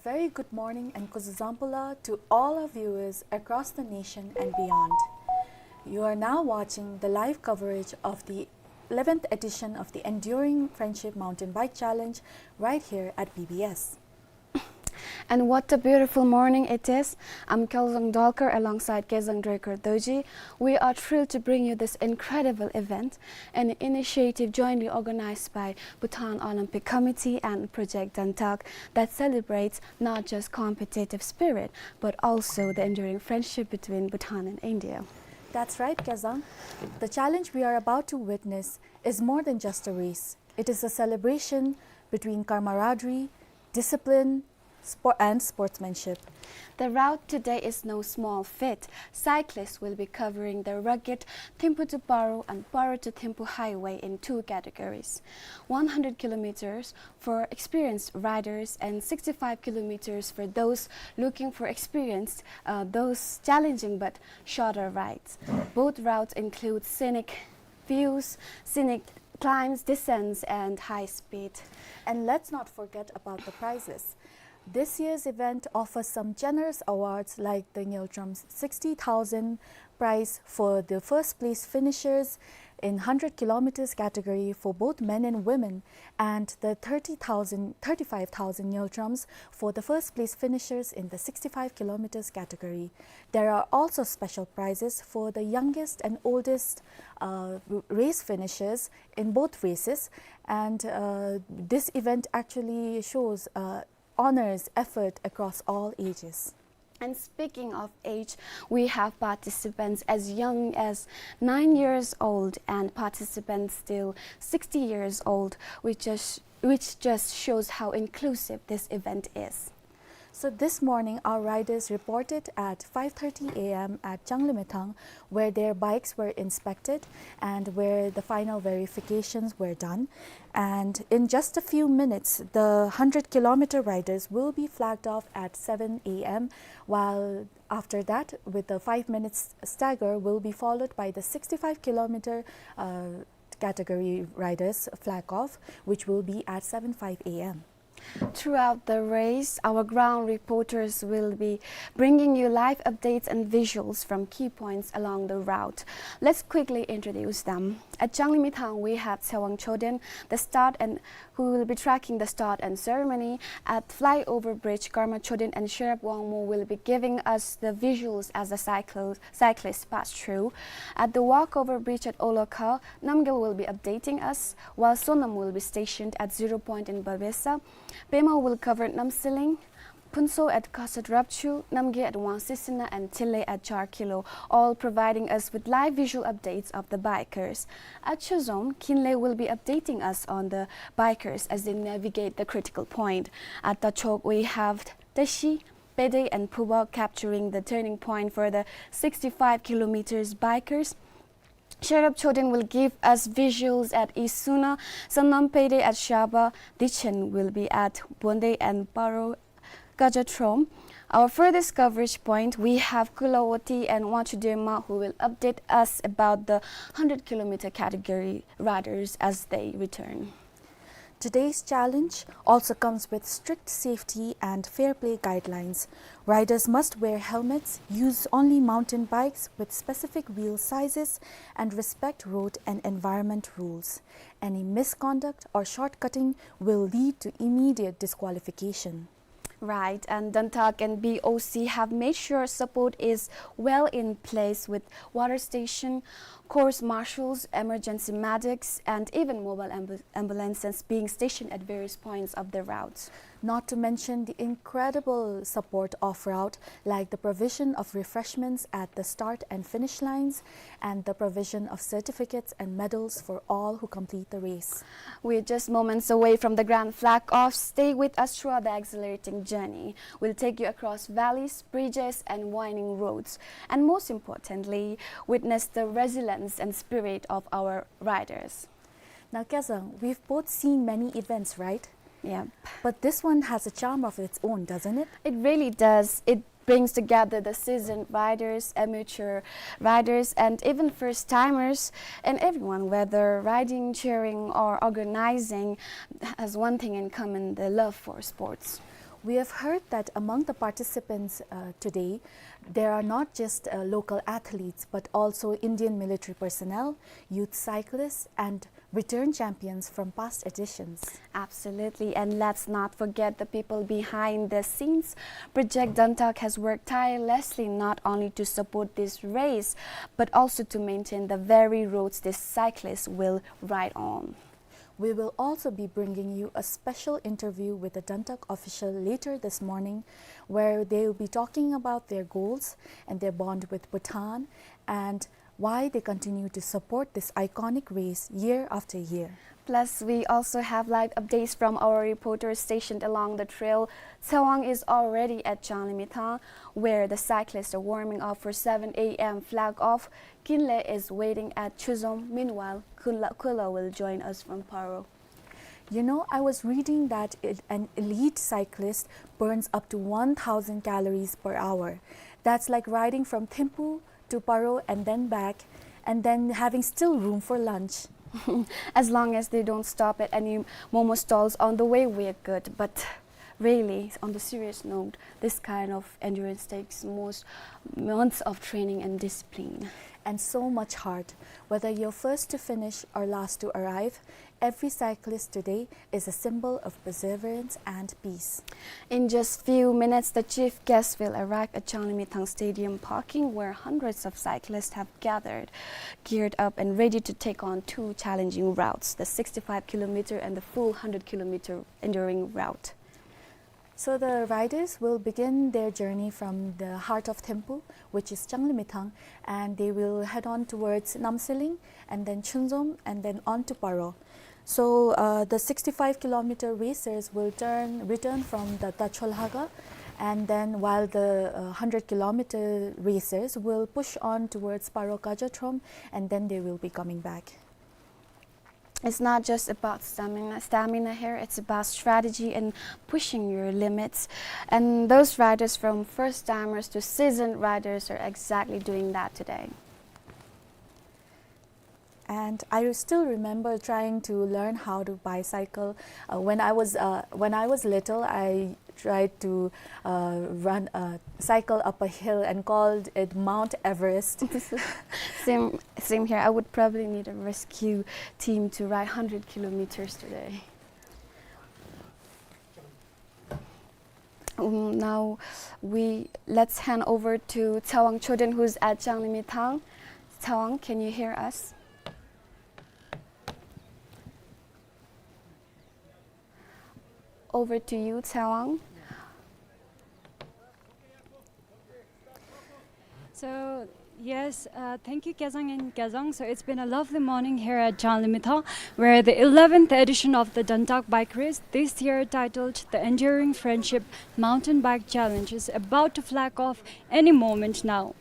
very good morning and Kuzuzampala to all our viewers across the nation and beyond. You are now watching the live coverage of the 11th edition of the Enduring Friendship Mountain Bike Challenge right here at BBS. And what a beautiful morning it is. I'm Kelsang Dalkar alongside Kezang Draker Doji. We are thrilled to bring you this incredible event, an initiative jointly organized by Bhutan Olympic Committee and Project Dantak that celebrates not just competitive spirit, but also the enduring friendship between Bhutan and India. That's right, Kezang. The challenge we are about to witness is more than just a race. It is a celebration between camaraderie, discipline, and sportsmanship. The route today is no small feat. Cyclists will be covering the rugged Thimphu to Paro and Paro to Thimphu highway in two categories. 100 kilometers for experienced riders and 65 kilometers for those looking for experience, those challenging but shorter rides. Both routes include scenic views, scenic climbs, descents and high speed. And let's not forget about the prizes. This year's event offers some generous awards like the Ngiltram's 60,000 prize for the first place finishers in 100 kilometers category for both men and women, and the 35,000 Ngiltrams for the first place finishers in the 65 kilometers category. There are also special prizes for the youngest and oldest race finishers in both races, and this event actually shows honors effort across all ages. And speaking of age, we have participants as young as 9 years old and participants still 60 years old, which just shows how inclusive this event is. So this morning, our riders reported at 5:30 a.m. at Changlimitang, where their bikes were inspected and where the final verifications were done. And in just a few minutes, the 100-kilometer riders will be flagged off at 7 a.m., while after that, with the 5 minutes stagger, will be followed by the 65-kilometer category riders flag off, which will be at 7:05 a.m. Throughout the race, our ground reporters will be bringing you live updates and visuals from key points along the route. Let's quickly introduce them. At Changlimitang, we have Sewang Choden, who will be tracking the start and ceremony. At Flyover Bridge, Karma Choden and Sherab Wangmo will be giving us the visuals as the cyclists pass through. At the Walkover Bridge at Olokha, Namgil will be updating us, while Sonam will be stationed at 0 point in Babesa. Pema will cover Namsiling, Punso at Kasat Rapchu, Namge at Wangsisina and Tille at Charkilo, all providing us with live visual updates of the bikers. At Chazon, Kinle will be updating us on the bikers as they navigate the critical point. At Tachok, we have Tashi, Pede and Puba capturing the turning point for the 65 kilometers bikers. Sherab Choden will give us visuals at Isuna, Sanampede at Shaba, Dichen will be at Bonde and Paro Gajatrom. Our furthest coverage point, we have Kulawati and Wachudirma who will update us about the 100-kilometer category riders as they return. Today's challenge also comes with strict safety and fair play guidelines. Riders must wear helmets, use only mountain bikes with specific wheel sizes, and respect road and environment rules. Any misconduct or shortcutting will lead to immediate disqualification. Right, and Dantak and BOC have made sure support is well in place with water station, course marshals, emergency medics, and even mobile ambulances being stationed at various points of the routes. Not to mention the incredible support off-route, like the provision of refreshments at the start and finish lines and the provision of certificates and medals for all who complete the race. We're just moments away from the grand flag off. Stay with us throughout the exhilarating journey. We'll take you across valleys, bridges, and winding roads. And most importantly, witness the resilience and spirit of our riders. Now, Kezang, we've both seen many events, right? Yeah. But this one has a charm of its own, doesn't it? It really does. It brings together the seasoned riders, amateur riders, and even first-timers, and everyone, whether riding, cheering, or organizing, has one thing in common: the love for sports. We have heard that among the participants today, there are not just local athletes, but also Indian military personnel, youth cyclists, and return champions from past editions. Absolutely, and let's not forget the people behind the scenes. Project Dantak has worked tirelessly not only to support this race, but also to maintain the very roads these cyclists will ride on. We will also be bringing you a special interview with a Dantak official later this morning, where they will be talking about their goals and their bond with Bhutan and why they continue to support this iconic race year after year. Plus, we also have live updates from our reporters stationed along the trail. Tsawang is already at Changlimitang, where the cyclists are warming up for 7 a.m. flag off. Kinle is waiting at Chuzom. Meanwhile, Kula will join us from Paro. You know, I was reading that an elite cyclist burns up to 1,000 calories per hour. That's like riding from Thimphu to Paro and then back, and then having still room for lunch. As long as they don't stop at any momo stalls on the way, we're good. But really, on the serious note, this kind of endurance takes most months of training and discipline. And so much heart. Whether you're first to finish or last to arrive, every cyclist today is a symbol of perseverance and peace. In just few minutes, the chief guest will arrive at Changlimitang Stadium parking, where hundreds of cyclists have gathered, geared up and ready to take on two challenging routes, the 65-kilometer and the full 100-kilometer enduring route. So the riders will begin their journey from the heart of Thimphu, which is Changlimitang, and they will head on towards Namsiling and then Chunzom and then on to Paro. So the 65-kilometer racers will return from the Tacholhaga, and then while the 100-kilometer racers will push on towards Paro Kajatrom, and then they will be coming back. It's not just about stamina here, it's about strategy and pushing your limits. And those riders, from first-timers to seasoned riders, are exactly doing that today. And I still remember trying to learn how to bicycle. When I was little, I tried to cycle up a hill and called it Mount Everest. Same here. I would probably need a rescue team to ride 100 kilometers today. Now let's hand over to Tsawang Choden, who's at Changlimitang. Tsawang, can you hear us? Over to you, Tsawang. So yes, thank you Kezang and Kezang. So it's been a lovely morning here at Changlimitang, where the 11th edition of the Dantak Bike Race, this year titled the Enduring Friendship Mountain Bike Challenge, is about to flag off any moment now.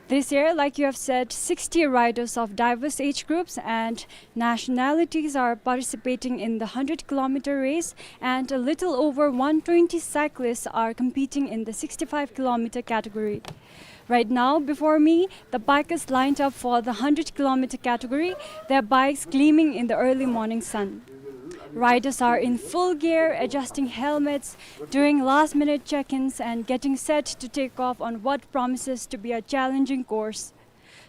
This year, like you have said, 60 riders of diverse age groups and nationalities are participating in the 100-kilometer race, and a little over 120 cyclists are competing in the 65-kilometer category. Right now, before me, the bikers lined up for the 100-kilometer category, their bikes gleaming in the early morning sun. Riders are in full gear, adjusting helmets, doing last-minute check-ins and getting set to take off on what promises to be a challenging course.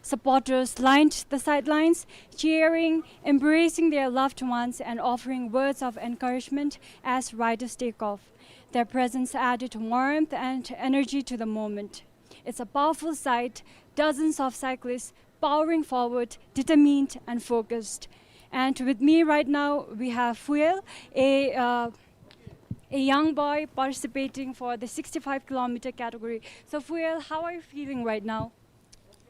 Supporters lined the sidelines, cheering, embracing their loved ones and offering words of encouragement as riders take off. Their presence added warmth and energy to the moment. It's a powerful sight, dozens of cyclists powering forward, determined and focused. And with me right now, we have Fuel, a young boy participating for the 65-kilometer category. So Fuel, how are you feeling right now?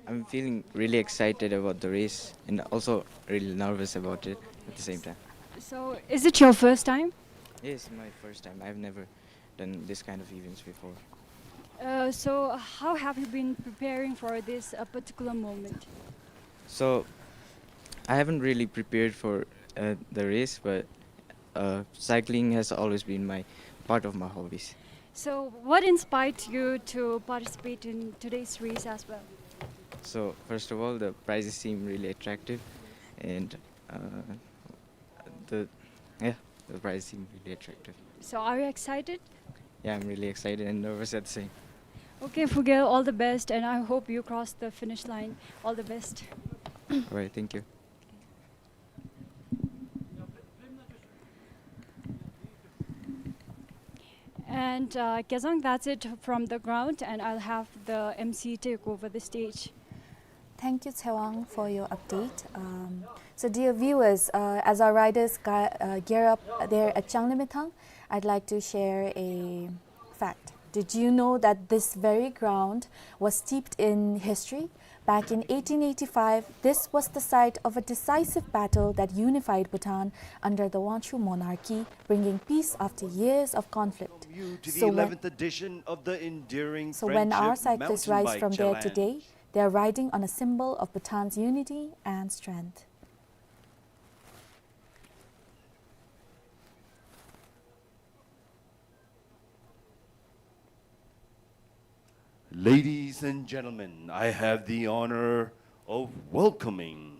I'm feeling really excited about the race and also really nervous about it at the same time. So is it your first time? Yes, my first time. I've never done this kind of events before. So how have you been preparing for this particular moment? So I haven't really prepared for the race, but cycling has always been my part of my hobbies. So what inspired you to participate in today's race as well? So first of all, the prizes seem really attractive, and the prizes seem really attractive. So are you excited? yeah, I'm really excited and nervous at the same. Okay, Fugel, all the best, and I hope you cross the finish line. All the best. All right, thank you. And Kezang, that's it from the ground, and I'll have the MC take over the stage. Thank you, Chewang, for your update. So, dear viewers, as our riders gear up there at Changlimitang, I'd like to share a fact. Did you know that this very ground was steeped in history? Back in 1885, this was the site of a decisive battle that unified Bhutan under the Wanchu monarchy, bringing peace after years of conflict. You to the So when- 11th edition of the Enduring So when our Friendship cyclists Mountain rise Bike from there Challenge. today, they are riding on a symbol of Bhutan's unity and strength. Ladies and gentlemen, I have the honor of welcoming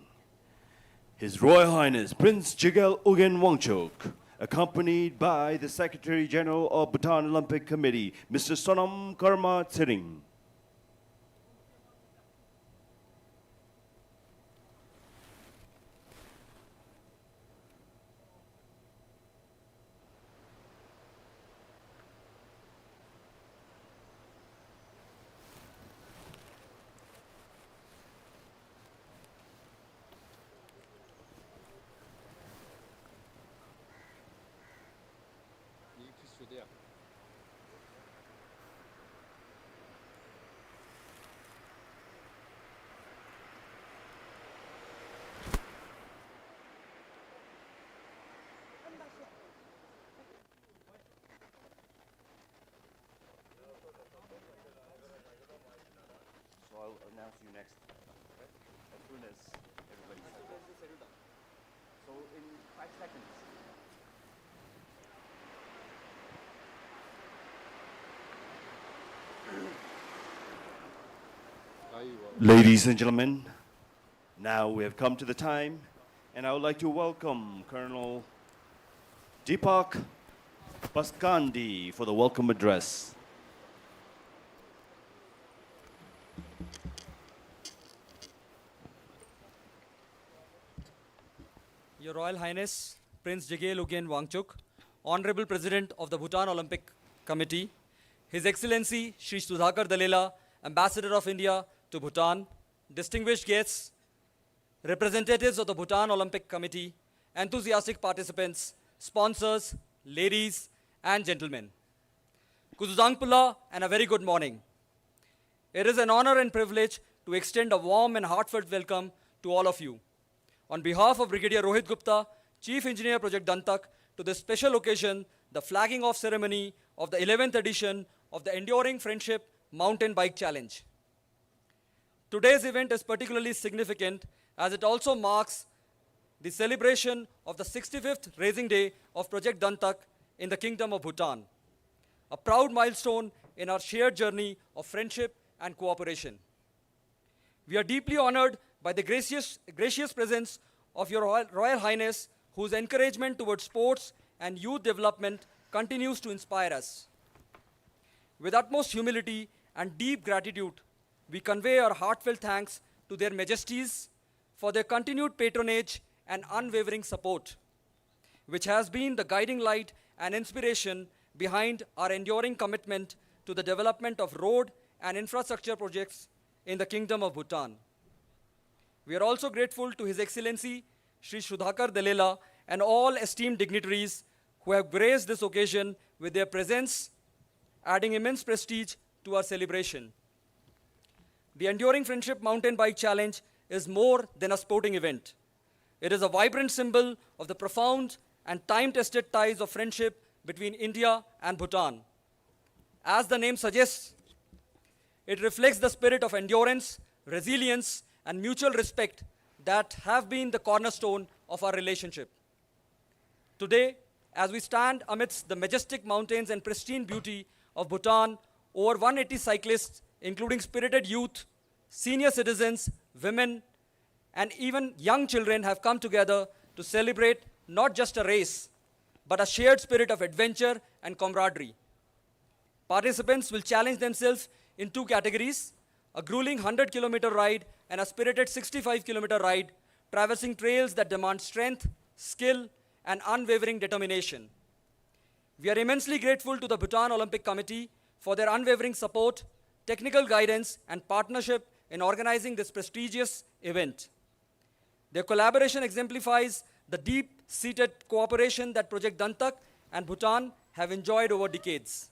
His Royal Highness Prince Jigel Ugen Wangchuk, accompanied by the Secretary General of Bhutan Olympic Committee, Mr. Sonam Karma Tsering. So I'll announce you next, okay? As soon as everybody's settled. So in 5 seconds. Ladies and gentlemen, now we have come to the time, and I would like to welcome Colonel Deepak Paskandi for the welcome address. Your Royal Highness, Prince Jigel Ugen Wangchuk, Honorable President of the Bhutan Olympic Committee, His Excellency Shri Sudhakar Dalela, Ambassador of India to Bhutan, distinguished guests, representatives of the Bhutan Olympic Committee, enthusiastic participants, sponsors, ladies and gentlemen. Kuzuzangpula and a very good morning. It is an honor and privilege to extend a warm and heartfelt welcome to all of you. On behalf of Brigadier Rohit Gupta, Chief Engineer Project Dantak, to this special occasion, the flagging off ceremony of the 11th edition of the Enduring Friendship Mountain Bike Challenge. Today's event is particularly significant as it also marks the celebration of the 65th Racing Day of Project Dantak in the Kingdom of Bhutan, a proud milestone in our shared journey of friendship and cooperation. We are deeply honored by the gracious presence of Your Royal Highness, whose encouragement towards sports and youth development continues to inspire us. With utmost humility and deep gratitude, we convey our heartfelt thanks to their majesties for their continued patronage and unwavering support, which has been the guiding light and inspiration behind our enduring commitment to the development of road and infrastructure projects in the Kingdom of Bhutan. We are also grateful to His Excellency Shri Sudhakar Dalela and all esteemed dignitaries who have graced this occasion with their presence, adding immense prestige to our celebration. The Enduring Friendship Mountain Bike Challenge is more than a sporting event. It is a vibrant symbol of the profound and time-tested ties of friendship between India and Bhutan. As the name suggests, it reflects the spirit of endurance, resilience, and mutual respect that have been the cornerstone of our relationship. Today, as we stand amidst the majestic mountains and pristine beauty of Bhutan, over 180 cyclists, including spirited youth, senior citizens, women, and even young children have come together to celebrate not just a race, but a shared spirit of adventure and camaraderie. Participants will challenge themselves in two categories: a grueling 100-kilometer ride and a spirited 65-kilometer ride, traversing trails that demand strength, skill, and unwavering determination. We are immensely grateful to the Bhutan Olympic Committee for their unwavering support, technical guidance, and partnership in organizing this prestigious event. Their collaboration exemplifies the deep-seated cooperation that Project Dantak and Bhutan have enjoyed over decades.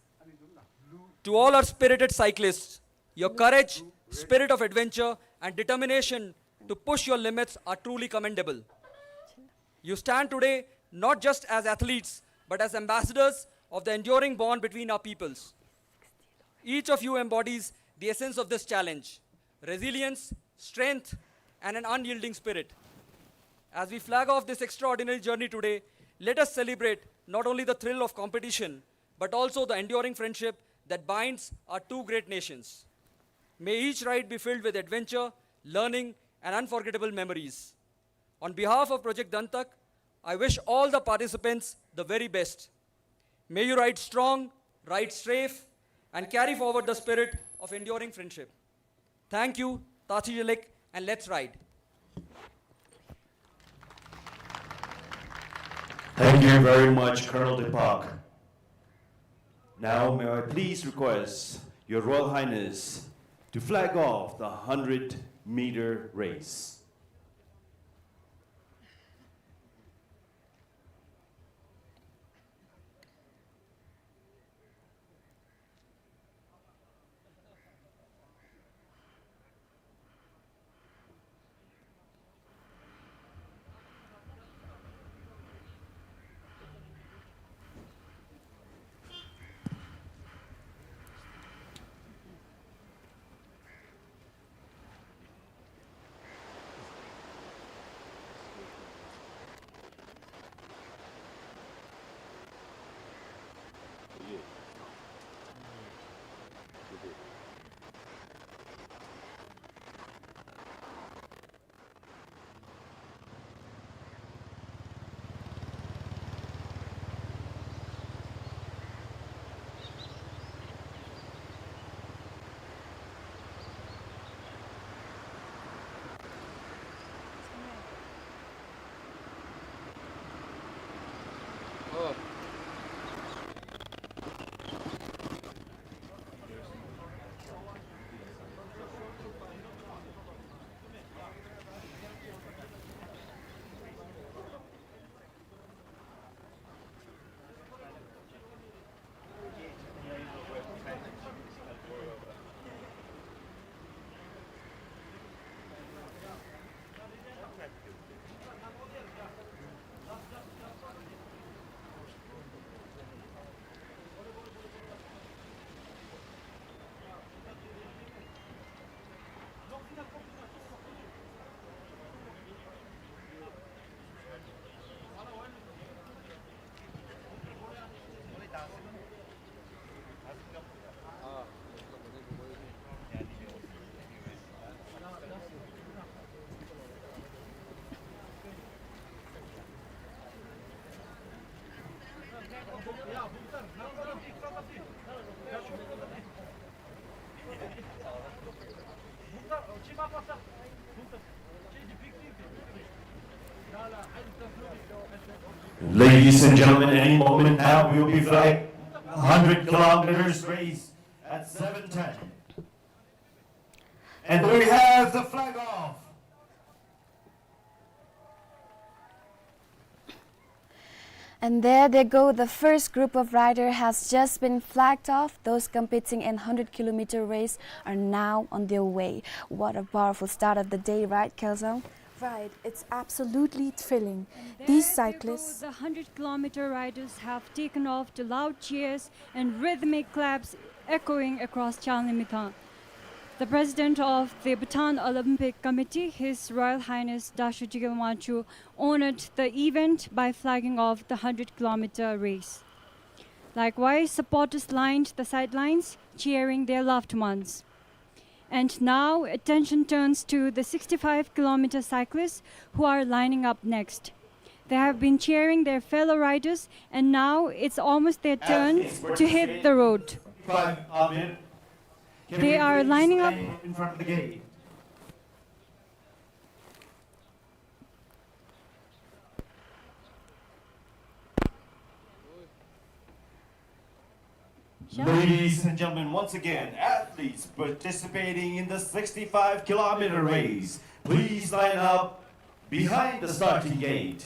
To all our spirited cyclists, your courage, spirit of adventure, and determination to push your limits are truly commendable. You stand today not just as athletes, but as ambassadors of the enduring bond between our peoples. Each of you embodies the essence of this challenge: resilience, strength, and an unyielding spirit. As we flag off this extraordinary journey today, let us celebrate not only the thrill of competition, but also the enduring friendship that binds our two great nations. May each ride be filled with adventure, learning, and unforgettable memories. On behalf of Project Dantak, I wish all the participants the very best. May you ride strong, ride safe, and carry forward the spirit of enduring friendship. Thank you, Tachi Jilik, and let's ride. Thank you very much, Colonel Deepak. Now, may I please request Your Royal Highness to flag off the 100-meter race. Ladies and gentlemen, any moment now we will be flying 100 kilometers race at 7:10. And we have the flag off. And there they go. The first group of riders has just been flagged off. Those competing in 100-kilometer race are now on their way. What a powerful start of the day, right, Kelso? Right, it's absolutely thrilling. These cyclists, The 100-kilometer riders have taken off to loud cheers and rhythmic claps echoing across Chalnimita. The president of the Bhutan Olympic Committee, His Royal Highness Dashu Jigel Wangchuk, honored the event by flagging off the 100-kilometer race. Likewise, supporters lined the sidelines, cheering their loved ones. And now attention turns to the 65-kilometer cyclists who are lining up next. They have been cheering their fellow riders, and now it's almost their turn to hit the road. 65 Amir. Can They we are please lining up. line in front of the gate. Ladies and gentlemen, once again, athletes participating in the 65-kilometer race, please line up behind the starting gate.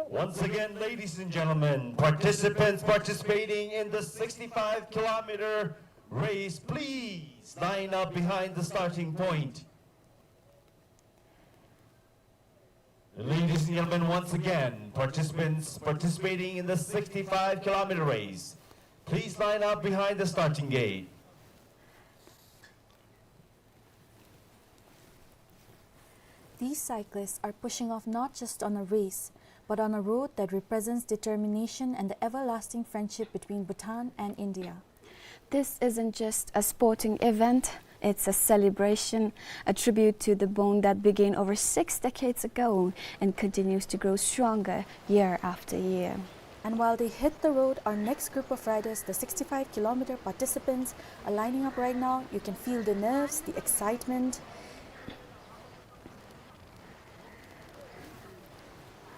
Once again, ladies and gentlemen, participants participating in the 65-kilometer race, please line up behind the starting point. Ladies and gentlemen, once again, participants participating in the 65-kilometer race, please line up behind the starting gate. These cyclists are pushing off not just on a race, but on a road that represents determination and the everlasting friendship between Bhutan and India. This isn't just a sporting event, it's a celebration, a tribute to the bond that began over 6 decades ago and continues to grow stronger year after year. And while they hit the road, our next group of riders, the 65-kilometer participants, are lining up right now. You can feel the nerves, the excitement.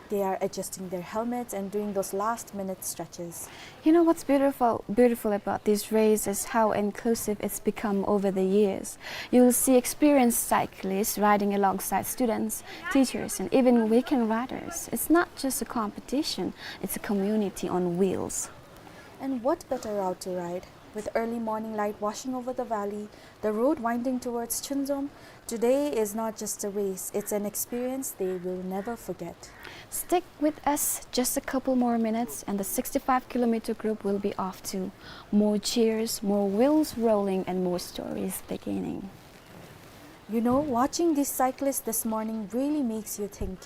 They are adjusting their helmets and doing those last-minute stretches. You know what's beautiful about this race is how inclusive it's become over the years. You will see experienced cyclists riding alongside students, teachers, and even weekend riders. It's not just a competition, it's a community on wheels. And what better route to ride? With early morning light washing over the valley, the road winding towards Chunzom, today is not just a race, it's an experience they will never forget. Stick with us just a couple more minutes and the 65-kilometer group will be off too. More cheers, more wheels rolling, and more stories beginning. You know, watching these cyclists this morning really makes you think.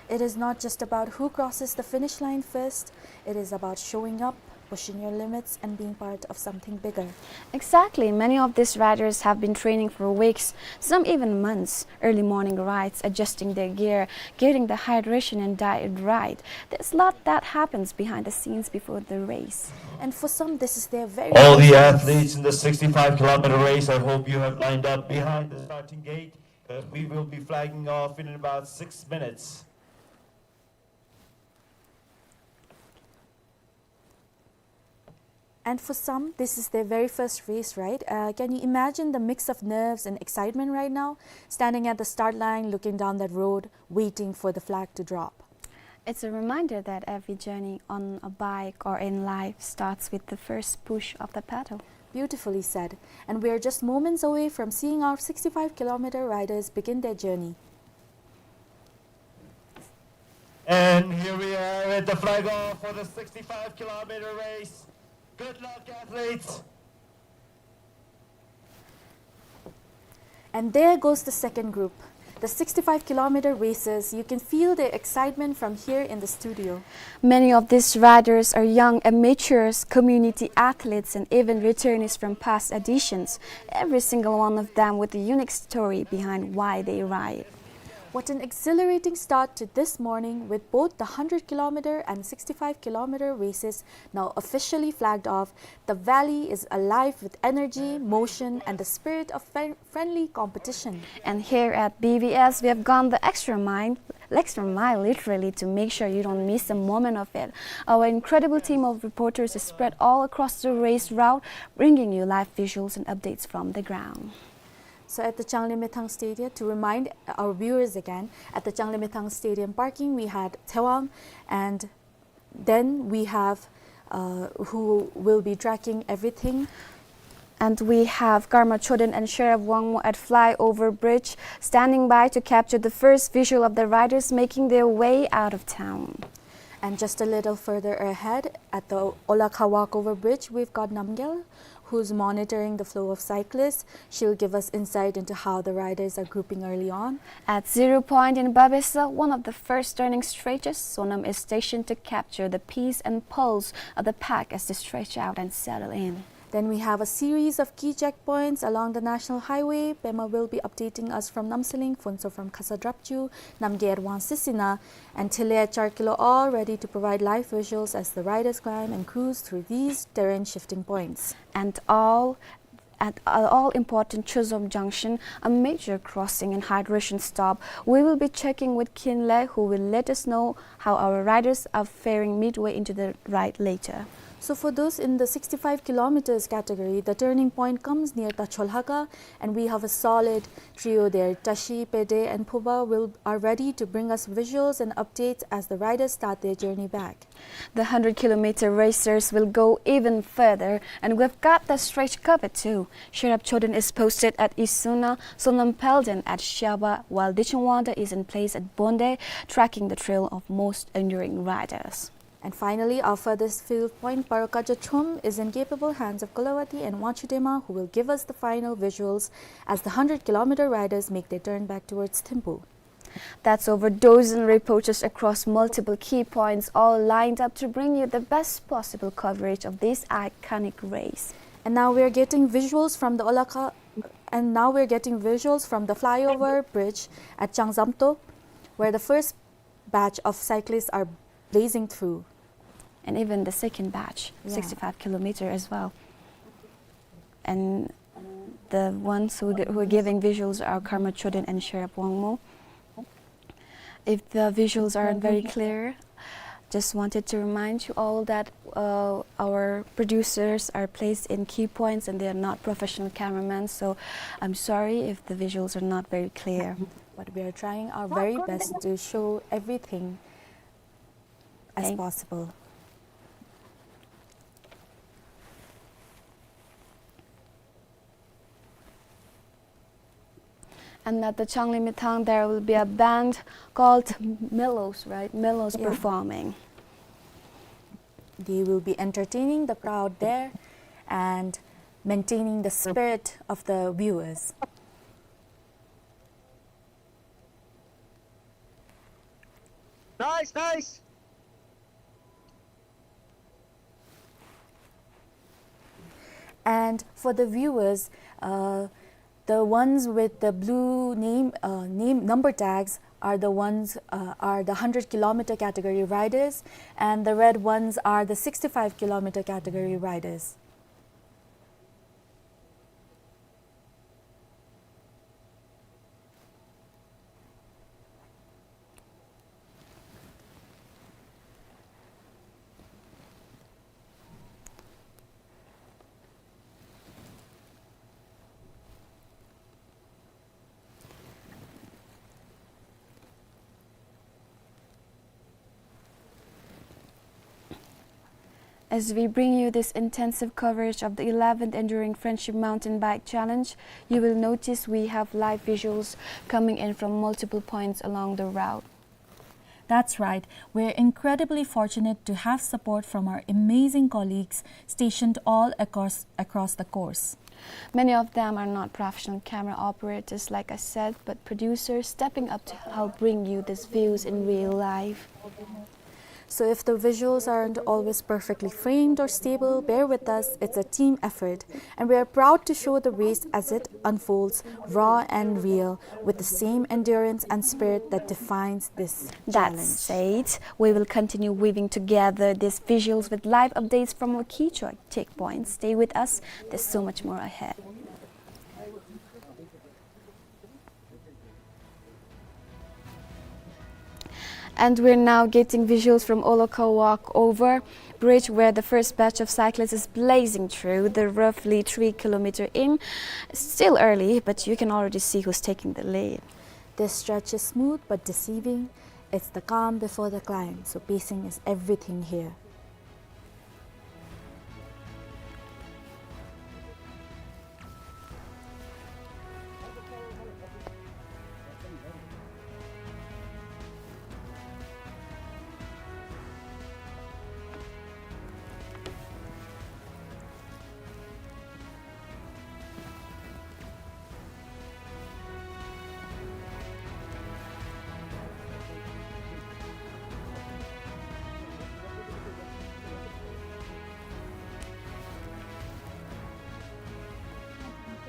It is not just about who crosses the finish line first, it is about showing up, pushing your limits, and being part of something bigger. Exactly. Many of these riders have been training for weeks, some even months. Early morning rides, adjusting their gear, getting the hydration and diet right. There's a lot that happens behind the scenes before the race. And for some, this is their very All first the race. athletes in the 65-kilometer race, I hope you have lined up behind the starting gate, because we will be flagging off in about 6 minutes. And for some, this is their very first race, right? Can you imagine the mix of nerves and excitement right now? Standing at the start line, looking down that road, waiting for the flag to drop. It's a reminder that every journey on a bike or in life starts with the first push of the pedal. Beautifully said. And we are just moments away from seeing our 65-kilometer riders begin their journey. And here we are at the flag off for the 65-kilometer race. Good luck, athletes. And there goes the second group. the 65-kilometer races. You can feel the excitement from here in the studio. Many of these riders are young amateurs, community athletes, and even returnees from past editions. Every single one of them with a unique story behind why they ride. What an exhilarating start to this morning with both the 100-kilometer and 65-kilometer races now officially flagged off. The valley is alive with energy, motion, and the spirit of friendly competition. And here at BVS, we have gone the extra mile literally to make sure you don't miss a moment of it. Our incredible team of reporters is spread all across the race route, bringing you live visuals and updates from the ground. So at the Changlimithang Stadium, to remind our viewers again, at the Changlimithang Stadium parking, we had Thewang, and then we have who will be tracking everything. And we have Karma Choden and Sheriff Wangmo at Flyover Bridge standing by to capture the first visual of the riders making their way out of town. And just a little further ahead, at the Olakha Walkover Bridge, we've got Namgyal, who's monitoring the flow of cyclists. She'll give us insight into how the riders are grouping early on. At 0 Point in Babesa, one of the first turning stretches, Sonam is stationed to capture the pace and pulse of the pack as they stretch out and settle in. Then we have a series of key checkpoints along the National Highway. Pema will be updating us from Namsaling, Funso from Kasadrapchu, Namgerwan Sisina, and Tile Charkilo, all ready to provide live visuals as the riders climb and cruise through these terrain shifting points. And all at all important Chuzom Junction, a major crossing and hydration stop, we will be checking with Kinle, who will let us know how our riders are faring midway into the ride later. So for those in the 65 kilometers category, the turning point comes near Tacholhaka, and we have a solid trio there. Tashi, Pede, and Puba are ready to bring us visuals and updates as the riders start their journey back. The 100-kilometer racers will go even further, and we've got the stretch covered too. Sherab Choden is posted at Isuna, Sonam Pelden at Shaba, while Dichungwanda is in place at Bonde, tracking the trail of most enduring riders. And finally, our furthest field point, Parokajachum, is in capable hands of Kulawati and Wachudema, who will give us the final visuals as the 100-kilometer riders make their turn back towards Thimphu. That's over a dozen reporters across multiple key points, all lined up to bring you the best possible coverage of this iconic race. And now we're getting visuals from the flyover bridge at Changzamto, where the first batch of cyclists are blazing through. And even the second batch, 65 kilometer as well. And the ones who are giving visuals are Karma Choden and Sherab Wangmo. If the visuals aren't very clear, just wanted to remind you all that our producers are placed in key points and they are not professional cameramen, so I'm sorry if the visuals are not very clear. But we are trying our very best to show everything as possible. And at the Changlimithang, there will be a band called Mellows, right? Mellows performing. They will be entertaining the crowd there and maintaining the spirit of the viewers. Nice, nice. And for the viewers, the ones with the blue name number tags are the ones are the 100-kilometer category riders, and the red ones are the 65-kilometer category riders. As we bring you this intensive coverage of the 11th Enduring Friendship Mountain Bike Challenge, you will notice we have live visuals coming in from multiple points along the route. That's right. We're incredibly fortunate to have support from our amazing colleagues stationed all across the course. Many of them are not professional camera operators, like I said, but producers stepping up to help bring you these views in real life. So if the visuals aren't always perfectly framed or stable, bear with us, it's a team effort. And we are proud to show the race as it unfolds, raw and real, with the same endurance and spirit that defines this That challenge. said, we will continue weaving together these visuals with live updates from our key checkpoints. Stay with us, there's so much more ahead. And we're now getting visuals from Oloka Walkover Bridge, where the first batch of cyclists is blazing through the roughly 3 kilometer in. Still early, but you can already see who's taking the lead. This stretch is smooth but deceiving. It's the calm before the climb, so pacing is everything here.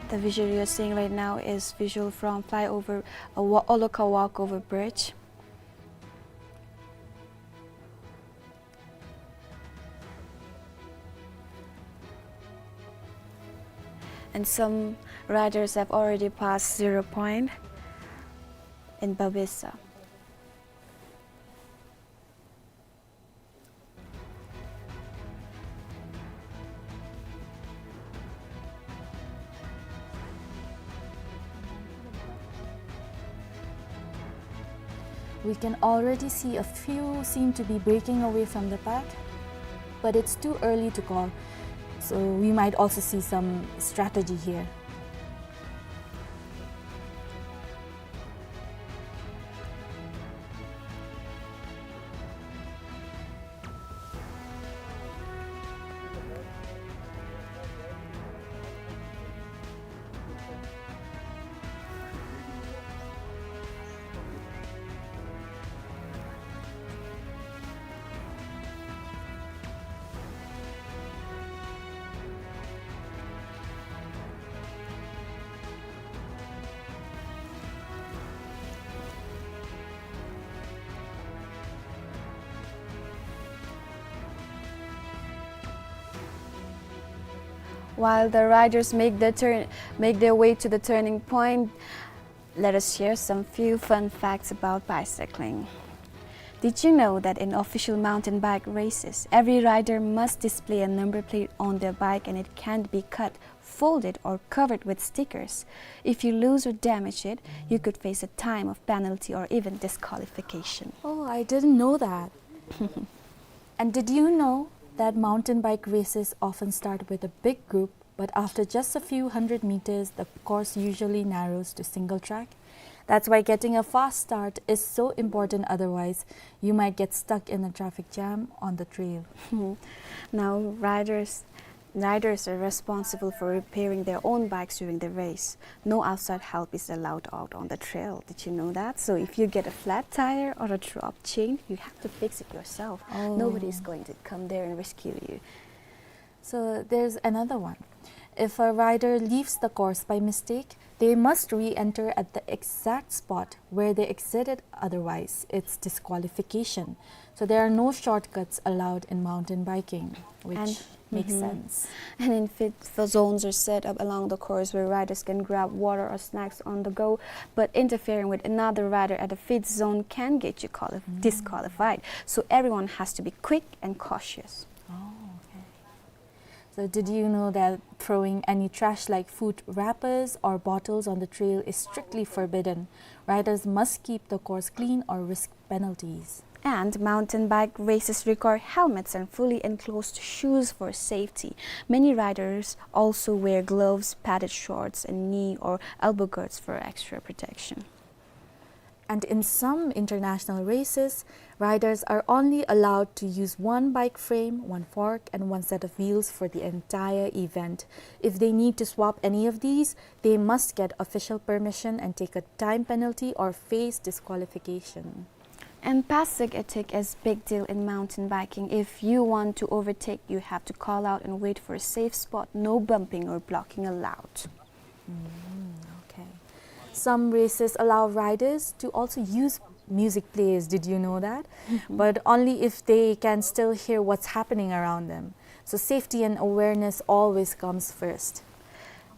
The visual you're seeing right now is visual from flyover Oloka Walkover Bridge. And some riders have already passed 0 point in Babisa. We can already see a few seem to be breaking away from the pack, but it's too early to call, so we might also see some strategy here. While the riders make their way to the turning point, let us share some few fun facts about bicycling. Did you know that in official mountain bike races, every rider must display a number plate on their bike and it can't be cut, folded or covered with stickers? If you lose or damage it, you could face a time of penalty or even disqualification. Oh, I didn't know that. And did you know that mountain bike races often start with a big group, but after just a few hundred meters, the course usually narrows to single track? That's why getting a fast start is so important, otherwise you might get stuck in a traffic jam on the trail. Now, riders are responsible for repairing their own bikes during the race. No outside help is allowed out on the trail. Did you know that? So if you get a flat tire or a dropped chain, you have to fix it yourself. Oh. Nobody is going to come there and rescue you. So there's another one. If a rider leaves the course by mistake, they must re-enter at the exact spot where they exited, otherwise it's disqualification. So there are no shortcuts allowed in mountain biking, which makes sense. And in fit zones are set up along the course where riders can grab water or snacks on the go, but interfering with another rider at a fit zone can get you disqualified. So everyone has to be quick and cautious. So did you know that throwing any trash like food wrappers or bottles on the trail is strictly forbidden? Riders must keep the course clean or risk penalties. And mountain bike races require helmets and fully enclosed shoes for safety. Many riders also wear gloves, padded shorts, and knee or elbow guards for extra protection. And in some international races, riders are only allowed to use one bike frame, one fork, and one set of wheels for the entire event. If they need to swap any of these, they must get official permission and take a time penalty or face disqualification. And passing a tick is big deal in mountain biking. If you want to overtake, you have to call out and wait for a safe spot. No bumping or blocking allowed. Okay. Some races allow riders to also use music players. Did you know that? But only if they can still hear what's happening around them. So safety and awareness always comes first.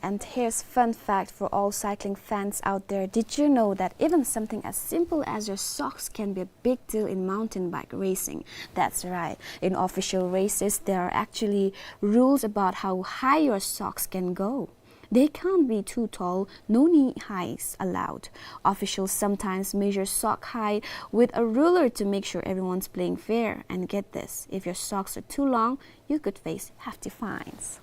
And here's a fun fact for all cycling fans out there. Did you know that even something as simple as your socks can be a big deal in mountain bike racing? That's right. In official races, there are actually rules about how high your socks can go. They can't be too tall, no knee highs allowed. Officials sometimes measure sock height with a ruler to make sure everyone's playing fair. And get this, if your socks are too long, you could face hefty fines.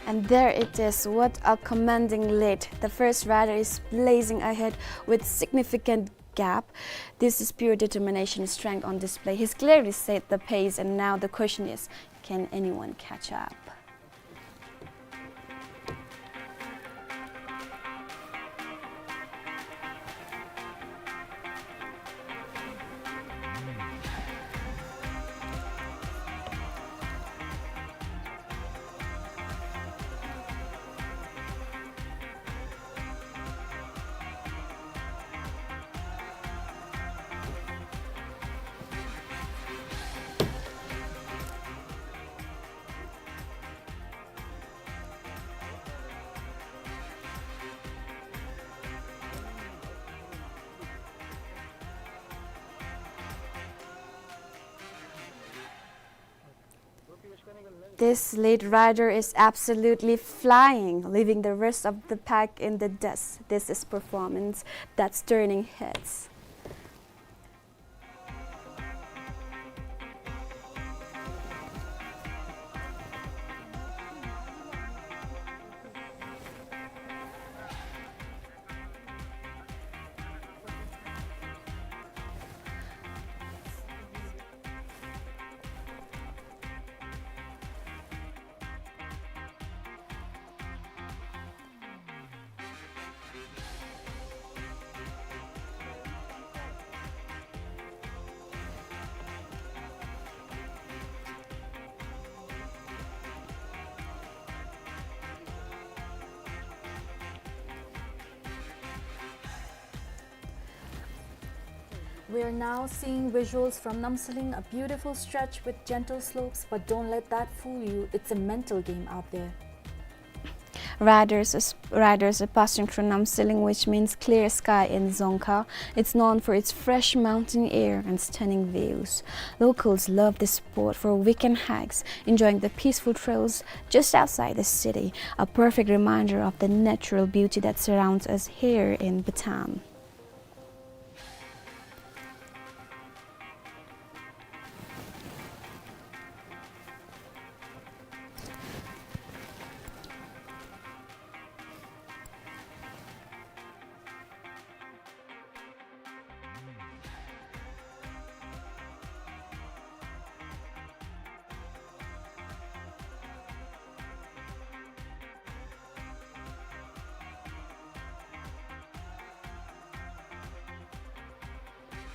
And there it is, what a commanding lead. The first rider is blazing ahead with significant gap. This is pure determination and strength on display. He's clearly set the pace, and now the question is, can anyone catch up? This lead rider is absolutely flying, leaving the rest of the pack in the dust. This is performance that's turning heads. We are now seeing visuals from Namsaling, a beautiful stretch with gentle slopes, but don't let that fool you. It's a mental game out there. Riders are passing through Namsaling, which means clear sky in Dzongkha. It's known for its fresh mountain air and stunning views. Locals love this spot for weekend hikes, enjoying the peaceful trails just outside the city, a perfect reminder of the natural beauty that surrounds us here in Bhutan.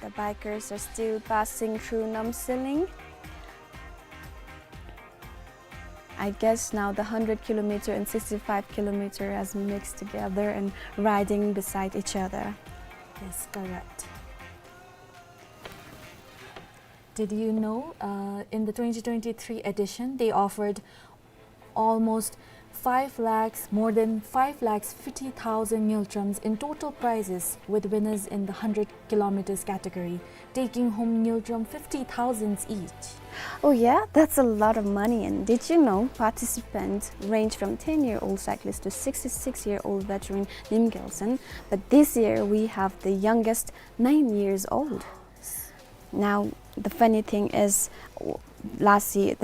The bikers are still passing through Namsaling. I guess now the 100 kilometer and 65 kilometer has mixed together and riding beside each other. Yes, correct. Did you know in the 2023 edition they offered almost 5 lakhs, more than 5 lakhs 50,000 Ngiltrams in total prizes, with winners in the 100 kilometers category, taking home Ngiltram 50,000 each. Oh yeah, that's a lot of money. And did you know participants range from 10-year-old cyclist to 66-year-old veteran Nim Gelson, but this year we have the youngest 9 years old. Now the funny thing is,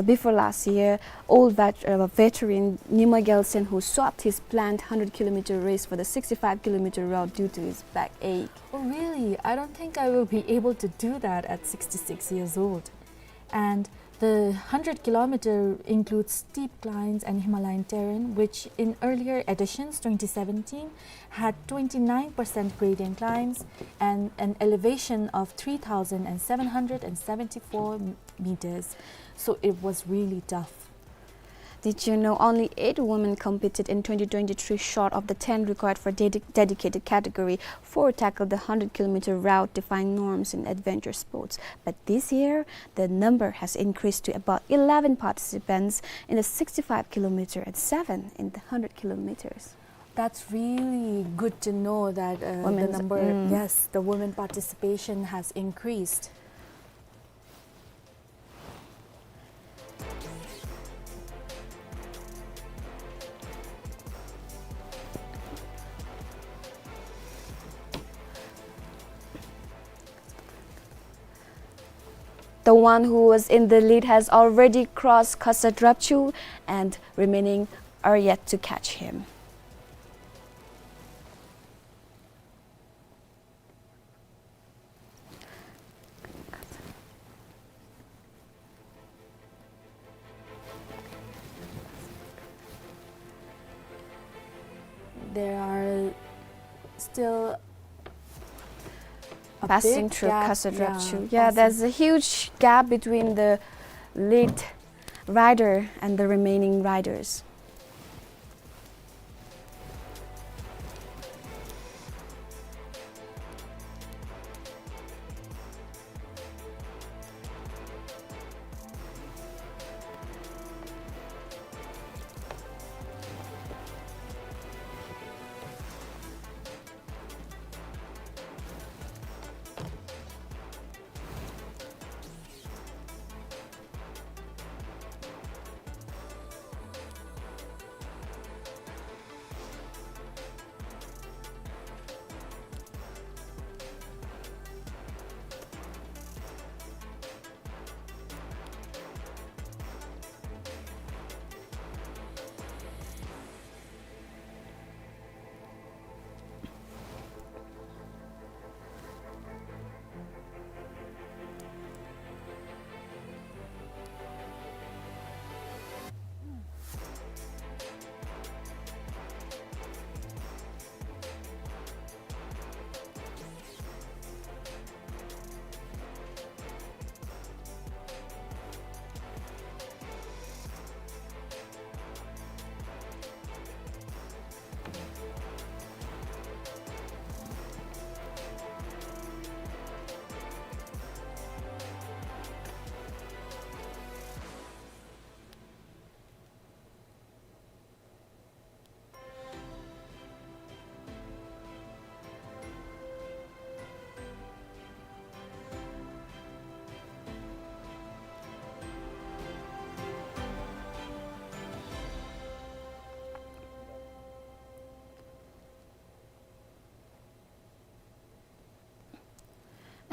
before last year, old veteran Nima Gelson, who swapped his planned 100-kilometer race for the 65-kilometer route due to his backache. Oh really? I don't think I will be able to do that at 66 years old. And the 100-kilometer includes steep climbs and Himalayan terrain, which in earlier editions, 2017, had 29% gradient climbs and an elevation of 3,774 meters. So it was really tough. Did you know only 8 women competed in 2023, short of the 10 required for dedicated category? 4 tackled the 100-kilometer route, defying norms in adventure sports. But this year, the number has increased to about 11 participants in the 65-kilometer and 7 in the 100 kilometers. That's really good to know that the women participation has increased. The one who was in the lead has already crossed Kasadrapchu, and remaining are yet to catch him. There are still Passing through Kasadrapchu. Yeah, there's a huge gap between the lead rider and the remaining riders.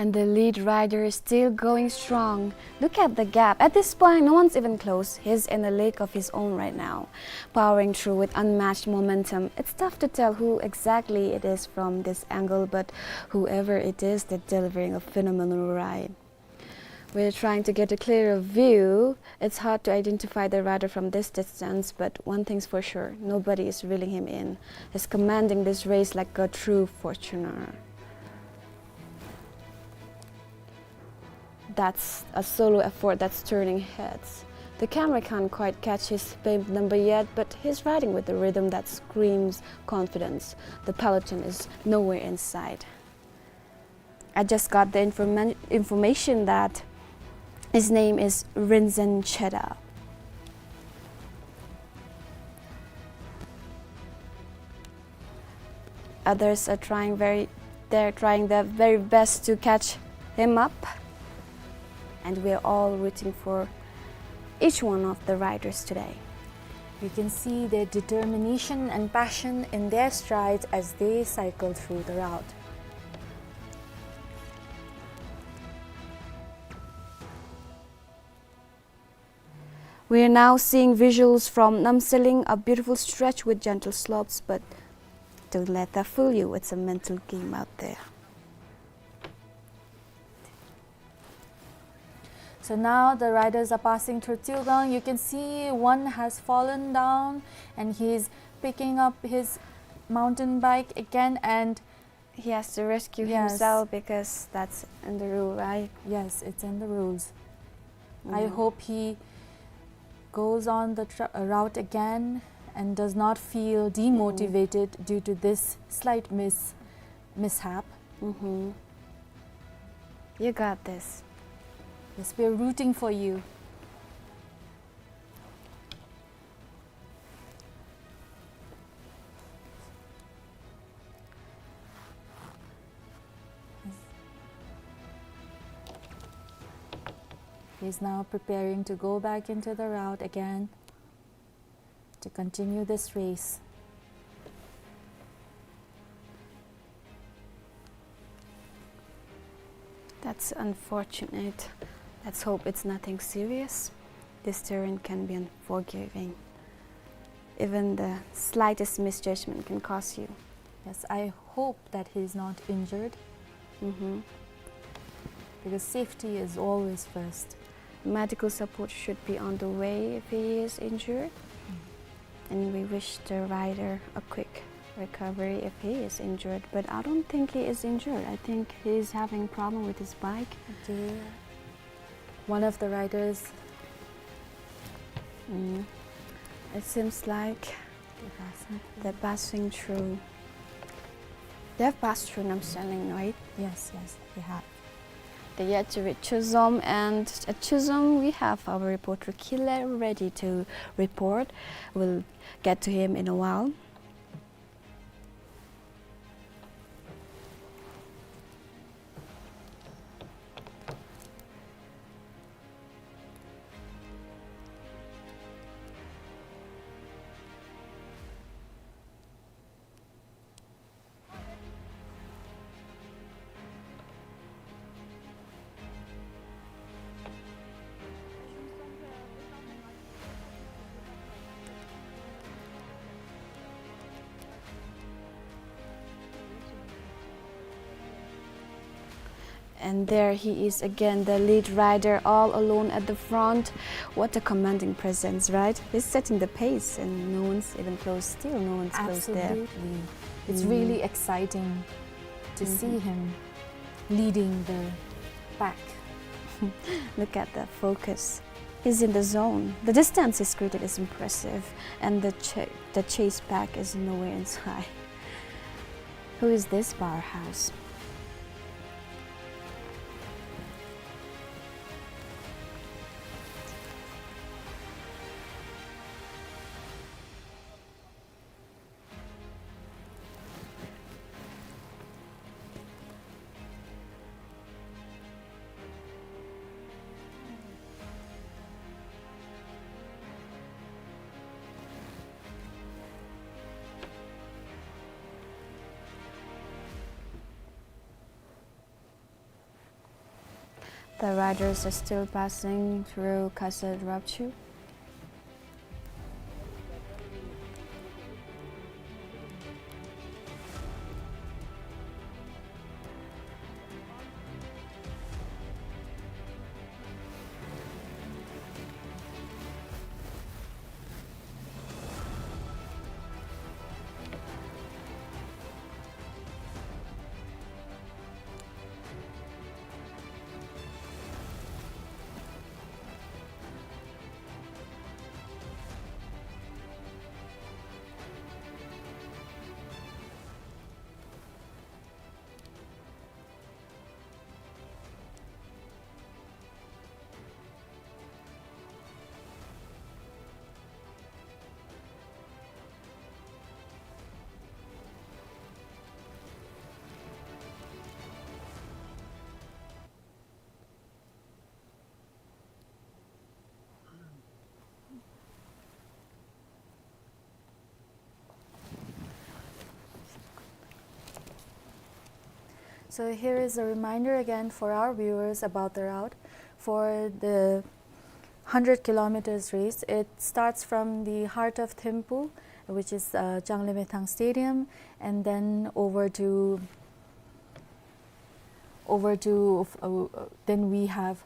And the lead rider is still going strong. Look at the gap. At this point, no one's even close. He's in a league of his own right now, powering through with unmatched momentum. It's tough to tell who exactly it is from this angle, but whoever it is, they're delivering a phenomenal ride. We're trying to get a clearer view. It's hard to identify the rider from this distance, but one thing's for sure, nobody is reeling him in. He's commanding this race like a true Fortuner. That's a solo effort that's turning heads. The camera can't quite catch his famed number yet, but he's riding with a rhythm that screams confidence. The peloton is nowhere in sight. I just got the information that his name is Rinzen Cheda. Others are trying their very best to catch him up. And we're all rooting for each one of the riders today. You can see their determination and passion in their strides as they cycle through the route. We are now seeing visuals from Namselling, a beautiful stretch with gentle slopes, but don't let that fool you, it's a mental game out there. So now the riders are passing through Tilgang. You can see one has fallen down and he's picking up his mountain bike again, and He has to rescue Yes. himself because that's in the rule, right? yes, it's in the rules. I Mm. hope he goes on the route again and does not feel demotivated due to this slight mishap. Mm-hmm. You got this. Yes, we're rooting for you. He's now preparing to go back into the route again to continue this race. That's unfortunate. Let's hope it's nothing serious. This terrain can be unforgiving. Even the slightest misjudgment can cost you. Yes, I hope that he's not injured Mm-hmm. because safety is always first. Medical support should be on the way if he is injured. And we wish the rider a quick recovery if he is injured. But I don't think he is injured. I think he's having a problem with his bike. Okay. One of the riders, It seems like they're passing through. They have passed through Namselling, right? yes, they have. They're yet to reach Chuzom, and at Chuzom we have our reporter Killer ready to report. We'll get to him in a while. And there he is again, the lead rider, all alone at the front. What a commanding presence, right? He's setting the pace and no one's even close. Still no one's close there. Absolutely. It's really exciting to see him leading the pack. Look at the focus. He's in the zone. The distance he's created is impressive, and the chase pack is nowhere in sight. Who is this powerhouse? The riders are still passing through Kasad Rapchu. So here is a reminder again for our viewers about the route. For the 100 kilometers race, it starts from the heart of Thimphu, which is Janglimitang Stadium, and then then we have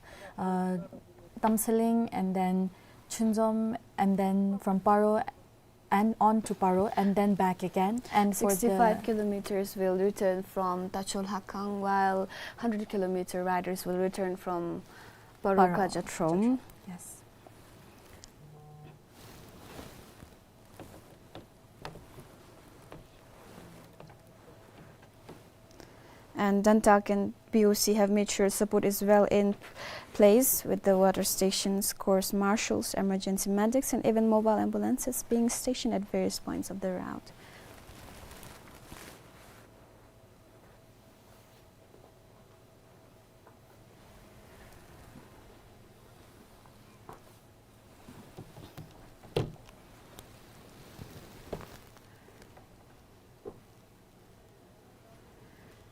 Tamsiling, and then Chunzom, and then from Paro and on to Paro, and then back again. And for 65 kilometers will return from Tachol Hakang, while 100 kilometer riders will return from Paro Kajatrom. Yes. And Dantak and POC have made sure support is well in place, with the water stations, course marshals, emergency medics, and even mobile ambulances being stationed at various points of the route.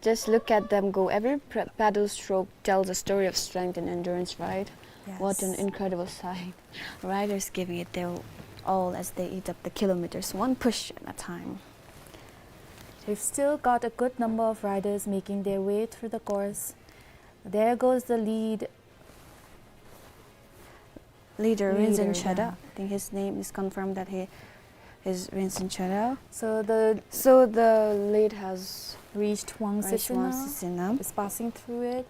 Just look at them go. Every paddle stroke tells a story of strength and endurance, right? Yes. What an incredible sight. Riders giving it their all as they eat up the kilometers, one push at a time. We've still got a good number of riders making their way through the course. There goes the leader Leader, Rinzan yeah. Chada. I think his name is confirmed that he is Rinzan Chada. So the So the lead has reached Huang reached Sisina, Sisina. is passing through it.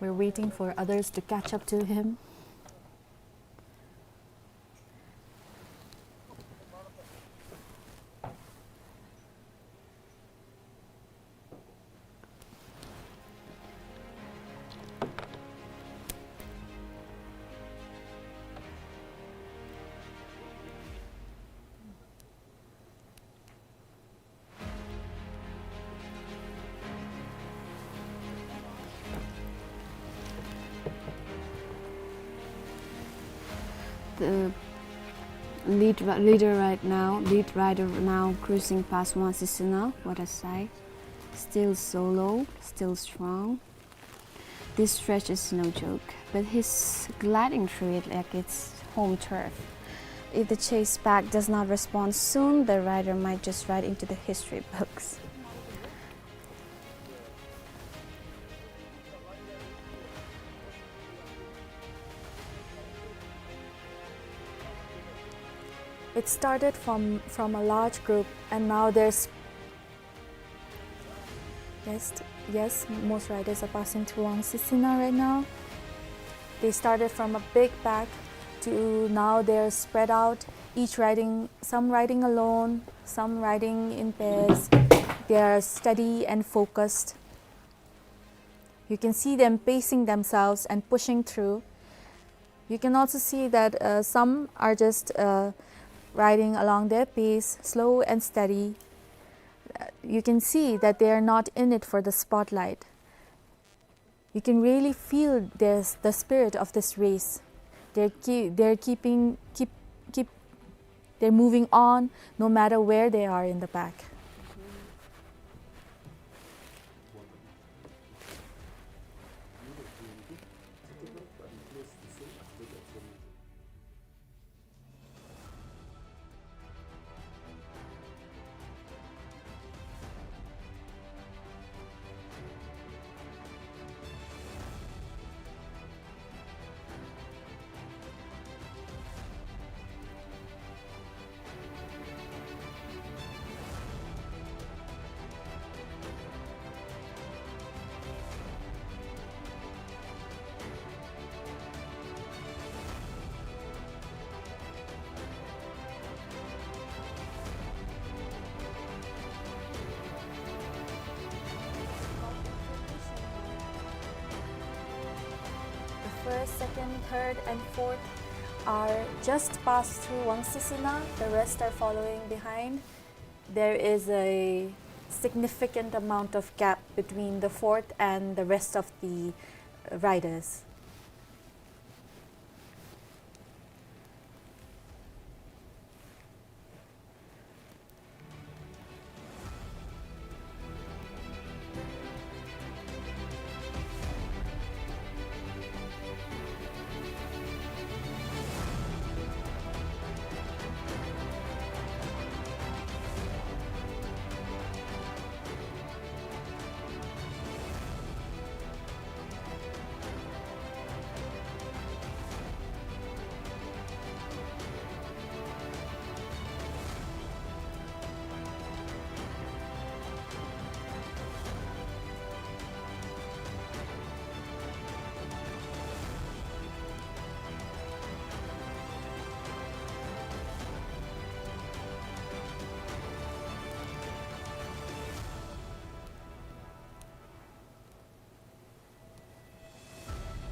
We're waiting for others to catch up to him. The lead rider now cruising past Huang Sisina. What a sight. Still solo, still strong. This stretch is no joke, but he's gliding through it like it's home turf. If the chase pack does not respond soon, the rider might just ride into the history books. It started from a large group, and now there's yes, most riders are passing through Huang Sisina right now. They started from a big pack to now they're spread out, some riding alone, some riding in pairs. They are steady and focused. You can see them pacing themselves and pushing through. You can also see that some are just riding along their pace, slow and steady. You can see that they are not in it for the spotlight. You can really feel the spirit of this race. They're moving on no matter where they are in the pack. first, second, third, and fourth are just passed through Wangsisina. The rest are following behind. There is a significant amount of gap between the fourth and the rest of the riders.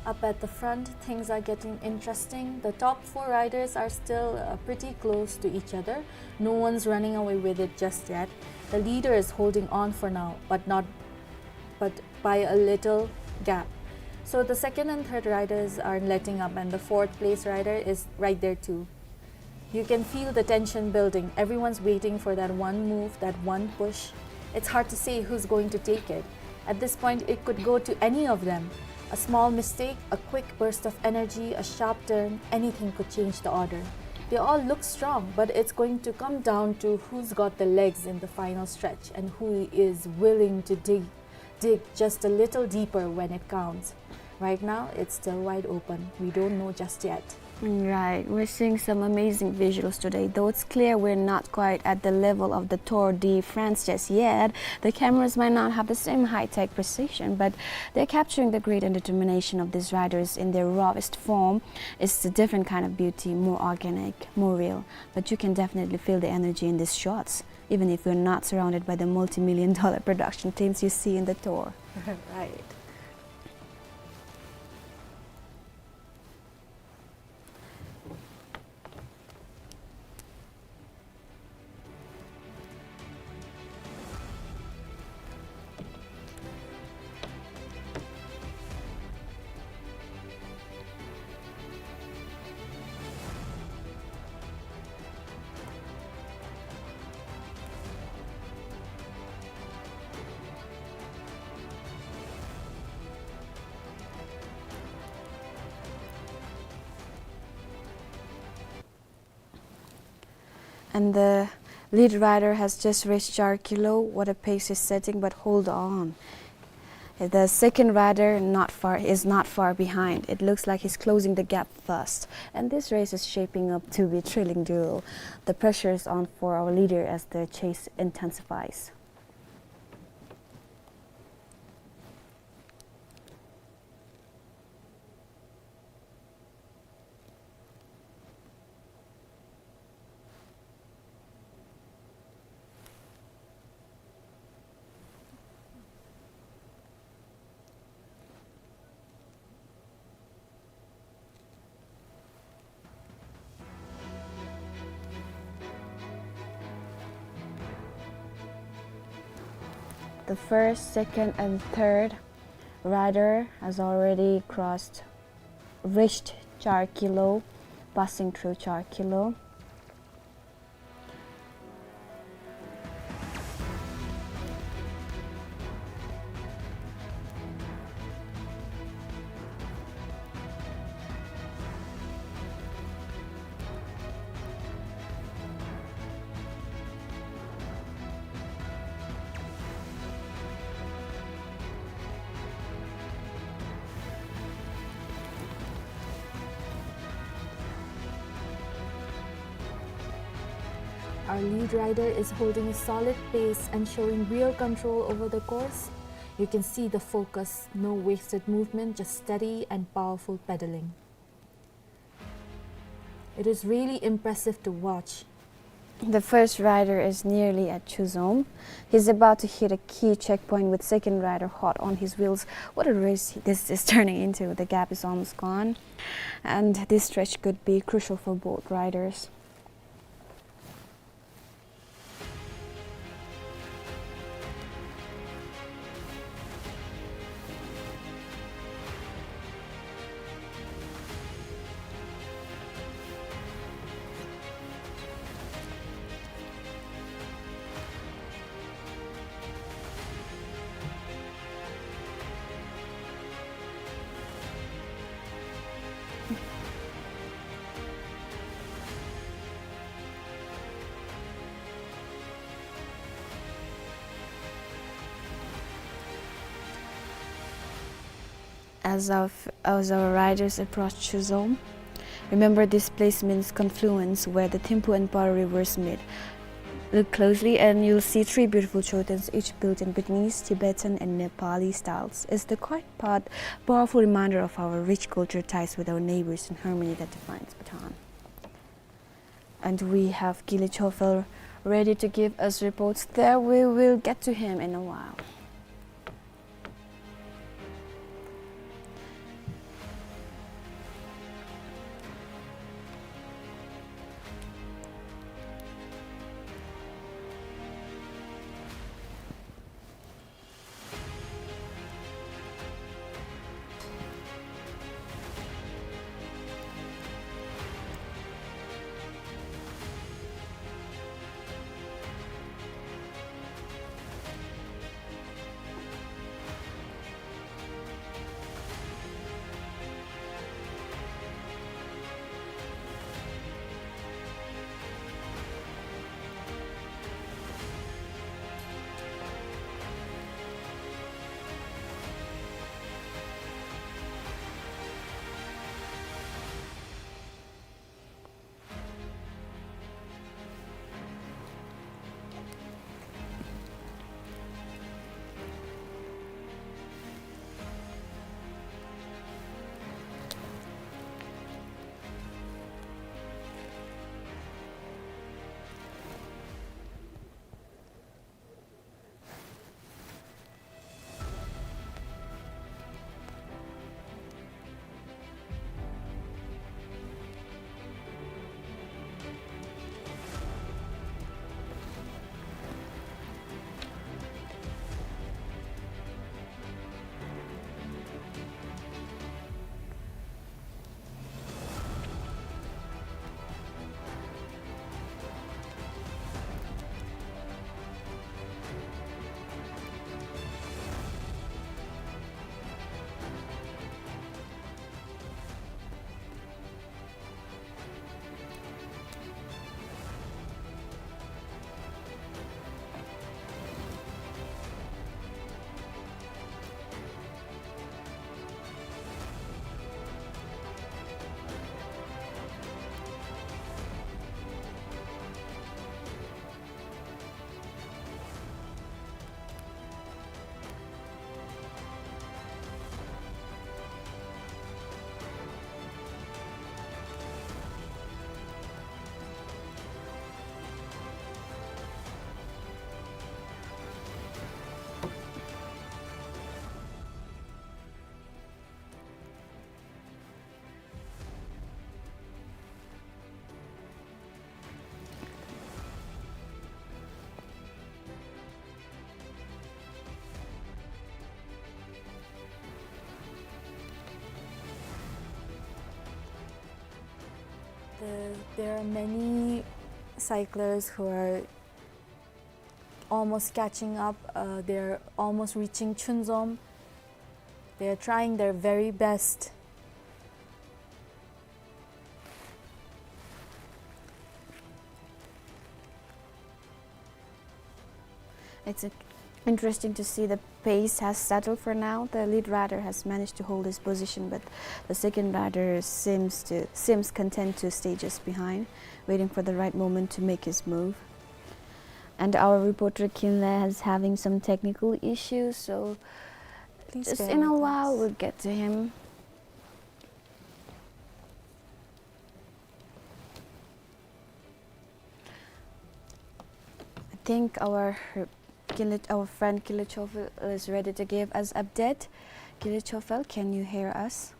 Up at the front, things are getting interesting. The top four riders are still pretty close to each other. No one's running away with it just yet. The leader is holding on for now, but by a little gap. So the second and third riders are letting up, and the fourth place rider is right there too. You can feel the tension building. Everyone's waiting for that one move, that one push. It's hard to say who's going to take it. At this point, it could go to any of them. A small mistake, a quick burst of energy, a sharp turn, anything could change the order. They all look strong, but it's going to come down to who's got the legs in the final stretch and who is willing to dig just a little deeper when it counts. Right now, it's still wide open. We don't know just yet. Right, we're seeing some amazing visuals today. Though it's clear we're not quite at the level of the Tour de France just yet, the cameras might not have the same high-tech precision, but they're capturing the grit and determination of these riders in their rawest form. It's a different kind of beauty, more organic, more real, but you can definitely feel the energy in these shots, even if we're not surrounded by the multi-million-dollar production teams you see in the Tour. Right. And the lead rider has just reached 4 kilo. What a pace he's setting, but hold on. The second rider is not far behind. It looks like he's closing the gap fast. And this race is shaping up to be a thrilling duel. The pressure is on for our leader as the chase intensifies. The first, second, and third rider has already reached 4 kilo, passing through 4 kilo. Our lead rider is holding a solid pace and showing real control over the course. You can see the focus, no wasted movement, just steady and powerful pedaling. It is really impressive to watch. The first rider is nearly at Chuzom. He's about to hit a key checkpoint with second rider hot on his wheels. What a race this is turning into. The gap is almost gone, and this stretch could be crucial for both riders. As our riders approach Chuzom, remember this place means confluence where the Thimphu and Paro rivers meet. Look closely and you'll see three beautiful chotans, each built in Bhutanese, Tibetan and Nepali styles. It's the quite powerful reminder of our rich culture ties with our neighbors and harmony that defines Bhutan. And we have Gili Chofel ready to give us reports there. We will get to him in a while. There are many cyclists who are almost catching up. They're almost reaching Chunzom. They're trying their very best. It's interesting to see the pace has settled for now. The lead rider has managed to hold his position, but the second rider seems content to stay just behind, waiting for the right moment to make his move. And our reporter Kinle is having some technical issues, so Please just bear in a with while us. we'll get to him. think our friend Kilichofel is ready to give us update. Kilichofel, can you hear us?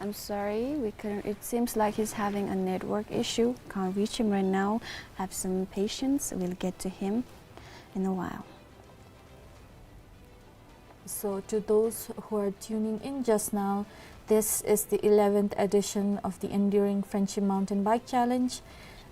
I'm sorry, we couldn't. It seems like he's having a network issue. Can't reach him right now. Have some patience. We'll get to him in a while. So to those who are tuning in just now, this is the 11th edition of the Enduring Friendship Mountain Bike Challenge.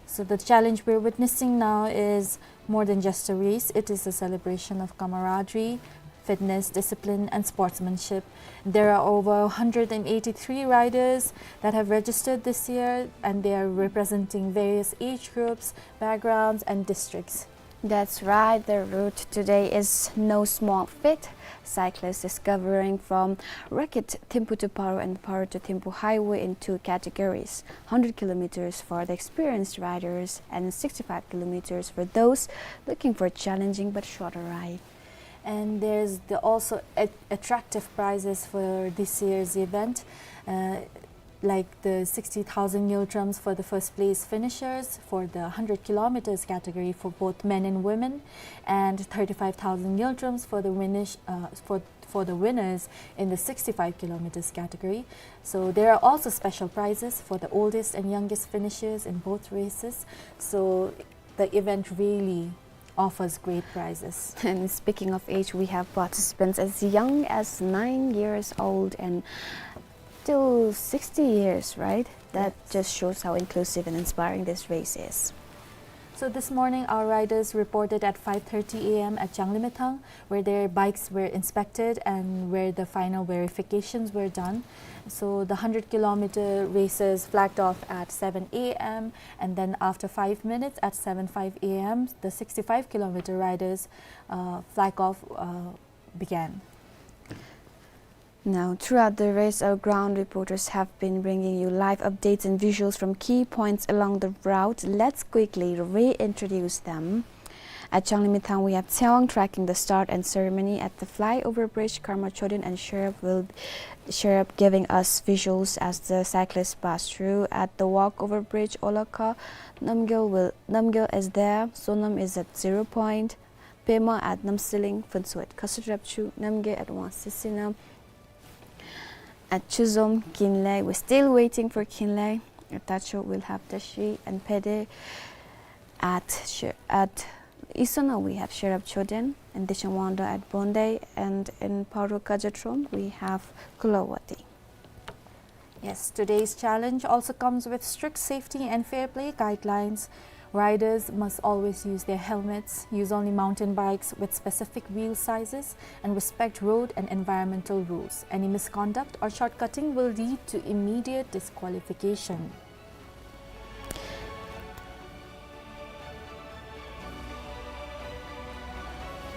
So the challenge we're witnessing now is more than just a race. It is a celebration of camaraderie, fitness, discipline, and sportsmanship. There are over 183 riders that have registered this year, and they are representing various age groups, backgrounds, and districts. That's right, the route today is no small feat. Cyclists is covering from Rakit Thimphu to Paro and Paro to Thimphu Highway in 2 categories. 100 kilometers for the experienced riders and 65 kilometers for those looking for a challenging but shorter ride. And there's also attractive prizes for this year's event, like the 60,000 Yildirim for the first place finishers for the 100 kilometers category for both men and women, and 35,000 Yildirim for the winners in the 65 kilometers category. So there are also special prizes for the oldest and youngest finishers in both races. So the event really offers great prizes. And speaking of age, we have participants as young as 9 years old and till 60 years, right? That just shows how inclusive and inspiring this race is. So this morning, our riders reported at 5:30 a.m. at Janglimitang, where their bikes were inspected and where the final verifications were done. So the 100-kilometer races flagged off at 7 a.m. and then after 5 minutes at 7:05 a.m., the 65-kilometer riders flag off began. Now, throughout the race, our ground reporters have been bringing you live updates and visuals from key points along the route. Let's quickly reintroduce them. At Janglimitang, we have Cheong tracking the start and ceremony. At the flyover bridge, Karma Chodin and Sherab giving us visuals as the cyclists pass through. At the walkover bridge, Olaka, Namgil is there. Sonam is at 0 point. Pema at Namsiling, Funsuet, Kasutrapchu, Namge at Wansisina. At Chuzom, Kinlay, we're still waiting for Kinlay. At Tacho, we'll have Dashi and Pede. At Isona, we have Sherab Choden and Dishawanda at Bondi. And in Paro Kajatrom, we have Kulawati. Yes, today's challenge also comes with strict safety and fair play guidelines. Riders must always use their helmets, use only mountain bikes with specific wheel sizes, and respect road and environmental rules. Any misconduct or shortcutting will lead to immediate disqualification.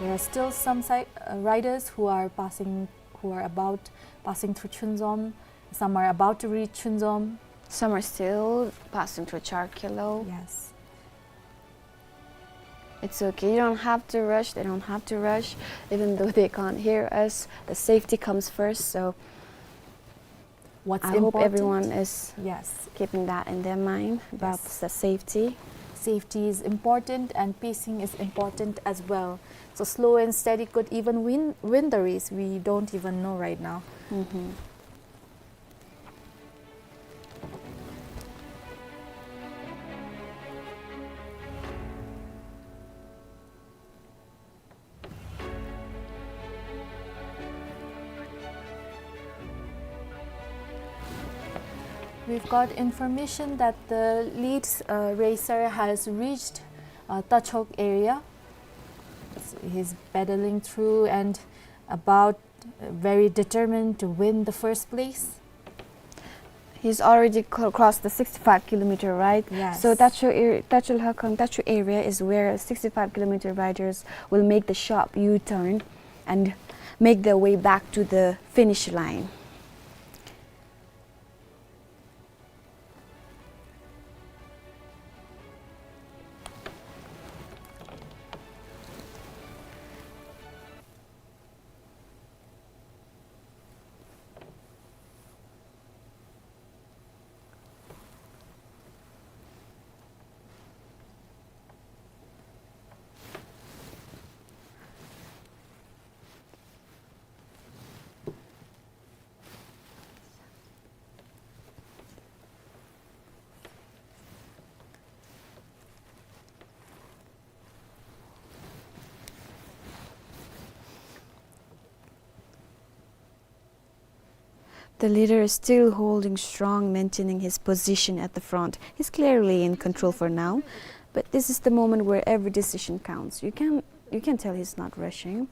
There are still some riders who are about passing through Chunzom. Some are about to reach Chunzom. Some are still passing through Charkilo. Yes. It's okay, you don't have to rush, they don't have to rush, even though they can't hear us. The safety comes first, so I hope everyone is keeping that in their mind about the safety. Safety is important and pacing is important as well. So slow and steady could even win the race. We don't even know right now. We've got information that the lead racer has reached Tachok area. So he's pedaling through and very determined to win the first place. He's already crossed the 65-kilometer ride. Yes. So Tacho area is where 65-kilometer riders will make the sharp U-turn and make their way back to the finish line. The leader is still holding strong, maintaining his position at the front. He's clearly in control for now, but this is the moment where every decision counts. You can tell he's not rushing.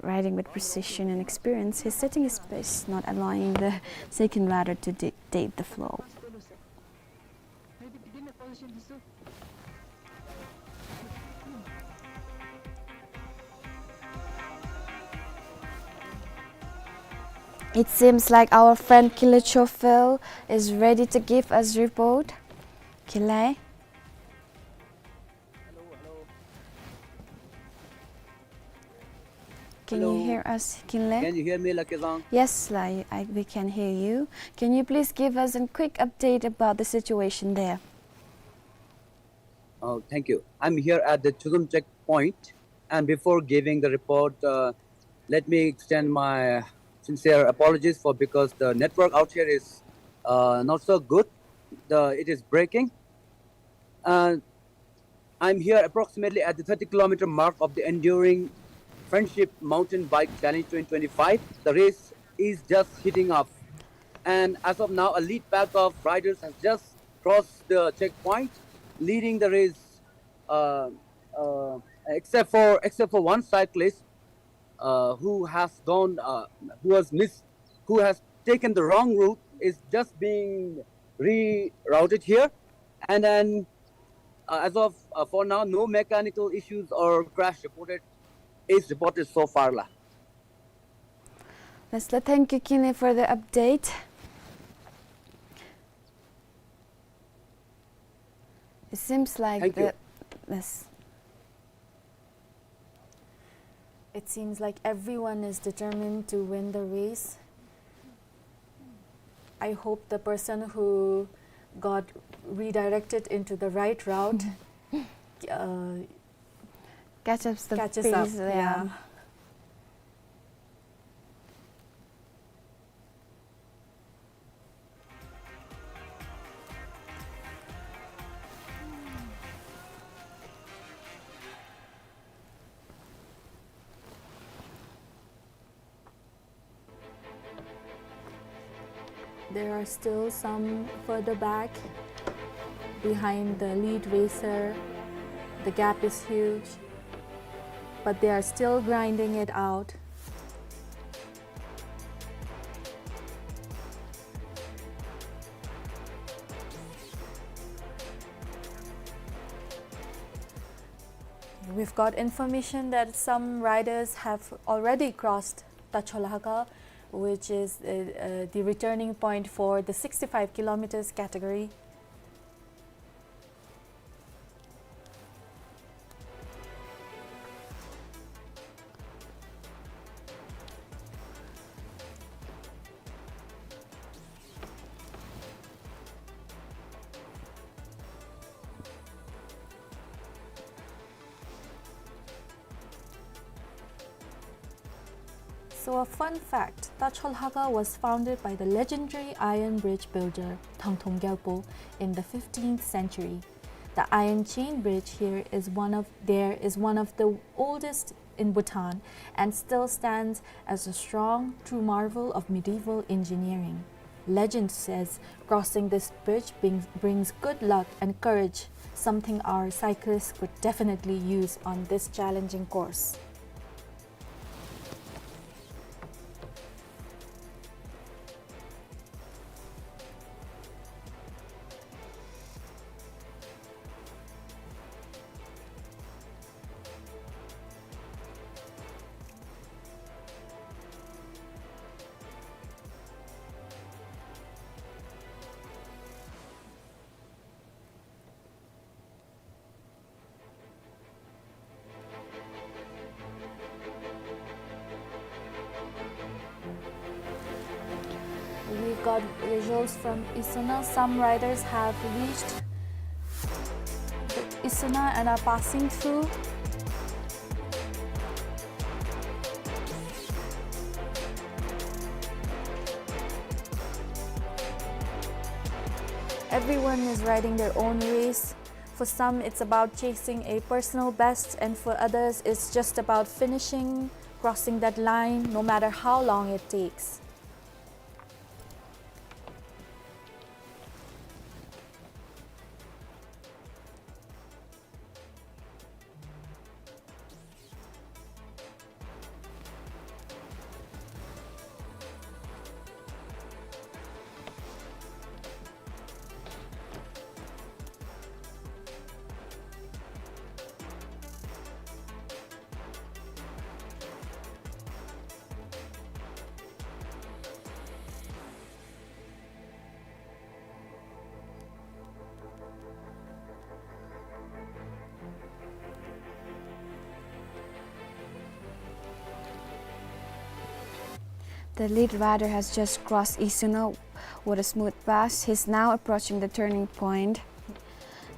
Riding with precision and experience, he's setting his pace, not allowing the second rider to dictate the flow. It seems like our friend Kile Chofel is ready to give us report. Kile? Can you hear us, Kile? Can you hear me, Lucky Zong? Yes, Lai, we can hear you. Can you please give us a quick update about the situation there? Oh, thank you. I'm here at the Chusum checkpoint, and before giving the report, let me extend my sincere apologies because the network out here is not so good. It is breaking. I'm here approximately at the 30-kilometer mark of the Enduring Friendship Mountain Bike Challenge 2025. The race is just heating up, and as of now, a lead pack of riders has just crossed the checkpoint, leading the race. Except for one cyclist who has taken the wrong route, is just being rerouted here, and then as of for now, no mechanical issues or crash is reported so far. Let's thank you, Kile, for the update. It seems like Thank you. Yes. It seems like everyone is determined to win the race. I hope the person who got redirected into the right route Catches the catches pace, up. yeah. There are still some further back behind the lead racer. The gap is huge, but they are still grinding it out. We've got information that some riders have already crossed Tacholhaka, which is the returning point for the 65 kilometers category. So a fun fact, Tacholhaka was founded by the legendary iron bridge builder Thangthong Gyalpo in the 15th century. The iron chain bridge here is one of the oldest in Bhutan and still stands as a strong, true marvel of medieval engineering. Legend says crossing this bridge brings good luck and courage, something our cyclists could definitely use on this challenging course. We've got visuals from Isuna. Some riders have reached the Isuna and are passing through. Everyone is riding their own race. For some, it's about chasing a personal best, and for others, it's just about finishing, crossing that line, no matter how long it takes. The lead rider has just crossed Isuno with a smooth pass. He's now approaching the turning point,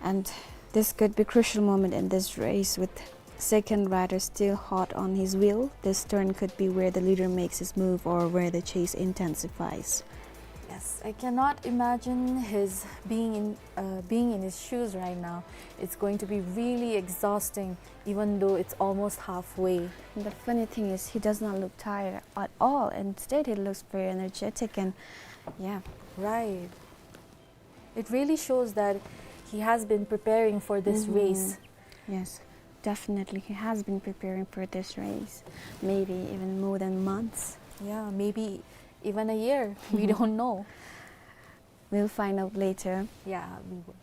and this could be a crucial moment in this race with second rider still hot on his wheel. This turn could be where the leader makes his move or where the chase intensifies. Yes, I cannot imagine his being in his shoes right now. It's going to be really exhausting, even though it's almost halfway. And the funny thing is, he does not look tired at all. Instead, he looks very energetic and yeah. Right. It really shows that he has been preparing for this race. Yes, definitely. He has been preparing for this race, maybe even more than months. Yeah, maybe even a year. We don't know. We'll find out later. Yeah, we will.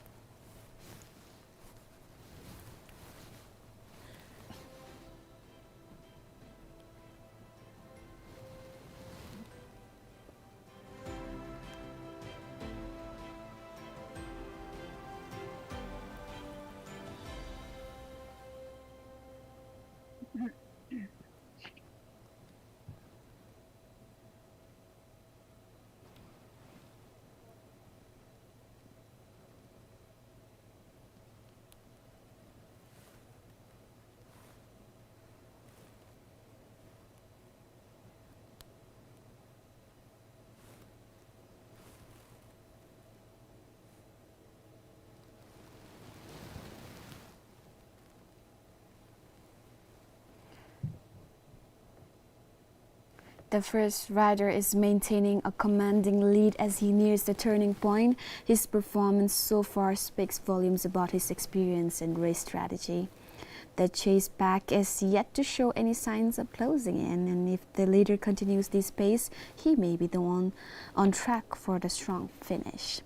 The first rider is maintaining a commanding lead as he nears the turning point. His performance so far speaks volumes about his experience and race strategy. The chase back is yet to show any signs of closing in, and if the leader continues this pace, he may be the one on track for the strong finish.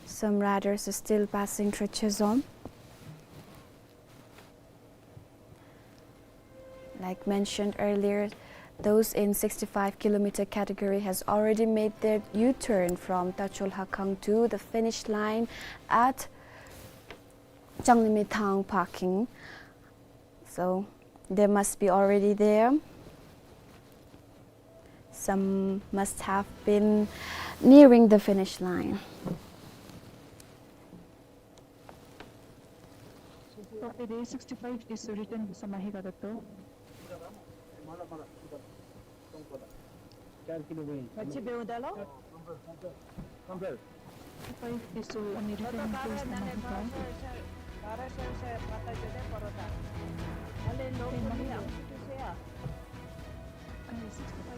Some riders are still passing through Chezon. Like mentioned earlier, those in 65-kilometer category has already made their U-turn from Tachol Hakang to the finish line at Changlimitang parking. So they must be already there. Some must have been nearing the finish line. Today 65 is written sa Mahigada to. Five is so only written first na Mahigada. Ay, 65.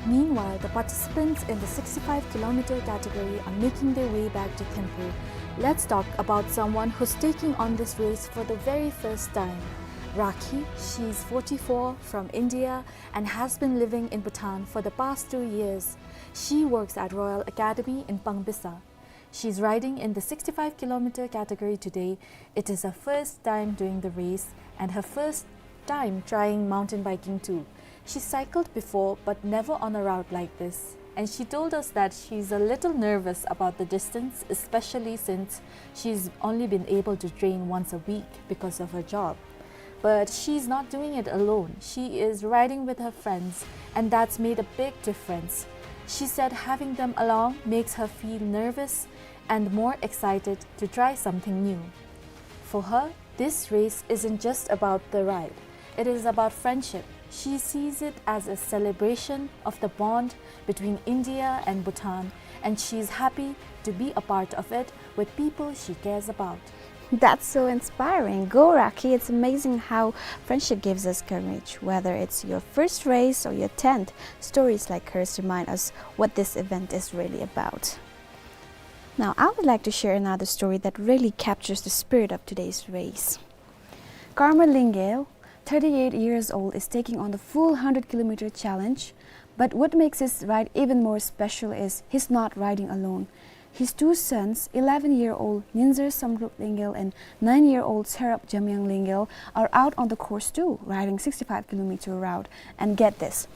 Meanwhile, the participants in the 65-kilometer category are making their way back to Thimphu. Let's talk about someone who's taking on this race for the very first time. Rakhi, she's 44, from India, and has been living in Bhutan for the past 2 years. She works at Royal Academy in Pangbisa. She's riding in the 65-kilometer category today. It is her first time doing the race and her first time trying mountain biking too. She cycled before, but never on a route like this. And she told us that she's a little nervous about the distance, especially since she's only been able to train once a week because of her job. But she's not doing it alone. She is riding with her friends, and that's made a big difference. She said having them along makes her feel nervous and more excited to try something new. For her, this race isn't just about the ride, it is about friendship. She sees it as a celebration of the bond between India and Bhutan, and she's happy to be a part of it with people she cares about. That's so inspiring. Go Raki, it's amazing how friendship gives us courage. Whether it's your first race or your 10th, stories like hers remind us what this event is really about. Now, I would like to share another story that really captures the spirit of today's race. Karma Lingale, 38 years old, is taking on the full 100-kilometer challenge. But what makes his ride even more special is he's not riding alone. His two sons, 11-year-old Ninzer Samrup Lingale and 9-year-old Serap Jamyang Lingale, are out on the course too, riding 65-kilometer route. And get this,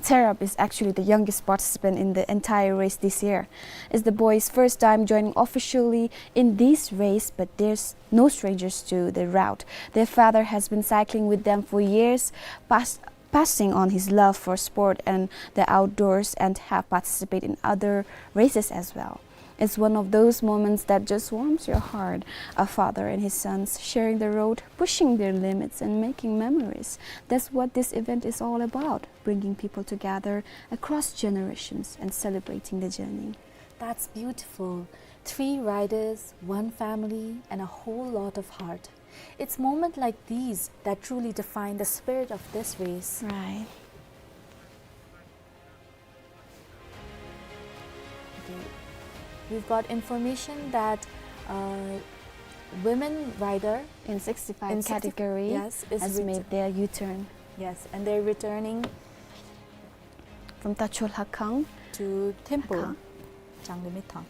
Serap is actually the youngest participant in the entire race this year. It's the boys' first time joining officially in this race, but there's no strangers to the route. Their father has been cycling with them for years, passing on his love for sport and the outdoors, and have participated in other races as well. It's one of those moments that just warms your heart. A father and his sons sharing the road, pushing their limits and making memories. That's what this event is all about, bringing people together across generations and celebrating the journey. That's beautiful. 3 riders, 1 family, and a whole lot of heart. It's moments like these that truly define the spirit of this race. Right. Okay. We've got information that women rider In 65 in 60 category yes, is has made their U-turn yes, and they're returning from Tachol Hakang. to Thimphu, Hakang. Changlimitha.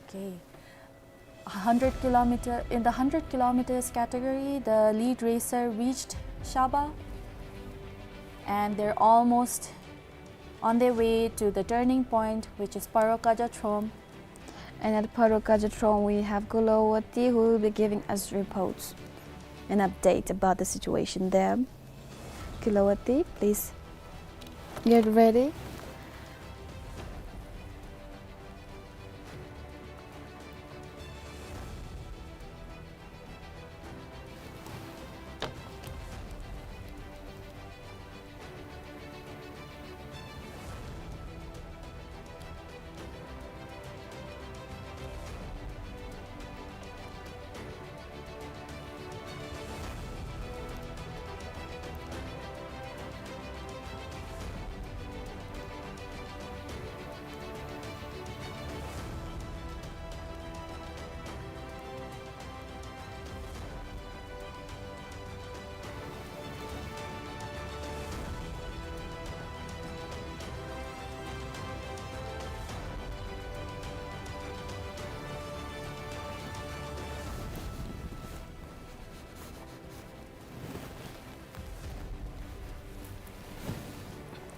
Okay. 100 kilometer in the 100 kilometers category, the lead racer reached Shaba, and they're almost on their way to the turning point, which is Parokajatrom. And at Parokajatrom, we have Gulawati, who will be giving us reports, an update about the situation there. Gulawati, please get ready.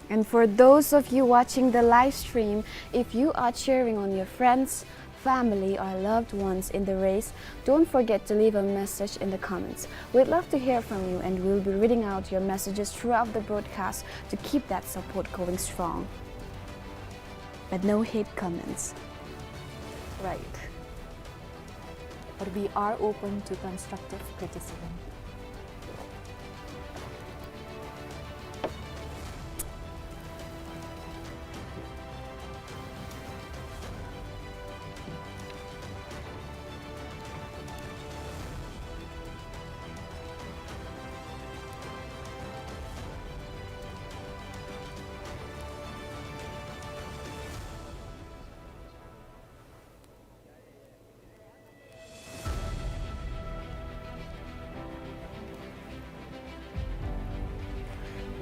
And for those of you watching the live stream, if you are cheering on your friends, family, or loved ones in the race, don't forget to leave a message in the comments. We'd love to hear from you, and we'll be reading out your messages throughout the broadcast to keep that support going strong. But no hate comments. Right. But we are open to constructive criticism.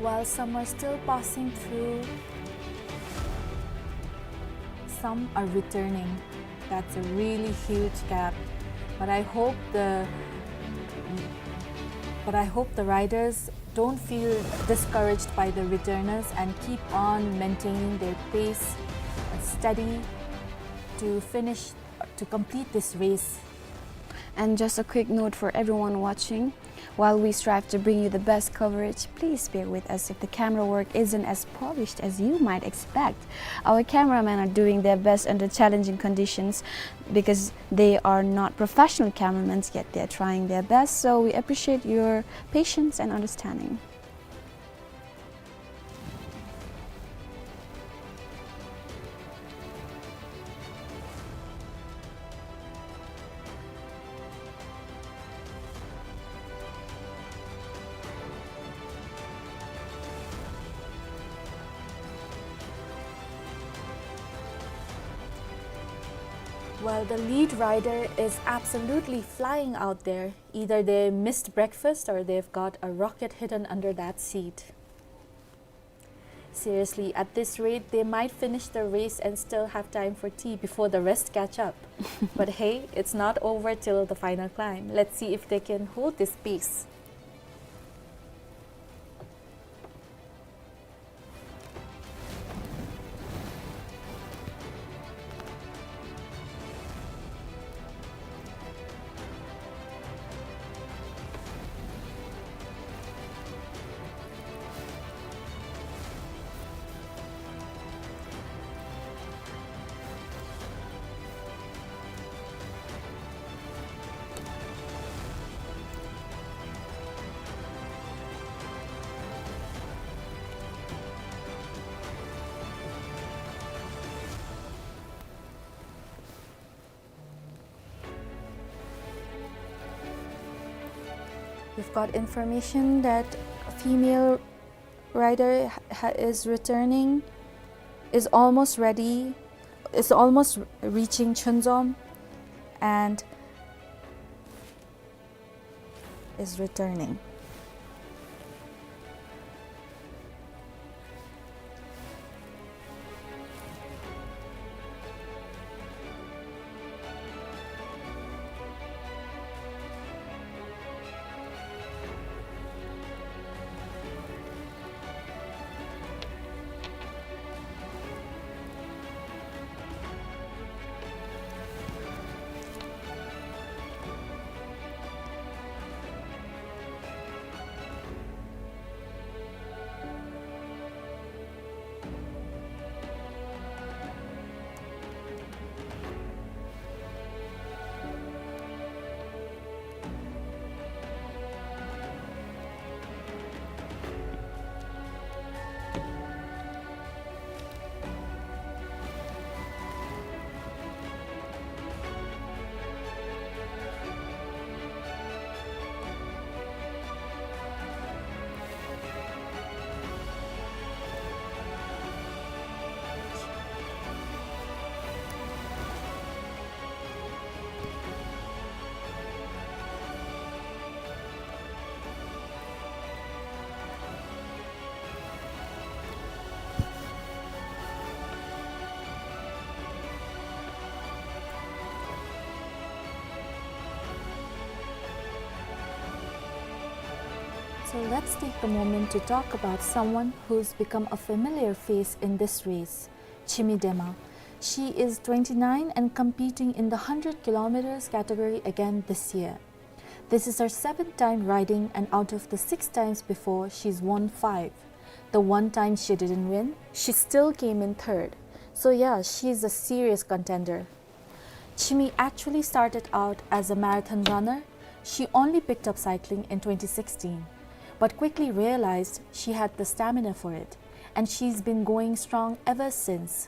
While some are still passing through, some are returning. That's a really huge gap. But I hope the But I hope the riders don't feel discouraged by the returners and keep on maintaining their pace and steady to complete this race. And just a quick note for everyone watching. While we strive to bring you the best coverage, please bear with us if the camera work isn't as polished as you might expect. Our cameramen are doing their best under challenging conditions because they are not professional cameramen, yet they're trying their best. So we appreciate your patience and understanding. Well, the lead rider is absolutely flying out there. Either they missed breakfast or they've got a rocket hidden under that seat. Seriously, at this rate, they might finish the race and still have time for tea before the rest catch up. But hey, it's not over till the final climb. Let's see if they can hold this pace. We've got information that a female rider is returning, is almost ready, is almost reaching Chunzom and is returning. So let's take a moment to talk about someone who's become a familiar face in this race, Chimi Dema. She is 29 and competing in the 100 kilometers category again this year. This is her 7th time riding, and out of the 6 times before, she's won 5. The one time she didn't win, she still came in 3rd. So yeah, she's a serious contender. Chimi actually started out as a marathon runner. She only picked up cycling in 2016, but quickly realized she had the stamina for it, and she's been going strong ever since.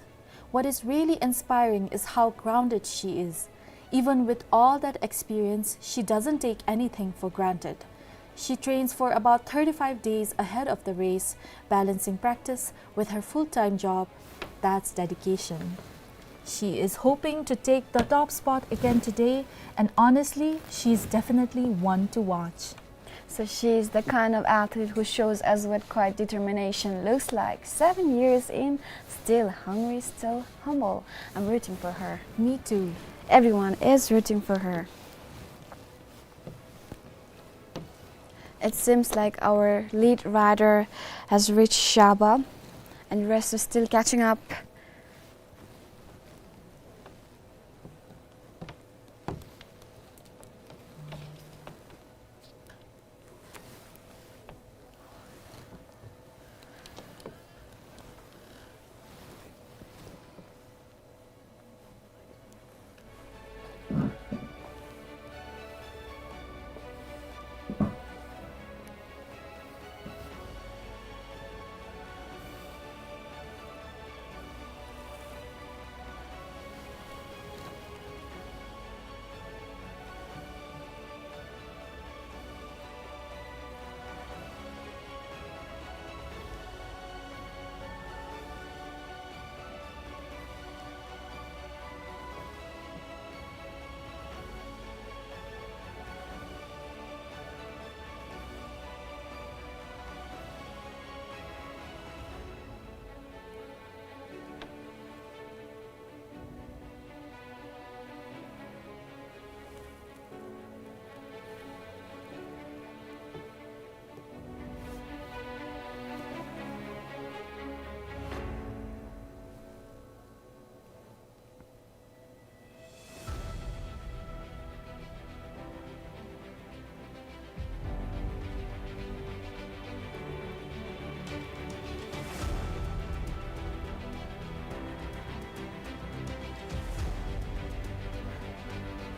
What is really inspiring is how grounded she is. Even with all that experience, she doesn't take anything for granted. She trains for about 35 days ahead of the race, balancing practice with her full-time job. That's dedication. She is hoping to take the top spot again today, and honestly, she's definitely one to watch. So she's the kind of athlete who shows us what quiet determination looks like. 7 years in, still hungry, still humble. I'm rooting for her. Me too. Everyone is rooting for her. It seems like our lead rider has reached Shaba and the rest is still catching up.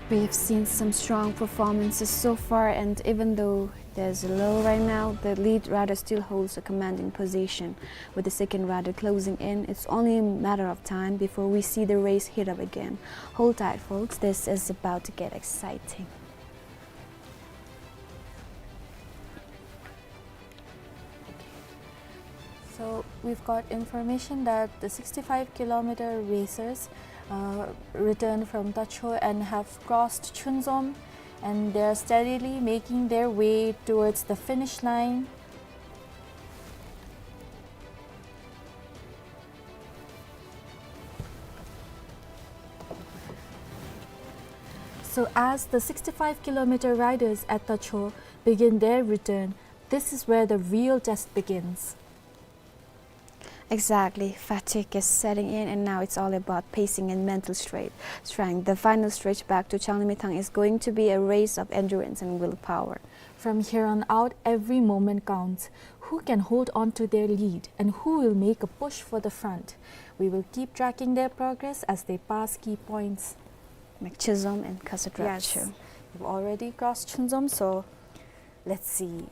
We have seen some strong performances so far, and even though there's a lull right now, the lead rider still holds a commanding position. With the second rider closing in, it's only a matter of time before we see the race heat up again. Hold tight, folks, this is about to get exciting. So we've got information that the 65-kilometer racers returned from Tacho and have crossed Chunzom, and they're steadily making their way towards the finish line. So as the 65-kilometer riders at Tacho begin their return, this is where the real test begins. Exactly, fatigue is setting in, and now it's all about pacing and mental strength. The final stretch back to Changlimithang is going to be a race of endurance and willpower. From here on out, every moment counts. Who can hold on to their lead and who will make a push for the front? We will keep tracking their progress as they pass key points. Like Chisholm and Kasatrapcho. Yes, we've already crossed Chunzom, so let's see.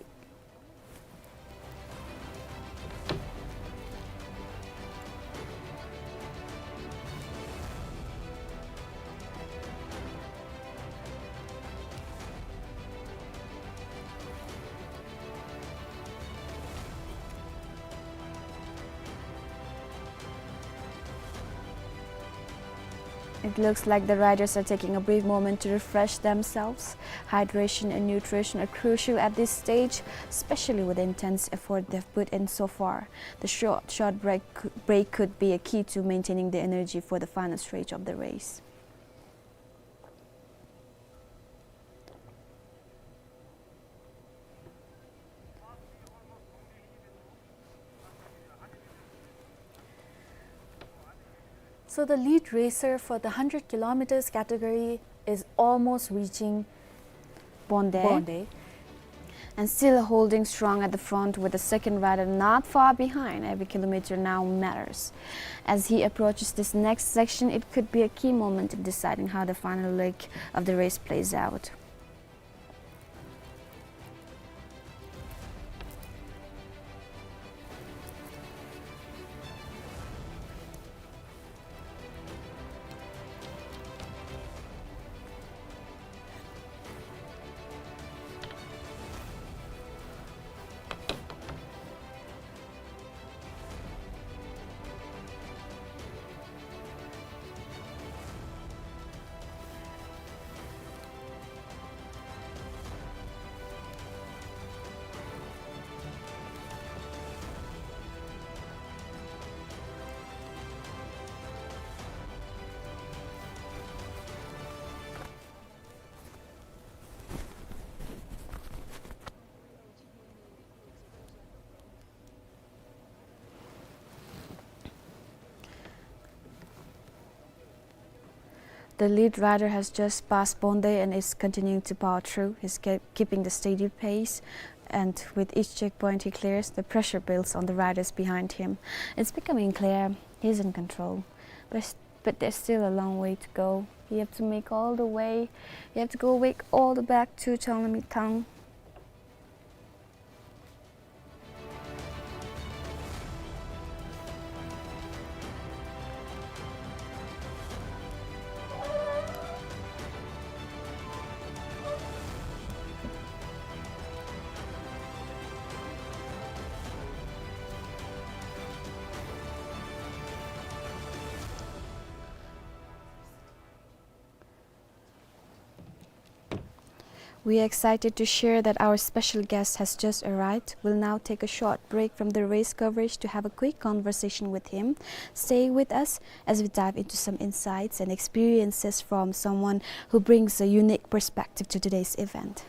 It looks like the riders are taking a brief moment to refresh themselves. Hydration and nutrition are crucial at this stage, especially with the intense effort they've put in so far. The short break could be a key to maintaining the energy for the final stretch of the race. So the lead racer for the 100 kilometers category is almost reaching Bonde. And still holding strong at the front with the second rider not far behind. Every kilometer now matters. As he approaches this next section, it could be a key moment in deciding how the final leg of the race plays out. The lead rider has just passed Bonde and is continuing to power through. He's keeping the steady pace, and with each checkpoint he clears, the pressure builds on the riders behind him. It's becoming clear he's in control, but there's still a long way to go. You have to make all the way. You have to go all the back to Changlimithang. We are excited to share that our special guest has just arrived. We'll now take a short break from the race coverage to have a quick conversation with him. Stay with us as we dive into some insights and experiences from someone who brings a unique perspective to today's event.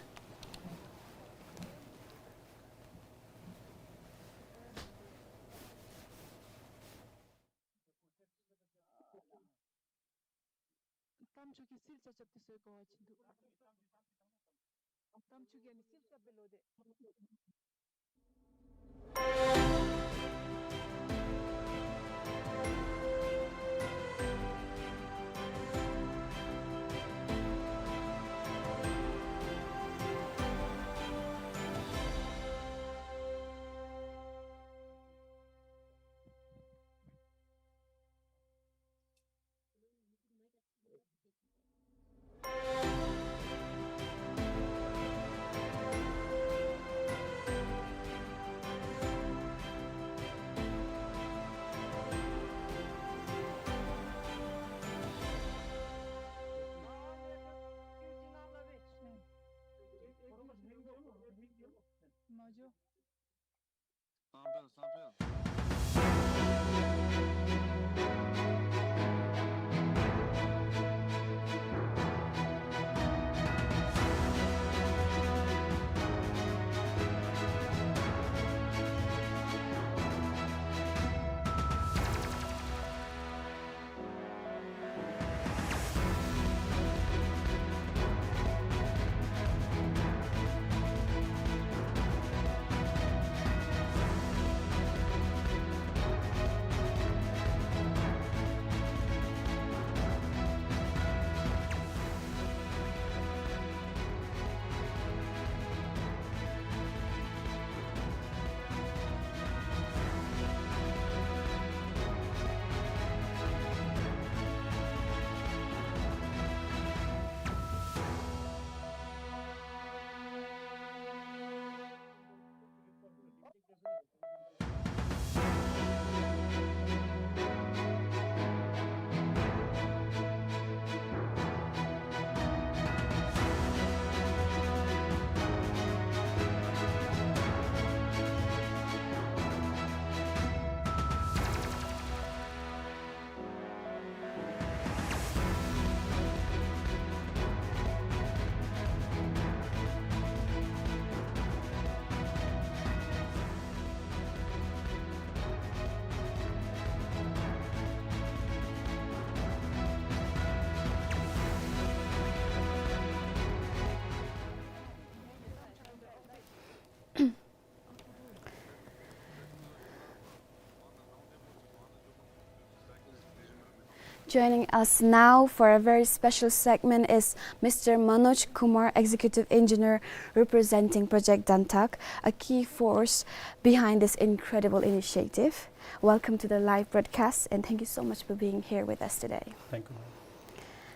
Joining us now for a very special segment is Mr. Manoj Kumar, Executive Engineer representing Project Dantak, a key force behind this incredible initiative. Welcome to the live broadcast and thank you so much for being here with us today. Thank you.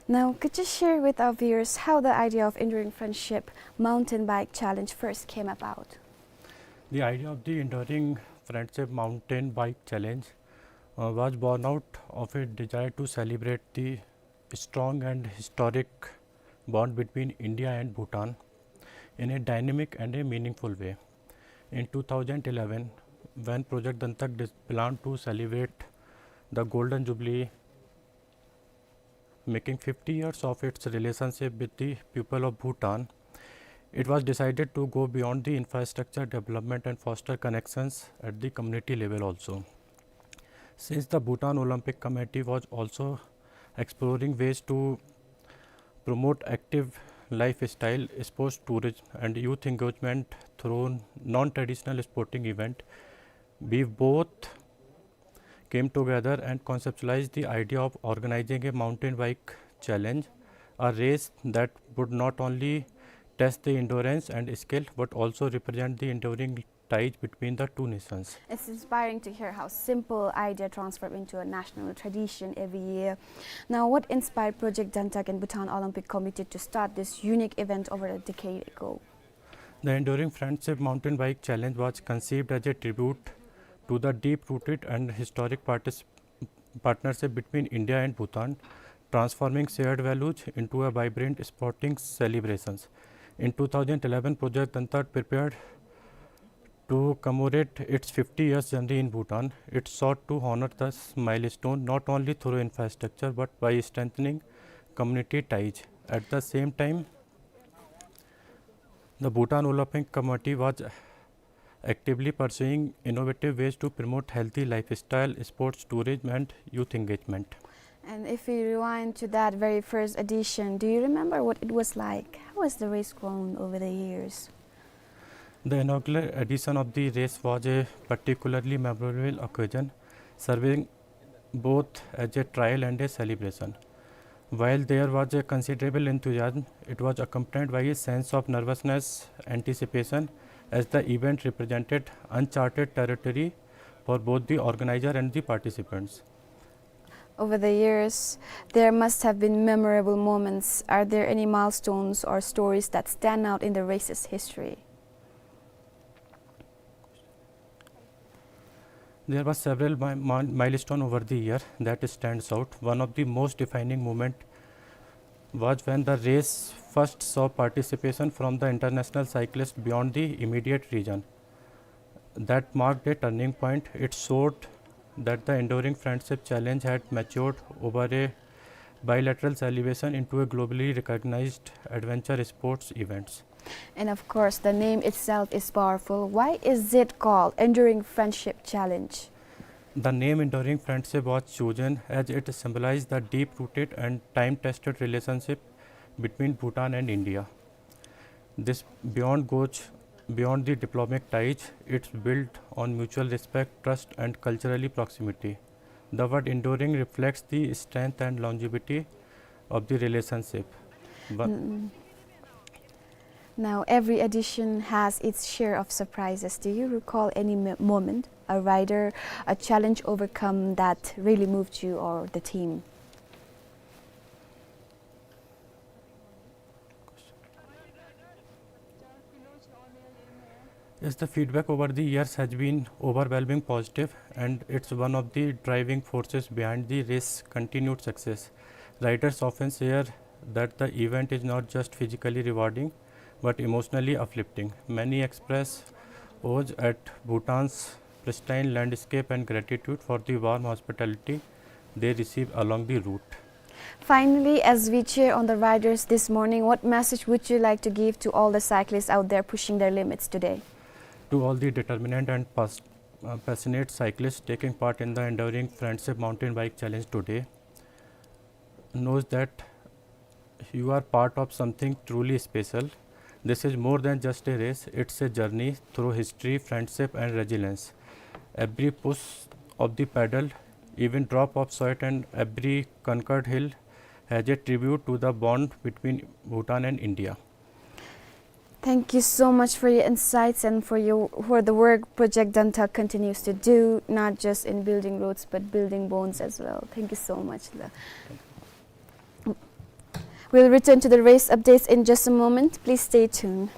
Now, could you share with our viewers how the idea of Enduring Friendship Mountain Bike Challenge first came about? The idea of the Enduring Friendship Mountain Bike Challenge was born out of a desire to celebrate the strong and historic bond between India and Bhutan in a dynamic and a meaningful way. In 2011, when Project Dantak planned to celebrate the Golden Jubilee, making 50 years of its relationship with the people of Bhutan, it was decided to go beyond the infrastructure development and foster connections at the community level also. Since the Bhutan Olympic Committee was also exploring ways to promote active lifestyle, sports tourism, and youth engagement through non-traditional sporting event. We both came together and conceptualized the idea of organizing a mountain bike challenge, a race that would not only test the endurance and skill but also represent the enduring ties between the two nations. It's inspiring to hear how simple idea transformed into a national tradition every year. Now, what inspired Project Dantak and Bhutan Olympic Committee to start this unique event over a decade ago? The Enduring Friendship Mountain Bike Challenge was conceived as a tribute to the deep-rooted and historic partnership between India and Bhutan, transforming shared values into a vibrant sporting celebrations. In 2011, Project Dantak prepared to commemorate its 50 years journey in Bhutan. It sought to honor this milestone not only through infrastructure but by strengthening community ties. At the same time, the Bhutan Olympic Committee was actively pursuing innovative ways to promote healthy lifestyle, sports tourism, and youth engagement. And if we rewind to that very first edition, do you remember what it was like? How has the race grown over the years? The inaugural edition of the race was a particularly memorable occasion, serving both as a trial and a celebration. While there was a considerable enthusiasm, it was accompanied by a sense of nervousness, anticipation, as the event represented uncharted territory for both the organizer and the participants. Over the years, there must have been memorable moments. Are there any milestones or stories that stand out in the race's history? There were several milestones over the year that stands out. One of the most defining moment was when the race first saw participation from the international cyclists beyond the immediate region. That marked a turning point. It showed that the Enduring Friendship Challenge had matured over a bilateral celebration into a globally recognized adventure sports events. And of course, the name itself is powerful. Why is it called Enduring Friendship Challenge? The name Enduring Friendship was chosen as it symbolized the deep-rooted and time-tested relationship between Bhutan and India. This goes beyond the diplomatic ties. It's built on mutual respect, trust, and culturally proximity. The word enduring reflects the strength and longevity of the relationship. Now, every edition has its share of surprises. Do you recall any moment, a rider, a challenge overcome that really moved you or the team? Yes, the feedback over the years has been overwhelming positive, and it's one of the driving forces behind the race's continued success. Riders often share that the event is not just physically rewarding but emotionally uplifting. Many express awe at Bhutan's pristine landscape and gratitude for the warm hospitality they receive along the route. Finally, as we cheer on the riders this morning, what message would you like to give to all the cyclists out there pushing their limits today? To all the determined and passionate cyclists taking part in the Enduring Friendship Mountain Bike Challenge today, knows that you are part of something truly special. This is more than just a race, it's a journey through history, friendship, and resilience. Every push of the pedal, even drop of sweat, and every conquered hill has a tribute to the bond between Bhutan and India. Thank you so much for your insights and for the work Project Dantak continues to do, not just in building roads but building bonds as well. Thank you so much. We'll return to the race updates in just a moment. Please stay tuned.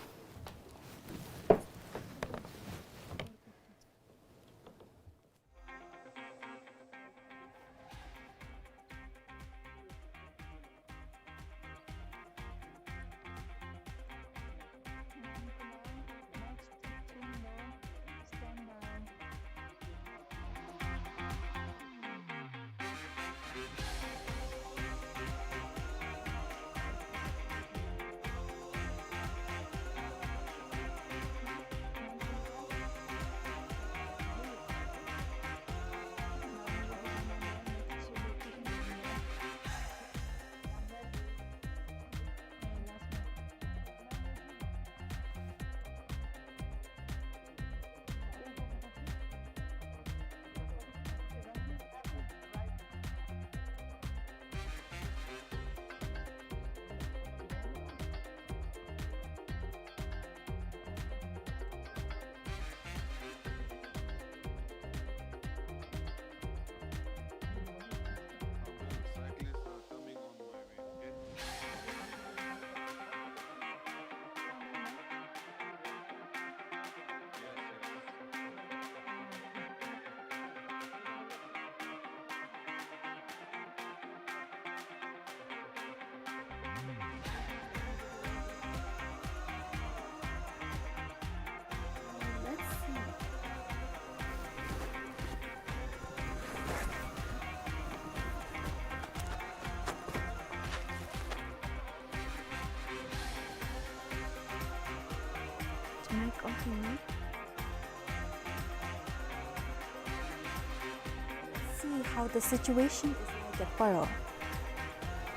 See how the situation is like at Paro.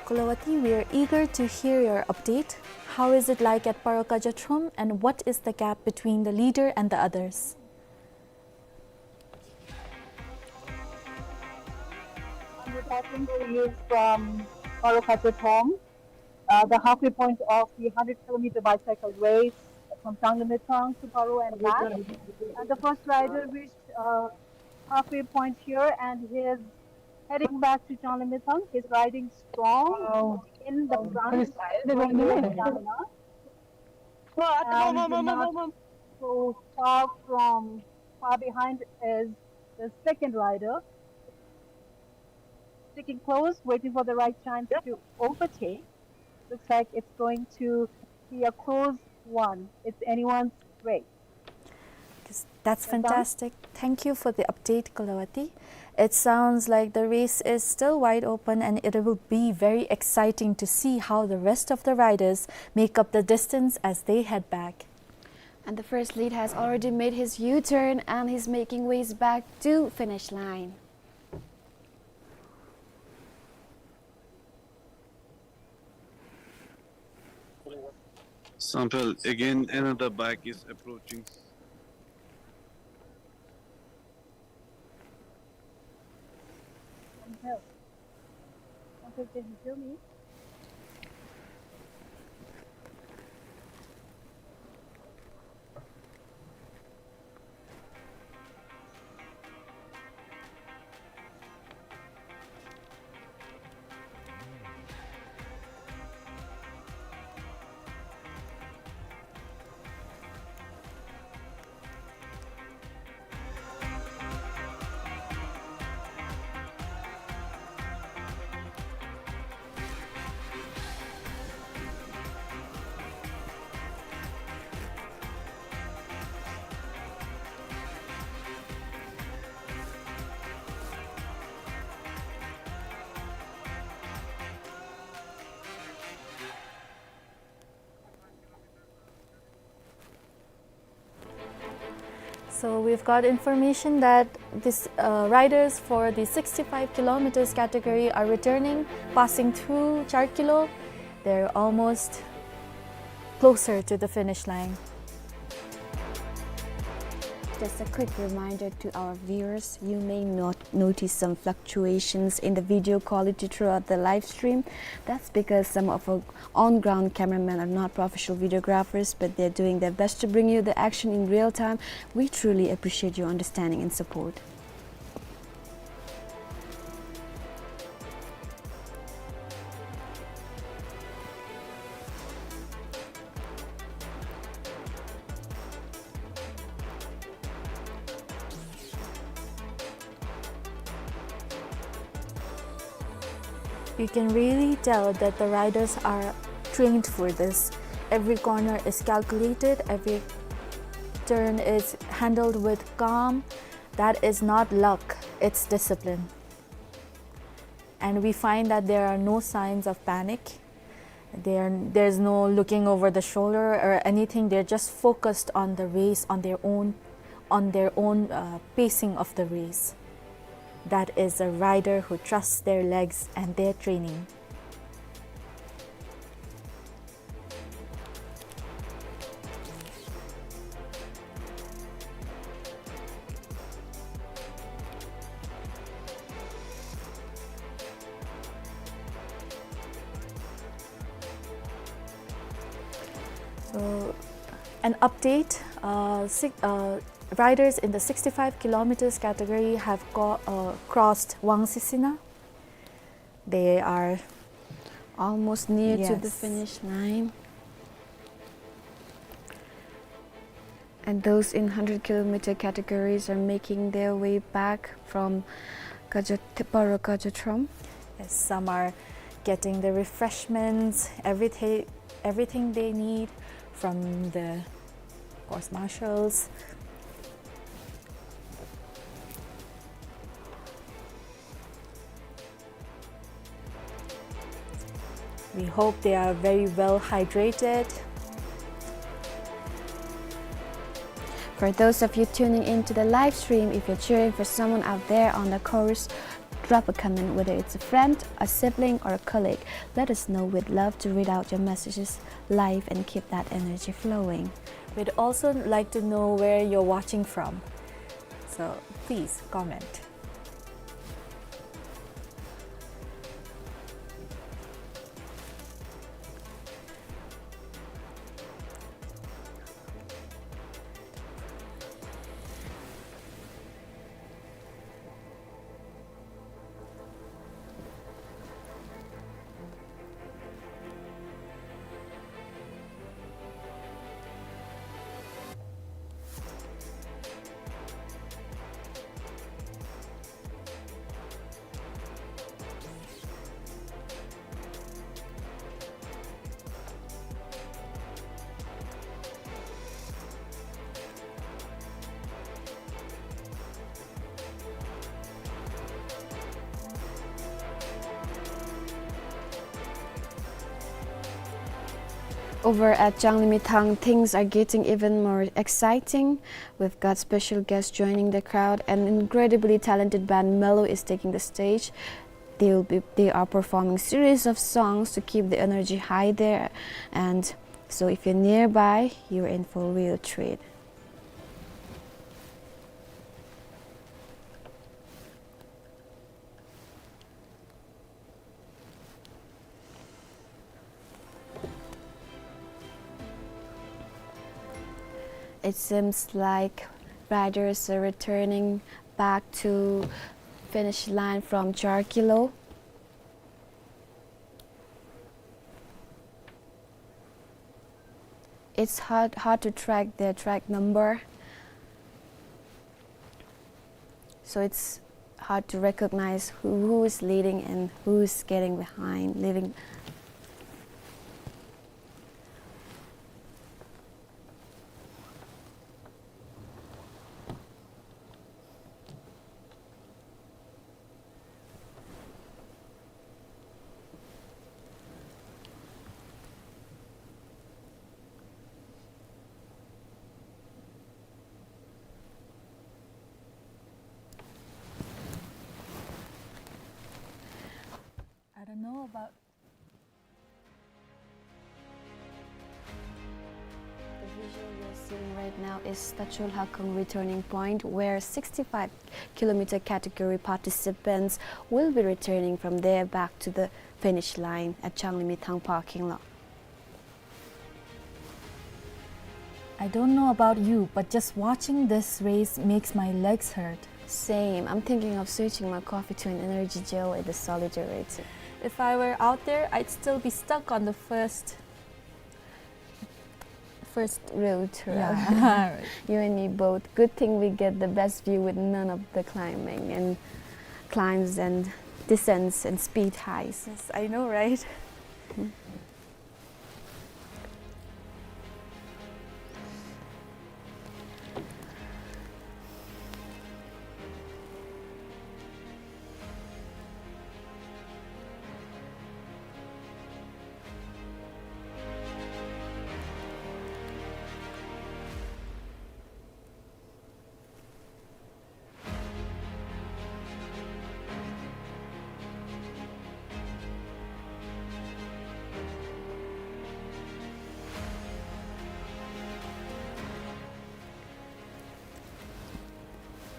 Kulawati, we are eager to hear your update. How is it like at Paro Kajatrom, and what is the gap between the leader and the others? I'm reporting to you from Parokatotong, the halfway point of the 100-kilometer bicycle race from Changlimitang to Paro and back. And the first rider reached halfway point here and he is heading back to Changlimitang. He's riding strong in the front. So far behind is the second rider. Sticking close, waiting for the right chance to overtake. Looks like it's going to be a close one. It's anyone's race. That's fantastic. Thank you for the update, Kulawati. It sounds like the race is still wide open, and it will be very exciting to see how the rest of the riders make up the distance as they head back. And the first lead has already made his U-turn and he's making ways back to finish line. Sampel, again another bike is approaching. Uncle, can you hear me? So we've got information that these riders for the 65 kilometers category are returning, passing through Charkilo. They're almost closer to the finish line. Just a quick reminder to our viewers, you may not notice some fluctuations in the video quality throughout the live stream. That's because some of our on-ground cameramen are not professional videographers, but they're doing their best to bring you the action in real time. We truly appreciate your understanding and support. You can really tell that the riders are trained for this. Every corner is calculated, every turn is handled with calm. That is not luck, it's discipline. And we find that there are no signs of panic. There's no looking over the shoulder or anything. They're just focused on the race, on their own pacing of the race. That is a rider who trusts their legs and their training. So, an update, riders in the 65 kilometers category have crossed Wang Sisina. They are almost near to the Yes. finish line. And those in 100-kilometer categories are making their way back from Paro Kajatrom. Yes, some are getting the refreshments, everything they need from the course marshals. We hope they are very well hydrated. For those of you tuning into the live stream, if you're cheering for someone out there on the course, drop a comment, whether it's a friend, a sibling, or a colleague. Let us know. We'd love to read out your messages live and keep that energy flowing. We'd also like to know where you're watching from. So please comment. Over at Janglimitang, things are getting even more exciting. We've got special guests joining the crowd. An incredibly talented band, Mellow, is taking the stage. They are performing series of songs to keep the energy high there. And so if you're nearby, you're in for a real treat. It seems like riders are returning back to finish line from Charkilo. It's hard to track their track number, so it's hard to recognize who is leading and who is getting behind, leaving. I don't know about The visual you're seeing right now is Tachul Hakong returning point, where 65-kilometer category participants will be returning from there back to the finish line at Janglimitang parking lot. I don't know about you, but just watching this race makes my legs hurt. Same. I'm thinking of switching my coffee to an energy gel at the Solidarity. If I were out there, I'd still be stuck on the first route. Yeah. You and me both. Good thing we get the best view with none of the climbing and climbs and descents and speed highs. Yes, I know, right?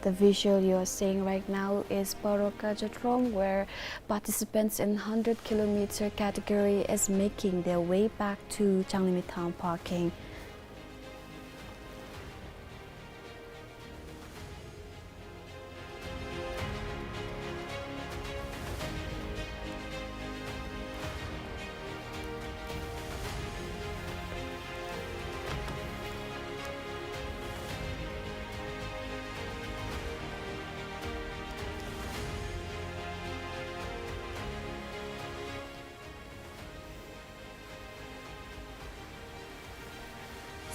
The visual you are seeing right now is Baroka Jatrom, where participants in 100-kilometer category is making their way back to Janglimitang parking.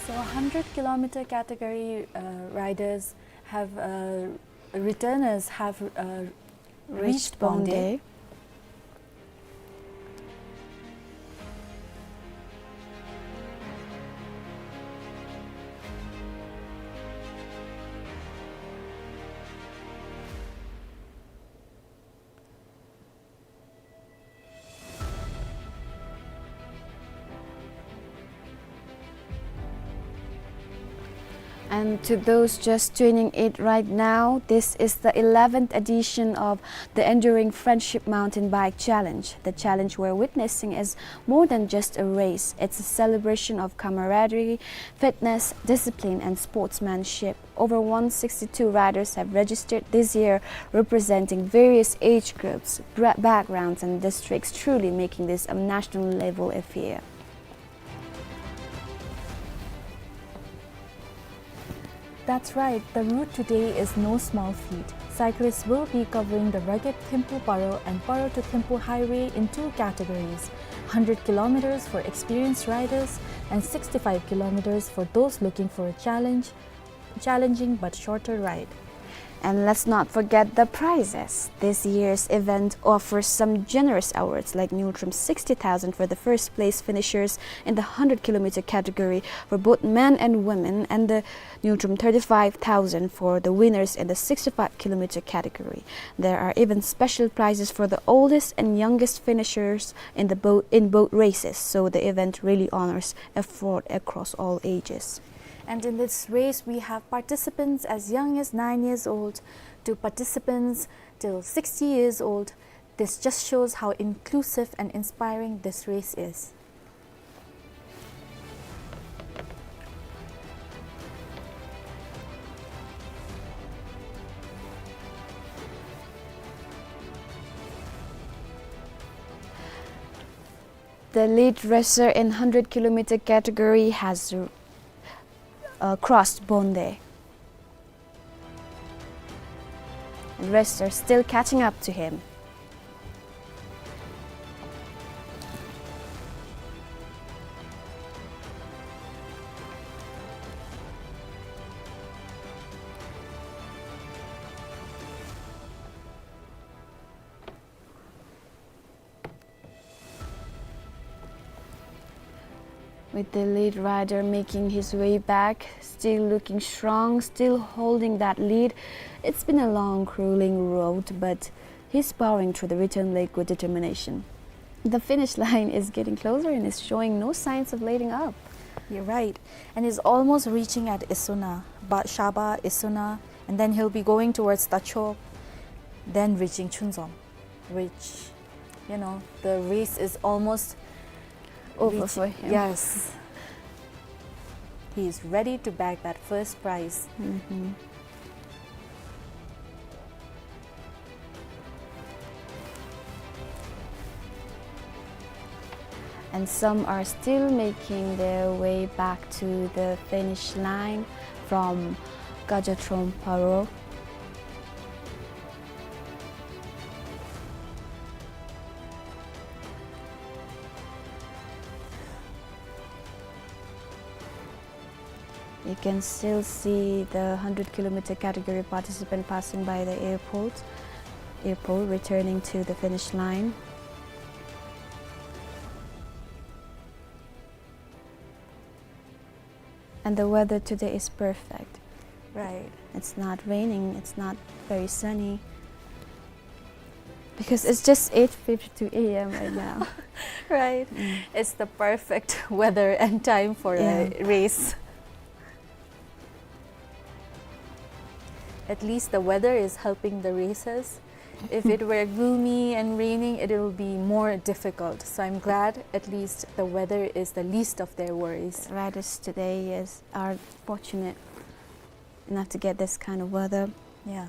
So 100-kilometer category riders have, returners have reached Bonde. And to those just tuning in right now, this is the 11th edition of the Enduring Friendship Mountain Bike Challenge. The challenge we're witnessing is more than just a race. It's a celebration of camaraderie, fitness, discipline, and sportsmanship. Over 162 riders have registered this year, representing various age groups, backgrounds, and districts, truly making this a national level affair. That's right, the route today is no small feat. Cyclists will be covering the rugged Thimphu-Paro and Paro to Thimphu highway in two categories, 100 kilometers for experienced riders and 65 kilometers for those looking for a challenging but shorter ride. And let's not forget the prizes. This year's event offers some generous awards like Neutrum 60,000 for the first place finishers in the 100-kilometer category for both men and women, and the Neutrum 35,000 for the winners in the 65-kilometer category. There are even special prizes for the oldest and youngest finishers in both races, so the event really honors effort across all ages. And in this race, we have participants as young as 9 years old to participants till 60 years old. This just shows how inclusive and inspiring this race is. The lead racer in 100-kilometer category has crossed Bonde. And rest are still catching up to him. With the lead rider making his way back, still looking strong, still holding that lead. It's been a long, grueling road, but he's powering through the return leg with determination. The finish line is getting closer and is showing no signs of letting up. You're right. And he's almost reaching at Isuna, Shaba, Isuna, and then he'll be going towards Tachop, then reaching Chunzom, which, you know, the race is almost Over for him. Yes. He is ready to bag that first prize. And some are still making their way back to the finish line from Gajatrom Paro. You can still see the 100-kilometer category participant passing by the airport, returning to the finish line. And the weather today is perfect. Right. It's not raining, it's not very sunny. Because it's just 8:52 a.m. right now. Right. It's the perfect weather and time for a race. At least the weather is helping the races. If it were gloomy and raining, it will be more difficult. So I'm glad at least the weather is the least of their worries. Riders today are fortunate enough to get this kind of weather. Yeah.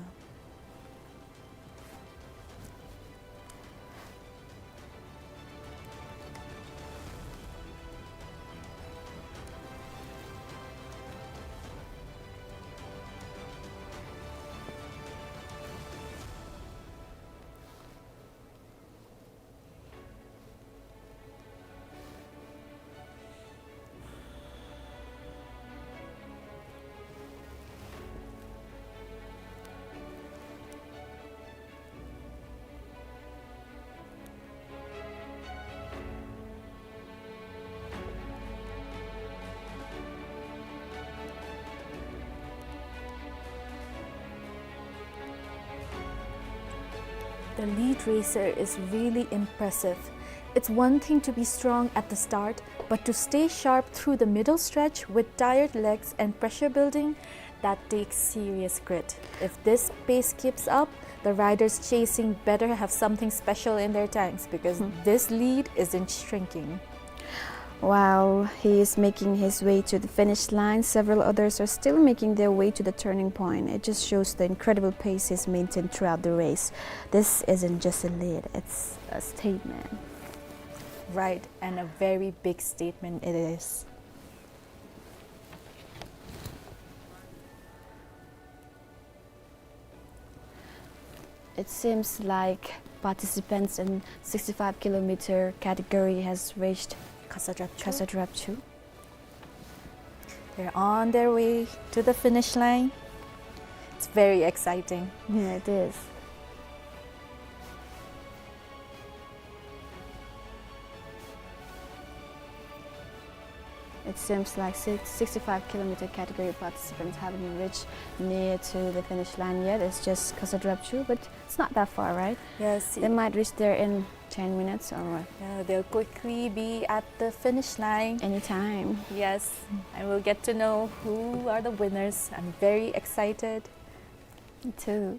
The lead racer is really impressive. It's one thing to be strong at the start, but to stay sharp through the middle stretch with tired legs and pressure building, that takes serious grit. If this pace keeps up, the riders chasing better have something special in their tanks, because this lead isn't shrinking. While he is making his way to the finish line, several others are still making their way to the turning point. It just shows the incredible pace he's maintained throughout the race. This isn't just a lead, it's a statement. Right, and a very big statement it is. It seems like participants in 65-kilometer category has reached Khazad-Rapchu. They're on their way to the finish line. It's very exciting. Yeah, it is. It seems like 65-kilometer category participants haven't reached near to the finish line yet. It's just Khazad-Rapchu, but it's not that far, right? Yes, They might reach there in 10 minutes or what? yeah, they'll quickly be at the finish line. Anytime. Yes, and we'll get to know who are the winners. I'm very excited. Me too.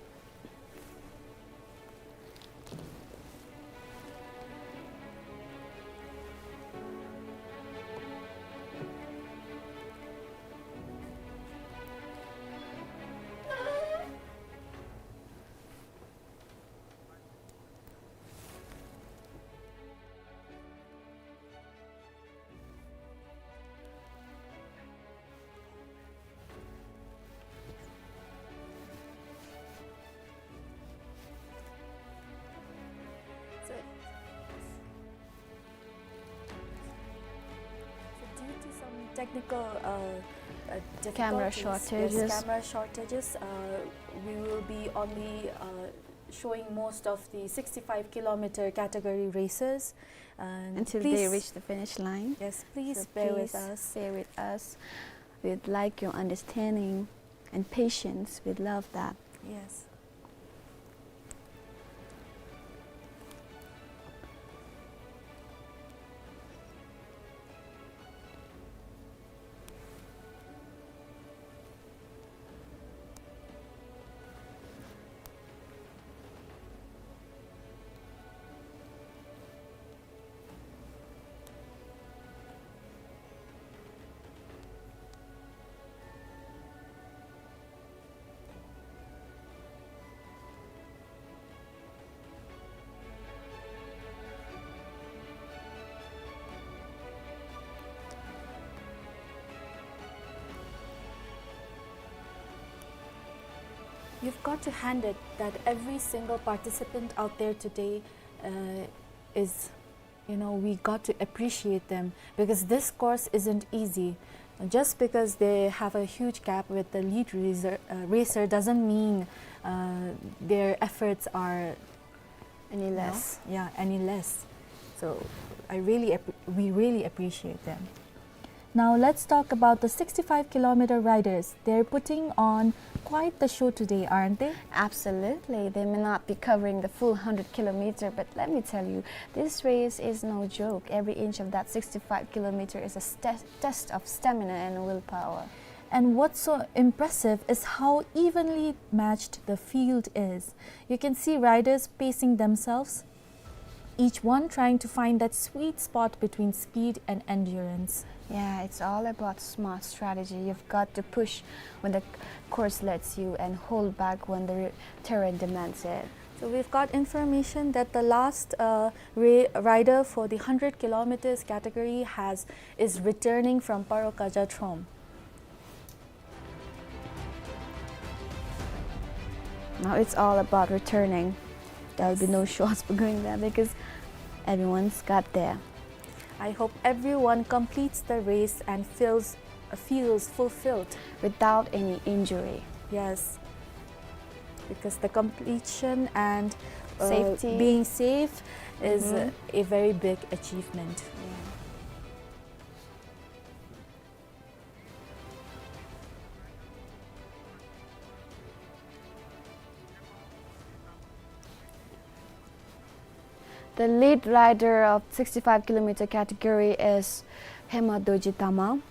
So due to some technical Camera difficulties, shortages. camera shortages, we will be only showing most of the 65-kilometer category races. And Until please, they reach the finish line. yes, please So bear with please us. Bear with us. We'd like your understanding and patience. We'd love that. Yes. You've got to hand it that every single participant out there today is, we got to appreciate them, because this course isn't easy. Just because they have a huge gap with the lead racer doesn't mean their efforts are Any less. any less. So we really appreciate them. Now let's talk about the 65-kilometer riders. They're putting on quite the show today, aren't they? Absolutely. They may not be covering the full 100-kilometer, but let me tell you, this race is no joke. Every inch of that 65-kilometer is a test of stamina and willpower. And what's so impressive is how evenly matched the field is. You can see riders pacing themselves, each one trying to find that sweet spot between speed and endurance. Yeah, it's all about smart strategy. You've got to push when the course lets you and hold back when the terrain demands it. So we've got information that the last rider for the 100 kilometers category is returning from Parokajatrom. Now it's all about returning. There'll be no shorts for going there because everyone's got there. I hope everyone completes the race and feels fulfilled. Without any injury. Yes, because the completion and Safety. being safe is a very big achievement. The lead rider of 65-kilometer category is Hema Dojitama.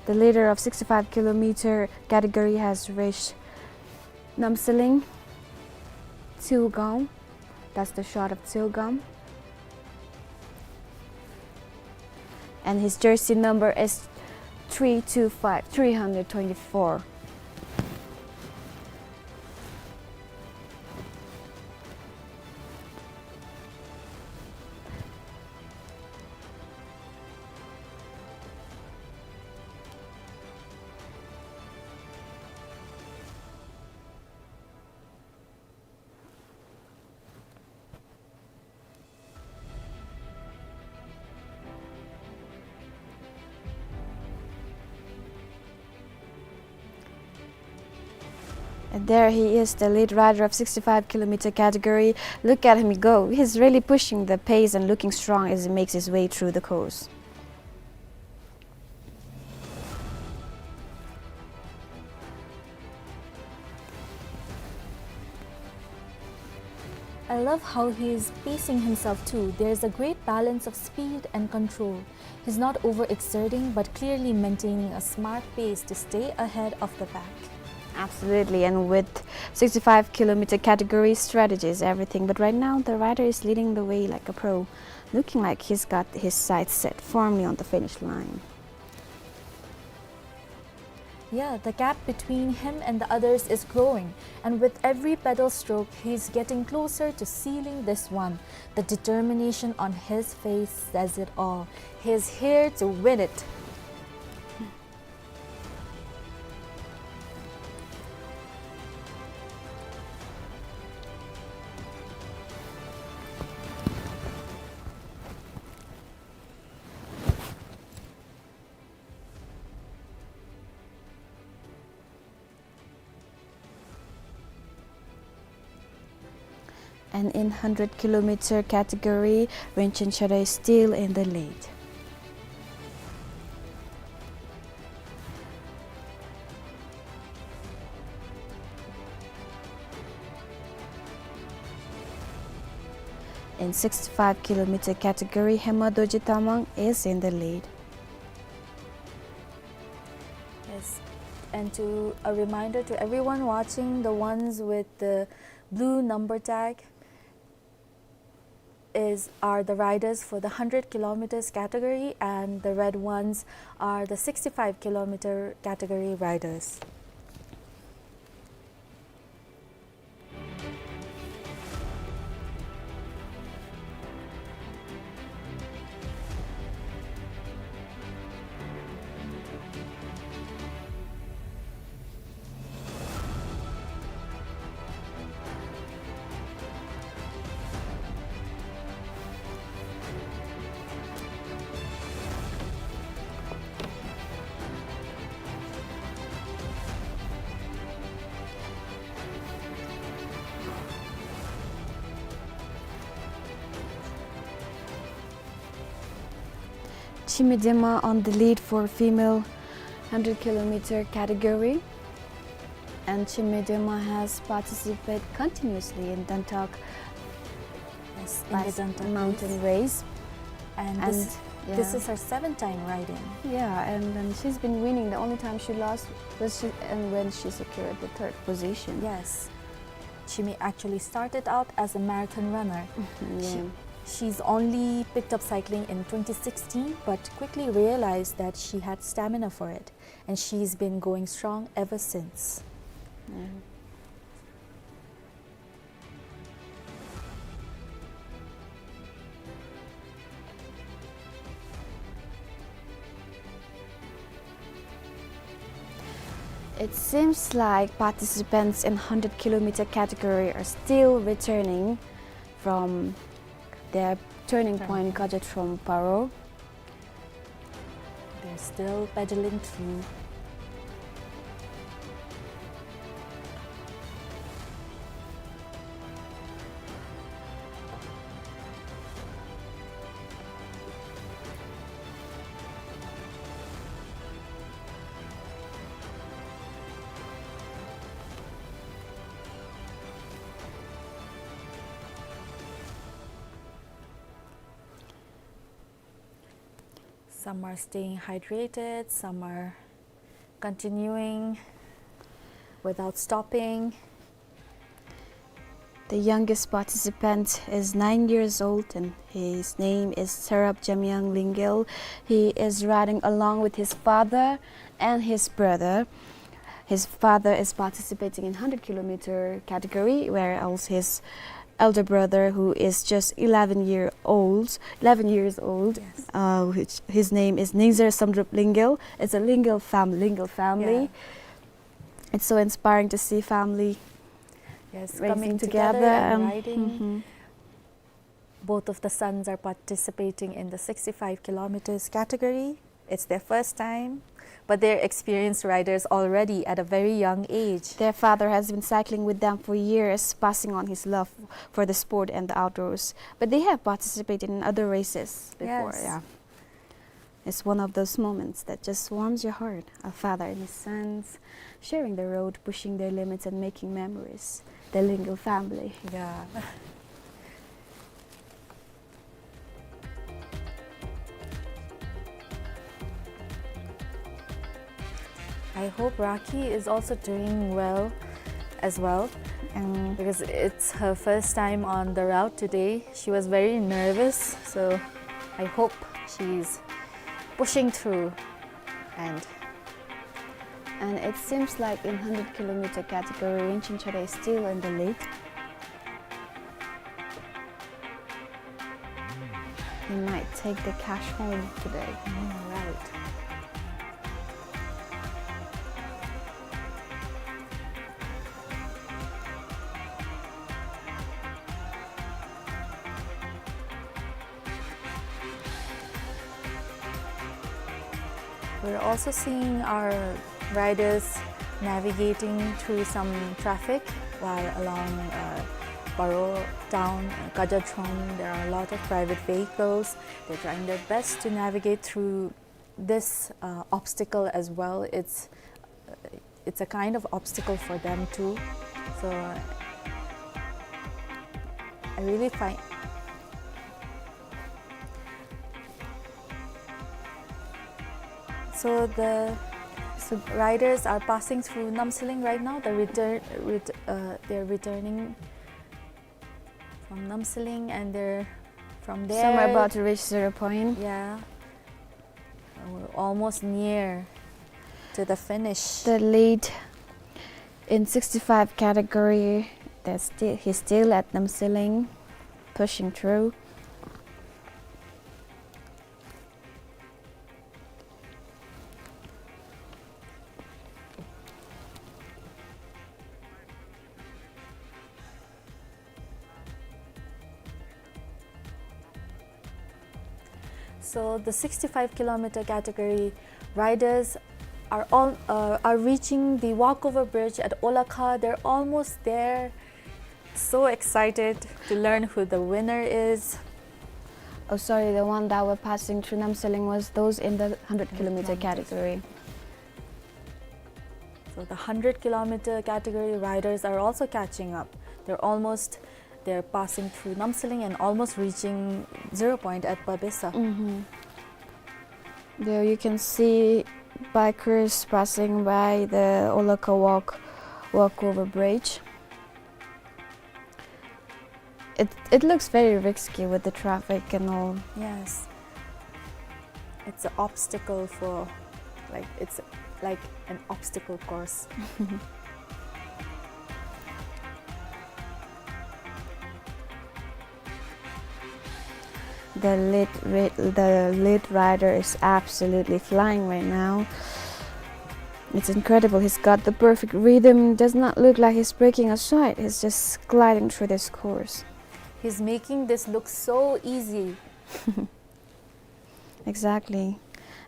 The leader of 65-kilometer category has reached Namsaling Tsilgam. That's the shot of Tsilgam. And his jersey number is 324. And there he is, the lead rider of 65-kilometer category. Look at him go. He's really pushing the pace and looking strong as he makes his way through the course. I love how he's pacing himself too. There's a great balance of speed and control. He's not overexerting but clearly maintaining a smart pace to stay ahead of the pack. Absolutely, and with 65-kilometer category, strategy is everything. But right now, the rider is leading the way like a pro, looking like he's got his sights set firmly on the finish line. Yeah, the gap between him and the others is growing, and with every pedal stroke, he's getting closer to sealing this one. The determination on his face says it all. He's here to win it. And in 100-kilometer category, Rinchen Chada is still in the lead. In 65-kilometer category, Hema Dojitamang is in the lead. Yes, and to a reminder to everyone watching, the ones with the blue number tag are the riders for the 100 kilometers category, and the red ones are the 65-kilometer category riders. Chimidema on the lead for female 100-kilometer category, and Chimidema has participated continuously in Dantok mountain race, and this is her 7th time riding. Yeah, and she's been winning. The only time she lost was when she secured the 3rd position. Yes, Chimi actually started out as a marathon runner. Yeah. She's only picked up cycling in 2016, but quickly realized that she had stamina for it, and she's been going strong ever since. Yeah. It seems like participants in 100-kilometer category are still returning from their turning point, Kajatrom Paro. They're still pedaling through. Some are staying hydrated, some are continuing without stopping. The youngest participant is 9 years old and his name is Serap Jamyang Lingil. He is riding along with his father and his brother. His father is participating in 100-kilometer category, whereas his elder brother, who is just 11 years old, Yes. which his name is Nizar Samdrup Lingil. It's a Lingil family. Yeah. It's so inspiring to see family Yes, racing coming together and riding. mhm. Both of the sons are participating in the 65 kilometers category. It's their first time, but they're experienced riders already at a very young age. Their father has been cycling with them for years, passing on his love for the sport and the outdoors. But they have participated in other races before. Yes. Yeah, it's one of those moments that just warms your heart. A father and his sons sharing the road, pushing their limits and making memories. The Lingil family. Yeah. I hope Raki is also doing well as well, because it's her first time on the route today. She was very nervous, so I hope she's pushing through. And it seems like in 100-kilometer category, Winchin Chade is still in the lead. He might take the cash home today. Right. We're also seeing our riders navigating through some traffic while along Paro town, Kajatrom. There are a lot of private vehicles. They're trying their best to navigate through this obstacle as well. It's a kind of obstacle for them too. So I really find So the riders are passing through Namsiling right now. They're returning from Namsiling, and they're from there. Some are about to reach 0 point. Yeah, we're almost near to the finish. The lead in 65 category, he's still at Namsiling, pushing through. So the 65-kilometer category riders are reaching the walkover bridge at Olakha. They're almost there. So excited to learn who the winner is. Oh, sorry, the one that were passing through Namsiling was those in the 100-kilometer category. So the 100-kilometer category riders are also catching up. They're passing through Namsiling and almost reaching 0 point at Babisa. There you can see bikers passing by the Olakha walkover bridge. It looks very risky with the traffic and all. Yes. It's an obstacle it's like an obstacle course. The lead rider is absolutely flying right now. It's incredible. He's got the perfect rhythm. Does not look like he's breaking a stride. He's just gliding through this course. He's making this look so easy. Exactly.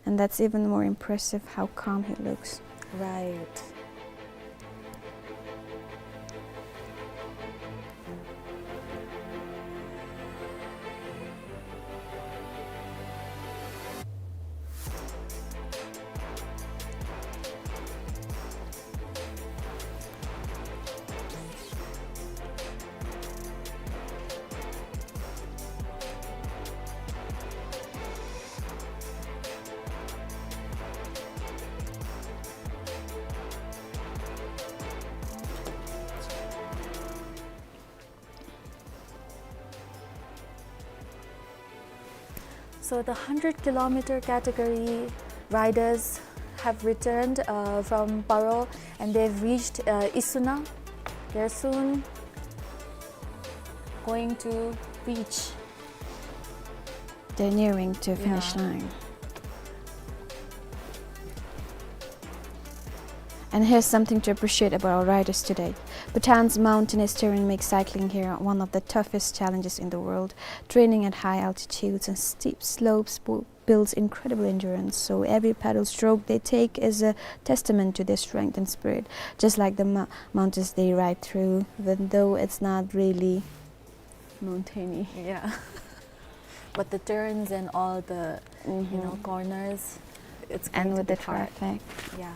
And that's even more impressive how calm he looks. Right. So the 100-kilometer category riders have returned from Paro and they've reached Isuna. They're soon going to reach. They're nearing to finish line. And here's something to appreciate about our riders today. Bhutan's mountainous terrain makes cycling here one of the toughest challenges in the world. Training at high altitudes and steep slopes builds incredible endurance, so every paddle stroke they take is a testament to their strength and spirit, just like the mountains they ride through, even though it's not really mountainy. Yeah. But the turns and all the corners, it's going And to with be the hard. traffic. Yeah.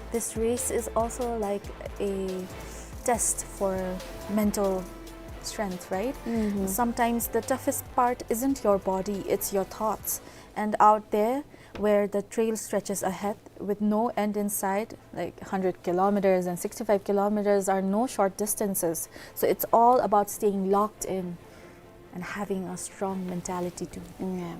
This race is also like a test for mental strength, right? Sometimes the toughest part isn't your body, it's your thoughts. And out there, where the trail stretches ahead with no end in sight, like 100 kilometers and 65 kilometers are no short distances. So it's all about staying locked in and having a strong mentality too. Yeah.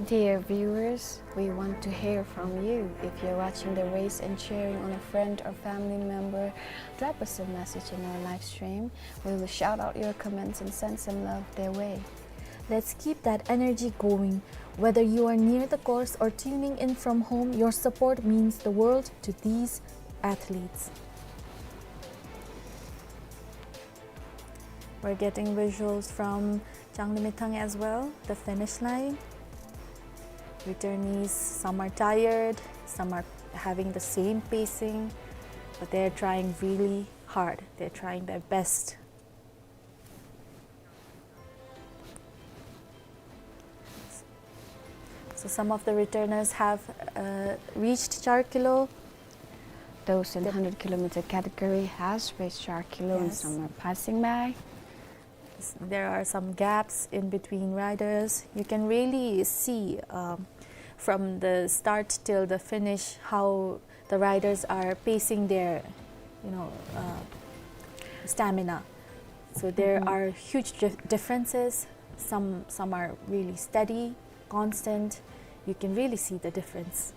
Dear viewers, we want to hear from you. If you're watching the race and cheering on a friend or family member, drop us a message in our live stream. We will shout out your comments and send some love their way. Let's keep that energy going. Whether you are near the course or tuning in from home, your support means the world to these athletes. We're getting visuals from Changlimithang as well, the finish line. Returnees, some are tired, some are having the same pacing, but they're trying really hard. They're trying their best. So some of the returners have reached 4 kilo. Those in 100-kilometer category has reached 4 kilo and Yes. some are passing by. There are some gaps in between riders. You can really see from the start till the finish how the riders are pacing their, stamina. So there are huge differences. Some are really steady, constant. You can really see the difference.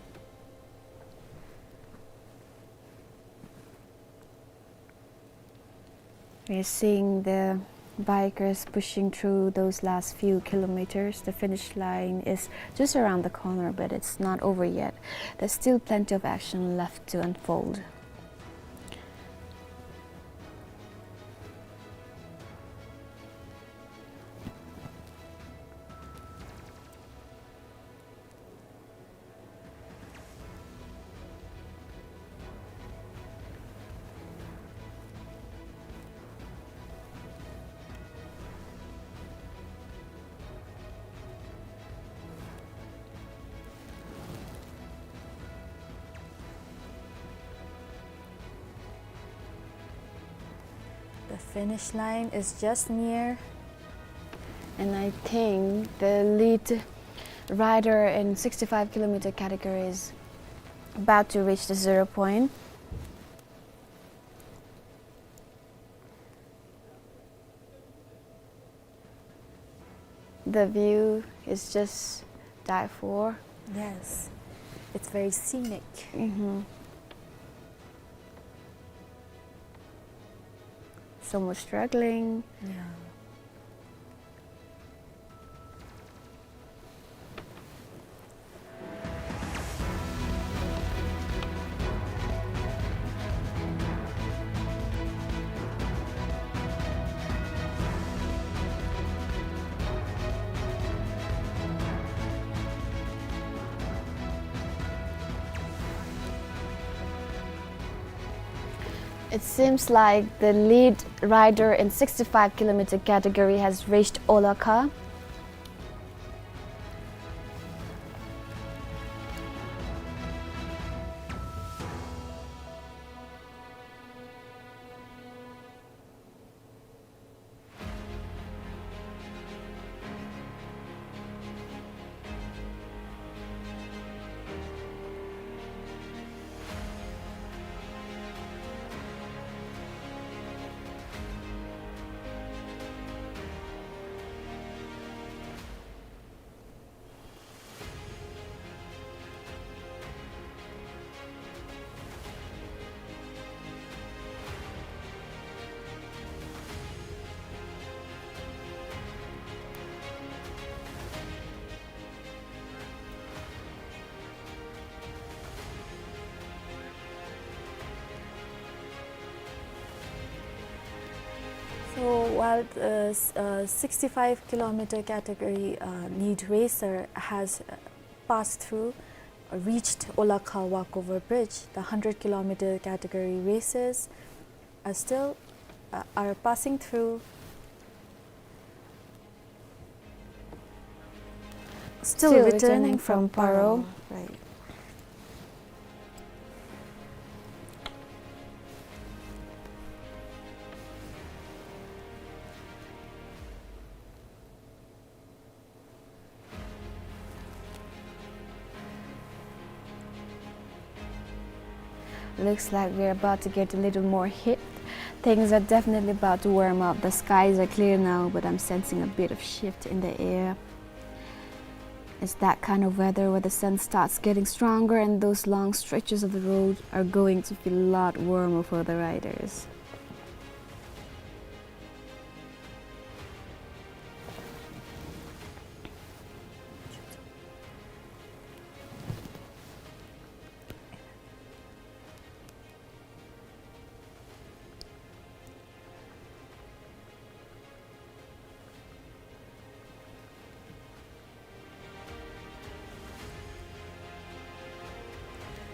We're seeing the bikers pushing through those last few kilometers. The finish line is just around the corner, but it's not over yet. There's still plenty of action left to unfold. The finish line is just near. And I think the lead rider in 65 kilometer category is about to reach the 0 point. The view is just die for. Yes, it's very scenic. Someone struggling. Yeah. It seems like the lead rider in 65 kilometer category has reached Olakha. So while the 65 kilometer category lead racer has passed through, reached Olakha walkover bridge, the 100 kilometer category racers are still are passing through. Still returning from Paro. Right. Looks like we're about to get a little more hit. Things are definitely about to warm up. The skies are clear now, but I'm sensing a bit of shift in the air. It's that kind of weather where the sun starts getting stronger and those long stretches of the road are going to feel a lot warmer for the riders.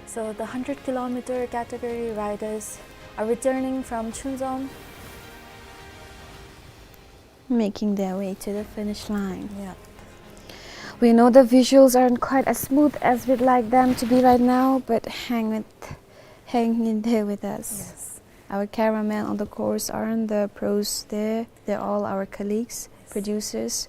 So the 100 kilometer category riders are returning from Chunjeom. Making their way to the finish line. Yeah. We know the visuals aren't quite as smooth as we'd like them to be right now, but hang in there with us. Yes. Our cameramen on the course aren't the pros there. They're all our colleagues, producers.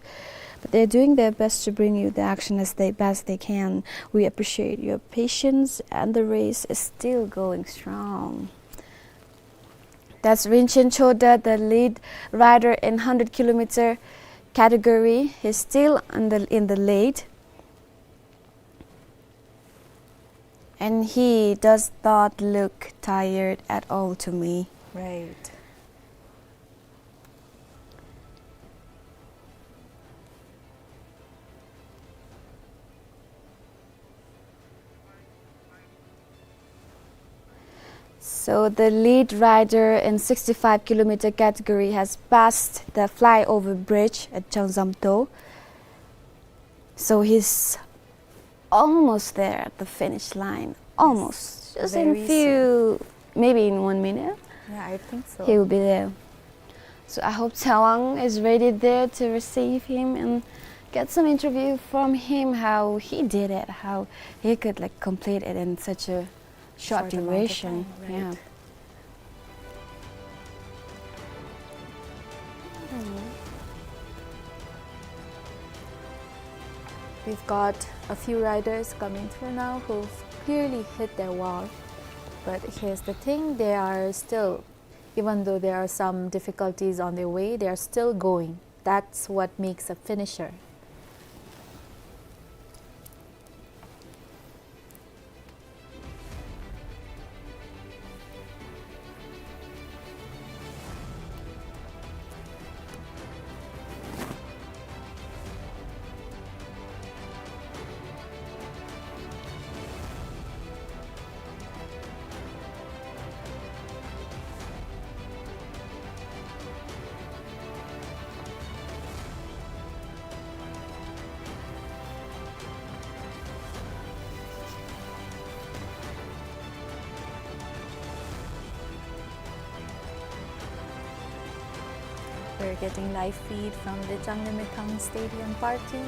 But they're doing their best to bring you the action as best they can. We appreciate your patience, and the race is still going strong. That's Rinchen Choda, the lead rider in 100 kilometer category. He's still in the lead. And he does not look tired at all to me. Right. So the lead rider in 65 kilometer category has passed the flyover bridge at Cheongsamdo. So he's almost there at the finish line. Almost. Just in Very few, maybe in 1 minute, Yeah, I think so. he will be there. So I hope Tawang is ready there to receive him and get some interview from him, how he did it, how he could complete it in such a short Short amount of duration. time, right. Yeah. We've got a few riders coming through now who've clearly hit their wall. But here's the thing, they are still, even though there are some difficulties on their way, they are still going. That's what makes a finisher. We're getting live feed from the Changlimitang Stadium parking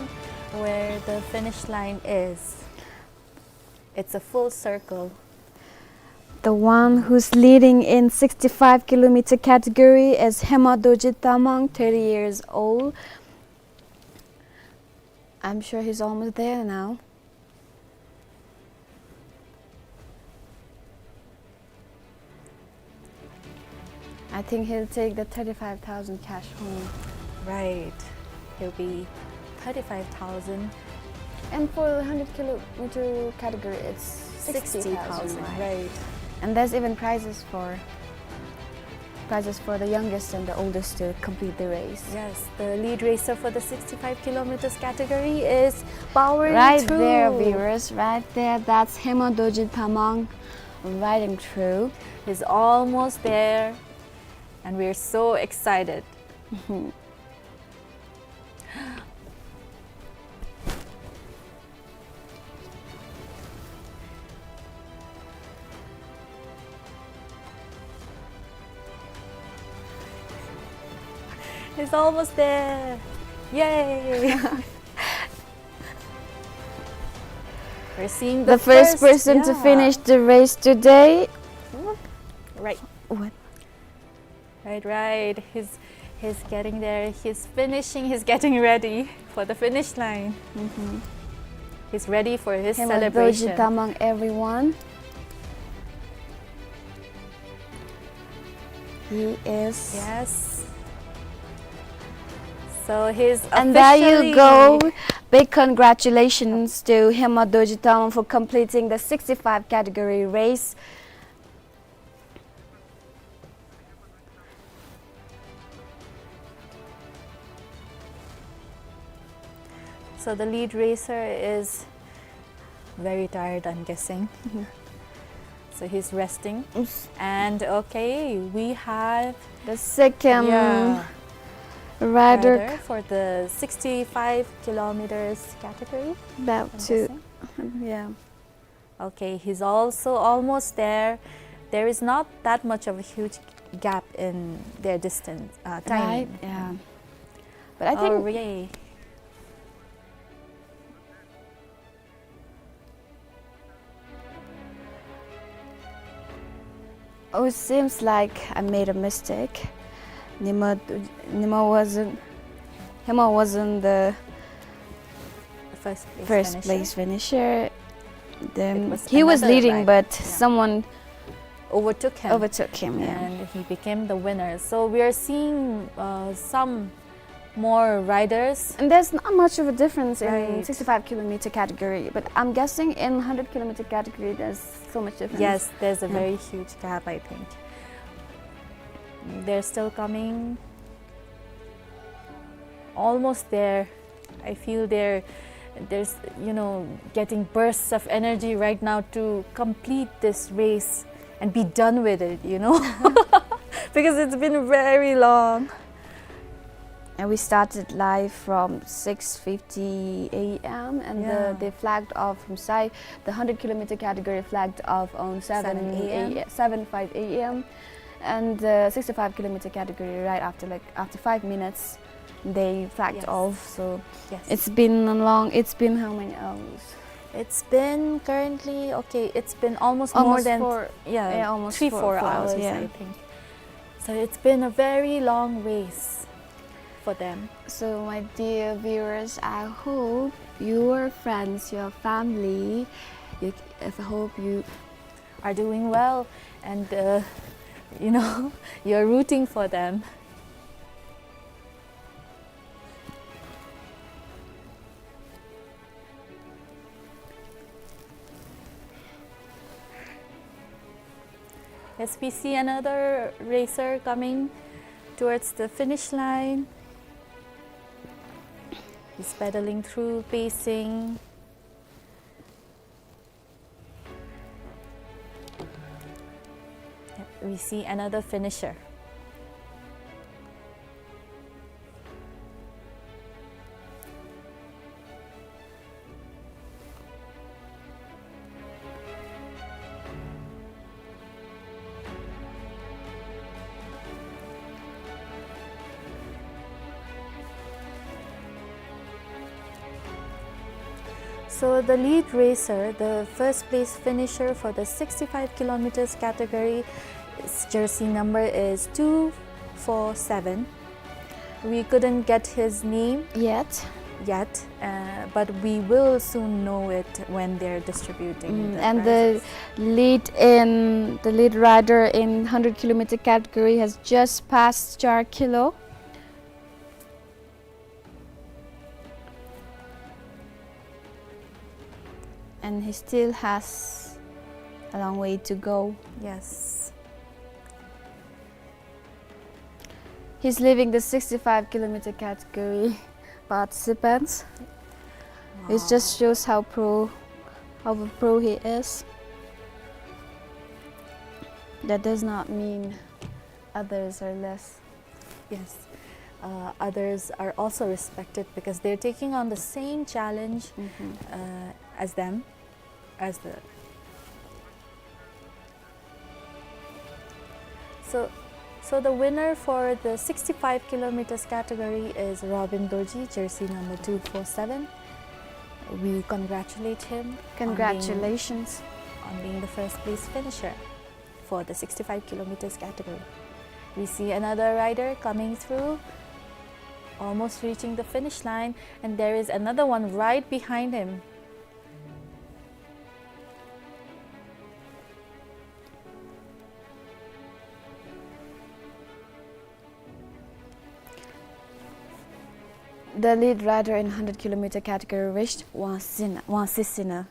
where the finish line is. It's a full circle. The one who's leading in 65-kilometer category is Hema Dojit Tamang, 30 years old. I'm sure he's almost there now. I think he'll take the 35,000 cash home. Right. He'll be 35,000. And for the 100-kilometer category, it's 60,000, Right. And there's even prizes for the youngest and the oldest to complete the race. Yes, the lead racer for the 65 kilometers category is powering Right through. there, viewers, right there. That's Hema Dojit Tamang riding through. He's almost there, and we're so excited. He's almost there. Yay! We're seeing The first person to yeah. finish the race today. Right. What? Right. He's getting there. He's finishing. He's getting ready for the finish line. He's ready for his Hema celebration. Dojit Tamang, everyone. He is. Yes. So he's And there you go. officially- Big congratulations to Hema Dojit Tamang for completing the 65 category race. So the lead racer is very tired, I'm guessing. So he's resting. And okay, we have The second yeah, rider for the 65 kilometers category. about I'm to. guessing. Yeah. Okay, he's also almost there. There is not that much of a huge gap in their distance time. Right. Yeah. But I think Oh, yay. oh, it seems like I made a mistake. Hema wasn't the First place first finisher. place finisher. It was He was another leading, rider, but yeah. someone Overtook him. overtook him. Yeah. And he became the winner. So we are seeing some more riders. And there's not much of a difference in Right. 65 kilometer category, but I'm guessing in 100 kilometer category there's so much difference. Yes, there's a Yeah. very huge gap, I think. They're still coming. Almost there. I feel there's, getting bursts of energy right now to complete this race and be done with it, because it's been very long. And we started live from 6:50 a.m. and Yeah. they flagged off from side. The 100 kilometer category flagged off on 7 a.m. 7:05 a.m. And the 65 kilometer category right after 5 minutes they flagged Yes. off. So Yes. it's been how many hours? It's been currently, it's been almost more Almost than four- yeah, almost 3-4 4 hours, hours, yeah. I think. So it's been a very long race for them. So my dear viewers, I hope your friends, your family, I hope you are doing well, and you know, you're rooting for them. Yes, we see another racer coming towards the finish line. He's pedaling through, pacing. Yep, we see another finisher. So the lead racer, the first place finisher for the 65 kilometers category, his jersey number is 247. We couldn't get his name yet. But we will soon know it when they're distributing. And the lead rider in 100-kilometer category has just passed 4 kilo. And he still has a long way to go. Yes. He's leaving the 65-kilometer category participants. Wow. It just shows how a pro he is. That does not mean others are less. Yes. Others are also respected because they're taking on the same challenge as them, So the winner for the 65 kilometers category is Robin Dorji, jersey number 247. We congratulate him. Congratulations on being the first place finisher for the 65 kilometers category. We see another rider coming through, almost reaching the finish line, and there is another one right behind him. The lead rider in 100-kilometer category reached Wansisina.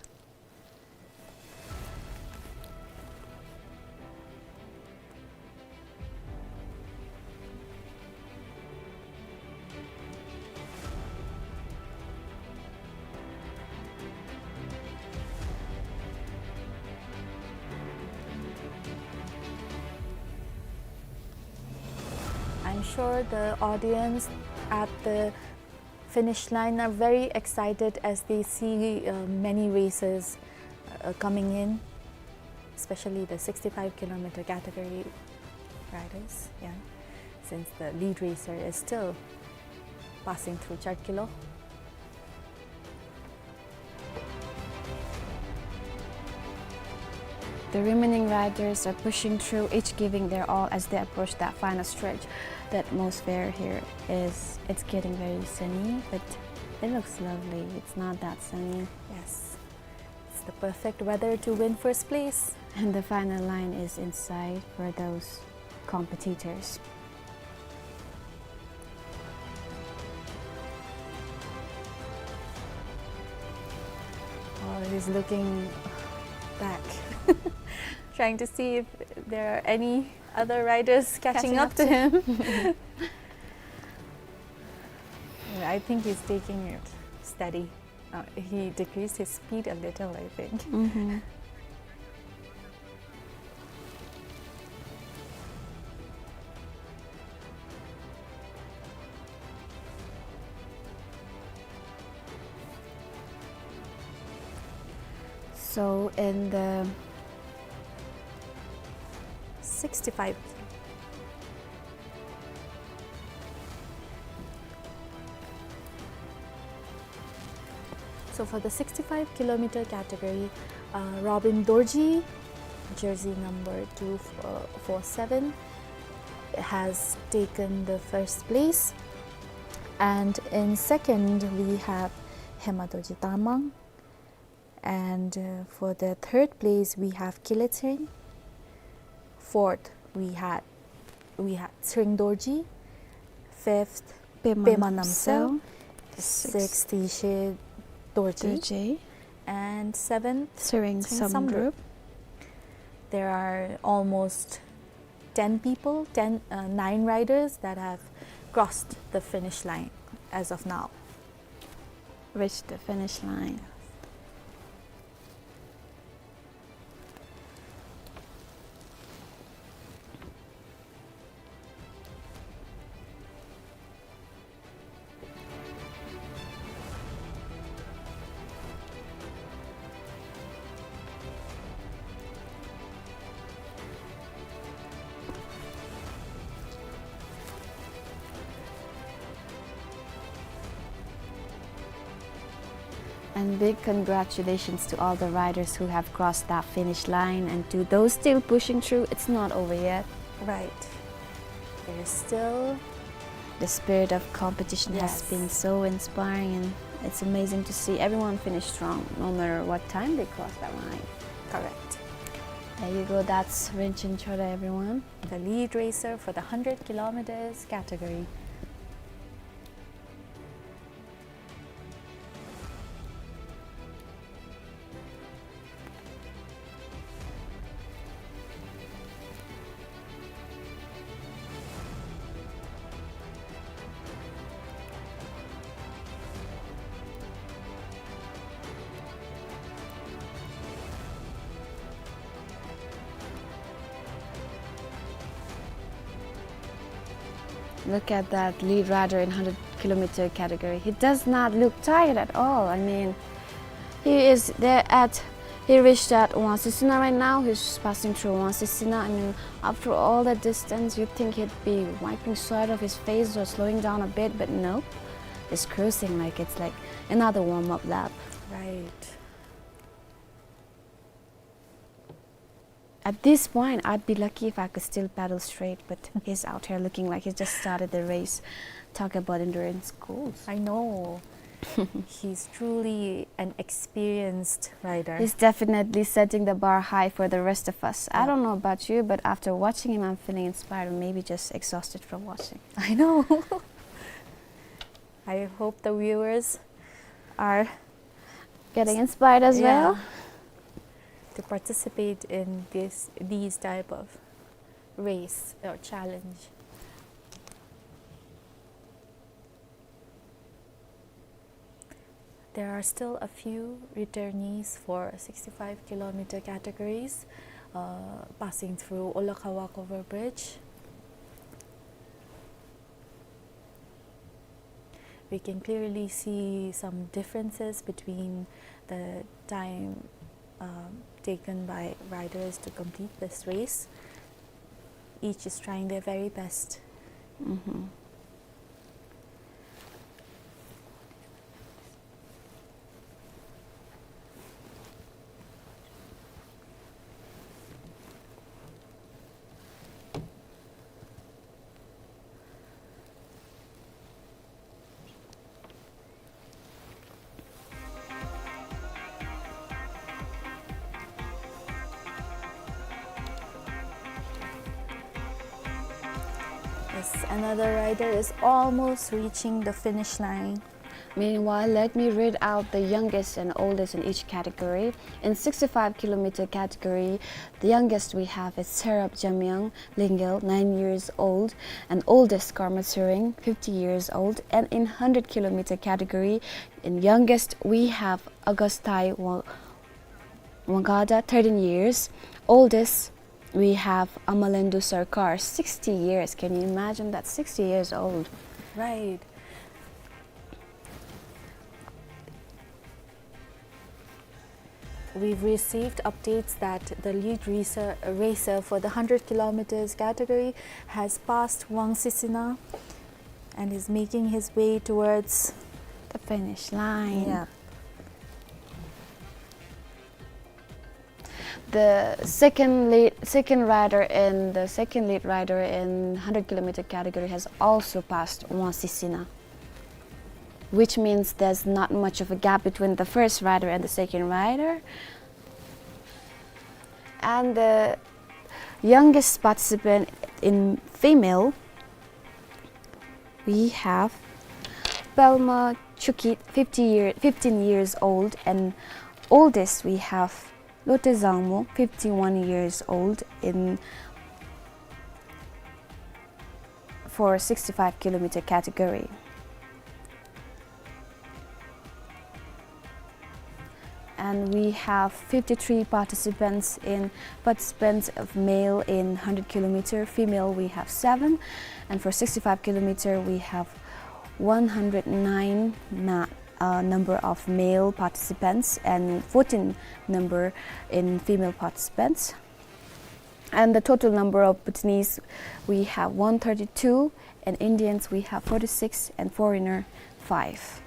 I'm sure the audience at the finish line are very excited as they see many races coming in, especially the 65 kilometer category riders, since the lead racer is still passing through 4 kilo. The remaining riders are pushing through, each giving their all as they approach that final stretch. The atmosphere here it's getting very sunny, but it looks lovely. It's not that sunny. Yes, it's the perfect weather to win first place. And the final line is inside for those competitors. Oh, he's looking back, trying to see if there are any other riders catching up to him. I think he's taking it steady. He decreased his speed a little, I think. So in the 65. So for the 65 kilometer category, Robin Dorji, jersey number 247, has taken the first place. And in second, we have Hemadoji Tamang. And for the third place, we have Kiletring. Fourth, we had Sring Dorji. Fifth, Pemanamsel. Sixth, Tishe Dorji. And seventh, Sering Samdrup. There are almost 10 people, 9 riders that have crossed the finish line as of now. Reached the finish line. And big congratulations to all the riders who have crossed that finish line, and to those still pushing through, it's not over yet. Right. There's still... The spirit of competition has Yes. been so inspiring, and it's amazing to see everyone finish strong, no matter what time they cross that line. Correct. There you go, that's Rinchen Chora, everyone. The lead racer for the 100 kilometers category. Look at that lead rider in 100 kilometer category. He does not look tired at all. I mean, he is there he reached at Wansisina right now. He's passing through Wansisina. I mean, after all that distance, you'd think he'd be wiping sweat off his face or slowing down a bit, but no. He's cruising like it's like another warm-up lap. Right. At this point, I'd be lucky if I could still paddle straight, but he's out here looking like he just started the race. Talk about endurance goals. I know. He's truly an experienced rider. He's definitely setting the bar high for the rest of us. I Yeah. don't know about you, but after watching him, I'm feeling inspired or maybe just exhausted from watching. I know. I hope the viewers are Getting inspired as well. to participate in these type of race or challenge. There are still a few returnees for 65 kilometer categories passing through Olakawa Cover Bridge. We can clearly see some differences between the time taken by riders to complete this race. Each is trying their very best. Mm-hmm. Yes, another rider is almost reaching the finish line. Meanwhile, let me read out the youngest and oldest in each category. In 65 kilometer category, the youngest we have is Serap Jamyang Lingel, 9 years old, and oldest Karma Suring, 50 years old. And in 100 kilometer category, in youngest we have Augustai Wangada, 13 years. Oldest we have Amalendu Sarkar, 60 years. Can you imagine that? 60 years old. Right. We've received updates that the lead racer for the 100 kilometers category has passed Wangsisina and is making his way towards The finish line. yeah. The second lead rider in the second lead rider in 100 kilometer category has also passed Wansisina. which means there's not much of a gap between the first rider and the second rider. And the youngest participant in female, we have Pelma Chukit, 15 years old, and oldest we have Lotte Zangmo, 51 years old, for 65 kilometer category. And we have 53 participants of male in 100 kilometer, female we have 7, and for 65 kilometer we have 109 number of male participants and 14 number in female participants. And the total number of Bhutanese we have 132, and Indians we have 46, and foreigner 5.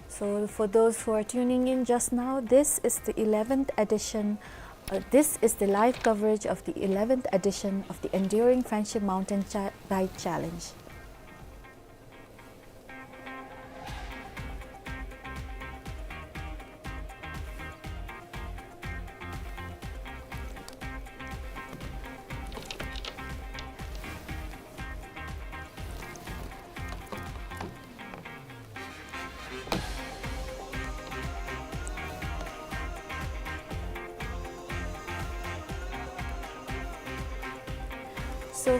So for those who are tuning in just now, this is the 11th edition. This is the live coverage of the 11th edition of the Enduring Friendship Mountain Bike Challenge. So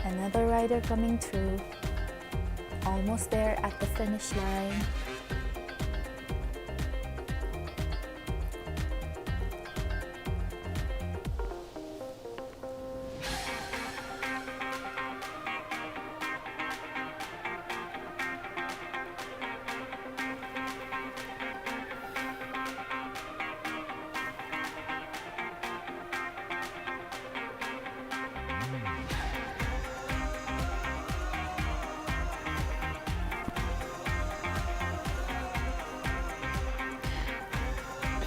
another rider coming through. Almost there at the finish line.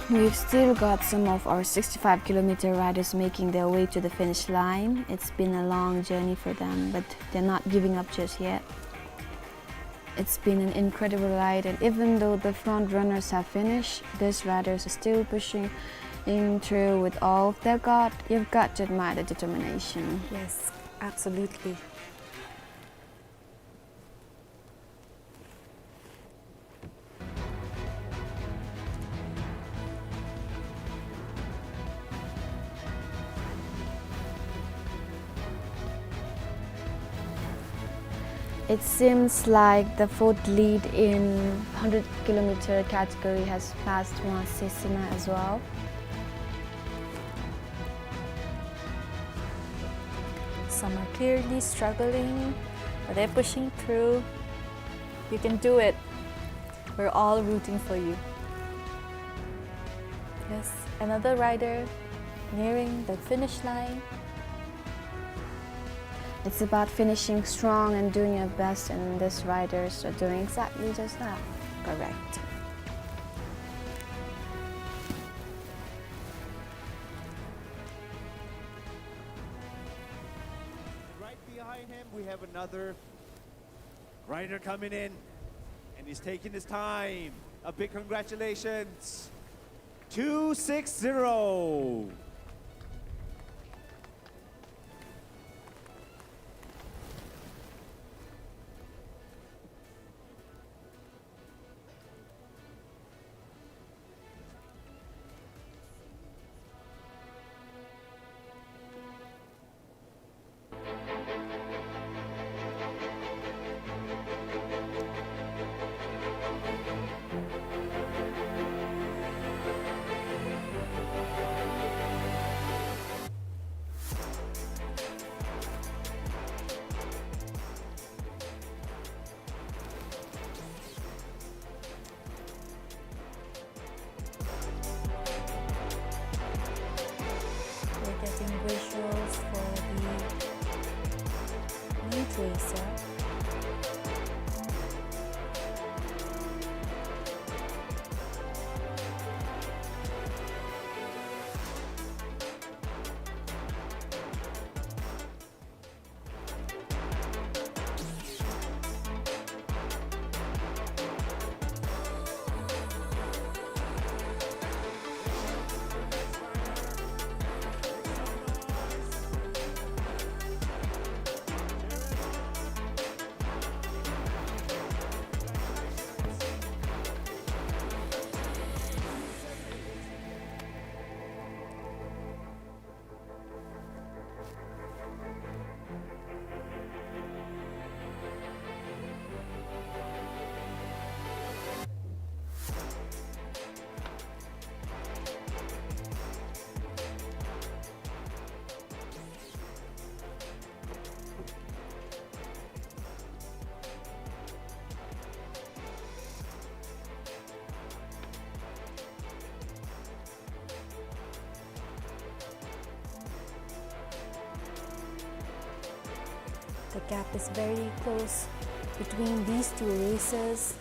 We've still got some of our 65 kilometer riders making their way to the finish line. It's been a long journey for them, but they're not giving up just yet. It's been an incredible ride, and even though the front runners have finished, these riders are still pushing through with all they've got. You've got to admire the determination. Yes, absolutely. It seems like the fourth lead in 100 kilometer category has passed Sesina as well. Some are clearly struggling, but they're pushing through. You can do it. We're all rooting for you. Yes, another rider nearing the finish line. It's about finishing strong and doing your best, and these riders are doing exactly just that. Correct. Right behind him, we have another rider coming in, and he's taking his time. A big congratulations. 260. racer. The gap is very close between these two racers.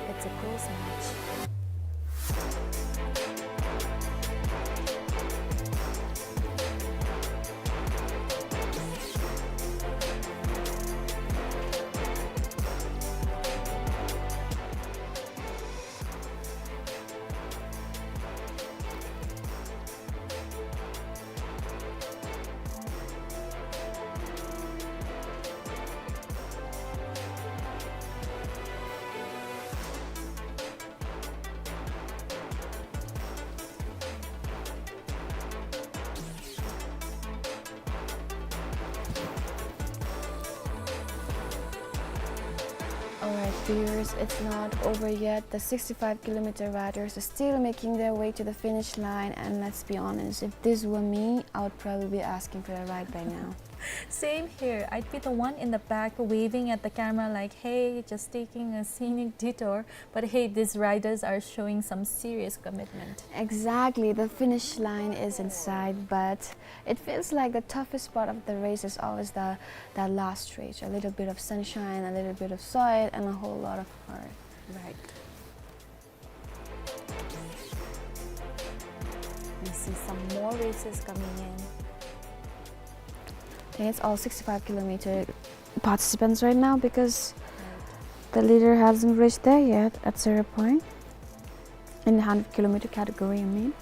It's a close match. Alright viewers, it's not over yet. The 65-kilometer riders are still making their way to the finish line, and let's be honest, if this were me, I would probably be asking for a ride by now. Same here. I'd be the one in the back waving at the camera like, hey, just taking a scenic detour. But hey, these riders are showing some serious commitment. Exactly, the finish line is in sight, but it feels like the toughest part of the race is always that last stretch. A little bit of sunshine, a little bit of sweat, and a whole lot of heart. Right. We see some more races coming in. I think it's all 65-kilometer participants right now because the leader hasn't reached there yet at 0 point. In the 100-kilometer category, I mean.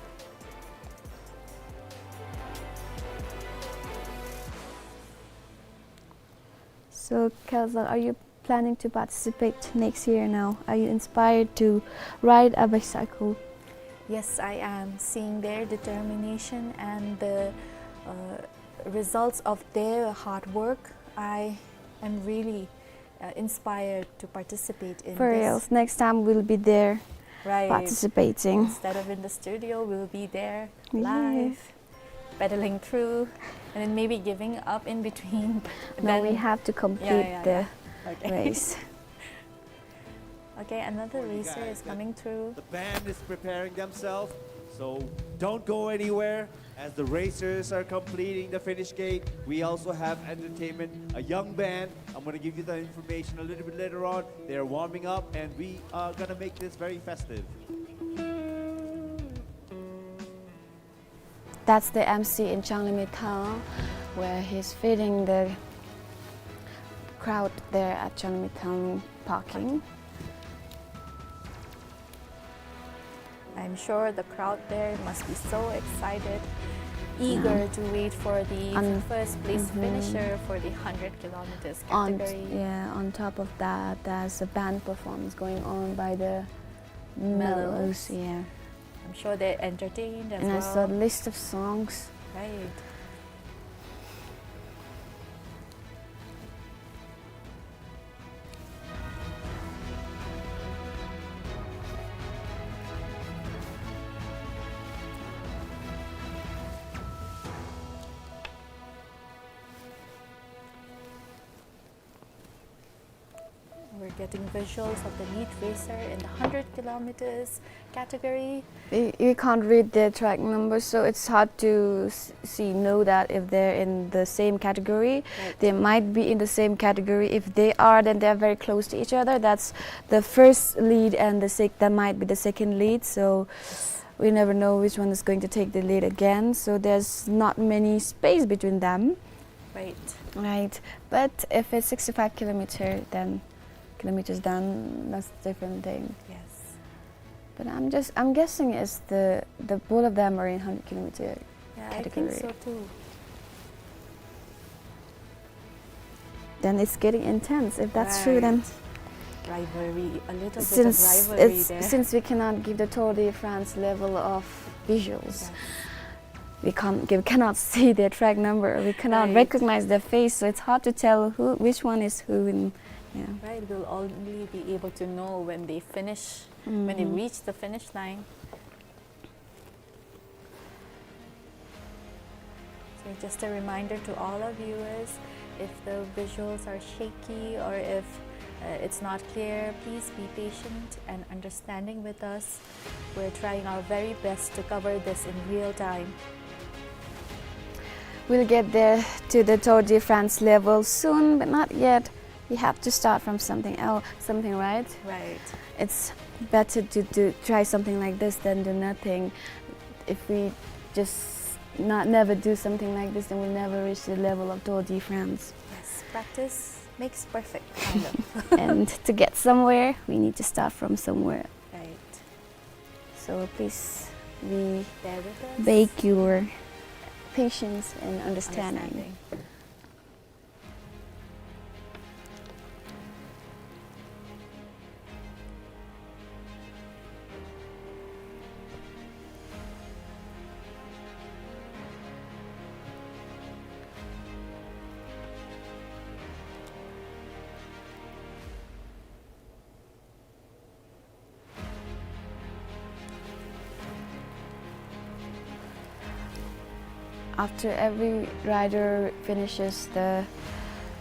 So, Kelsa, are you planning to participate next year now? Are you inspired to ride a bicycle? Yes, I am. Seeing their determination and the results of their hard work, I am really inspired to participate in For this. reals, next time we'll be there Right. participating. Instead of in the studio, we'll be there Yeah. live, pedaling through, and then maybe giving up in between. No, we have to complete the Okay. race. Okay, another racer is coming through. The band is preparing themselves, so don't go anywhere. As the racers are completing the finish gate, we also have entertainment, a young band. I'm going to give you the information a little bit later on. They're warming up, and we are going to make this very festive. That's the MC in Changlimitang, where he's feeding the crowd there at Changlimitang parking. I'm sure the crowd there must be so excited, eager to wait for the first place finisher for the 100 kilometers category. On top of that, there's a band performance going on by the Mellows. Yeah. I'm sure they're entertained as And well. there's a list of songs. Right. we're getting visuals of the lead racer in the 100 kilometers category. You can't read their track numbers, so it's hard to know that if they're in the same category. Right. They might be in the same category. If they are, then they're very close to each other. That's the first lead, and that might be the second lead. So we never know which one is going to take the lead again. So there's not many space between them. Right. Right. But if it's 65 kilometers, then that's a different thing. Yes. But I'm guessing it's the both of them are in 100 kilometer Yeah, category. I think so too. Then it's getting intense. If that's true, then Rivalry, a little bit of rivalry there. since we cannot give the Tour de France level of visuals, we cannot see their track number. We cannot Right. recognize their face, so it's hard to tell which one is who. And yeah. Right, we'll only be able to know when they finish, when they reach the finish line. So just a reminder to all our viewers, if the visuals are shaky or if it's not clear, please be patient and understanding with us. We're trying our very best to cover this in real time. We'll get there to the Tour de France level soon, but not yet. We have to start from something else, right? Right. It's better to try something like this than do nothing. If we just never do something like this, then we'll never reach the level of Tour de France. Yes, practice makes perfect, kind of. And to get somewhere, we need to start from somewhere. Right. So please, we Bear with us. beg your patience and understanding. After every rider finishes the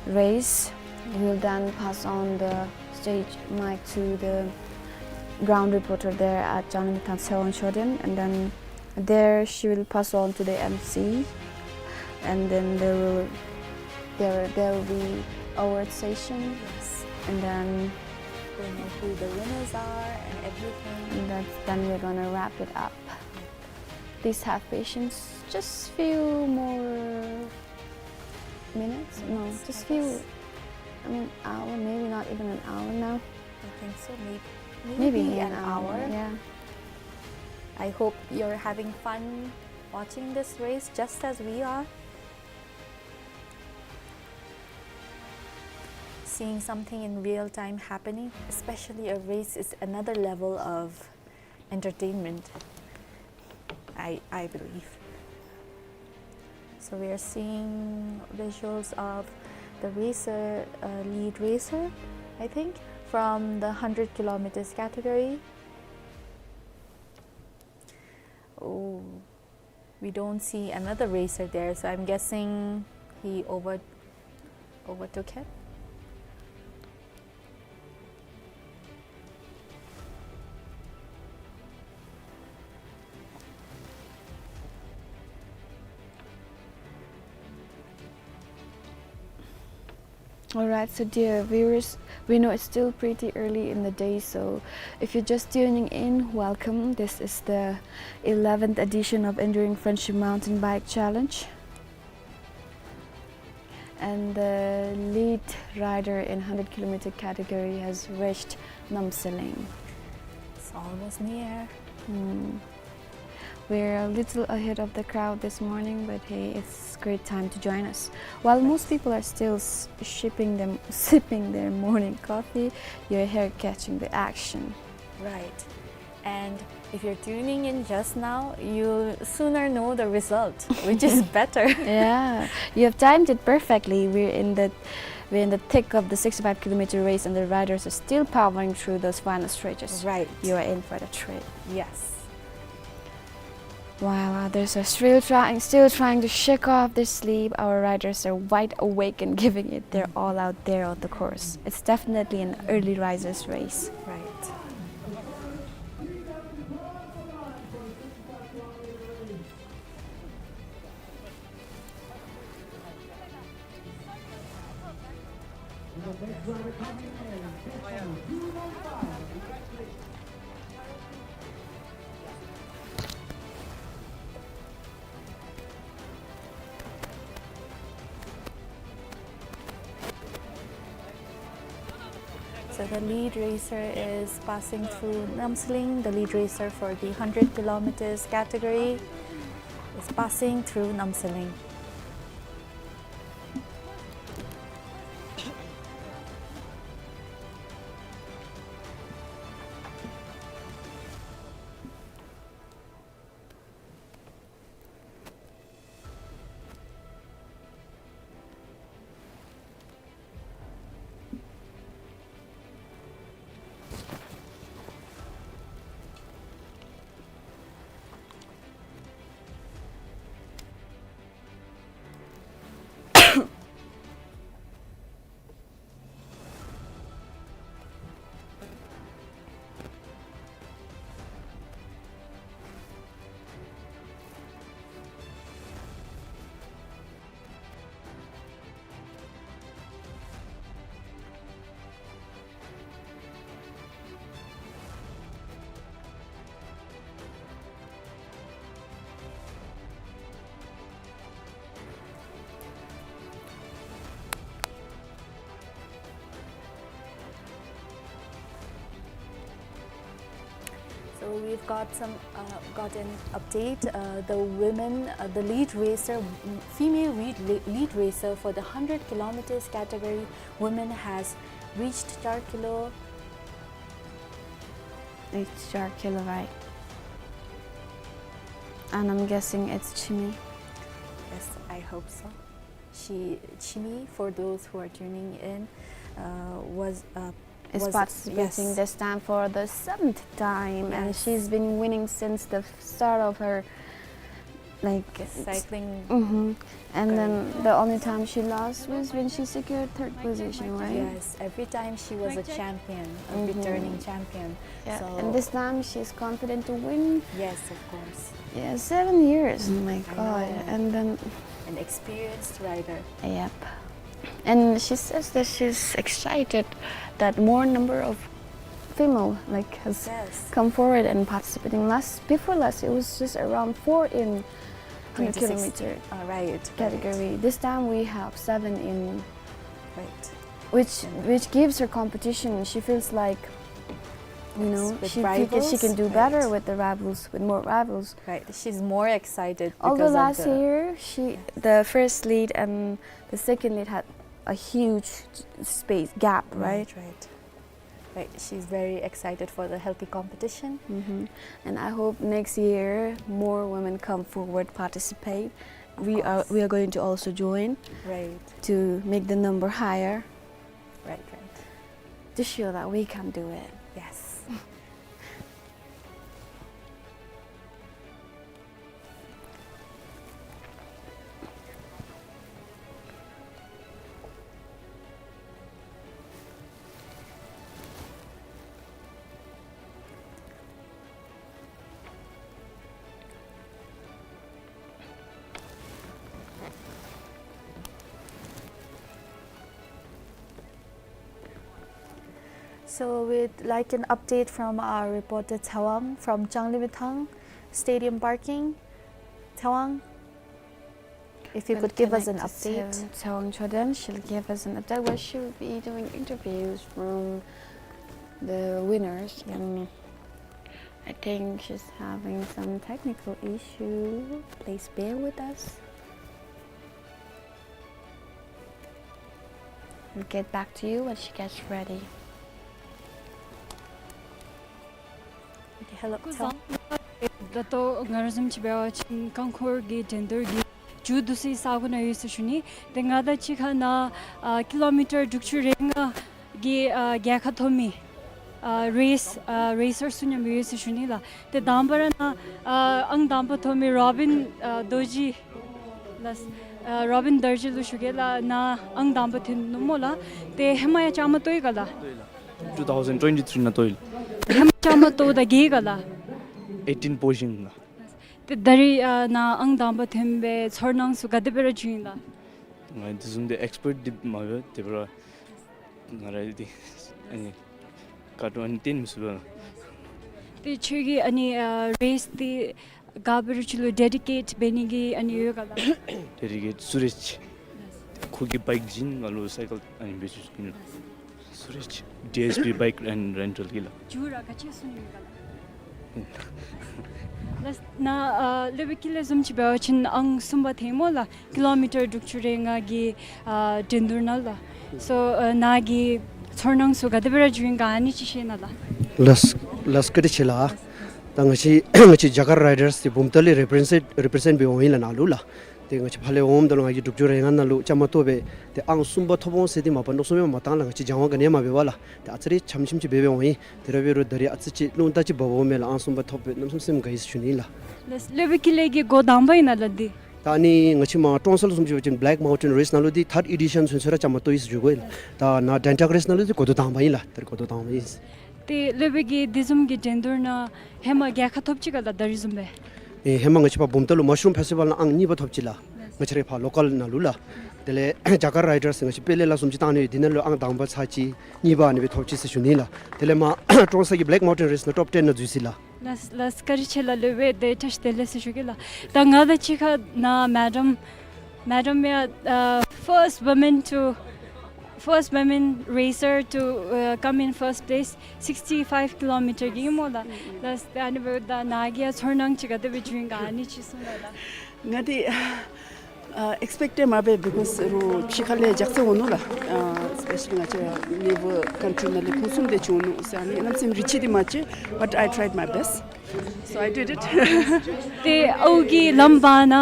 race, we'll then pass on the stage mic to the ground reporter there at Janlimitan Seoul, and then there she will pass on to the MC, and then there will be award session, Yes. and then We'll know who the winners are and everything. then we're gonna wrap it up. Please have patience. Just few more minutes. No, Yes, just I few. guess. I mean, hour. Maybe not even an hour now. I think so. Maybe an hour. Yeah. I hope you're having fun watching this race just as we are. Seeing something in real time happening, especially a race, is another level of entertainment, I believe. So we are seeing visuals of the racer, lead racer, I think, from the 100 kilometers category. Oh, we don't see another racer there, so I'm guessing he overtook him. Alright, so dear viewers, we know it's still pretty early in the day, so if you're just tuning in, welcome. This is the 11th edition of Enduring Friendship Mountain Bike Challenge. And the lead rider in 100 kilometer category has reached Namsaling. It's almost near. We're a little ahead of the crowd this morning, but hey, it's great time to join us. While most people are still sipping their morning coffee, you're here catching the action. Right. And if you're tuning in just now, you'll sooner know the result, which is better. Yeah, you have timed it perfectly. We're in the thick of the 65 kilometer race, and the riders are still powering through those final stretches. Right. You are in for the treat. Yes. While others are still trying to shake off their sleep, our riders are wide awake and giving it their all out there on the course. It's definitely an early risers race. Right. So the lead racer is passing through Namsaling. The lead racer for the 100 kilometers category is passing through Namsaling. So we've got an update. The women, the lead racer, female lead racer for the 100 kilometers category, women has reached 4 kilo. It's 4 kilo, right? And I'm guessing it's Chimi. Yes, I hope so. Chimi, for those who are tuning in, is participating this time for the 7th time, and she's been winning since the start of her cycling. And then the only time she lost was when she secured 3rd position, right? Yes, every time she was a champion, a returning champion. Yeah. So And this time she's confident to win. yes, of course, Yeah, 7 years. Oh my I God! know. And then, an experienced rider. yep. And she says that she's excited that more number of female has Yes. come forward and participating. Before last, it was just around 4 in 100 26 kilometer right. category. This time we have 7 in, Right. which gives her competition. She feels like, you know, With she feels she can rivals, do right. better with the rivals, with more rivals. Right. She's more excited Although because last of the year, the first lead and the second lead had a huge gap, right? Right. Right. She's very excited for the healthy competition. And I hope next year more women come forward, participate. We are going to also join Right. to make the number higher, Right. to show that we can do it. Yes. So we'd like an update from our reporter Thawang from Changlimitang Stadium Parking. Thawang, if you could give us an update. Thawang Chodan, she'll give us an update where she'll be doing interviews from the winners. And I think she's having some technical issue. Please bear with us. We'll get back to you when she gets ready. Hello, Thawang. Dato ngarazum chibawa chin kangkhor gi gender gi judusi saguna yusuni tengada chikha na kilometer dukchu renga gi gyakha thomi racer sunya mi se shunila te dambara na ang damba thomi Robin Doji las Robin Darji lu shugela na ang damba thin numola te hemaya chama toy gala 2023 na toil hem chama to da ge gala 18 position te dari na ang damba thembe chornang su gadebera jinda ngai disum the expert dip ma te bra ngarai di ani kadwan tin musuba te chigi ani race the gaberu chulu dedicate benigi ani yo gala dedicate Suresh khugi bike jin ngalu cycle ani besu kin Suresh DSP bike and rental gila jura kache suni gala las na lebekile zum chi ba chin ang sumba themola kilometer dukchurenga gi dindurnala so nagi chornang su gadebera juinga ani chi shenala las kadi chila tangachi ngachi jagar riders ti bumtali represent be oila nalula te ngachi phale om dalo ngai dukjure nganalu chamato be te ang sumba thobon sedi mapan no sume matang la ngachi jawa gane ma be wala te achri chamchimchi bebe oi teraberu dari achi lunta chi bobo mela ang sumba thobe namsum sim gais chunila las lebekile gi godam baina ladi tani ngachi ma tonsal sumchi wachin black mountain race nalu di third edition sunsura chamato is jugoil ta na danta race nalu di kodo tam baila ter kodo tam is te lebegi dizum gi gender na hema gya khathopchi gala darizum be e hema ngachi pa bumtalu mushroom festival na ang ni ba thopchila ngachre pha local na lula tele jagar riders ngachi pele la sumchi tani dinalo ang dangba chachi ni ba ni be thopchi se shunila tele ma tronsa gi black mountain race na top 10 na jusila las kari chela lebe de tash tele se shugila tanga da chika na madam ya first women racer to come in first place 65 kilometer gimola las anibur da nagia chornang chiga de between ga ani chisungala ngati expected mabe because ro chikhale jakse onula especially ngache never country na le kusum de chunu sani nam sim richi di mache but I tried my best so I did it te augi lambana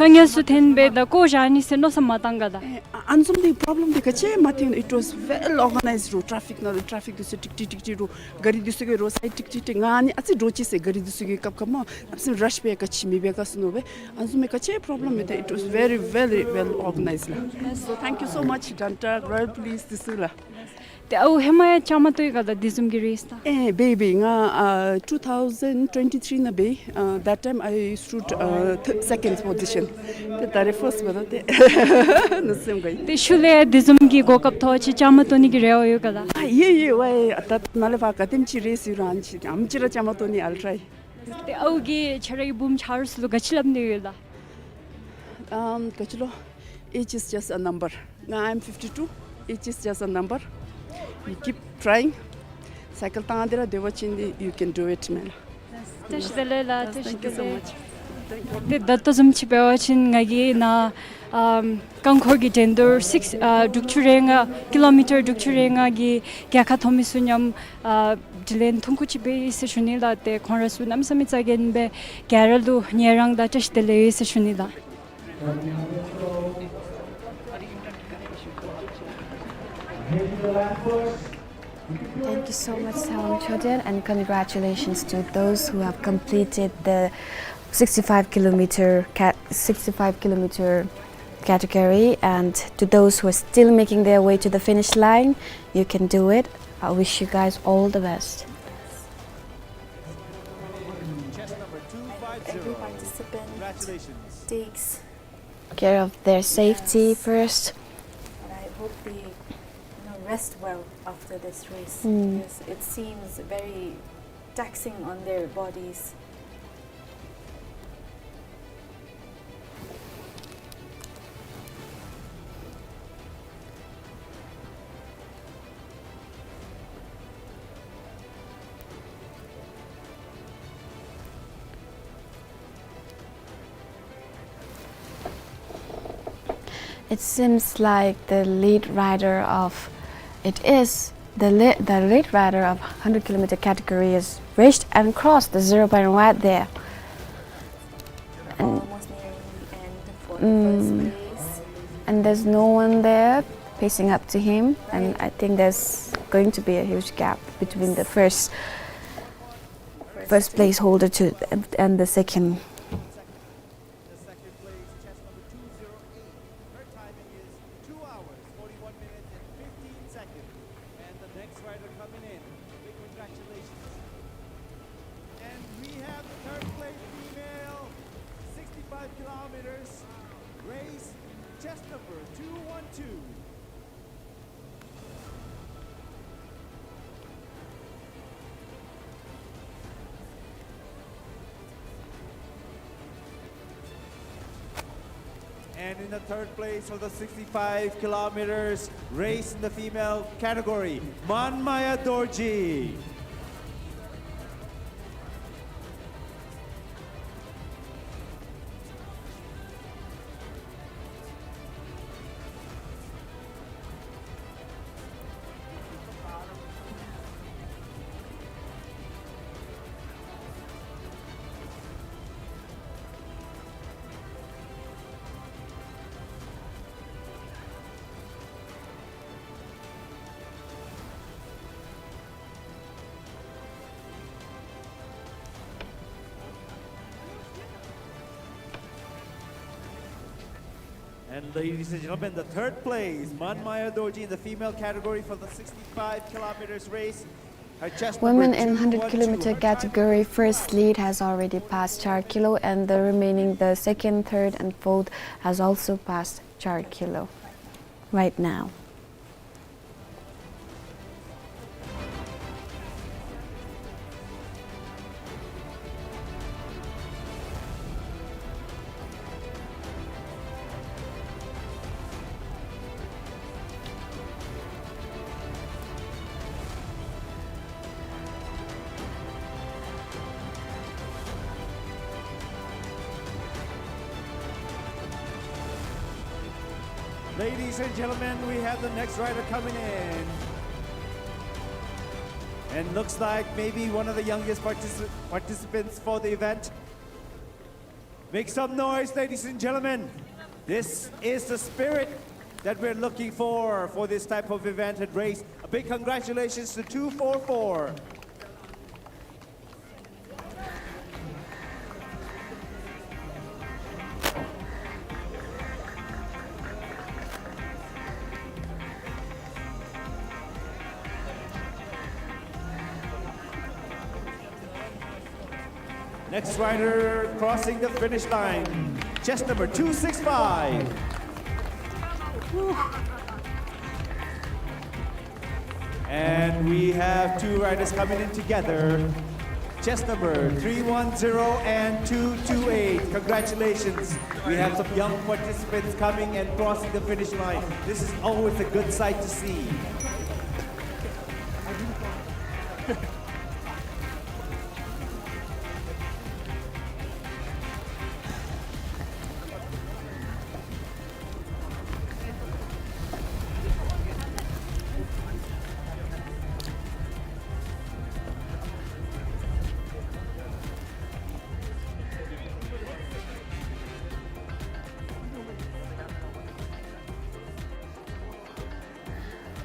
kangya su thenbe da ko jani se no samatanga da ansum the problem de kache matin it was well organized ro traffic de tik tik ro gari de suge ro side tik tik ngani ati rochi se gari de suge kap kam sim rush be kachi mi be kasno be ansum kache problem with it was very well organized so thank you so much Danta Royal Police Disula te au hemaya chama toy gala dizum gi race ta baby nga 2023 na be that time I stood second position the tare first bada te no sem gai te shule dizum gi go kap tho chi chama to ni gi reo yo gala ye wai atat nale va katim chi race ran chi amchira chama to ni I'll try te au gi charai boom charus lu gachilam ni yola kachilo age is just a number now I'm 52 age is just a number you keep trying cycle tandira devachindi you can do it man tash delela thank you so much the dattazum chibewachin ngagi na kangkhor gi gender 6 dukchurenga kilometer dukchurenga gi gyakha thomi sunyam dilen thungku chibe se shunila te khonrasu nam sami chagen be gyaralu nyerang da tash dele se shunila Thank you so much, Salam Choden, and congratulations to those who have completed the 65 kilometer category, and to those who are still making their way to the finish line. You can do it. I wish you guys all the best. Every participant takes Care of their safety first. and I hope they rest well after this race Mm. because it seems very taxing on their bodies. It seems like the lead rider of the lead rider of 100 kilometer category has reached and crossed the 0 point right there. And, Almost nearing the end for the first race. and there's no one there pacing up to him, and I think there's going to be a huge gap between the first place holder to and the second. And in the third place for the 65 kilometers race in the female category, Manmaya Dorji. And ladies and gentlemen, the third place, Manmaya Dorji in the female category for the 65 kilometers race. Her chest Women number in 100 212. kilometer category, first lead has already passed 4 kilo, and the remaining, the second, third, and fourth has also passed 4 kilo right now. Ladies and gentlemen, we have the next rider coming in. And looks like maybe one of the youngest participants for the event. Make some noise, ladies and gentlemen. This is the spirit that we're looking for this type of event and race. A big congratulations to 244. Next rider crossing the finish line, chest number 265. And we have two riders coming in together, chest number 310 and 228. Congratulations. We have some young participants coming and crossing the finish line. This is always a good sight to see.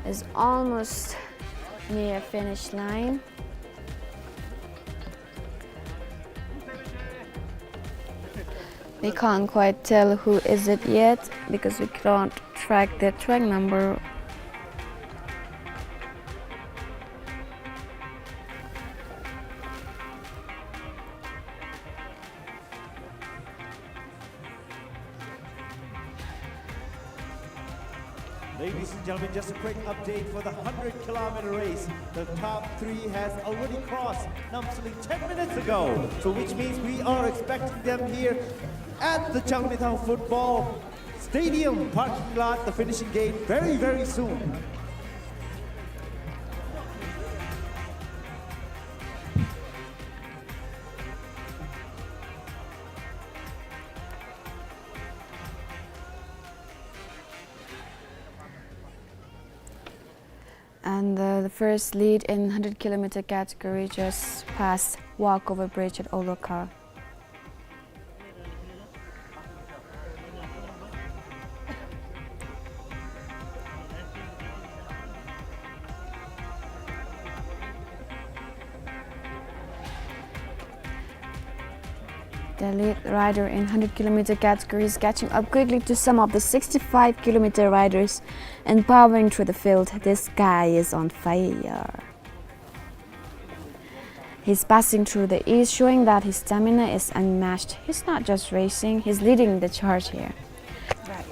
Is almost near finish line. We can't quite tell who is it yet because we can't track the track number. Ladies and gentlemen, just a quick update for the 100-kilometer race. The top three has already crossed Namsling 10 minutes ago, so which means we are expecting them here at the Changmitang Football Stadium parking lot, the finishing gate, very, very soon. And the first lead in 100-kilometer category just passed walkover bridge at Olokar. The lead rider in 100-kilometer category is catching up quickly to some of the 65-kilometer riders and powering through the field. This guy is on fire. He's passing through the east, showing that his stamina is unmatched. He's not just racing, he's leading the charge here. Right.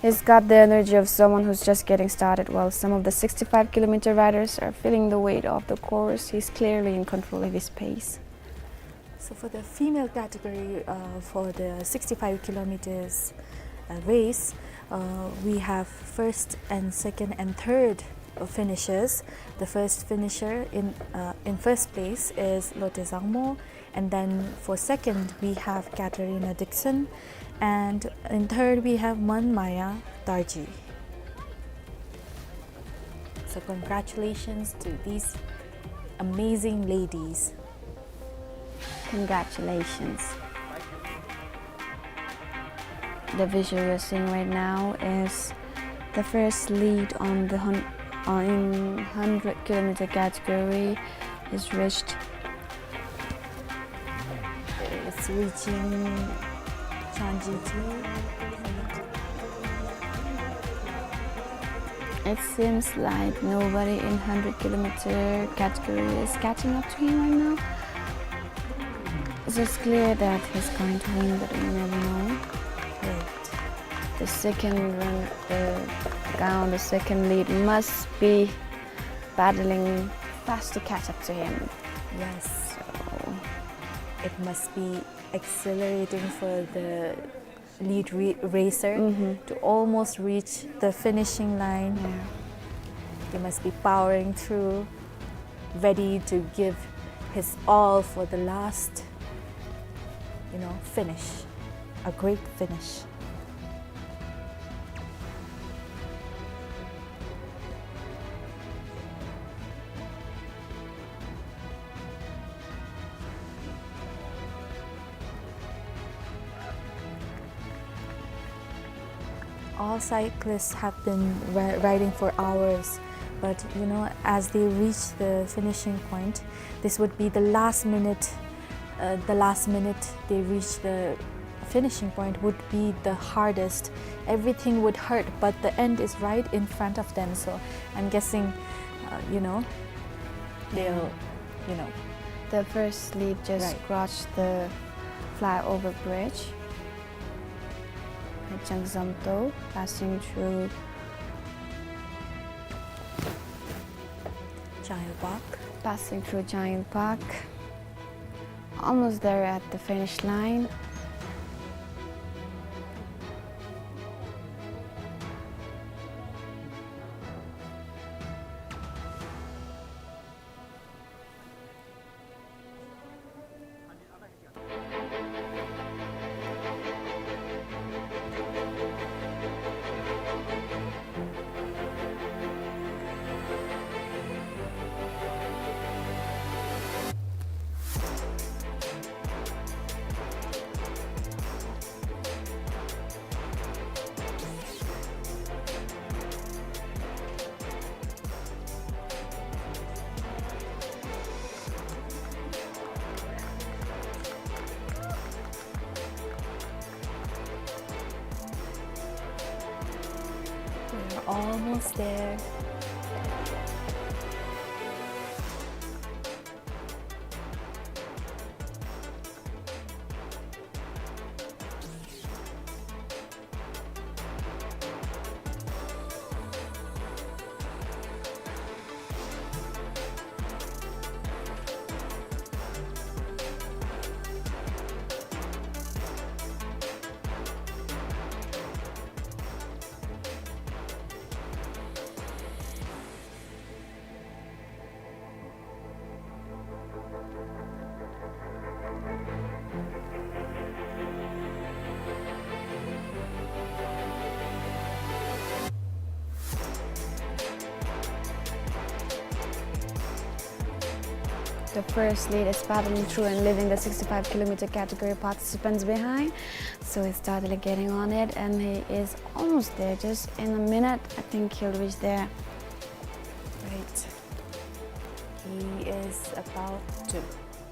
He's got the energy of someone who's just getting started, while some of the 65-kilometer riders are feeling the weight of the course. He's clearly in control of his pace. So for the female category, for the 65 kilometers race, we have first and second and third finishers. The first finisher in first place is Lotte Zangmo, and then for second we have Katarina Dixon, and in third we have Manmaya Darji. So congratulations to these amazing ladies. Congratulations. The visual you're seeing right now is the first lead on the 100-kilometer category is reached. It's reaching Changjiji. It seems like nobody in 100-kilometer category is catching up to him right now. It's just clear that he's going to win, but we never know. The second run down, the second lead must be battling fast to catch up to him. Yes. So it must be accelerating for the lead racer to almost reach the finishing line. Yeah. He must be powering through, ready to give his all for the last, finish. A great finish. All cyclists have been riding for hours, but as they reach the finishing point, this would be the last minute. The last minute they reach the finishing point would be the hardest. Everything would hurt, but the end is right in front of them. So I'm guessing, they'll, The first lead just crossed the flyover bridge at Changzamto, passing through Giant Park. Passing through Giant Park. Almost there at the finish line. We're almost there. The first lead is battling through and leaving the 65-kilometer category participants behind. So he's started getting on it, and he is almost there. Just in a minute, I think he'll reach there. Right. He is about to.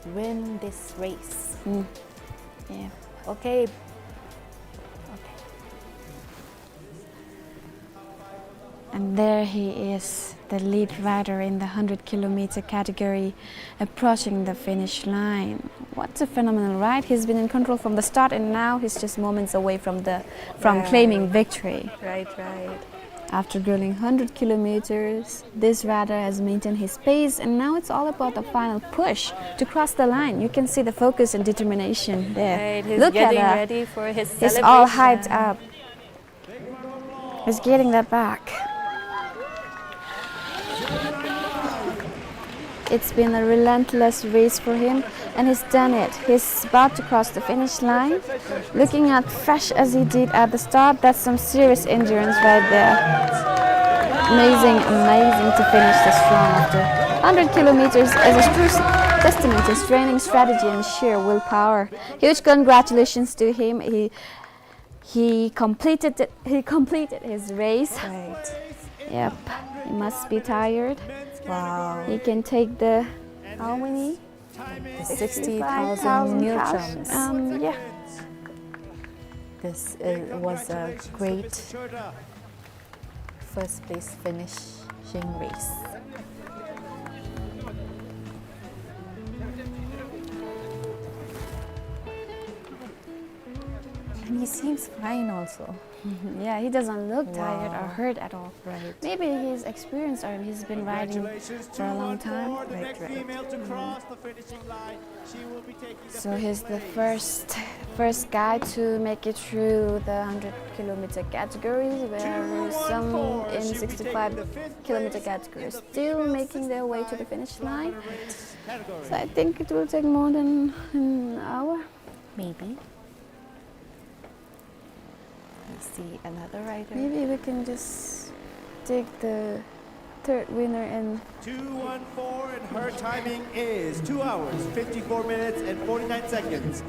win this race. Yeah. Okay. And there he is, the lead rider in the 100-kilometer category, approaching the finish line. What a phenomenal ride! He's been in control from the start, and now he's just moments away from claiming victory. Right. After grueling 100 kilometers, this rider has maintained his pace, and now it's all about the final push to cross the line. You can see the focus and determination there. Right, he's Look getting at ready for his He's celebration. all hyped up. He's getting that back. It's been a relentless race for him, and he's done it. He's about to cross the finish line. Looking at fresh as he did at the start, that's some serious endurance right there. Amazing to finish this strong after 100 kilometers is a true testament to his training strategy and sheer willpower. Huge congratulations to him. He completed his race. Right. Yep. He must be tired. Wow. He can take the how many? The 60,000 newtons. Yeah. This was a great first place finishing race. And he seems fine also. Yeah, he doesn't look tired or hurt at all. Right. Maybe he's experienced or he's been riding for a long time. Right. So he's the first guy to make it through the 100-kilometer category, where some in 65-kilometer category are still making their way to the finish line. So I think it will take more than an hour. Maybe. See another rider. Maybe we can just take the third winner in 2:14, and her timing is 2 hours, 54 minutes, and 49 seconds.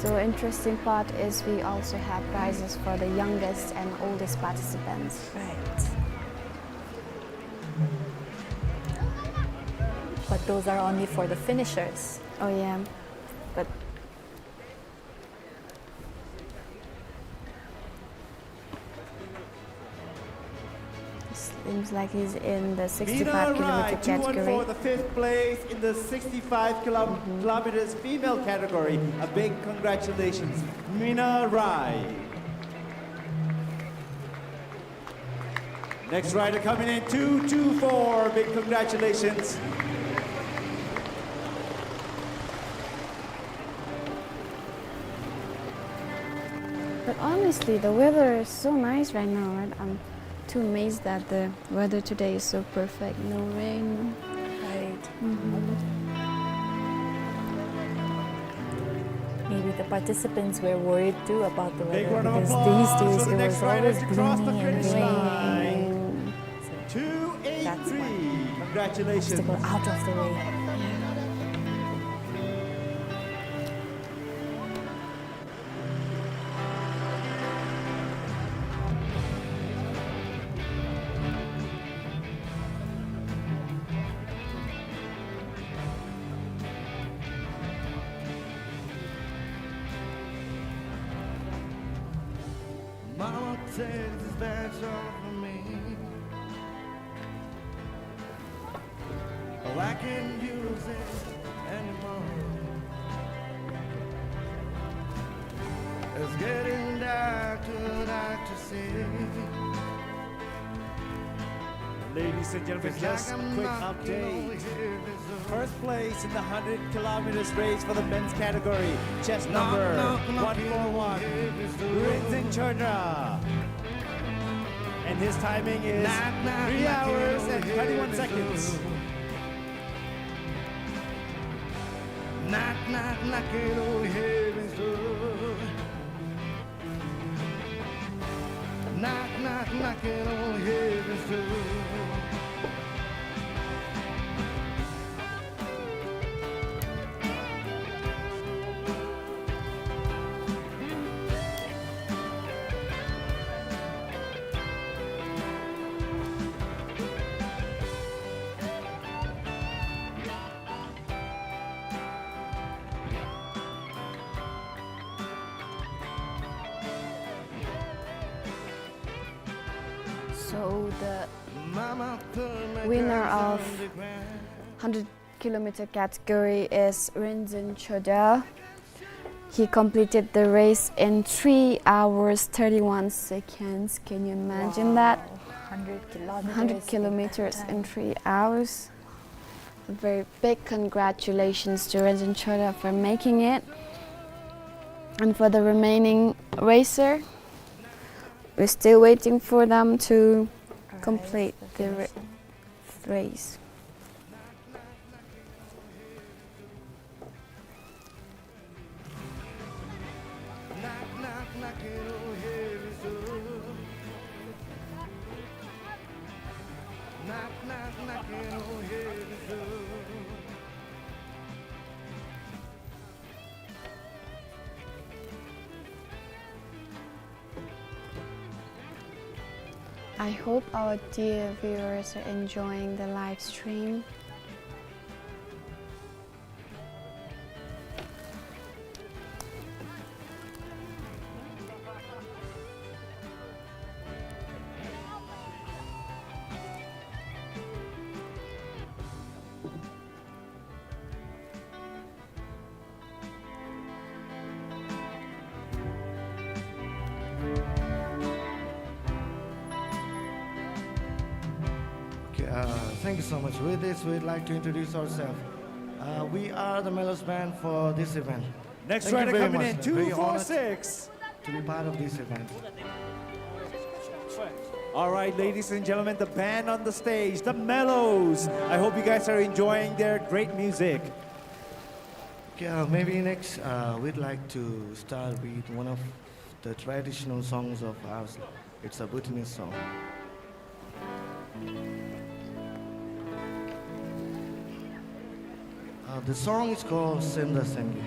So interesting part is we also have prizes for the youngest and oldest participants. Right. But those are only for the finishers. Oh yeah, but seems like he's in the 65-kilometer category. For the 5th place in the 65 kilometers female category. A big congratulations, Mina Rai. Next rider coming in 2:24. Big congratulations. But honestly, the weather is so nice right now. Right? I'm too amazed that the weather today is so perfect. No rain. Right. Maybe the participants were worried too about the weather because these days it was always gloomy and raining. So that's why. Congratulations. To go out of the way. Mama takes this badge off of me. Oh, I can't use it anymore. It's getting dark to see. Ladies and gentlemen, just a quick update. First place in the 100 kilometers race for the men's category, chest number 141, Rinzing Chandra. And his timing is 3 hours and 21 seconds. Knock, knock, knocking on heaven's door. Knock, knock, knocking on heaven's door. So the winner of 100-kilometer category is Rinzin Choda. He completed the race in 3 hours 31 seconds. Can you imagine that? 100 kilometers in 3 hours. A very big congratulations to Rinzin Choda for making it. And for the remaining racer, we're still waiting for them to complete the race. I hope our dear viewers are enjoying the live stream. Thank you so much. With this, we'd like to introduce ourselves. We are the Mellows Band for this event. Next Thank you rider very coming much. in, Very honored 246. to be part of this event. All right, ladies and gentlemen, the band on the stage, the Mellows. I hope you guys are enjoying their great music. Okay, maybe next, we'd like to start with one of the traditional songs of ours. It's a Bhutanese song. The song is called Senda Sengi.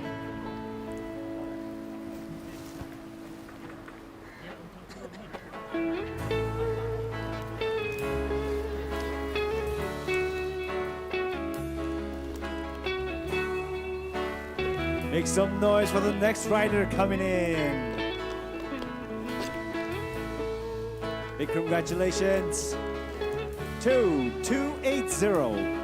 Make some noise for the next rider coming in. Big congratulations. 2280.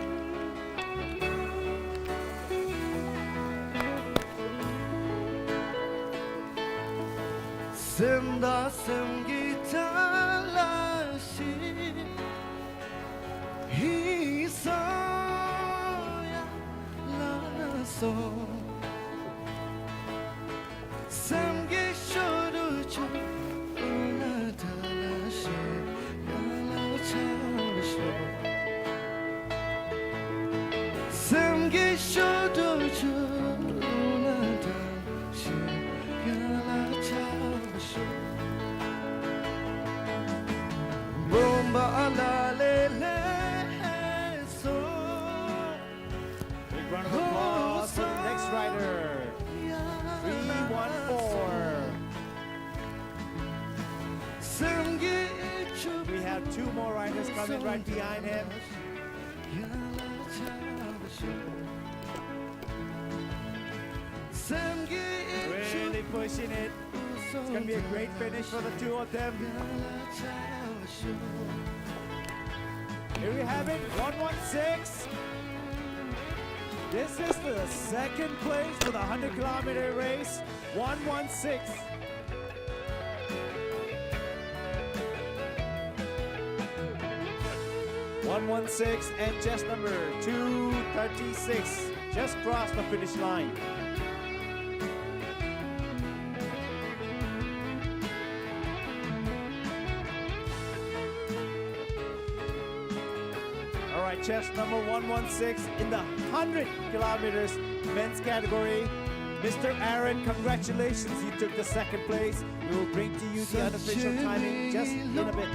Senda Sengi Talashi Hisaya Lanaso Sengi Shoruchu Una Talashi Yala Chavasho Sengi Shoruchu Una Talashi Yala Chavasho Bomba ala le le so. Big round of applause for the next rider. 314. We have 2 more riders coming right behind him. Really pushing it. It's going to be a great finish for the 2 of them. Here we have it, 116. This is the second place for the 100-kilometer race, 116. And chest number 236 just crossed the finish line. All right, chest number 116 in the 100 kilometers men's category. Mr. Aaron, congratulations, you took the second place. We will bring to you the unofficial timing just in a bit.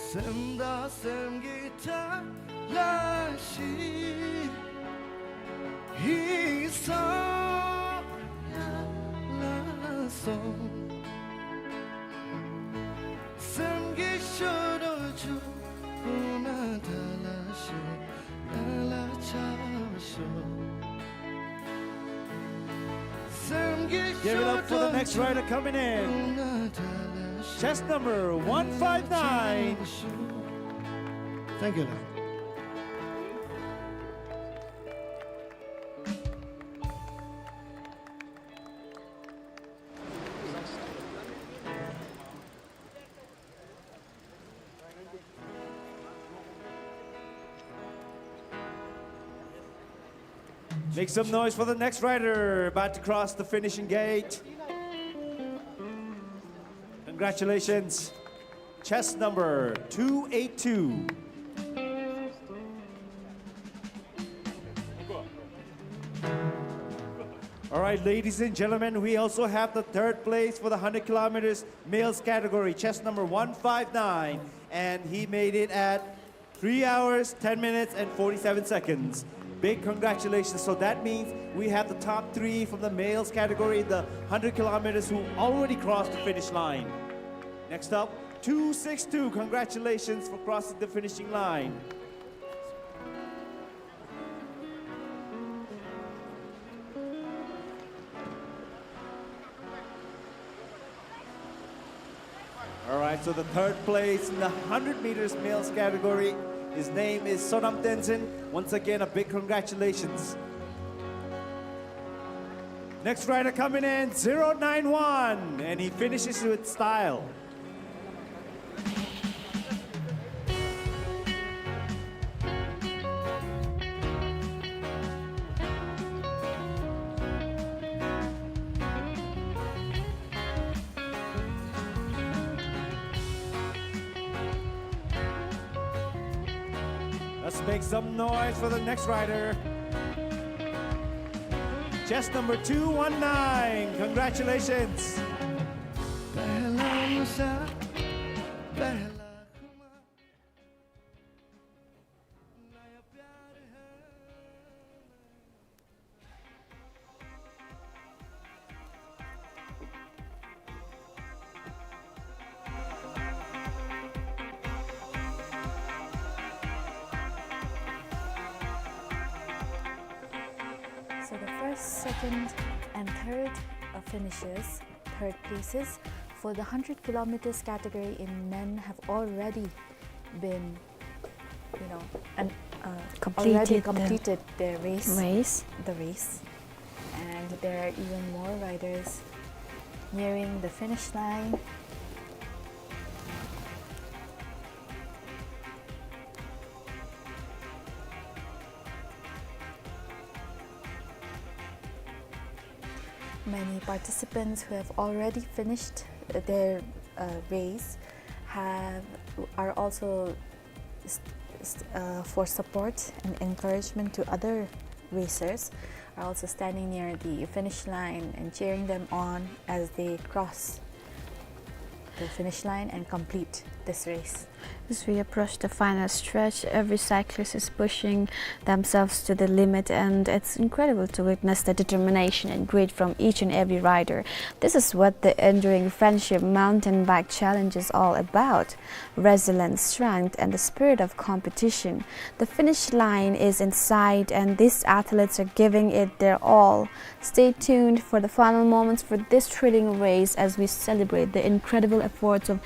Semda semgita lashi He saw la so Semgi shodoju una dalasho la chasho Give it up for the next rider coming in. Chest number 159. Thank you. Make some noise for the next rider about to cross the finishing gate. Congratulations. Chest number 282. All right, ladies and gentlemen, we also have the third place for the 100 kilometers males category, chest number 159, and he made it at 3 hours, 10 minutes, and 47 seconds. Big congratulations. So that means we have the top 3 from the males category, the 100 kilometers who already crossed the finish line. Next up, 262. Congratulations for crossing the finishing line. All right, so the third place in the 100 meters males category, his name is Sonam Tenzin. Once again, a big congratulations. Next rider coming in, 091, and he finishes with style. Let's make some noise for the next rider. Chest number 219. Congratulations. So the first, second, and third finishers, third places for the 100 kilometers category in men have already been, already completed their race. The race, and there are even more riders nearing the finish line. Many participants who have already finished their race are also for support and encouragement to other racers, are also standing near the finish line and cheering them on as they cross the finish line and complete this race. As we approach the final stretch, every cyclist is pushing themselves to the limit, and it's incredible to witness the determination and grit from each and every rider. This is what the Enduring Friendship Mountain Bike Challenge is all about: resilience, strength, and the spirit of competition. The finish line is in sight, and these athletes are giving it their all. Stay tuned for the final moments for this thrilling race as we celebrate the incredible efforts of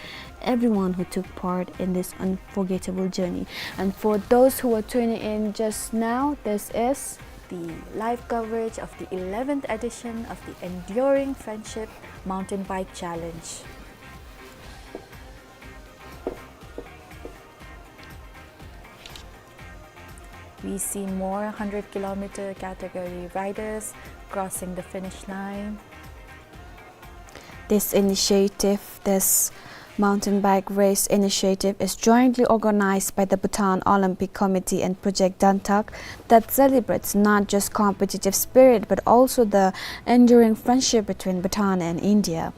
everyone who took part in this unforgettable journey. And for those who are tuning in just now, this is the live coverage of the 11th edition of the Enduring Friendship Mountain Bike Challenge. We see more 100-kilometer category riders crossing the finish line. This initiative, this mountain bike race initiative, is jointly organized by the Bhutan Olympic Committee and Project Dantak, that celebrates not just competitive spirit but also the enduring friendship between Bhutan and India.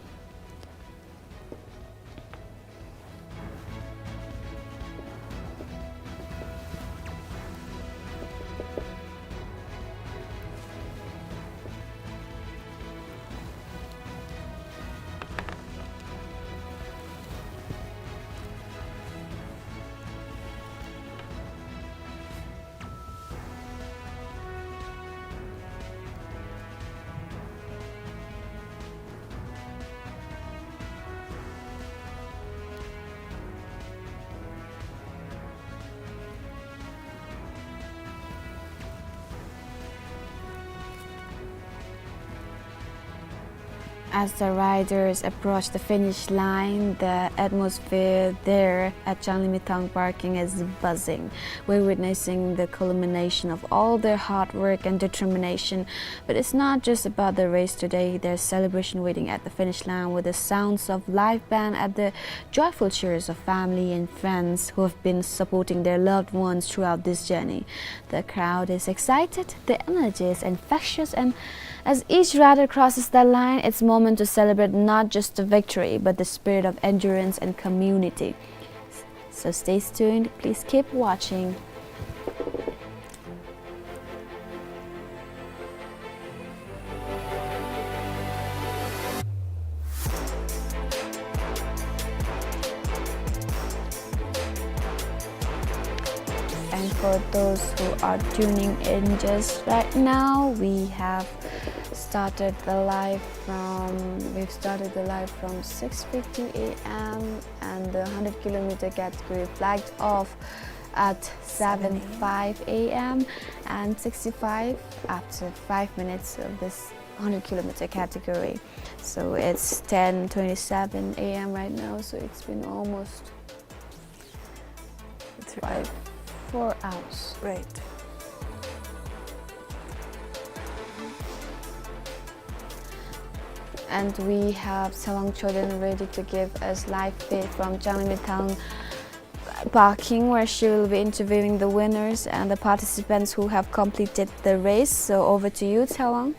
As the riders approach the finish line, the atmosphere there at Changlimitang parking is buzzing. We're witnessing the culmination of all their hard work and determination. But it's not just about the race today. There's celebration waiting at the finish line with the sounds of live band and the joyful cheers of family and friends who have been supporting their loved ones throughout this journey. The crowd is excited, the energy is infectious, and as each rider crosses that line, it's a moment to celebrate not just the victory, but the spirit of endurance and community. So stay tuned, please keep watching. And for those who are tuning in just right now, we've started the live from 6:50 a.m. and the 100-kilometer category flagged off at 7:05 a.m. and 65 after 5 minutes of this 100-kilometer category. So it's 10:27 a.m. right now, so it's been almost 4 hours. Right. And we have Salong Choden ready to give us live feed from Changlimitang parking, where she will be interviewing the winners and the participants who have completed the race. So over to you, Salong.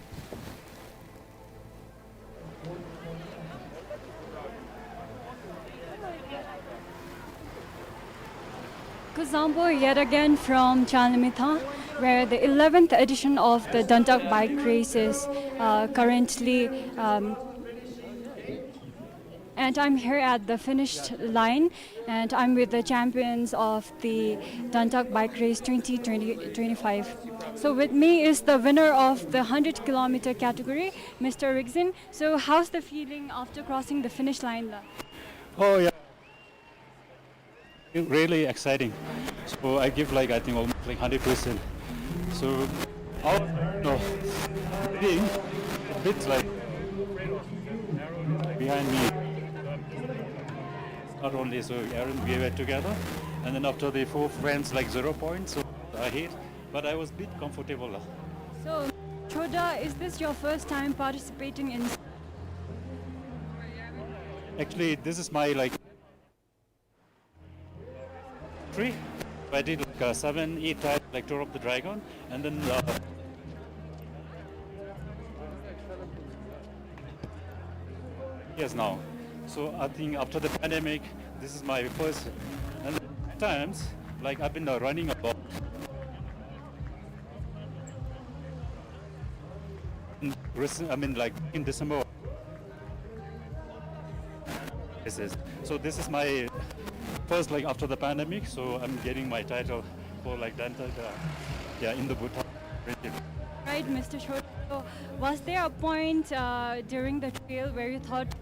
Kuzambo yet again from Changlimitang, where the 11th edition of the Dantak bike race is currently, and I'm here at the finished line, and I'm with the champions of the Dantak bike race 2025. So with me is the winner of the 100-kilometer category, Mr. Rigzin. So how's the feeling after crossing the finish line? Oh yeah, really exciting. So I give I think almost 100%. So being a bit behind me. Not only so Aaron, we were together, and then after the 4 friends 0 points, so I hit, but I was a bit comfortable. So Choda, is this your first time participating in? Actually, this is my 3. I did 7, 8 times Tour of the Dragon, and then yes now. So I think after the pandemic, this is my first. And times I've been running a lot. In December. This is my first after the pandemic, so I'm getting my title for Dantak in the Bhutan. Right, Mr. Choda. So was there a point during the trail where you thought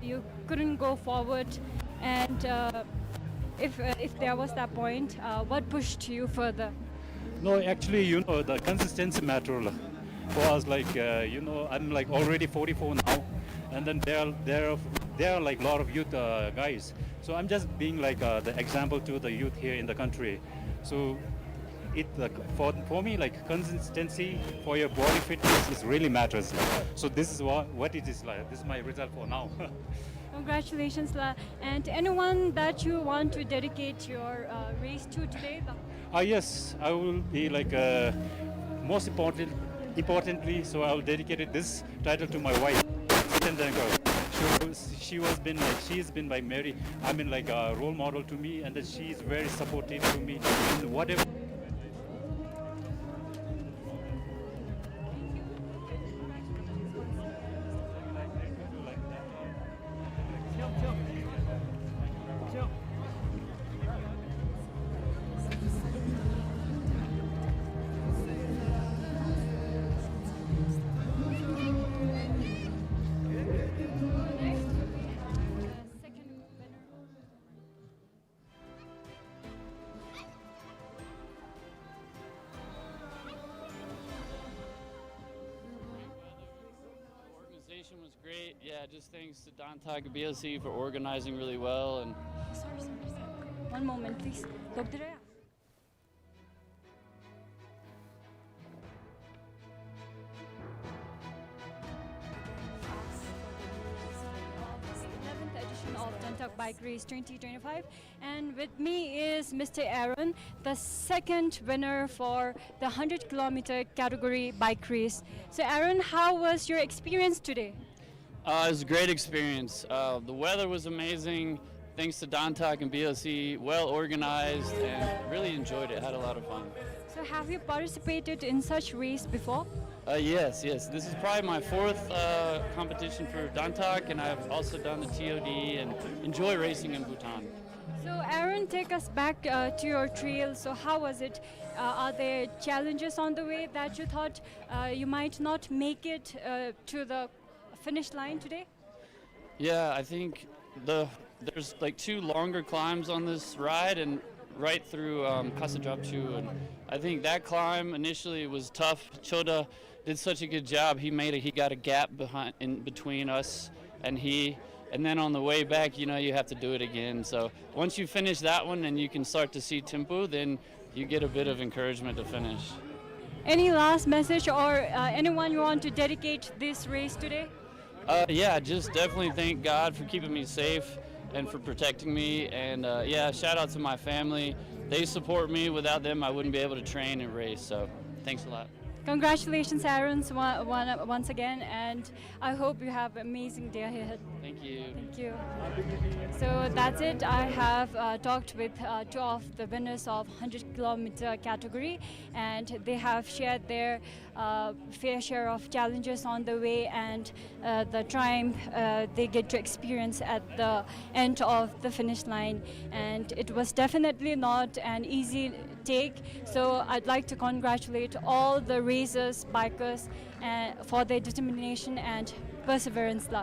you couldn't go forward, and if there was that point, what pushed you further? No, actually, the consistency matter for us. I'm already 44 now, and then there are a lot of youth guys. So I'm just being the example to the youth here in the country. So for me, consistency for your body fitness is really matters. So this is what it is like. This is my result for now. Congratulations, La. And anyone that you want to dedicate your race to today? Yes, I will be most importantly, so I will dedicate this title to my wife, she's been by Mary. A role model to me, and that she is very supportive to me in whatever. competition was great. Yeah, just thanks to Dantak and BLC for organizing really well. And Sorry. One moment, please. Look there. Of Dantak Bike Race 2025, and with me is Mr. Aaron, the second winner for the 100-kilometer category bike race. So Aaron, how was your experience today? it was a great experience. The weather was amazing. Thanks to Dantak and BLC, well organized, and really enjoyed it. Had a lot of fun. So have you participated in such race before? Yes. This is probably my fourth competition for Dantak, and I've also done the TOD and enjoy racing in Bhutan. So Aaron, take us back to your trail. So how was it? Are there challenges on the way that you thought you might not make it to the finish line today? Yeah, I think there's like 2 longer climbs on this ride, and right through Kasajabchu, and I think that climb initially was tough. Choda did such a good job. He got a gap in between us and he, and then on the way back, you have to do it again. So once you finish that one and you can start to see Thimphu, then you get a bit of encouragement to finish. Any last message or anyone you want to dedicate this race today? Yeah, just definitely thank God for keeping me safe and for protecting me, and shout out to my family. They support me. Without them, I wouldn't be able to train and race, so thanks a lot. Congratulations, Aaron, once again, and I hope you have an amazing day ahead. Thank you. Thank you. So that's it. I have talked with 2 of the winners of 100-kilometer category, and they have shared their fair share of challenges on the way and the triumph they get to experience at the end of the finish line. And it was definitely not an easy take. So I'd like to congratulate all the racers, bikers, for their determination and perseverance. We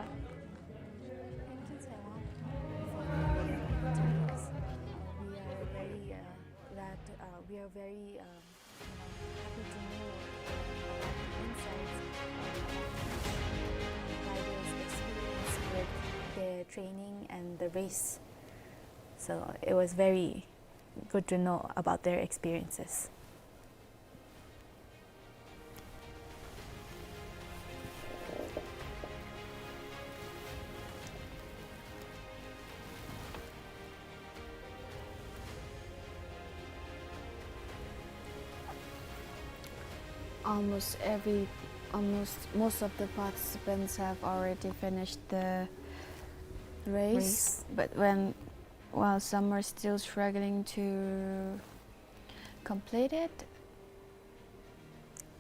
are very happy to know insights riders' experience with their training and the race. So it was very good to know about their experiences. Most of the participants have already finished the race. But while some are still struggling to complete it,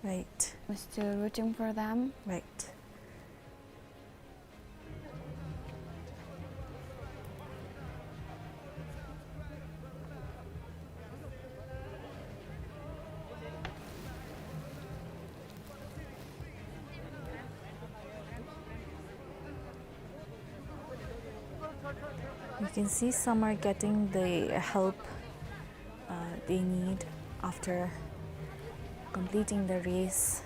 right, we're still rooting for them. Right. You can see some are getting the help they need after completing the race.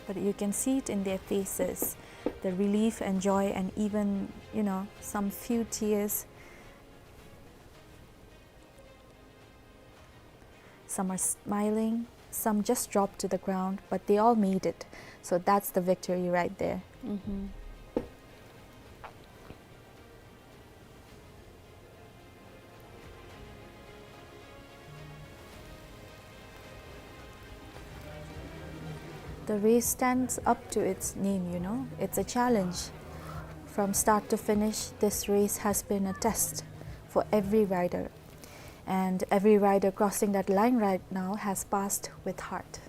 But you can see it in their faces, the relief and joy, and even, some few tears. Some are smiling. Some just dropped to the ground, but they all made it. So that's the victory right there. Mm-hmm. The race stands up to its name, It's a challenge. From start to finish, this race has been a test for every rider. And every rider crossing that line right now has passed with heart.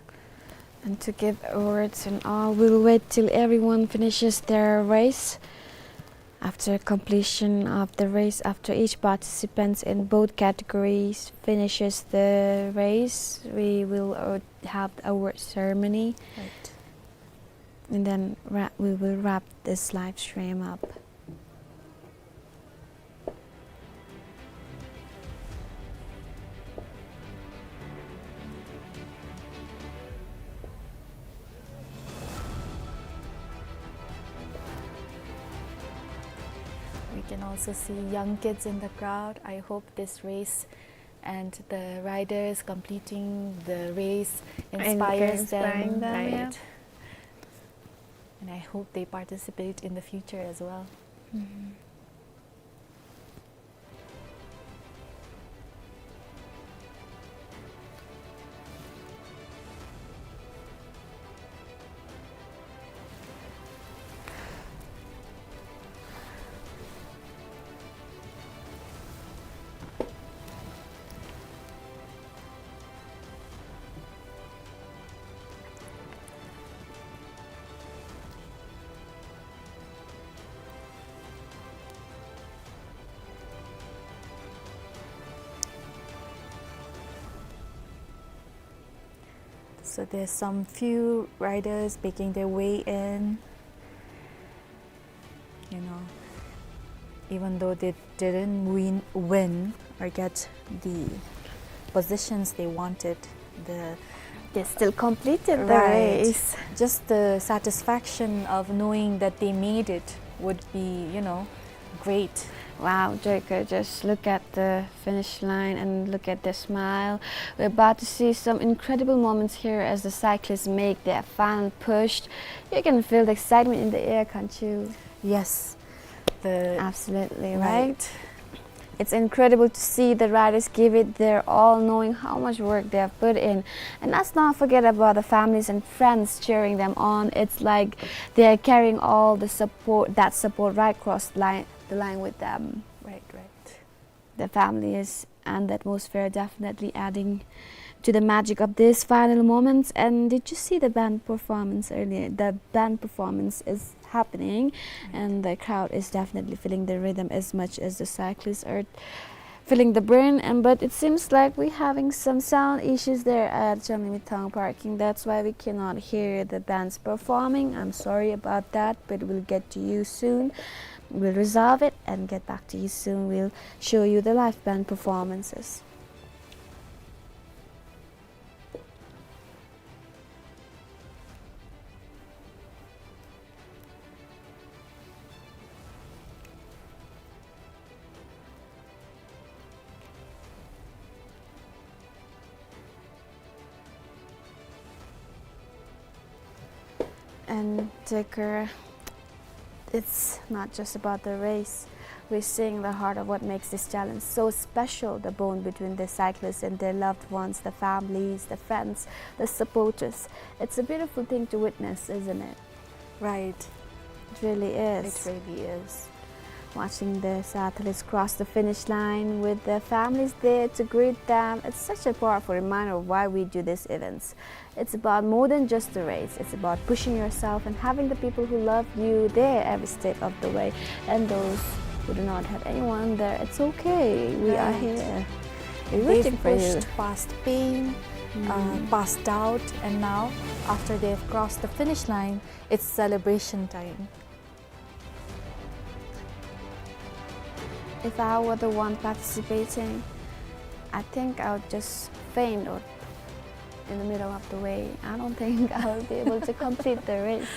And to give awards and all, we'll wait till everyone finishes their race. After completion of the race, after each participant in both categories finishes the race, we will have the award ceremony. Right. And then we will wrap this live stream up. can also see young kids in the crowd. I hope this race and the riders completing the race inspires them, right? Yeah. And I hope they participate in the future as well. So there's some few riders making their way in, you know, even though they didn't win or get the positions they wanted, they still completed the right, race. just the satisfaction of knowing that they made it would be, you know, great. Wow, Draco, just look at the finish line and look at the smile. We're about to see some incredible moments here as the cyclists make their final push. You can feel the excitement in the air, can't you? Yes. Absolutely, right? It's incredible to see the riders give it their all, knowing how much work they have put in. And let's not forget about the families and friends cheering them on. It's like they're carrying all the support, that support right across the line with them. Right. The families and the atmosphere definitely adding to the magic of these final moments. And did you see the band performance earlier? The band performance is happening, and the crowd is definitely feeling the rhythm as much as the cyclists are feeling the burn. But it seems like we're having some sound issues there at Jamlimitang parking. That's why we cannot hear the bands performing. I'm sorry about that, but we'll get to you soon. We'll resolve it and get back to you soon. We'll show you the live band performances. And Dicker, it's not just about the race. We're seeing the heart of what makes this challenge so special, the bond between the cyclists and their loved ones, the families, the friends, the supporters. It's a beautiful thing to witness, isn't it? Right. It really is. It really is. Watching the athletes cross the finish line with their families there to greet them, it's such a powerful reminder of why we do these events. It's about more than just the race. It's about pushing yourself and having the people who love you there every step of the way. And those who do not have anyone there, it's okay. We are here. We're rooting for you. They've pushed past pain, past doubt, and now, after they've crossed the finish line, it's celebration time. If I were the one participating, I think I would just faint or in the middle of the way. I don't think I'll be able to complete the race.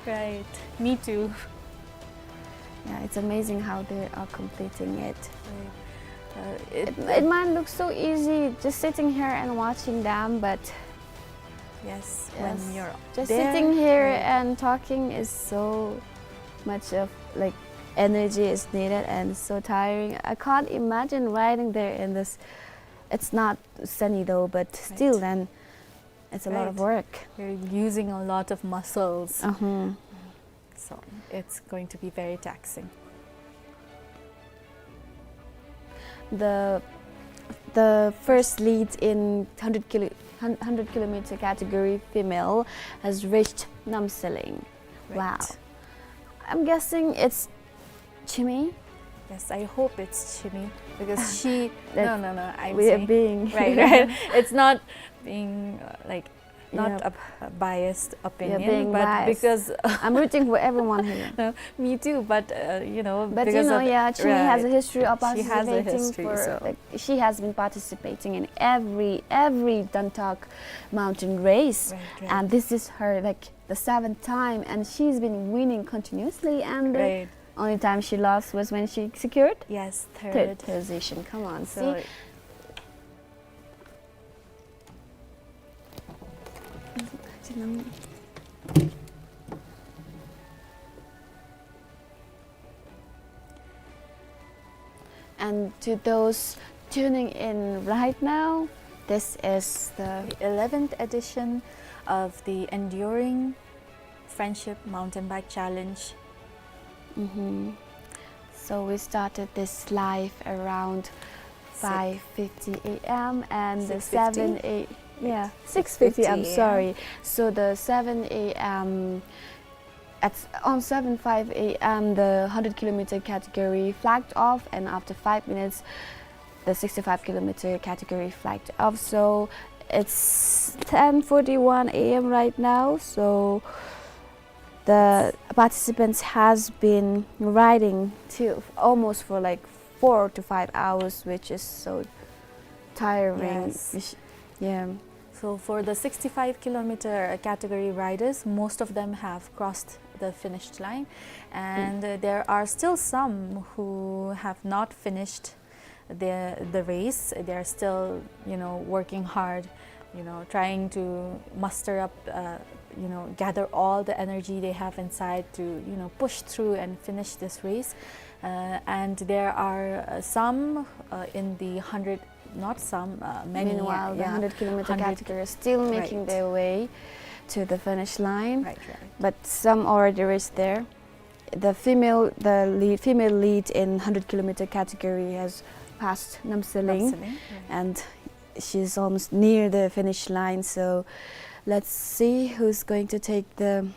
Right, me too. Yeah, it's amazing how they are completing it. It might look so easy just sitting here and watching them, but yes, when you're just there, sitting here and talking is so much of like energy is needed and so tiring. I can't imagine riding there in this. It's not sunny though, but still then it's a lot of work. You're using a lot of muscles. So it's going to be very taxing. The first lead in 100 kilometer category female has reached Namsaling. Right. Wow. I'm guessing it's Chimi. Yes, I hope it's Chimi because she. no. I'm we are saying being right. It's not being not a biased opinion, being but biased. because I'm rooting for everyone here. No, me too, but But because Chimi has a history of participating. She has a history, so. She has been participating in every Dantak mountain race, and this is her the 7th time, and she's been winning continuously. And Only time she lost was when she secured Yes, third position. Come on, So see. And to those tuning in right now, this is the 11th edition of the Enduring Friendship Mountain Bike Challenge. So we started this live around 5:50 a.m. and the 7 a. Yeah, 6:50. I'm sorry. So the 7 a.m. On 7:05 a.m. the 100-kilometer category flagged off, and after 5 minutes, the 65-kilometer category flagged off. So it's 10:41 a.m. right now. So the participants has been riding till almost for like 4 to 5 hours, which is so tiring. Yes. Yeah. So for the 65-kilometer category riders, most of them have crossed the finish line, and there are still some who have not finished the race. They are still, working hard, trying to muster up, gather all the energy they have inside to, push through and finish this race. And there are some in the 100. Not some, many. Meanwhile, the 100-kilometer category is still making their way to the finish line. But some already reached there. The female lead in 100-kilometer category has passed Namseling, and she's almost near the finish line. So let's see who's going to take the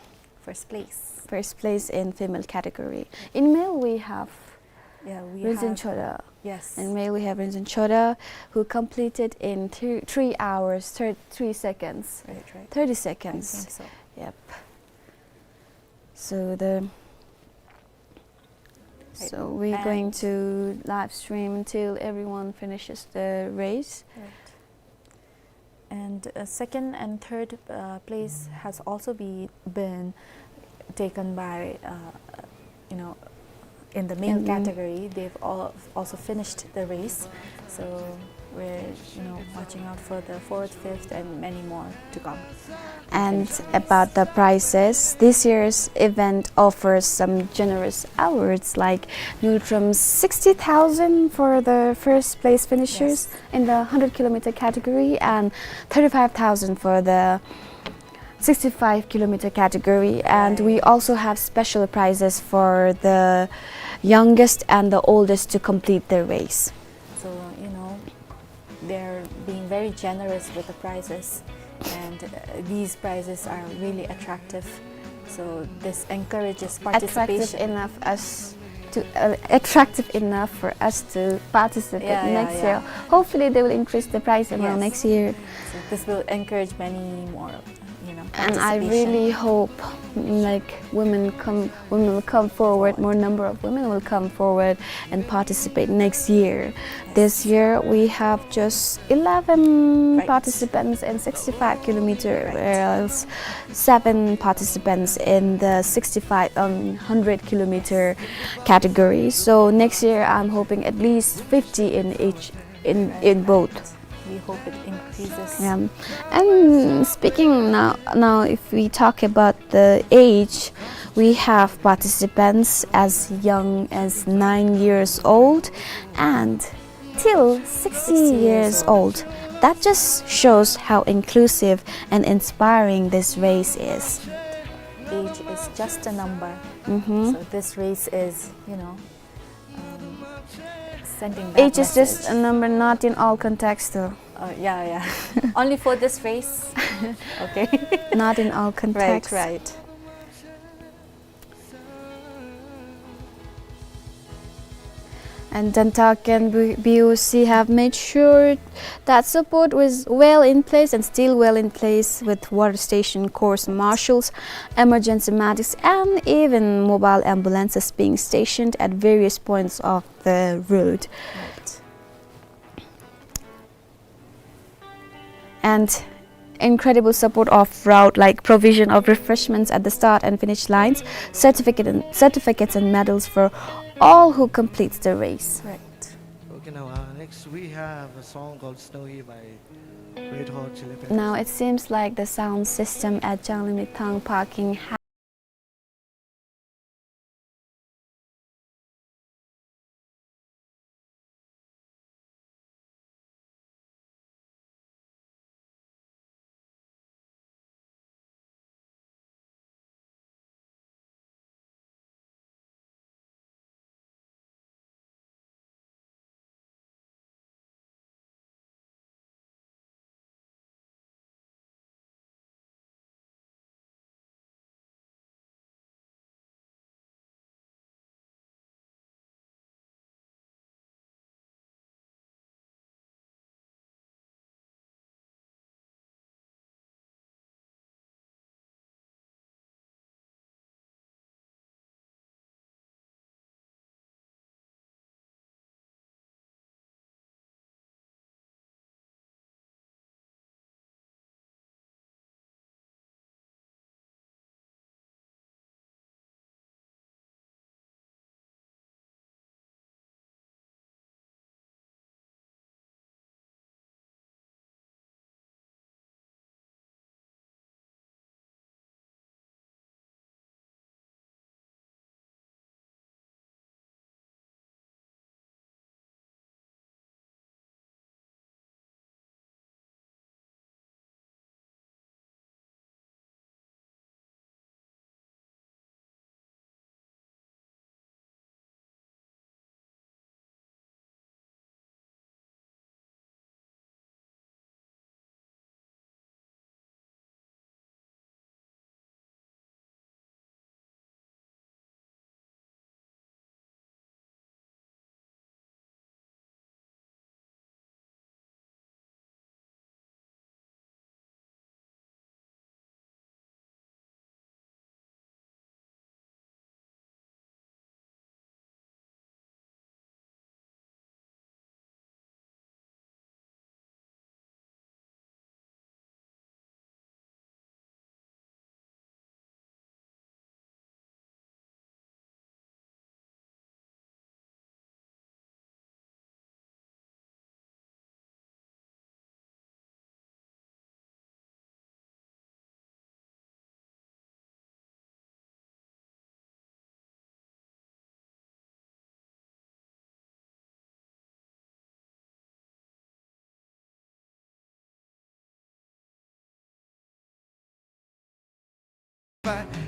first place in female category. In male, we have Rinzin Choda. Yes. In male, we have Rinzin Choda, who completed in 3 hours, 3 seconds. 30 seconds. I think so. Yep. So we're going to live stream until everyone finishes the race. And second and third place has also been taken by, in the main category. They've also finished the race. So we're, watching out for the 4th, 5th, and many more to come. And about the prizes, this year's event offers some generous awards like Nutrim's 60,000 for the first place finishers in the 100-kilometer category, and 35,000 for the 65-kilometer category. And we also have special prizes for the youngest and the oldest to complete the race. So, they're being very generous with the prizes, and these prizes are really attractive. So this encourages participation. Attractive enough for us to participate next year. Hopefully they will increase the price amount next year. So this will encourage many more, and I really hope women will come forward, more number of women will come forward and participate next year. This year we have just 11 participants in 65 kilometer, whereas 7 participants in the 65 100 kilometer category. So next year I'm hoping at least 50 in both. We hope it increases. Yeah. And speaking now, if we talk about the age, we have participants as young as 9 years old and till 60 years old. That just shows how inclusive and inspiring this race is. Age is just a number. So this race is, sending that Age is just a number, not in all contexts though. Only for this race. Okay. Not in all contexts. Right. And Dantak and BOC have made sure that support was well in place and still well in place, with water station course marshals, emergency medics, and even mobile ambulances being stationed at various points of the route. And incredible support of route, like provision of refreshments at the start and finish lines, certificates and medals for all who completes the race. Right. Okay, now next we have a song called Snowy by Red Hot Chili Peppers. Now it seems like the sound system at Janglimitang parking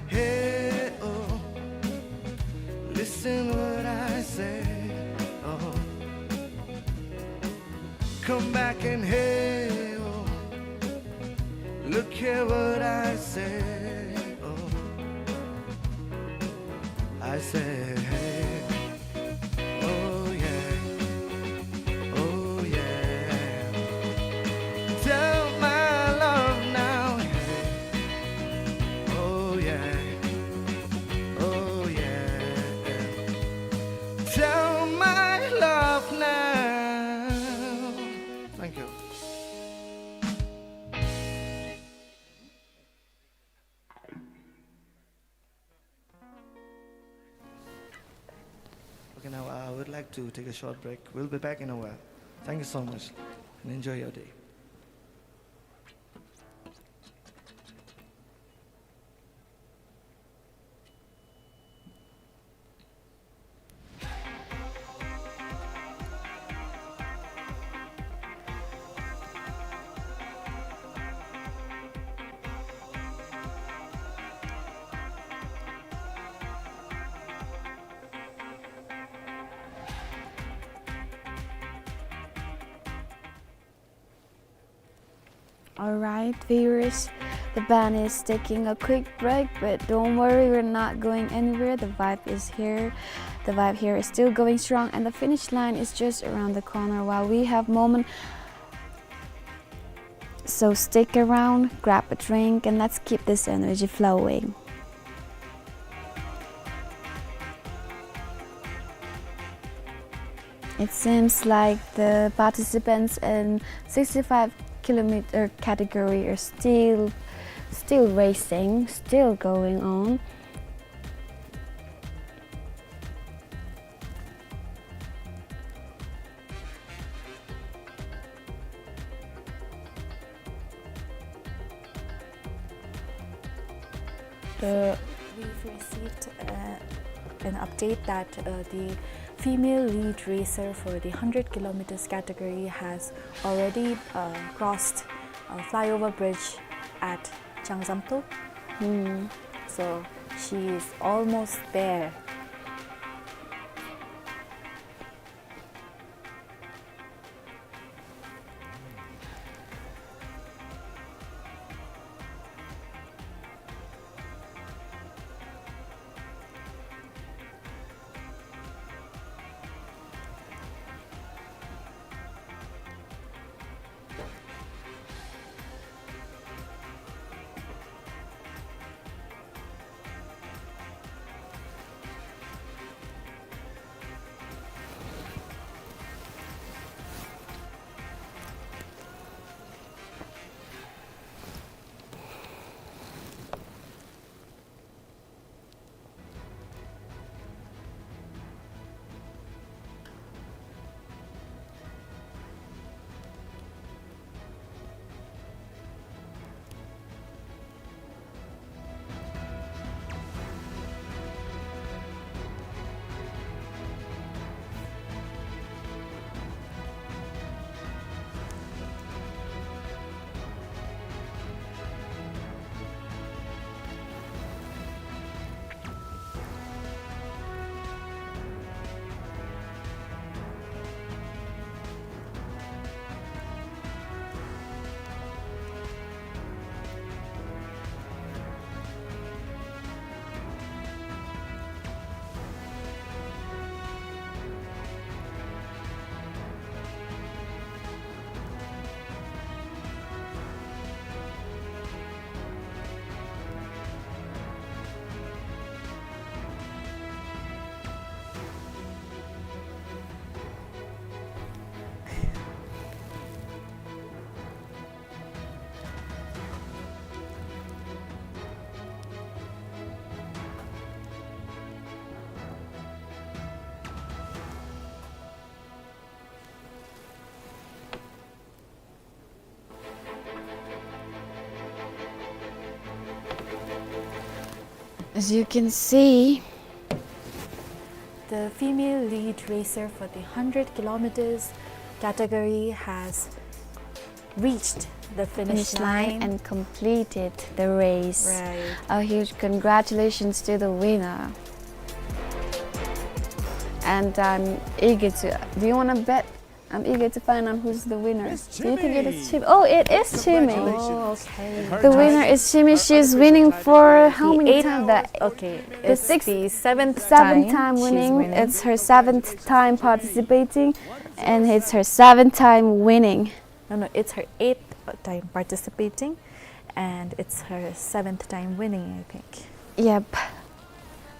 Hey, oh, listen what I say. Oh, come back and hey, oh, look here what I say. Oh, I say hey, oh yeah, oh yeah. Tell my love now. Oh yeah, oh yeah. Tell my love now. Thank you. Okay, now I would like to take a short break. We'll be back in a while. Thank you so much and enjoy your day. Alright, viewers, the band is taking a quick break, but don't worry, we're not going anywhere. The vibe is here. The vibe here is still going strong, and the finish line is just around the corner while we have moment. So stick around, grab a drink, and let's keep this energy flowing. It seems like the participants in 65 kilometer category are still racing, still going on. We've received an update that the female lead racer for the 100 kilometers category has already crossed a flyover bridge at Changsamto. So she is almost there. As you can see, the female lead racer for the 100 kilometers category has reached the finish line and completed the race. Right. A huge congratulations to the winner. And I'm eager to. Do you want to bet? I'm eager to find out who's the winner. Do you think it is Chimmy? Oh, it is Chimmy. Oh, okay. The winner is Chimmy. She's winning for how many times? Okay, The it's sixth, the seventh time she's winning. It's her 7th time participating, and it's her 7th time winning. No, it's her 8th time participating, and it's her 7th time winning, I think. Yep.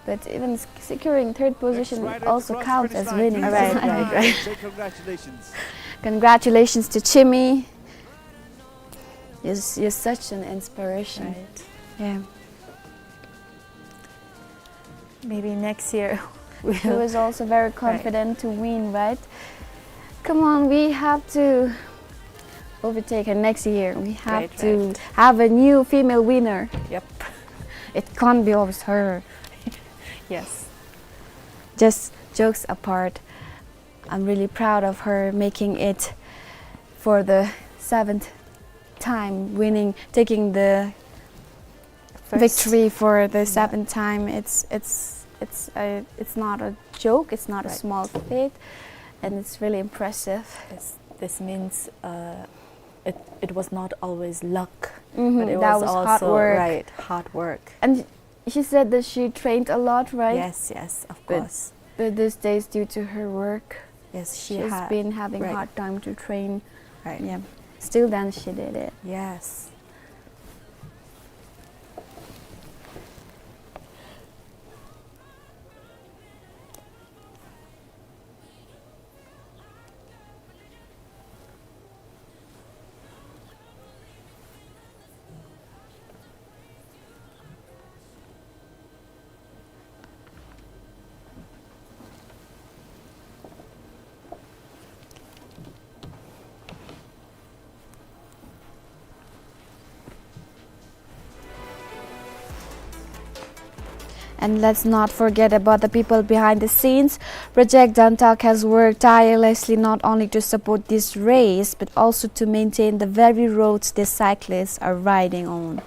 But even securing 3rd position also counts as winning. Right. Say congratulations. Congratulations to Chimmy. You're such an inspiration. Right. Yeah. Maybe next year She was also very confident to win, right? Come on, we have to overtake her next year. We have to have a new female winner. Yep. It can't be always her. Yes. Just jokes apart, I'm really proud of her making it for the 7th time winning, taking the victory for the 7th time. It's not a joke. It's not a small feat, and it's really impressive. This means it was not always luck, Mhm, but it that was was also hard work. right hard work. And she said that she trained a lot, right? Yes, of course. But these days, due to her work, yes, she's been having right. hard time to train. Right. Yeah. Still, then she did it. Yes. And let's not forget about the people behind the scenes. Project Dantak has worked tirelessly not only to support this race, but also to maintain the very roads the cyclists are riding on.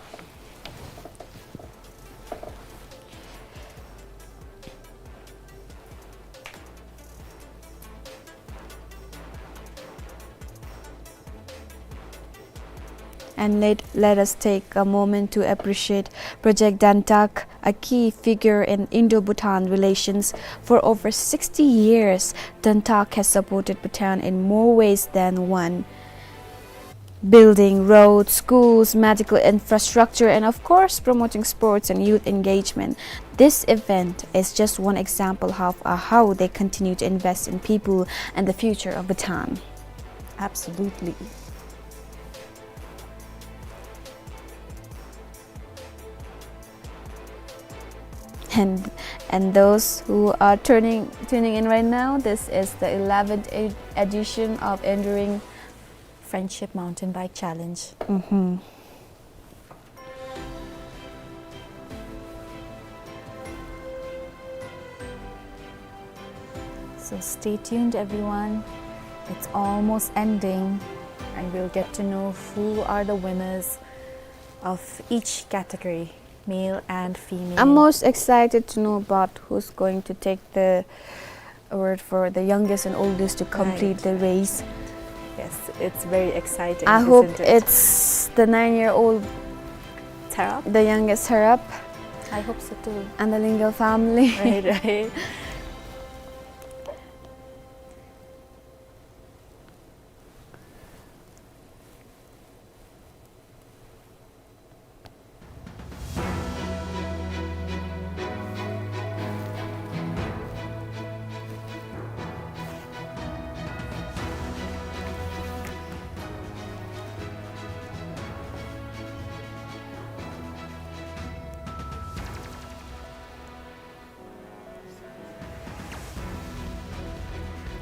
And let us take a moment to appreciate Project Dantak, a key figure in Indo-Bhutan relations. For over 60 years, Dantak has supported Bhutan in more ways than one. Building roads, schools, medical infrastructure, and of course promoting sports and youth engagement. This event is just one example of how they continue to invest in people and the future of Bhutan. Absolutely. And those who are tuning in right now, this is the 11th edition of Enduring Friendship Mountain Bike Challenge. So stay tuned, everyone. It's almost ending, and we'll get to know who are the winners of each category, male and female. I'm most excited to know about who's going to take the award for the youngest and oldest to complete the race. Yes, it's very exciting. I hope it's the 9-year-old Tarap, the youngest Tarap. I hope so too. And the Lingal family. Right.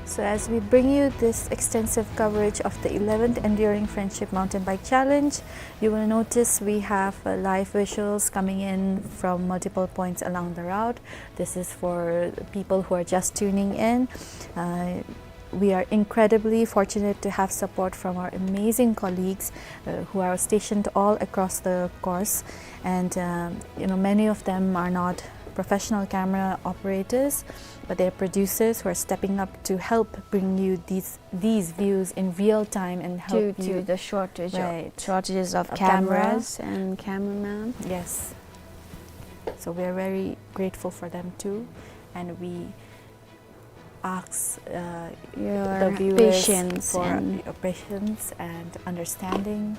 So as we bring you this extensive coverage of the 11th Enduring Friendship Mountain Bike Challenge, you will notice we have live visuals coming in from multiple points along the route. This is for people who are just tuning in. We are incredibly fortunate to have support from our amazing colleagues who are stationed all across the course, and many of them are not professional camera operators, but they're producers who are stepping up to help bring you these views in real time and help due to the shortages of camera cameras and cameramen. Yes. So we are very grateful for them too, and we ask the viewers for your patience and understanding.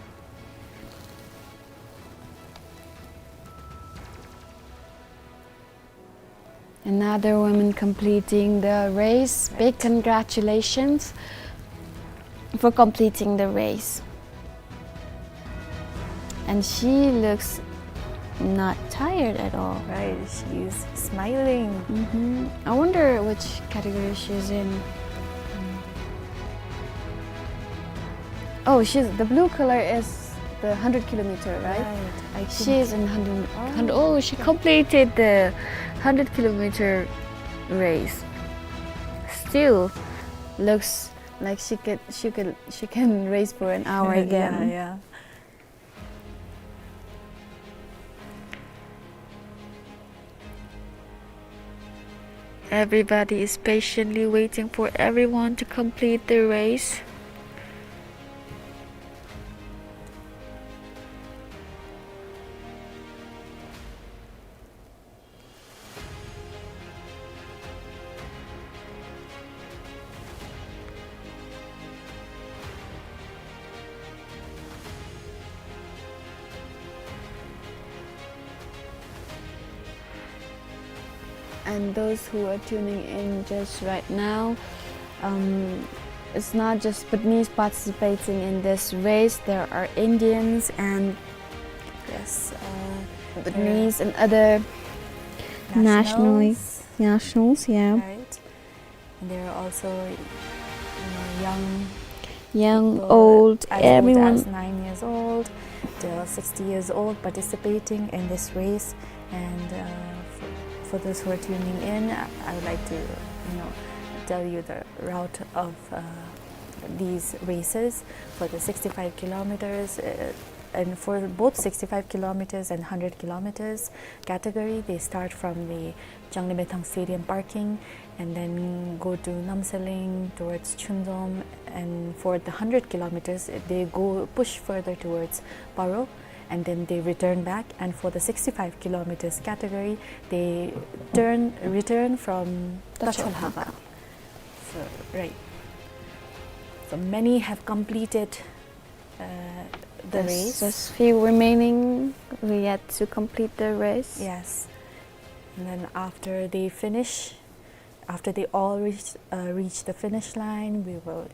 Another woman completing the race. Big congratulations for completing the race. And she looks not tired at all. Right, she's smiling. I wonder which category she's in. Oh, the blue color is the 100 kilometer, right? She's in 100. Oh, she completed the 100 kilometer race. Still looks like she can race for an hour again. Yeah. Everybody is patiently waiting for everyone to complete the race. And those who are tuning in just right now, it's not just Bhutanese participating in this race. There are Indians and Bhutanese and other nationals. Yeah. Right. And there are also young, people old, everyone. Old as 9 years old, till 60 years old participating in this race, and for those who are tuning in, I would like to, tell you the route of these races for the 65 kilometers. And for both 65 kilometers and 100 kilometers category, they start from the Janglimitang Stadium parking and then go to Namsaling towards Chundom. And for the 100 kilometers, they go push further towards Paro, and then they return back. And for the 65 kilometers category, they return from Tacholhaga. So, right. So many have completed the race. Just few remaining. We yet to complete the race. Yes. And then after they finish, after they all reach the finish line, we will,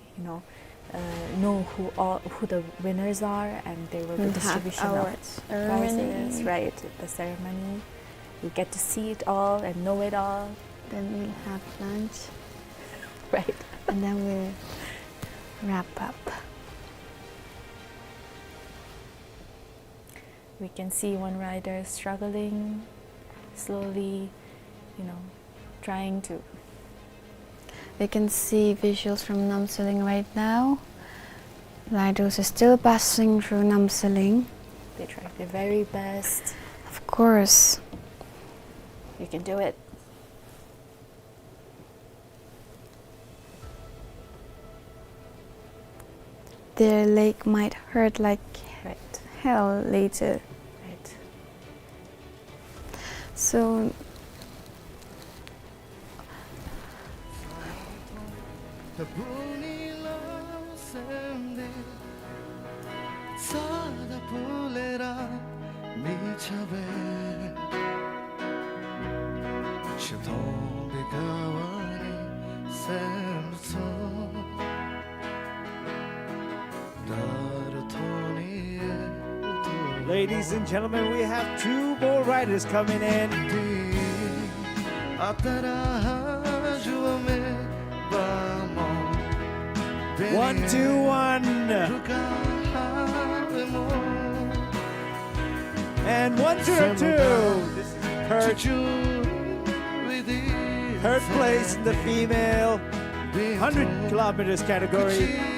know who the winners are, and there will be And distribution have our of ceremony. prizes. Right, the ceremony. You get to see it all and know it all. Then we'll have lunch. Right. And then we'll wrap up. We can see one rider struggling, slowly, trying to. We can see visuals from Namsaling right now. Riders are still passing through Namsaling. They try their very best. Of course. You can do it. Their leg might hurt like right. hell later. Right. So Ladies and gentlemen, we have two more riders coming in. 1, 2, 1. And 1, 0, 2. This is third place in the female 100 kilometers category.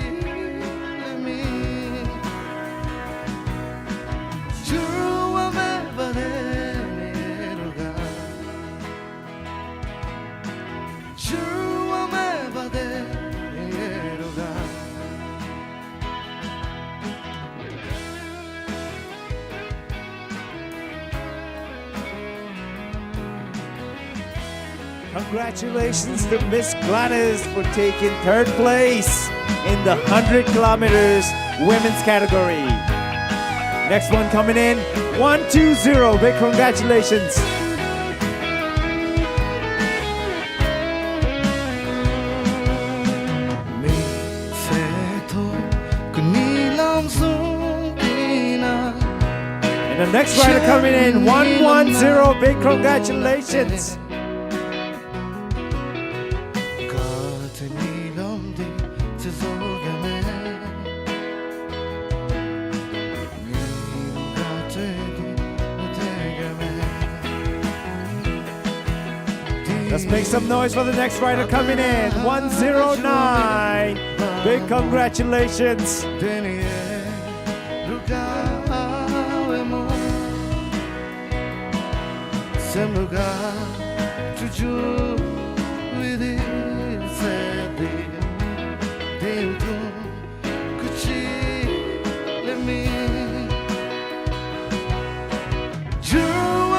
Congratulations to Miss Gladys for taking third place in the 100 kilometers women's category. Next one coming in, 1, 2, 0. Big congratulations. And the next rider coming in, 1, 1, 0. Big congratulations. Let's make some noise for the next rider coming in. 109. Big congratulations.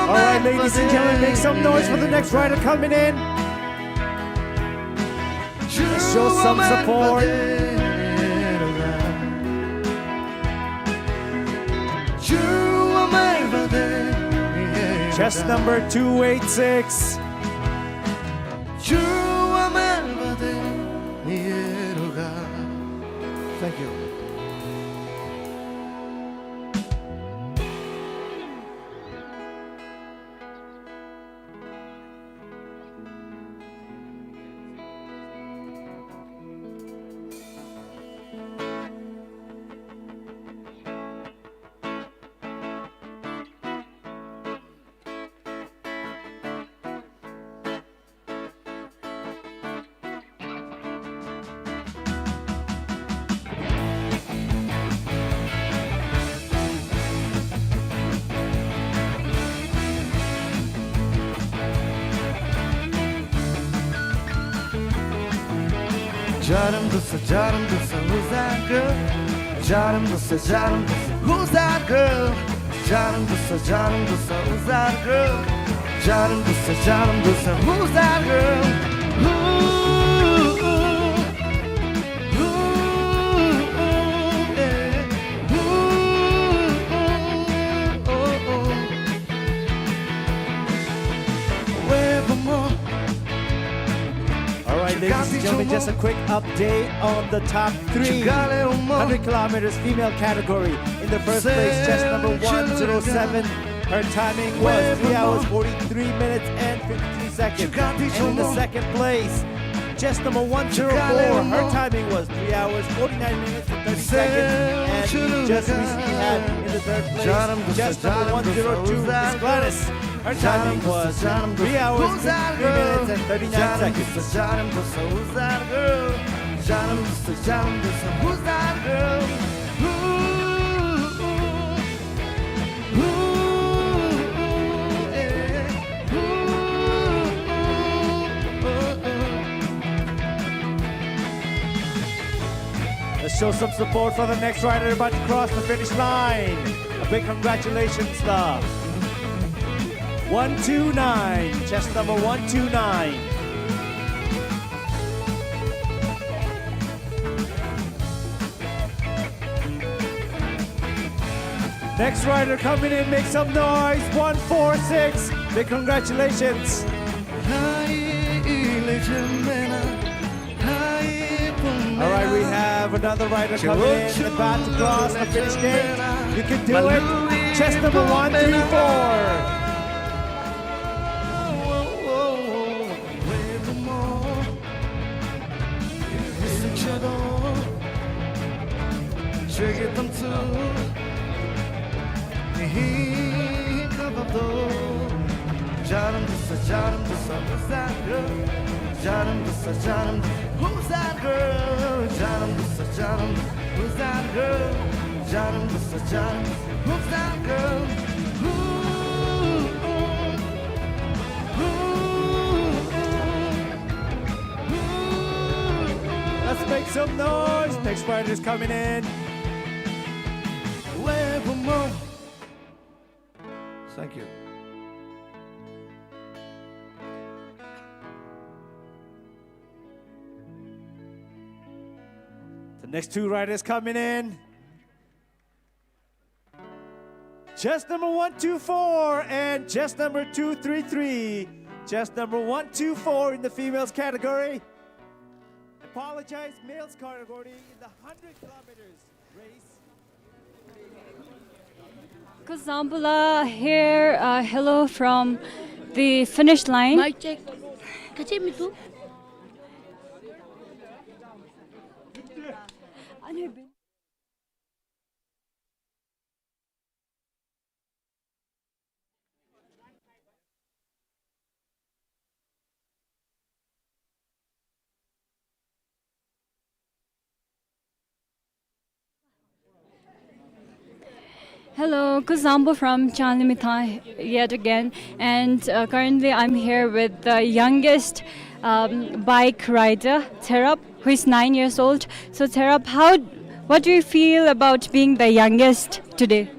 All right, ladies and gentlemen, make some noise for the next rider coming in. Let's show some support. Chest number 286. Thank you. Jaram dusa, who's that girl? Jaram dusa, who's that girl? Jaram dusa, who's that girl? Jaram dusa, who's that girl? Ooh, ooh, yeah. Ooh, oh, oh. Evermore. All right, ladies and gentlemen, just a quick update on the top 3 100 kilometers female category. In the first place, chest number 107. Her timing was 3 hours, 43 minutes, and 53 seconds. And in the second place, chest number 104. Her timing was 3 hours, 49 minutes, and 30 seconds. And we just recently had in the third place, chest number 102, Miss Gladys. Her timing was 3 hours, 53 minutes, and 39 seconds. Who's that girl? Who's that girl? Let's show some support for the next rider about to cross the finish line. A big congratulations, the 129, chest number 129. Next rider coming in, make some noise. 146, big congratulations. All right, we have another rider coming in, about to cross the finish gate. You can do it. Chest number 134. Who's that girl? Who's that girl? Who's that girl? Who's that girl? Let's make some noise. Next rider's coming in. Thank you. The next 2 riders coming in. Chest number 124 and chest number 233. Chest number 124 in the females category. Apologize, males category in the 100 kilometers race. Kuzambula here. Hello from the finish line. Mic check. Kache mitu. Hello, Kuzambo from Chanlimita yet again, and currently I'm here with the youngest bike rider, Terap, who is 9 years old. So Terap, what do you feel about being the youngest today?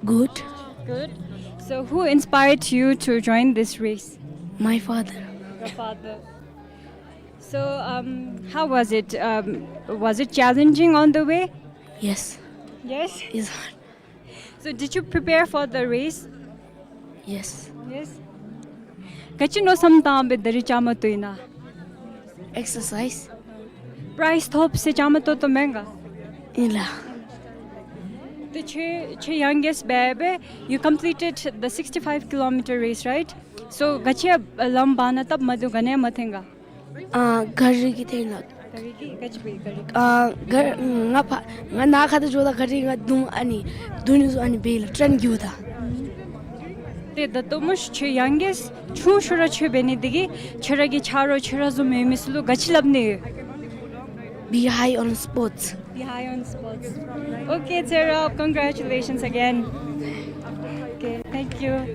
Good. Good. So who inspired you to join this race? My father. Your father. So how was it? Was it challenging on the way? Yes. Yes? It's hard. So did you prepare for the race? Yes. Yes. Kachi no samtam be dari chamatuina. Exercise. Price top se chamato to menga. Ila. The che youngest baby, you completed the 65-kilometer race, right? So gachi lambana tab madu gane mathenga. Gari ki thena. Gari ki gachbi gari. Gar nga na khata joda gari nga dum ani dunizu ani bela tren gyuda. Te the tomush che youngest chu shura che beni digi cheragi charo cherazu me mislu gachilabne. Be high on sports. Be high on sports. Okay, Tara, congratulations again. Okay, thank you.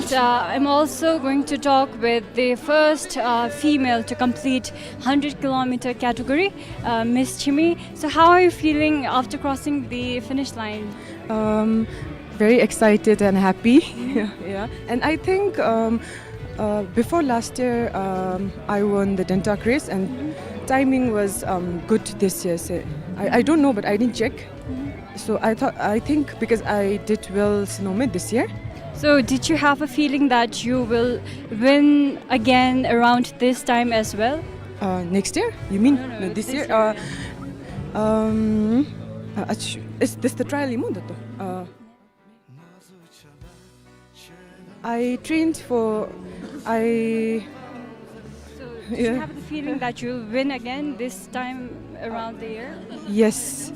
And I'm also going to talk with the first female to complete 100-kilometer category, Miss Chimi. So how are you feeling after crossing the finish line? Very excited and happy. Yeah. And I think before last year, I won the Dentak race, and timing was good this year. So I don't know, but I didn't check. So I think because I did well Snowmid this year. So did you have a feeling that you will win again around this time as well? Next year? You mean No, this this year? year. Is this the trial imun? I trained for So did you have the feeling that you'll win again this time around the year? Yes.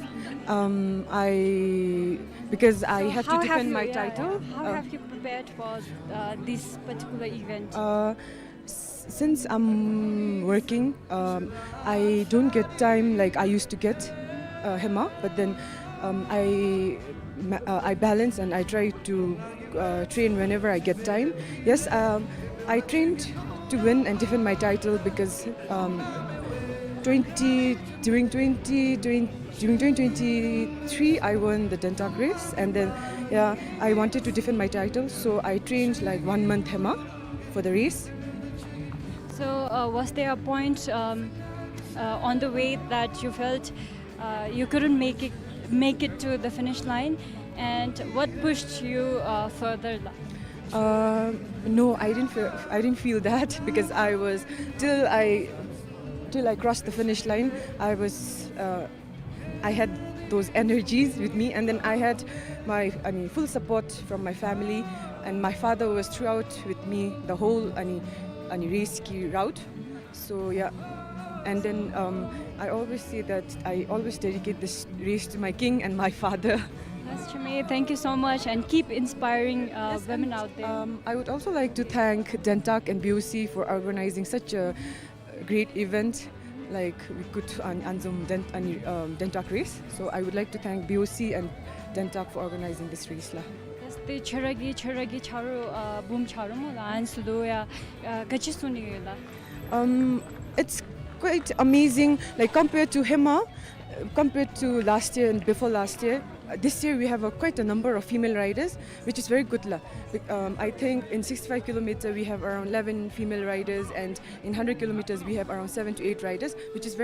Because I have to How defend my you- title. How have you prepared for this particular event? Since I'm working, I don't get time like I used to get HEMA, but then I balance and I try to train whenever I get time. Yes, I trained to win and defend my title because during 2023 I won the Dentak race, and then I wanted to defend my title, so I trained like 1 month HEMA for the race. So was there a point on the way that you felt you couldn't make it to the finish line, and what pushed you further? No, I didn't feel that because I was till I crossed the finish line. I had those energies with me, and then I had my full support from my family, and my father was throughout with me the whole race route. So yeah, and then I always say that I always dedicate this race to my king and my father. Yes, Chimi, thank you so much, and keep inspiring women out there. I would also like to thank Dentak and BOC for organizing such a great event. Like we could Anzum Dentak race. So I would like to thank BOC and Dentak for organizing this race. Yस्तै छरगी छारो Bum छारो म लान्स लोया कच्ची सुनी गेला. It's quite amazing. Like compared to HEMA, compared to last year and before last year, this year we have quite a number of female riders, which is very good. I think in 65 kilometers we have around 11 female riders, and in 100 kilometers we have around 7 to 8 riders, which is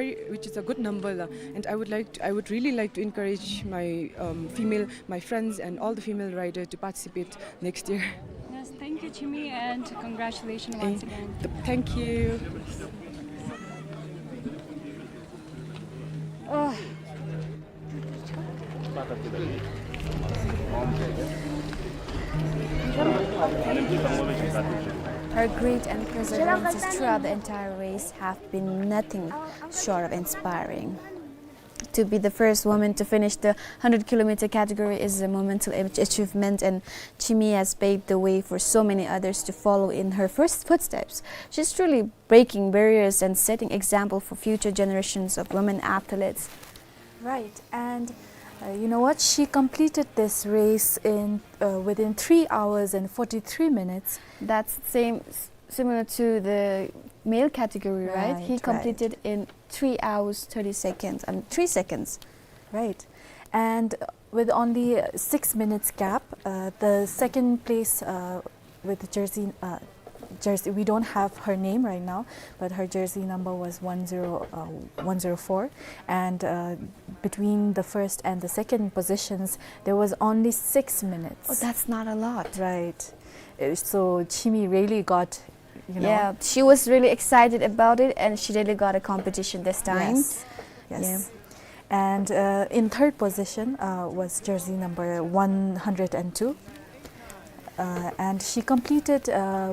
a good number. And I would really like to encourage my my friends and all the female riders to participate next year. Yes, thank you, Chimi, and congratulations once again. Thank you. Her grit and perseverance throughout the entire race have been nothing short of inspiring. To be the first woman to finish the 100-kilometer category is a monumental achievement, and Chimi has paved the way for so many others to follow in her first footsteps. She's truly breaking barriers and setting example for future generations of women athletes. Right, and you know what? She completed this race in within 3 hours and 43 minutes. That's similar to the male category, right? He completed in 3 hours 30 seconds and 3 seconds. Right, and with only 6 minutes gap, the second place with the jersey. We don't have her name right now, but her jersey number was 104, and between the first and the second positions there was only 6 minutes. Oh, that's not a lot. Right. So Chimi really got, Yeah, she was really excited about it, and she really got a competition this time. Yes. Yeah. And in third position was jersey number 102. And she completed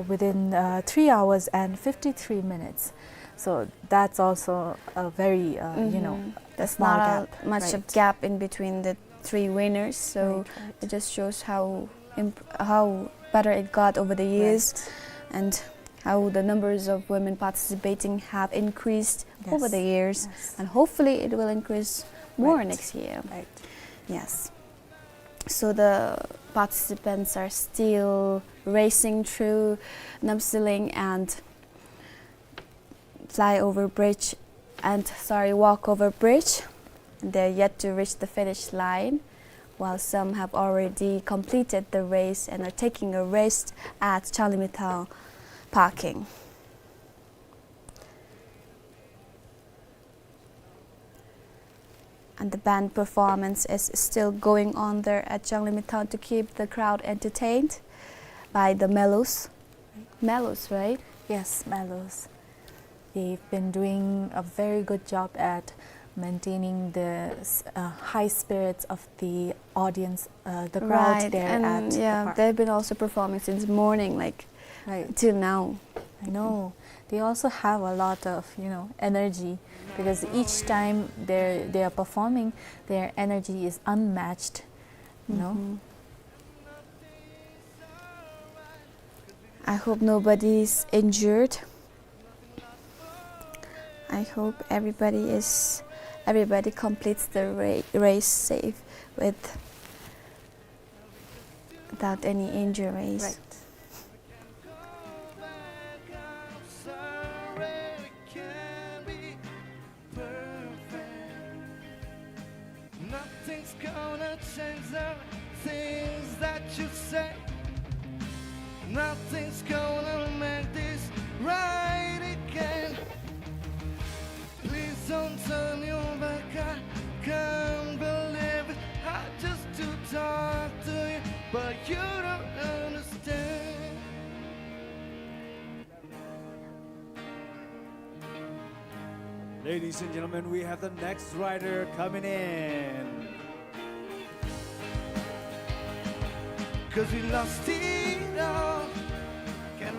within 3 hours and 53 minutes. So that's also a very, there's small not gap. much of gap in between the 3 winners. So it just shows how better it got over the years, and how the numbers of women participating have increased over the years, and hopefully it will increase more next year. Right. Yes. So the participants are still racing through Namsiling and walk over bridge. They're yet to reach the finish line, while some have already completed the race and are taking a rest at Charlie Mittal parking. And the band performance is still going on there at Charlie Mittal to keep the crowd entertained by the Mellows. Mellows, right? Yes, Mellows. They've been doing a very good job at maintaining the high spirits of the audience, the crowd there and at the park. they've been also performing since morning, till now. I know. They also have a lot of, energy, because each time they are performing, their energy is unmatched, I hope nobody's injured. I hope everybody completes the race safe without any injuries. Right. Nothing's gonna change the things that you say. Nothing's gonna make this right again. Please don't turn your back. I can't believe it. I just to talk to you, but you don't understand. Ladies and gentlemen, we have the next rider coming in. 'Cause we lost it all.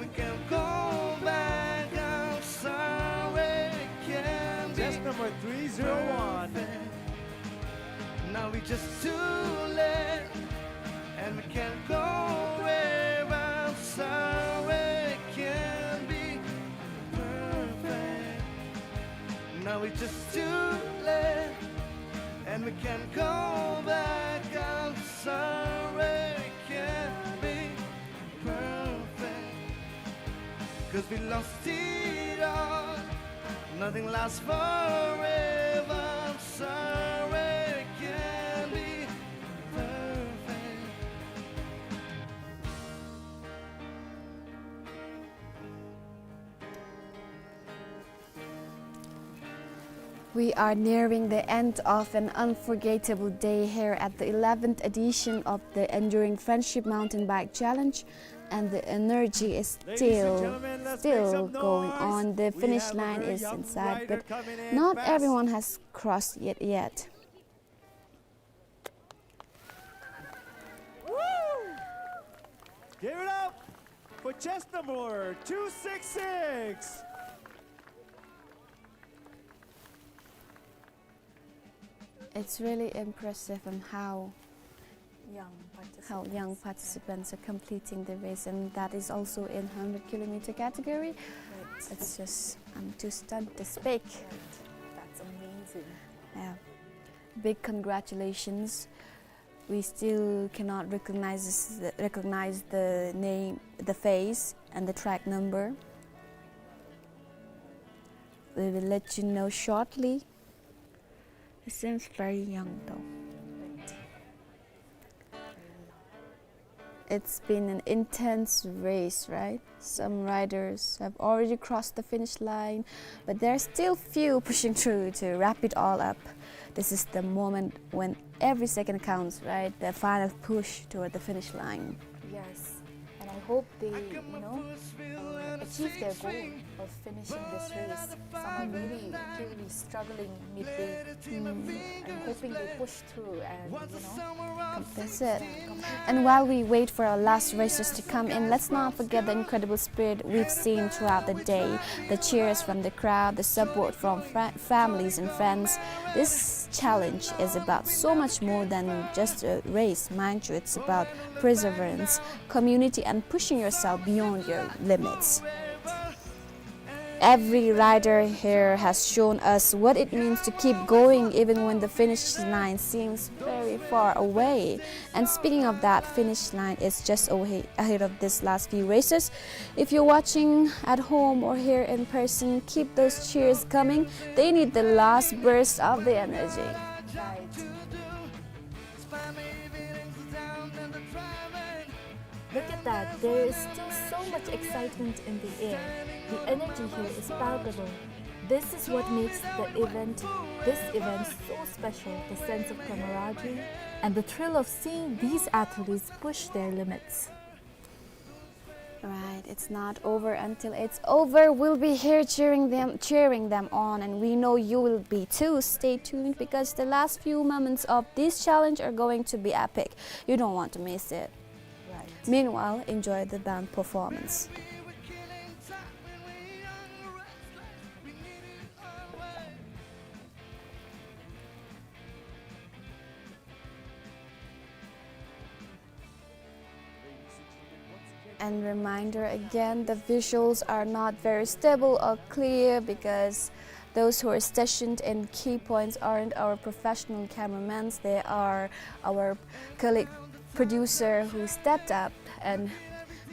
We can't go back. I'm sorry, can't Just number 301. Now we just too late, and we can't go where. I'm sorry, can't be perfect. Now we just too late, and we can't go back. I'm sorry, can't be perfect. 'Cause we lost it all. Nothing lasts forever. I'm sorry, can't be perfect. We are nearing the end of an unforgettable day here at the 11th edition of the Enduring Friendship Mountain Bike Challenge, and the energy is still going on. The finish line is in sight, but not everyone has crossed it yet. Give it up for chest number 266. It's really impressive on how young young participants are completing the race, and that is also in 100-kilometer category. Right. It's just, I'm too stunned to speak. Right. That's amazing. Yeah. Big congratulations. We still cannot recognize the name, the face, and the track number. We will let you know shortly. He seems very young though. It's been an intense race, right? Some riders have already crossed the finish line, but there are still few pushing through to wrap it all up. This is the moment when every second counts, right? The final push toward the finish line. Yes, and I hope they, achieve their goal of finishing this race. Some are really struggling midway. I'm hoping they push through and, That's it. And while we wait for our last racers to come in, let's not forget the incredible spirit we've seen throughout the day. The cheers from the crowd, the support from families and friends. This challenge is about so much more than just a race, mind you. It's about perseverance, community, and pushing yourself beyond your limits. Every rider here has shown us what it means to keep going even when the finish line seems very very far away. And speaking of that, finish line is just ahead of this last few races. If you're watching at home or here in person, keep those cheers coming. They need the last burst of the energy. Look at that, there is still so much excitement in the air. The energy here is palpable. This is what makes this event so special, the sense of camaraderie and the thrill of seeing these athletes push their limits. Right, it's not over until it's over. We'll be here cheering them on, and we know you will be too. Stay tuned because the last few moments of this challenge are going to be epic. You don't want to miss it. Right. Meanwhile, enjoy the band performance. And reminder again, the visuals are not very stable or clear because those who are stationed in key points aren't our professional cameramen. They are our colleague producer who stepped up and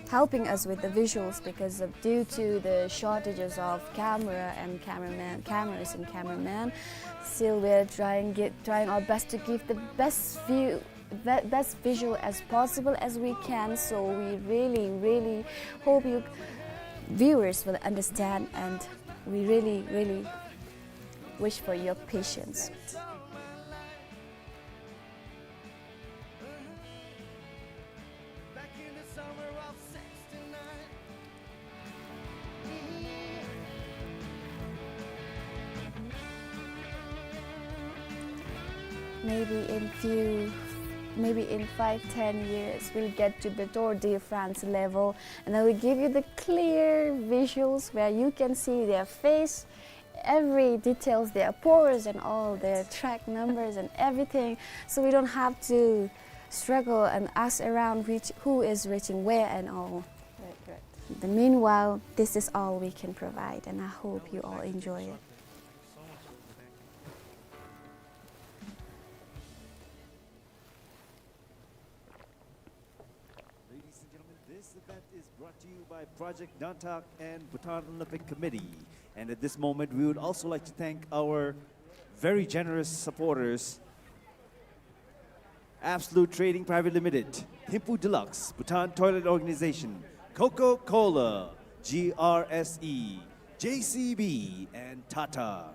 helping us with the visuals because due to the shortages of cameras and cameramen. Still, we're trying our best to give the best visual as possible as we can. So we really hope you viewers will understand, and we really wish for your patience. Maybe in 5-10 years we'll get to the Tour de France level, and I will give you the clear visuals where you can see their face, every details, their pores and all their track numbers and everything, so we don't have to struggle and ask around who is reaching where and all. Right. Meanwhile, this is all we can provide, and I hope you all enjoy it. By Project Dantak and Bhutan Olympic Committee. And at this moment, we would also like to thank our very generous supporters: Absolute Trading Private Limited, Thimphu Deluxe, Bhutan Toilet Organization, Coca-Cola, GRSE, JCB, and Tata.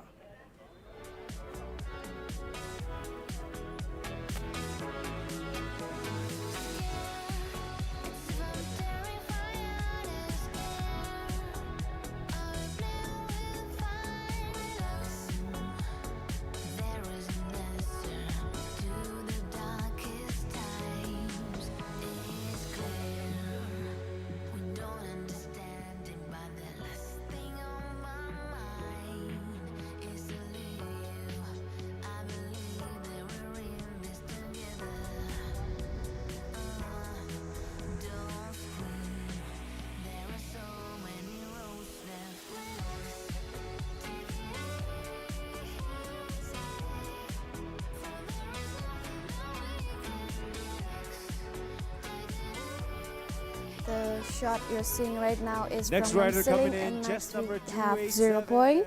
The shot you're seeing right now is Next from rider Ceiling, coming in, and just next we number have 0 point.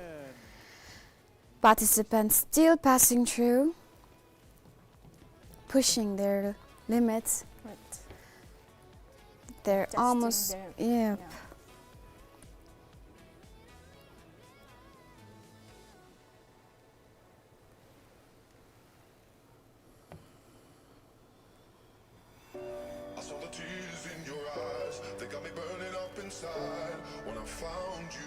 Participants still passing through, pushing their limits. They're Testing almost, their- yeah. I saw the tears in your eyes, they got me burning up inside when I found you.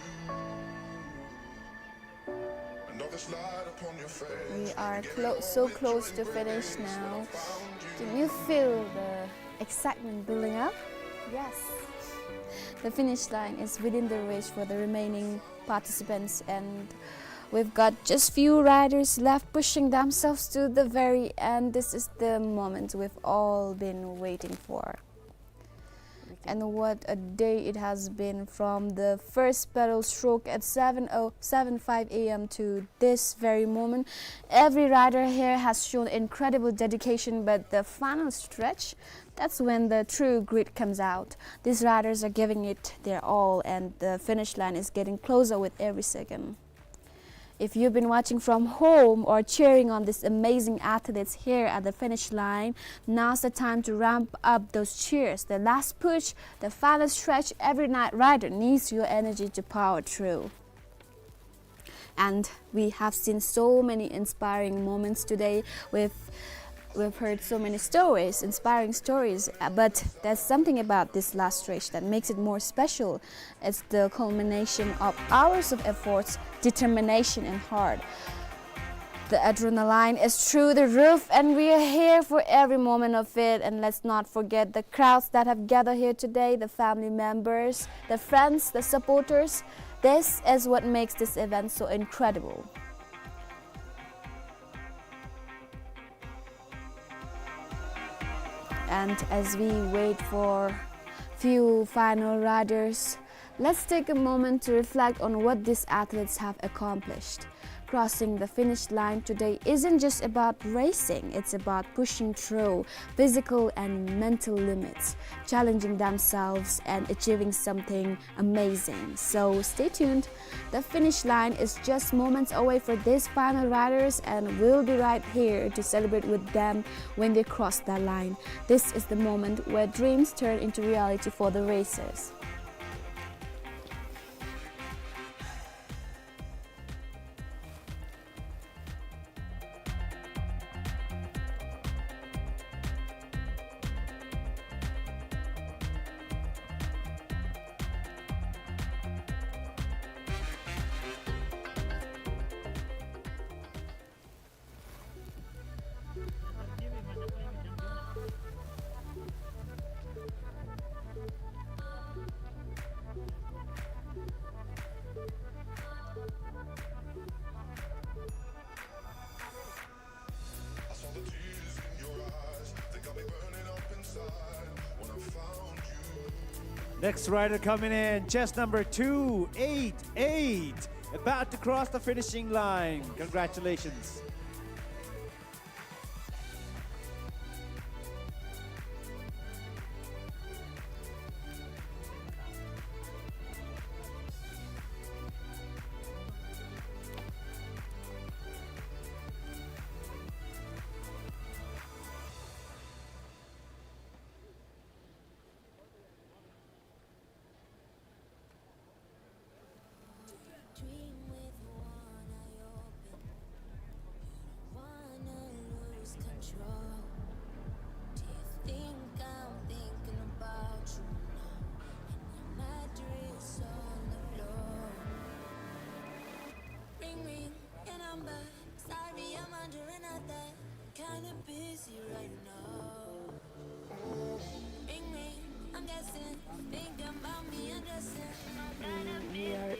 Another slide upon your face. We are so close to finish now. Can you feel the excitement building up? Yes. The finish line is within the reach for the remaining participants, and we've got just few riders left pushing themselves to the very end. This is the moment we've all been waiting for. And what a day it has been, from the first pedal stroke at 7:05 a.m. to this very moment. Every rider here has shown incredible dedication, but the final stretch, that's when the true grit comes out. These riders are giving it their all, and the finish line is getting closer with every second. If you've been watching from home or cheering on these amazing athletes here at the finish line, now's the time to ramp up those cheers. The last push, the final stretch, every night rider needs your energy to power through. And we have seen so many inspiring moments today. We've heard so many stories, inspiring stories, but there's something about this last stretch that makes it more special. It's the culmination of hours of efforts, determination, and heart. The adrenaline is through the roof, and we are here for every moment of it. And let's not forget the crowds that have gathered here today, the family members, the friends, the supporters. This is what makes this event so incredible. And as we wait for few final riders, let's take a moment to reflect on what these athletes have accomplished. Crossing the finish line today isn't just about racing, it's about pushing through physical and mental limits, challenging themselves and achieving something amazing. So stay tuned. The finish line is just moments away for these final riders, and we'll be right here to celebrate with them when they cross that line. This is the moment where dreams turn into reality for the racers. Next rider coming in, chest number 288, about to cross the finishing line. Congratulations.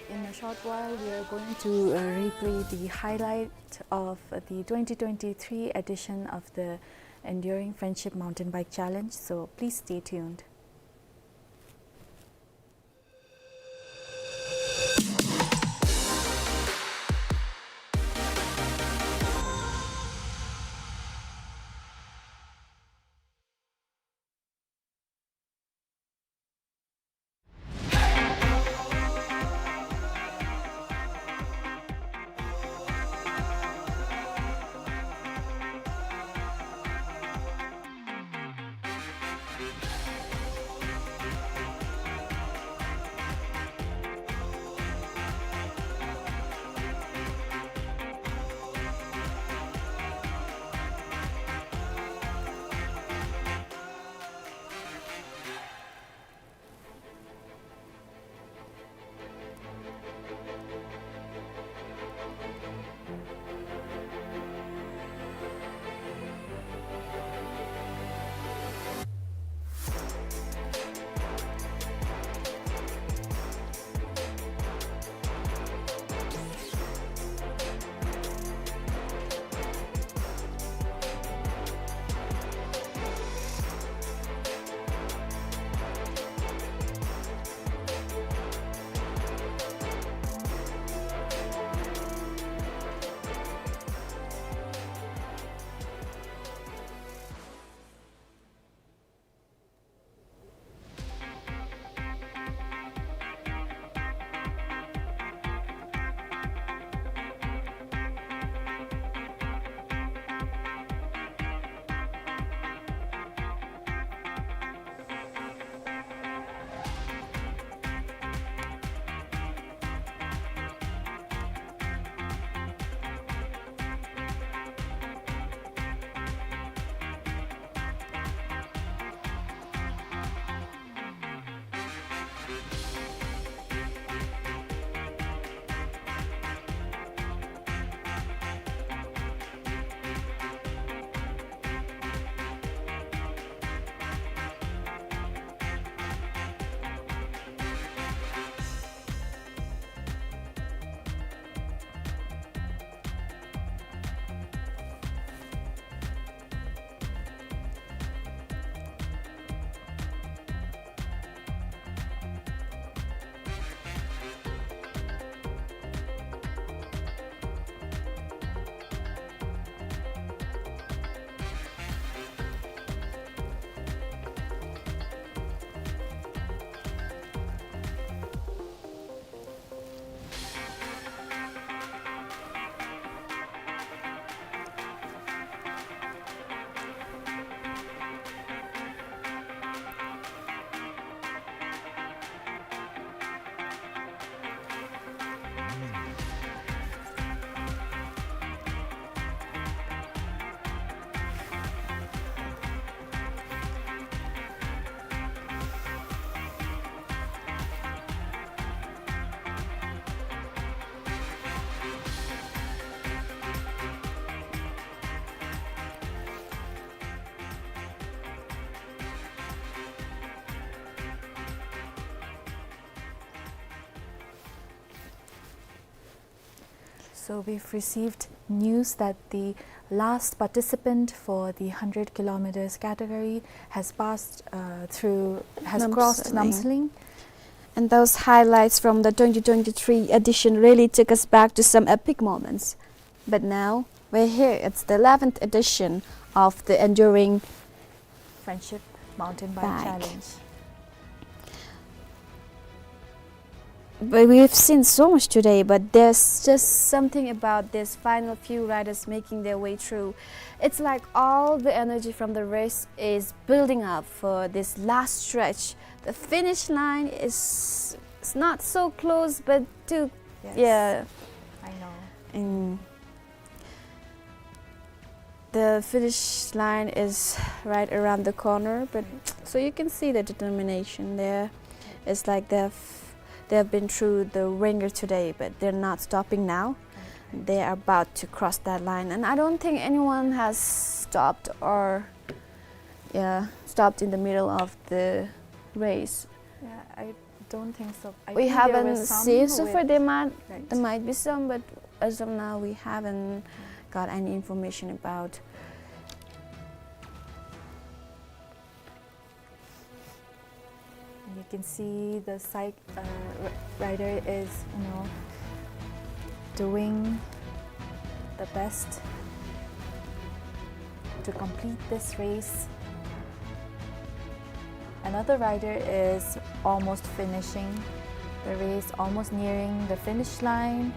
In a short while, we are going to replay the highlight of the 2023 edition of the Enduring Friendship Mountain Bike Challenge, so please stay tuned. So we've received news that the last participant for the 100 kilometers category has crossed Namsaling. And those highlights from the 2023 edition really took us back to some epic moments. But now we're here. It's the 11th edition of the Enduring Friendship Mountain Bike Bike. Challenge. But we've seen so much today, but there's just something about this final few riders making their way through. It's like all the energy from the race is building up for this last stretch. The finish line is it's not so close, but Yes. yeah. I know. And the finish line is right around the corner, but so you can see the determination there. It's like they've been through the ringer today, but they're not stopping now. They are about to cross that line, and I don't think anyone has stopped stopped in the middle of the race. Yeah, I don't think so. I We think there haven't were some seen so with- far. There Right. might be some, but as of now, we haven't got any information about. And you can see the rider is, doing the best to complete this race. Another rider is almost finishing the race, almost nearing the finish line.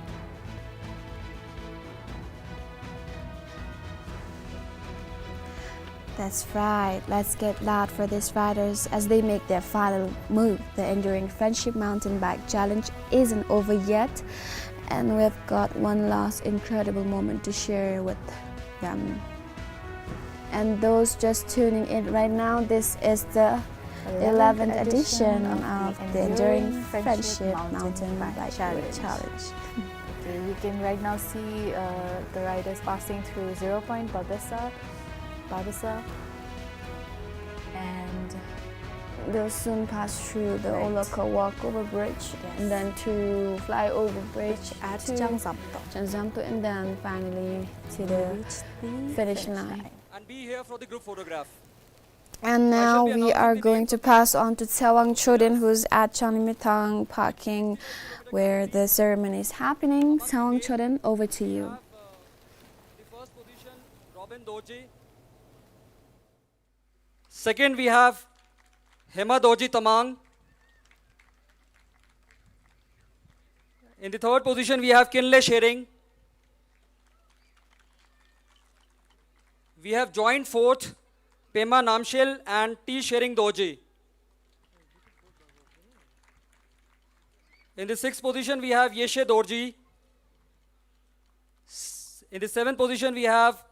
That's right. Let's get loud for these riders as they make their final move. The Enduring Friendship Mountain Bike Challenge isn't over yet, and we've got one last incredible moment to share with them. And those just tuning in right now, this is the 11th edition of the Enduring Friendship Mountain Bike Challenge. Okay, we can right now see the riders passing through 0 Point Babisa, and they'll soon pass through the Olaka walkover bridge, and then to flyover bridge at to Janzamto, and then finally to the finish line. And be here for the group photograph. And now we are going to pass on to Tsewang Chodin, who's at Changlimithang parking where the ceremony is happening. Tsewang Chodin, over to you. The first position, Robin Doji. Second, we have Hema Doji Tamang. In the third position, we have Kinle Shering. We have joint fourth, Pema Namshel and T. Shering Doji. In the sixth position, we have Yeshe Dorji. In the seventh position, we have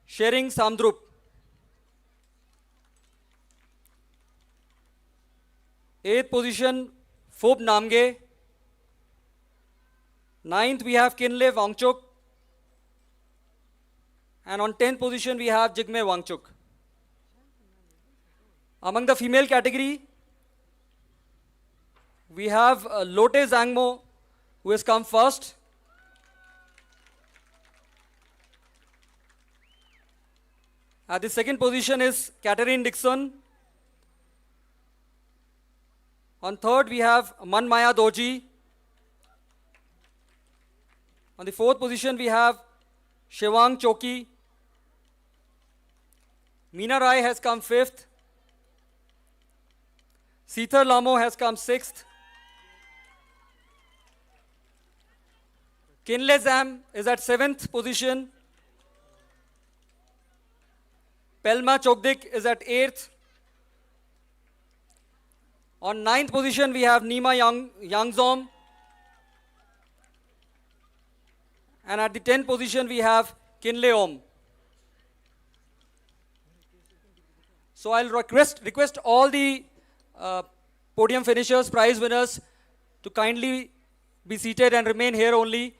Shering Samdrup. Eighth position, Phob Namge. Ninth, we have Kinle Wangchuk. And on 10th position, we have Jigme Wangchuk. Among the female category, we have Lotte Zangmo, who has come first. At the second position is Catherine Dixon. On third, we have Manmaya Doji. On the fourth position, we have Shivang Choki. Meena Rai has come fifth. Seethar Lamo has come sixth. Kinle Zam is at seventh position. Pelma Chokdik is at eighth. On ninth position, we have Nima Yangzom. And at the 10th position, we have Kinle Om. So I'll request all the podium finishers, prize winners to kindly be seated and remain here only.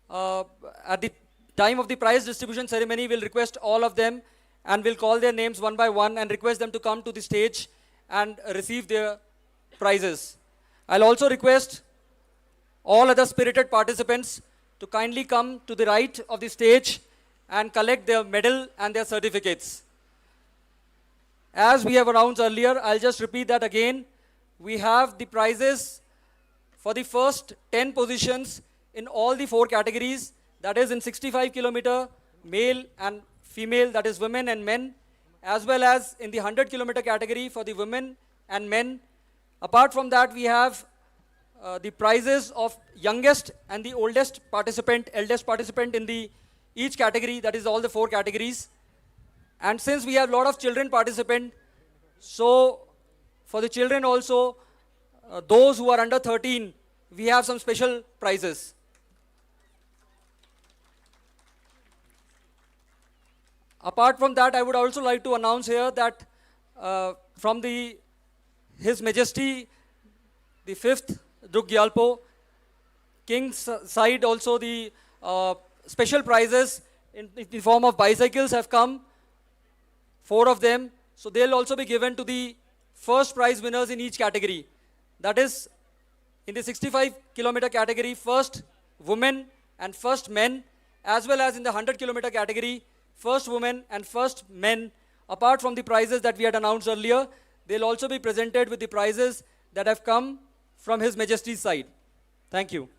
At the time of the prize distribution ceremony, we'll request all of them and we'll call their names one by one and request them to come to the stage and receive their prizes. I'll also request all other spirited participants to kindly come to the right of the stage and collect their medal and their certificates. As we have announced earlier, I'll just repeat that again. We have the prizes for the first 10 positions in all the 4 categories, that is in 65 kilometer, male and female, that is women and men, as well as in the 100 kilometer category for the women and men. Apart from that, we have the prizes of youngest and the oldest participant, eldest participant in the each category, that is all the 4 categories. And since we have a lot of children participant, so for the children also, those who are under 13, we have some special prizes. Apart from that, I would also like to announce here that from His Majesty, the 5th Druk Gyalpo, King's side also the special prizes in the form of bicycles have come, 4 of them. So they'll also be given to the first prize winners in each category. That is, in the 65 kilometer category, first women and first men, as well as in the 100 kilometer category, first women and first men. Apart from the prizes that we had announced earlier, they'll also be presented with the prizes that have come from His Majesty's side. Thank you.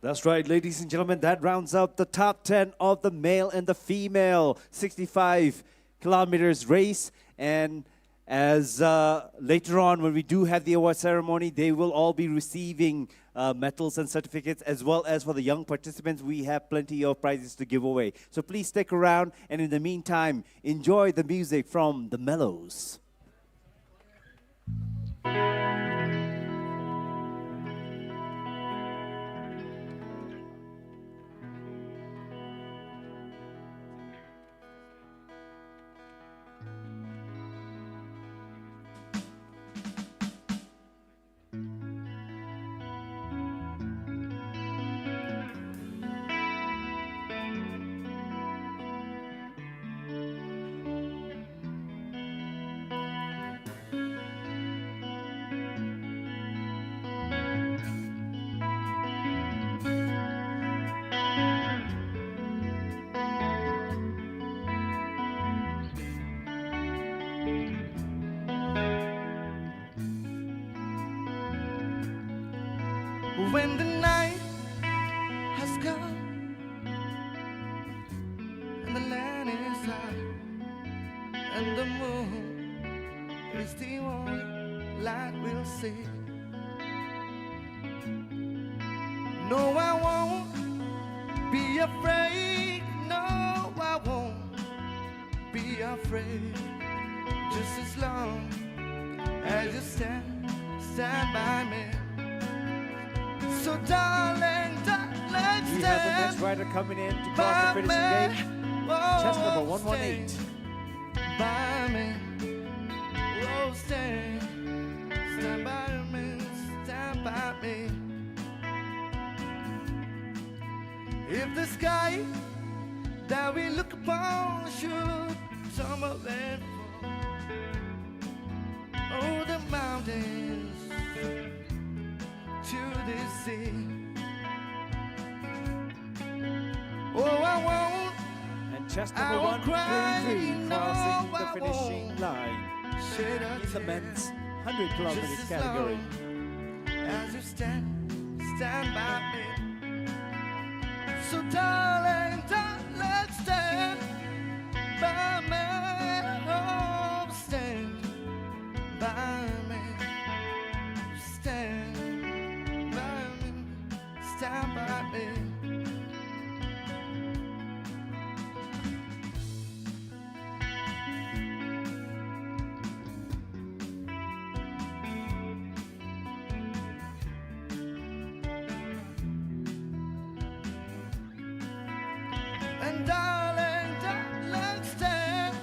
That's right, ladies and gentlemen, that rounds out the top 10 of the male and the female 65 kilometers race. And as later on, when we do have the award ceremony, they will all be receiving medals and certificates, as well as for the young participants, we have plenty of prizes to give away. So please stick around, and in the meantime, enjoy the music from the Mellows. When the night has come and the land is high and the moon is the only light we'll see. No, I won't be afraid. No, I won't be afraid. Just as long as you stand by me. So darling, let's We have the next rider coming in to cross the finishing gate. Chest number 118. By me, oh, stand by me, stand by me. If the sky that we look upon should tumble and fall, oh, the mountains to the sea. Oh, I won't. And chest number 133 crossing the finishing line in the men's 100 kilometers category. As you stand by me. So darling, let's stand by me. Oh, stand by me. Stand by me. And darling, let's stand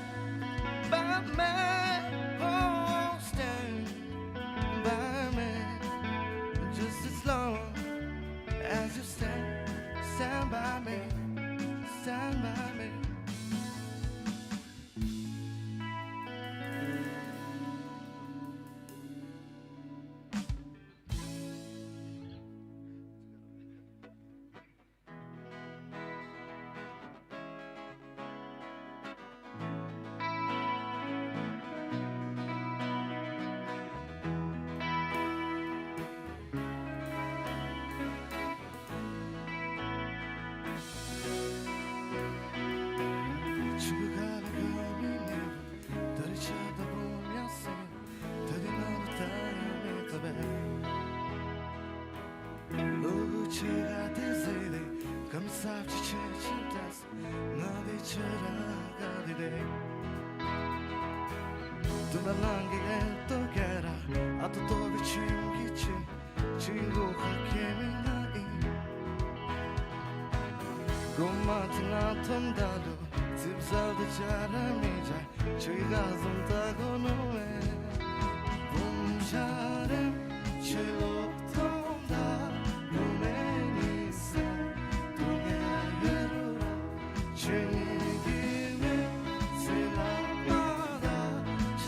by me. Oh, stand by me. Just as long as you stand by me, stand by me. savci çeçildas nadi çırağadire Dunalangi eto kera atu to biçim giçi Çilu hakemi nai Gomatina tondalu Zibzaldı çaramija Çiğazım da gonoe Bumşarem çelok tonda Numenise Dünya yarura Çengime Selamada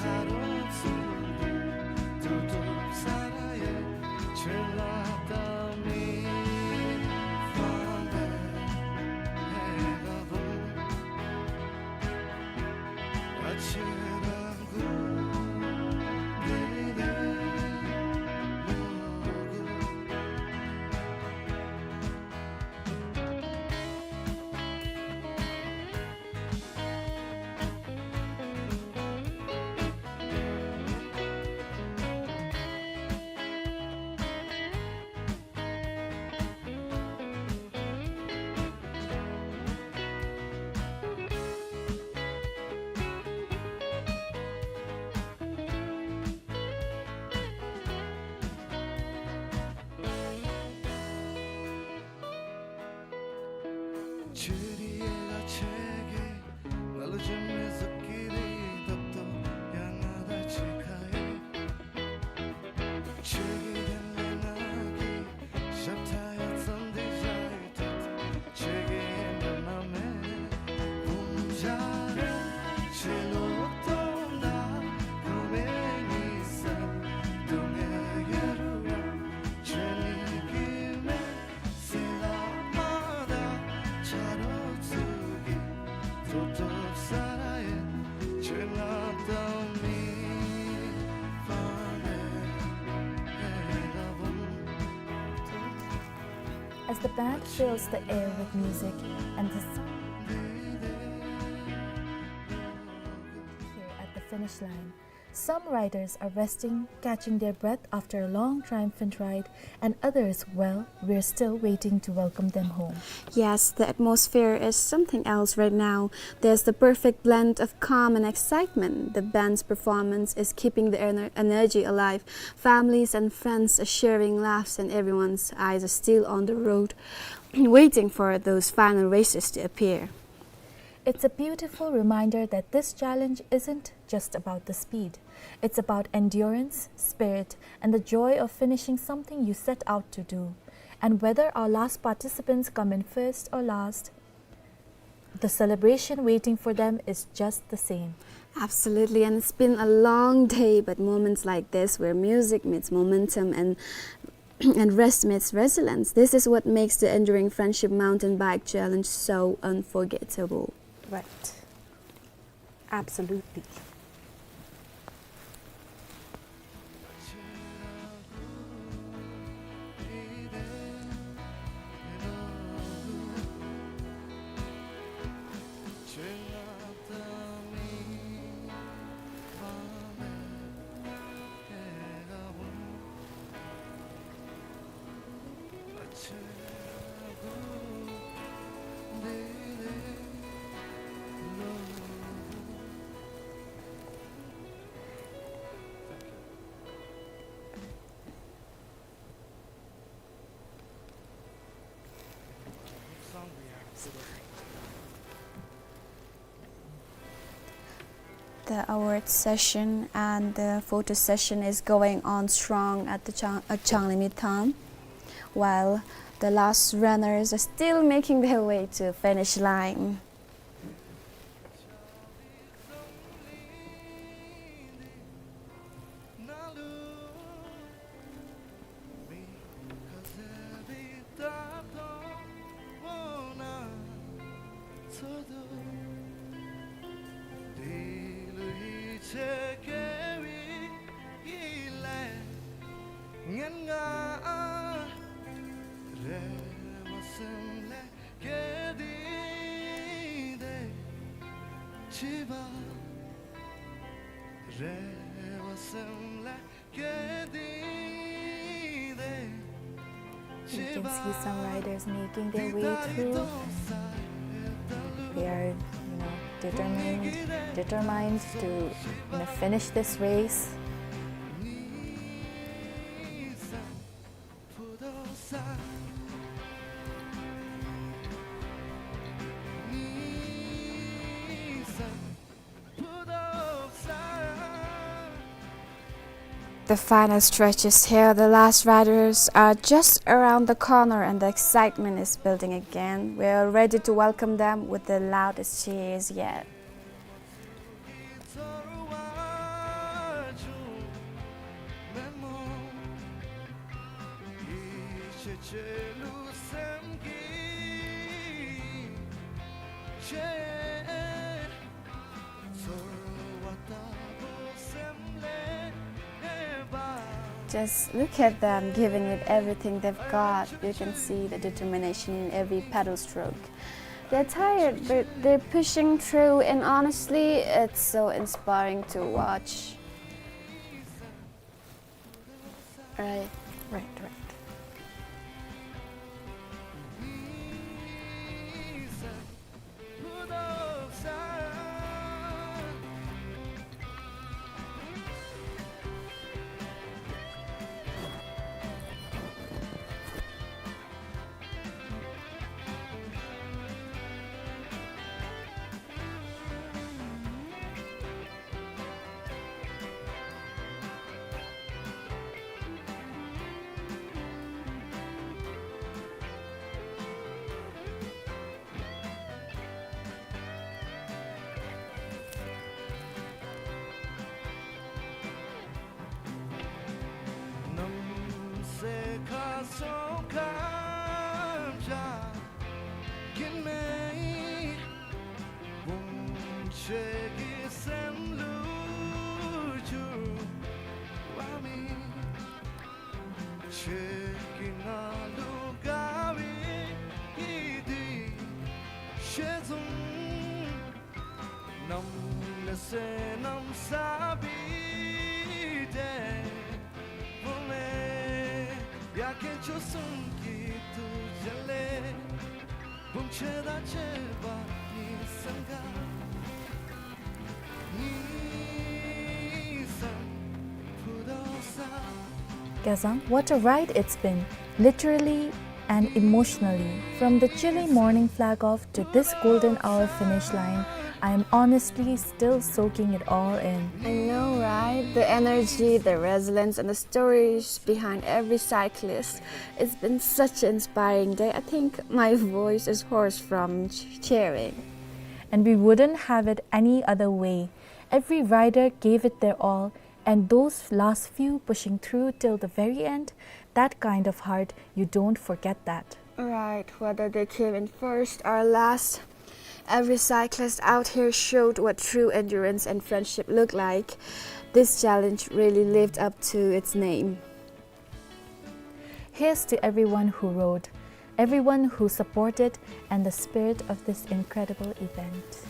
Şarot suri Tutup saraye Çelatami Fande Hegavum Açırangu Dile Çürüyela çege Nalıcımı zıkkili Doktor yanada çıkayı Çegiden lenagi Şaptaya sandijay tat Çegeden name Bumjare Çeloktonda Kumenisa Dunga yarura Çelikime Selamada Charotsugi Tutup saraye Çelatami Fane Hegavum As the band fills the air with music and the sound here at the finish line, some riders are resting, catching their breath after a long triumphant ride, and others, well, we're still waiting to welcome them home. Yes, the atmosphere is something else right now. There's the perfect blend of calm and excitement. The band's performance is keeping the energy alive. Families and friends are sharing laughs, and everyone's eyes are still on the road, waiting for those final races to appear. It's a beautiful reminder that this challenge isn't just about the speed. It's about endurance, spirit, and the joy of finishing something you set out to do. And whether our last participants come in first or last, the celebration waiting for them is just the same. Absolutely, and it's been a long day, but moments like this where music meets momentum and rest meets resilience, this is what makes the Enduring Friendship Mountain Bike Challenge so unforgettable. Right. Absolutely. The award session and the photo session is going on strong at the Changlimitam, while the last runners are still making their way to finish line. You can see some riders making their way through. They are, determined to finish this race. The final stretch is here. The last riders are just around the corner and the excitement is building again. We're ready to welcome them with the loudest cheers yet. Just look at them giving it everything they've got. You can see the determination in every pedal stroke. They're tired, but they're pushing through, and honestly, it's so inspiring to watch. Right. Gazang, what a ride it's been, literally and emotionally. From the chilly morning flag off to this golden hour finish line, I am honestly still soaking it all in. I know, right? The energy, the resilience, and the stories behind every cyclist. It's been such an inspiring day. I think my voice is hoarse from cheering. And we wouldn't have it any other way. Every rider gave it their all, and those last few pushing through till the very end, that kind of heart, you don't forget that. Right, whether they came in first or last, every cyclist out here showed what true endurance and friendship look like. This challenge really lived up to its name. Here's to everyone who rode, everyone who supported, and the spirit of this incredible event.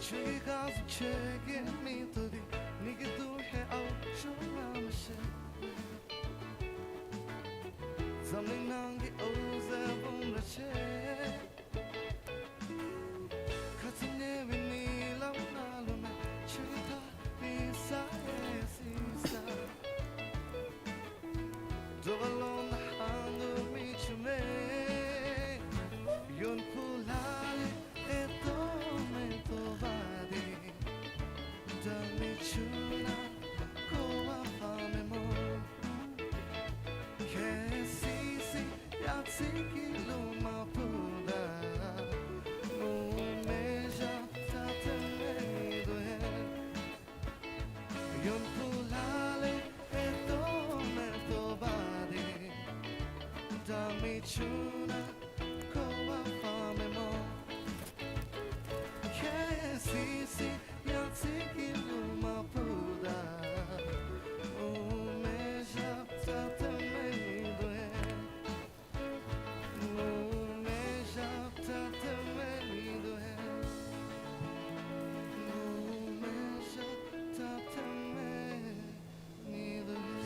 Chui gazu chege mi todi nigi du he au shoma she Something nangi oze bunda che Katine vini lam nalume Chita nisa esisa Dovalon hangu michume Yon pulale eto mento vadi Dami chuna koa fame mo Che sisi yatsiki luma puda Mumeja tatene dohe Yon pulale eto mento vadi Dami chuna koa fame mo Che sisi yatsiki luma puda Mumeja tatene dohe Mumeja tatene dohe Mumeja tatene dohe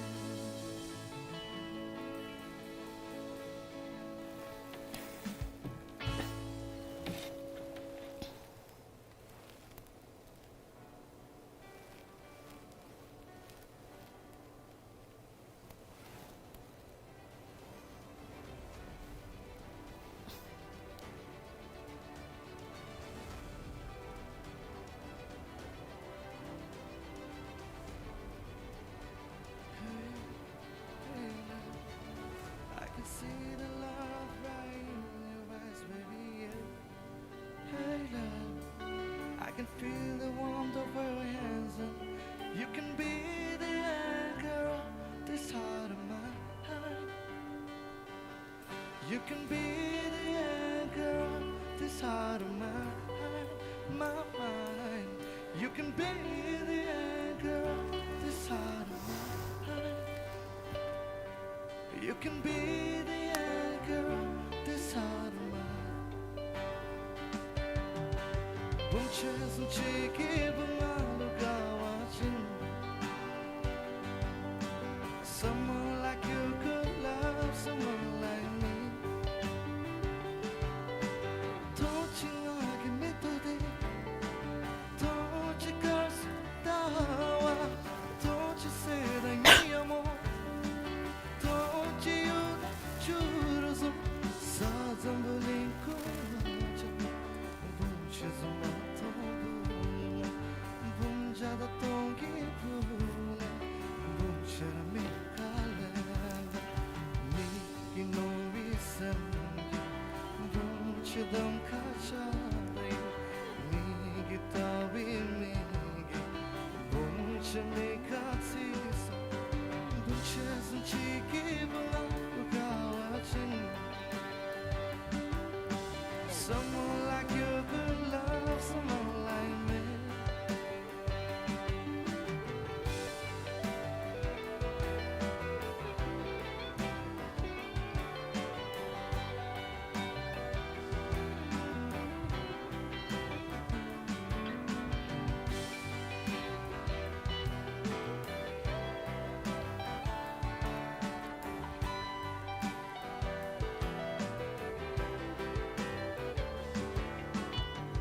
I can see the love right in your eyes, baby. Yeah. Hey, love, I can feel the warmth of her hands, and you can be the anchor of this heart of mine. You can be the anchor of this heart of mine, my mind. You can be the anchor of this heart of mine. You can be the anchor of this heart of mine. Bunches and cheeky bumaluga watching. Someone like you could love someone like me. Don't you know I can meet today? Don't you curse dawa? Don't you say that me amor? Don't you choose sa zambuling ko bunches of my tongue bunjada tongi pule bunchera mi kale mi kinori sem bunchedam kachai mi gitabi mi bunchene katsis bunches and cheeky buga watching. Someone like you could love someone like me.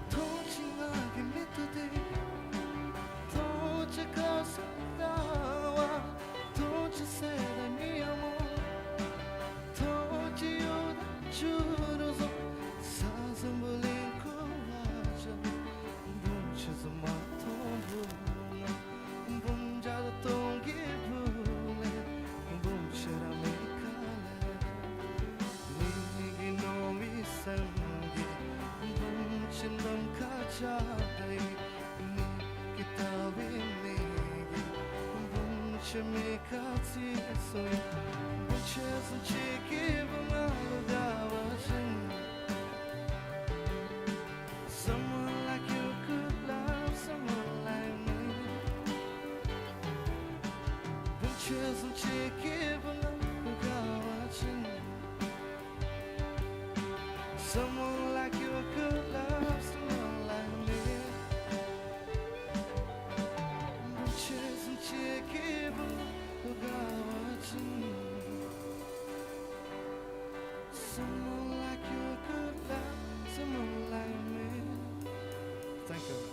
Don't you know I can meet today? Don't you cause dawa? Don't you say that me amor? Don't you choose sa zambuling ko watcha? Bunches of my tongue bunjada tongi pule bunchera mi kale nigi no mi sangi bunchindam kachai ni kitabi nigi bunchemi katsi soy bunches and cheeky bumaluga watching. Someone like you could love someone like me. Bunches and cheeky bumaluga watching. Someone like you could love someone like me. Thank you.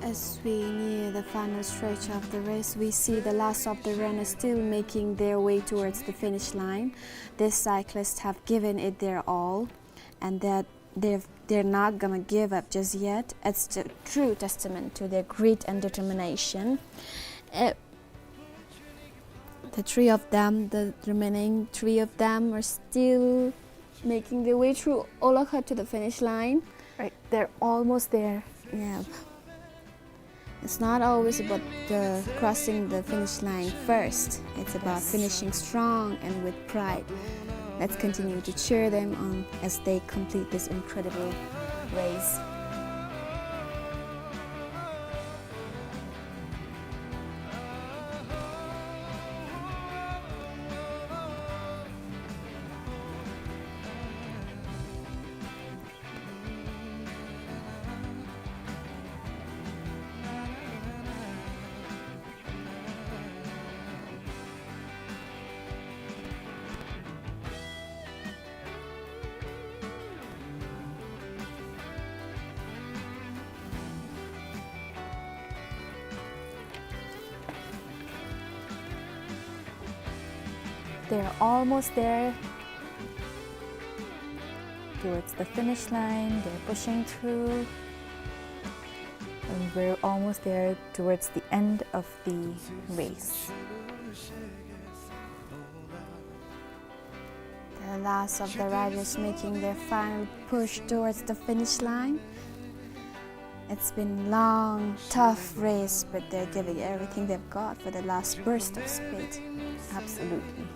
As we near the final stretch of the race, we see the last of the runners still making their way towards the finish line. These cyclists have given it their all, and that they're not gonna give up just yet. It's a true testament to their grit and determination. The three of them, the remaining three of them, are still making their way through Olakha to the finish line. Right, they're almost there. Yeah. It's not always about crossing the finish line first. It's about finishing strong and with pride. Let's continue to cheer them on as they complete this incredible race. They're almost there towards the finish line. They're pushing through. And we're almost there towards the end of the race. The last of the riders making their final push towards the finish line. It's been a long, tough race, but they're giving everything they've got for the last burst of speed. Absolutely.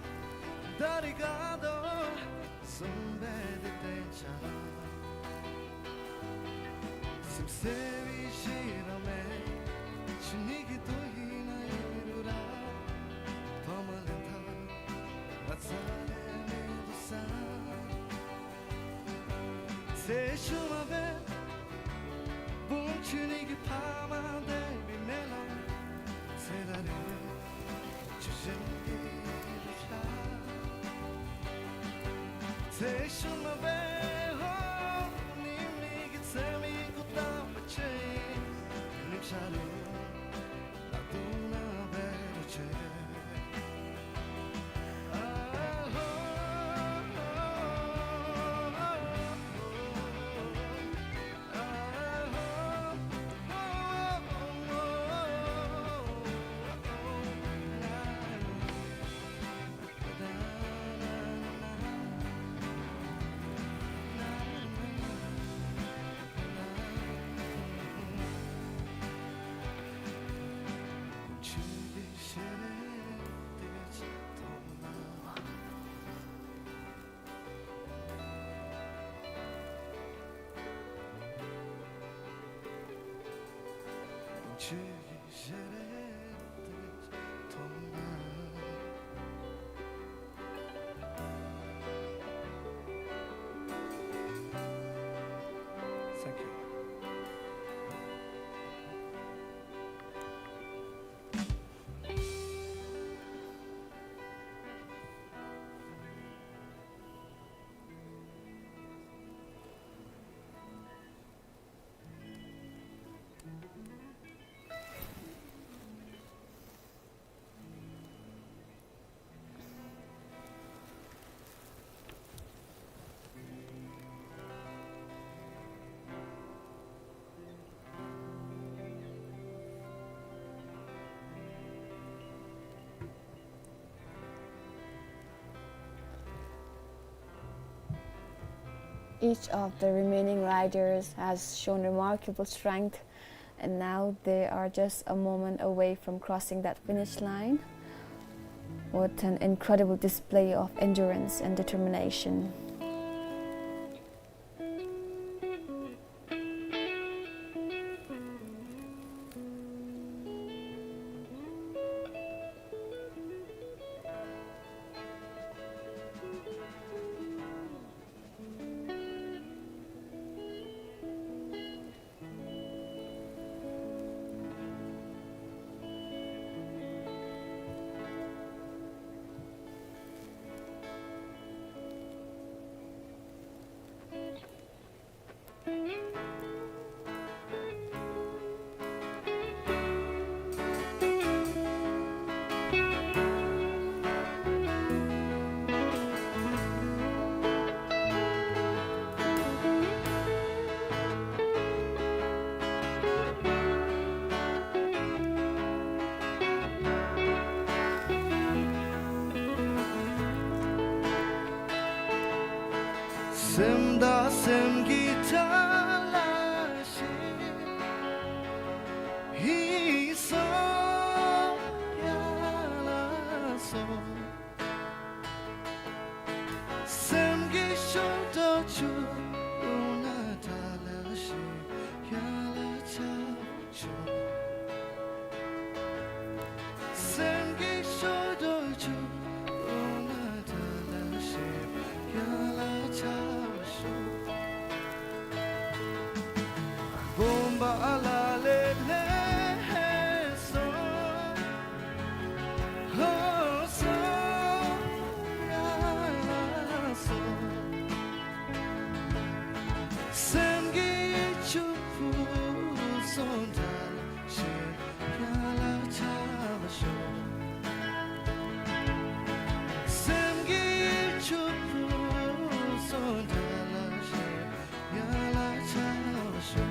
Each of the remaining riders has shown remarkable strength, and now they are just a moment away from crossing that finish line. What an incredible display of endurance and determination. Semda sem gitalashi He saw yala so Sem gishoto chu una talashi yala cha chu Sem gishoto chu una talashi yala cha Bomba ala le le so oh so ya so Semgi chupu sondal she ya la cha sho Semgi chupu sondal she ya la cha sho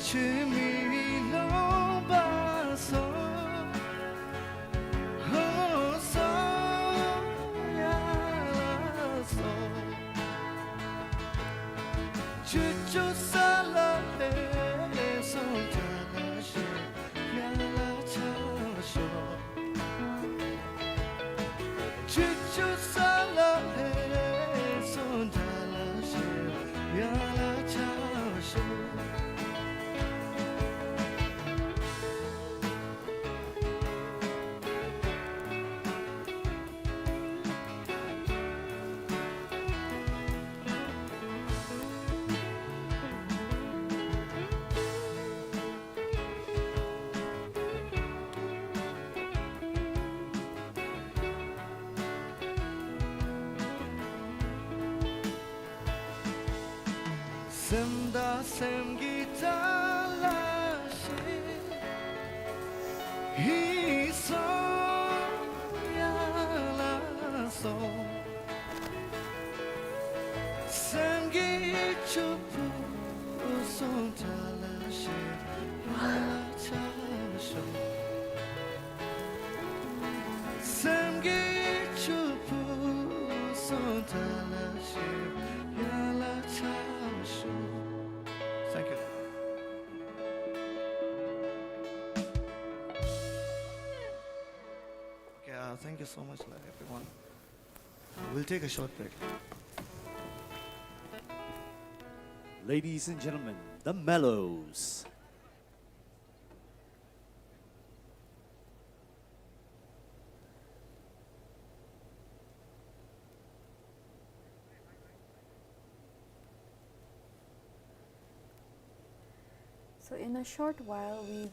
Chimi no baso oh so ya so chuchu sala le so jala she ya la cha sho chuchu sala le so jala she ya la cha sho Semda sem gitalashi He saw yala so Sem gichupu son talashi yala cha sho Sem gichupu son talashi yala cha sho Thank you. Okay, thank you so much, everyone. We'll take a short break. Ladies and gentlemen, the Mellows. So in a short while, we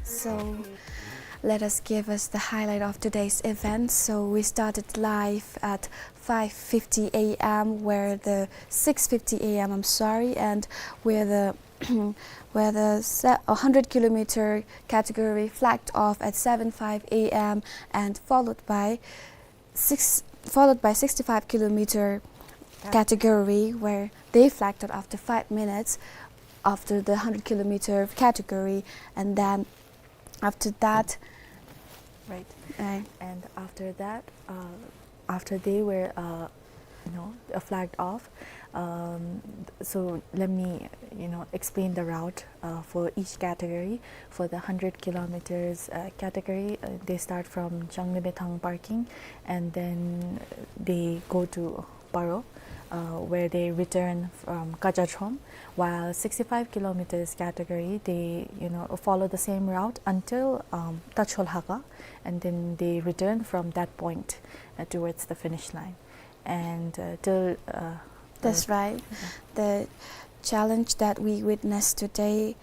So let us give us the highlight of today's event. So we started live at 5:50 a.m. where the 6:50 a.m. and where the 100-kilometer category flagged off at 7:05 a.m. and followed by 65-kilometer category where they flagged out after 5 minutes after the 100-kilometer category, and then after that, and after that, after they were flagged off, so let me explain the route for each category. For the 100 kilometers category, they start from Jeongnam-Dae parking and then they go to Paro, where they return from Kajachom, while 65 kilometers category, they follow the same route until Tacholhaga, and then they return from that point towards the finish line. And till that's right. The challenge that we witnessed today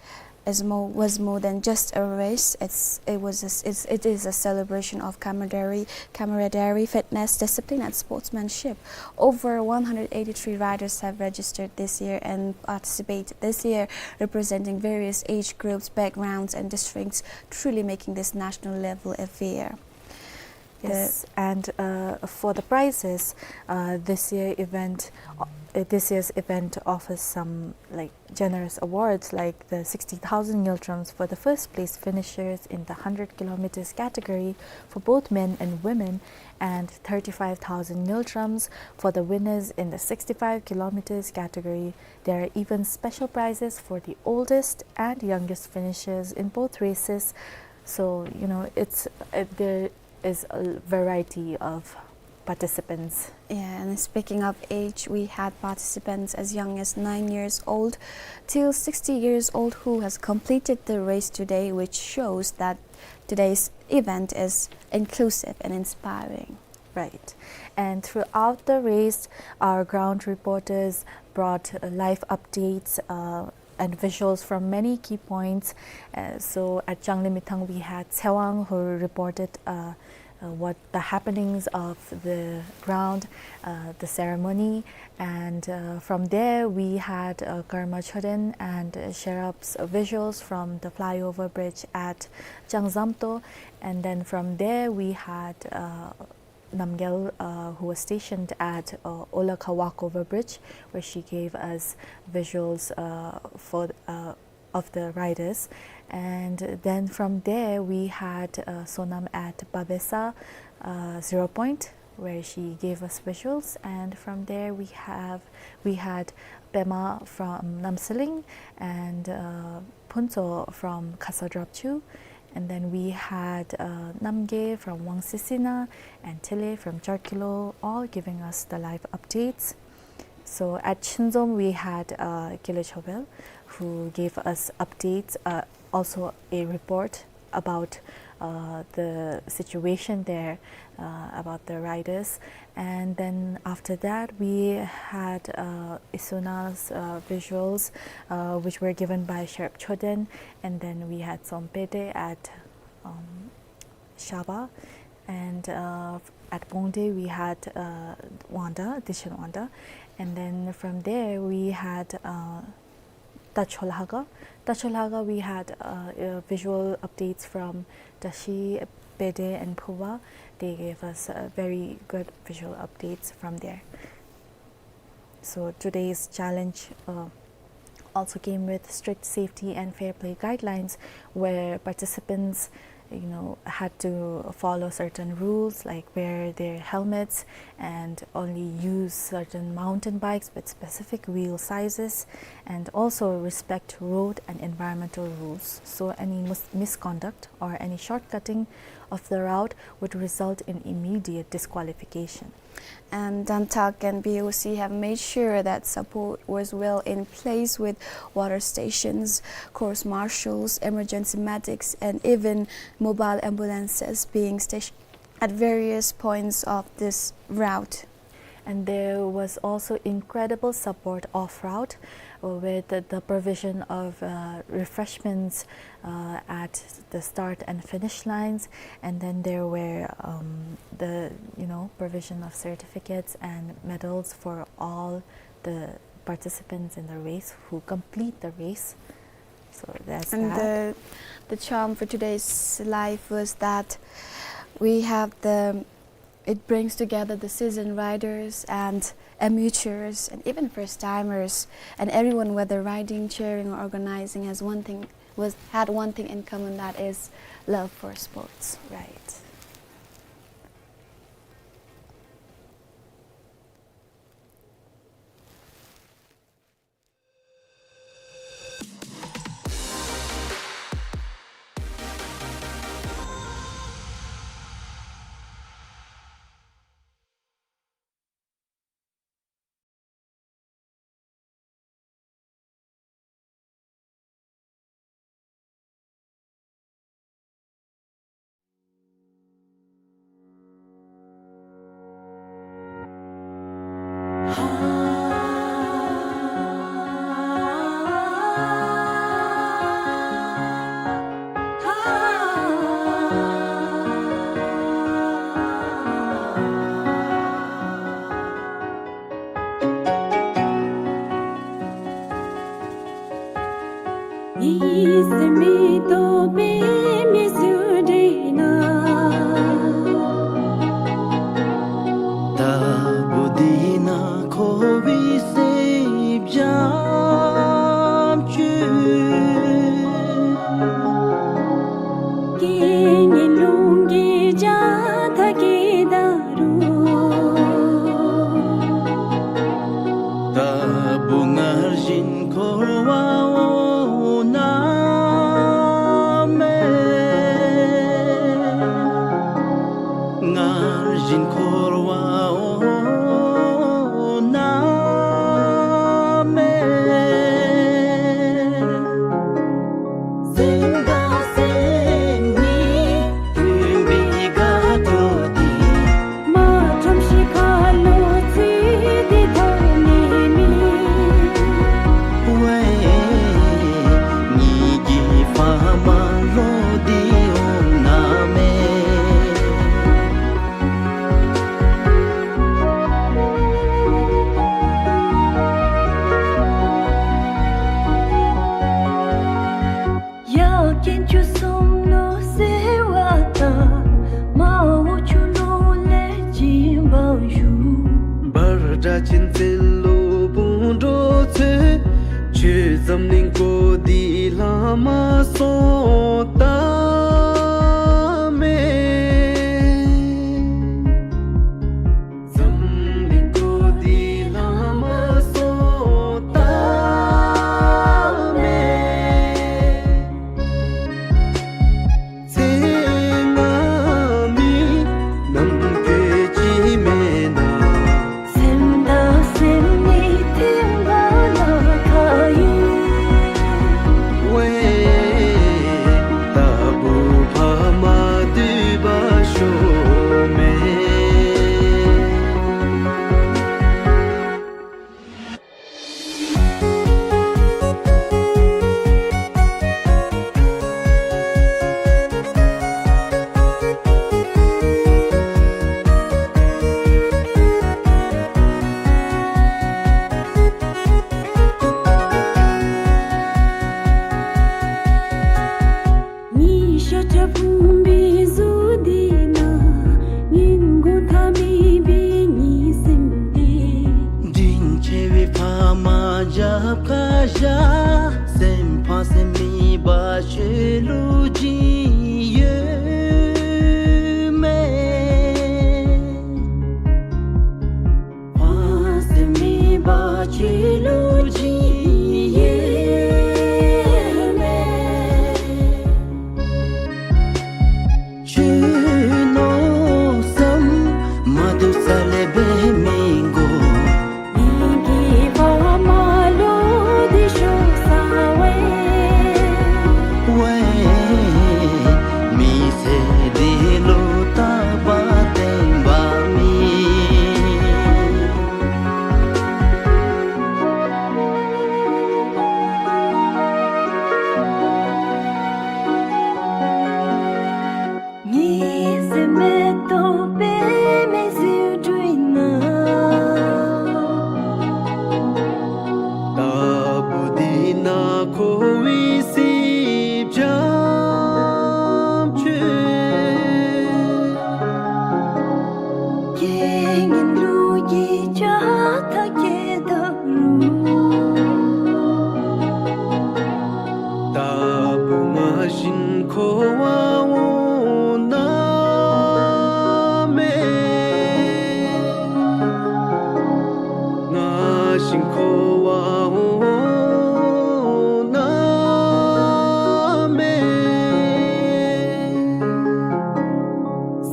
was more than just a race. It is a celebration of camaraderie, fitness, discipline, and sportsmanship. Over 183 riders have registered this year and participate this year, representing various age groups, backgrounds, and districts, truly making this national level affair. Yes, and for the prizes, this year's event offers some like generous awards, like the 60,000 Ngiltrams for the first place finishers in the 100 kilometers category for both men and women, and 35,000 Ngiltrams for the winners in the 65 kilometers category. There are even special prizes for the oldest and youngest finishers in both races. So you know, there is a variety of participants. Yeah, and speaking of age, we had participants as young as 9 years old till 60 years old who has completed the race today, which shows that today's event is inclusive and inspiring. Right. And throughout the race, our ground reporters brought live updates and visuals from many key points. So at Janglimitang, we had Sewang, who reported what the happenings of the ground, the ceremony, and from there we had Karma Choden and Sherup's visuals from the flyover bridge at Jangzamto, and then from there we had Namgyal, who was stationed at Olakha Walkover Bridge, where she gave us visuals of the riders. And then from there we had Sonam at Babesa 0 point, where she gave us visuals, and from there we had Pema from Namsaling and Punso from Kasadrapchu, and then we had Namge from Wangsisina and Tile from Charkilo, all giving us the live updates. So at Chinzom we had Kilo Chobel, who gave us updates, also a report about the situation there, about the riders. And then after that we had Isuna's visuals, which were given by Sherp Choden, and then we had Sompede at Shaba, and at Bongde we had Wanda, Dishan Wanda, and then from there we had Tacholhaga. Tacholhaga we had visual updates from Dashi, Bede and Puwa. They gave us very good visual updates from there. So today's challenge also came with strict safety and fair play guidelines, where participants had to follow certain rules, like wear their helmets and only use certain mountain bikes with specific wheel sizes, and also respect road and environmental rules. So any misconduct or any shortcutting of the route would result in immediate disqualification. And Dantak and BOC have made sure that support was well in place, with water stations, course marshals, emergency medics, and even mobile ambulances being stationed at various points of this route. And there was also incredible support off-route, with the provision of refreshments at the start and finish lines, and then there were the provision of certificates and medals for all the participants in the race who complete the race. So that's and that. The charm for today's live was that we have it brings together the seasoned riders and amateurs and even first timers, and everyone, whether riding, cheering, or organizing, had one thing in common, that is love for sports. Right.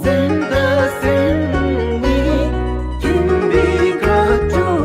Senda seni kim bi grato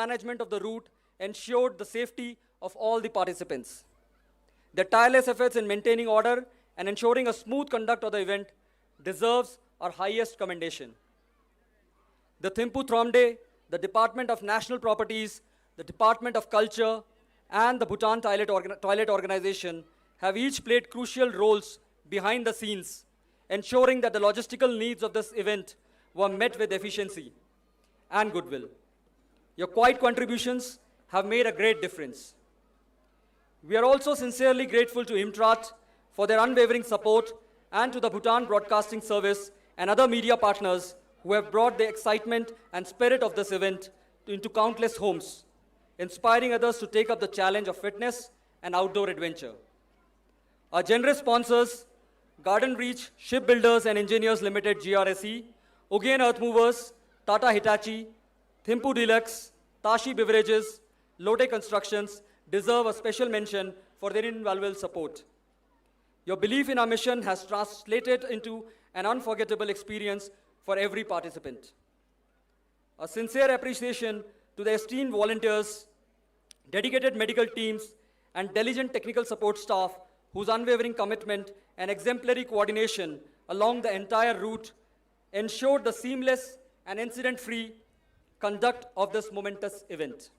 management of the route ensured the safety of all the participants. Their tireless efforts in maintaining order and ensuring a smooth conduct of the event deserves our highest commendation. The Thimphu Thromde, the Department of National Properties, the Department of Culture, and the Bhutan Toilet Organization have each played crucial roles behind the scenes, ensuring that the logistical needs of this event were met with efficiency and goodwill. Your quiet contributions have made a great difference. We are also sincerely grateful to IMTRAT for their unwavering support and to the Bhutan Broadcasting Service and other media partners who have brought the excitement and spirit of this event into countless homes, inspiring others to take up the challenge of fitness and outdoor adventure. Our generous sponsors, Garden Reach Shipbuilders and Engineers Limited GRSE, Ugain Earthmovers, Tata Hitachi, Thimphu Deluxe, Tashi Beverages, Lotte Constructions deserve a special mention for their invaluable support. Your belief in our mission has translated into an unforgettable experience for every participant. A sincere appreciation to the esteemed volunteers, dedicated medical teams, and diligent technical support staff whose unwavering commitment and exemplary coordination along the entire route ensured the seamless and incident-free conduct of this momentous event.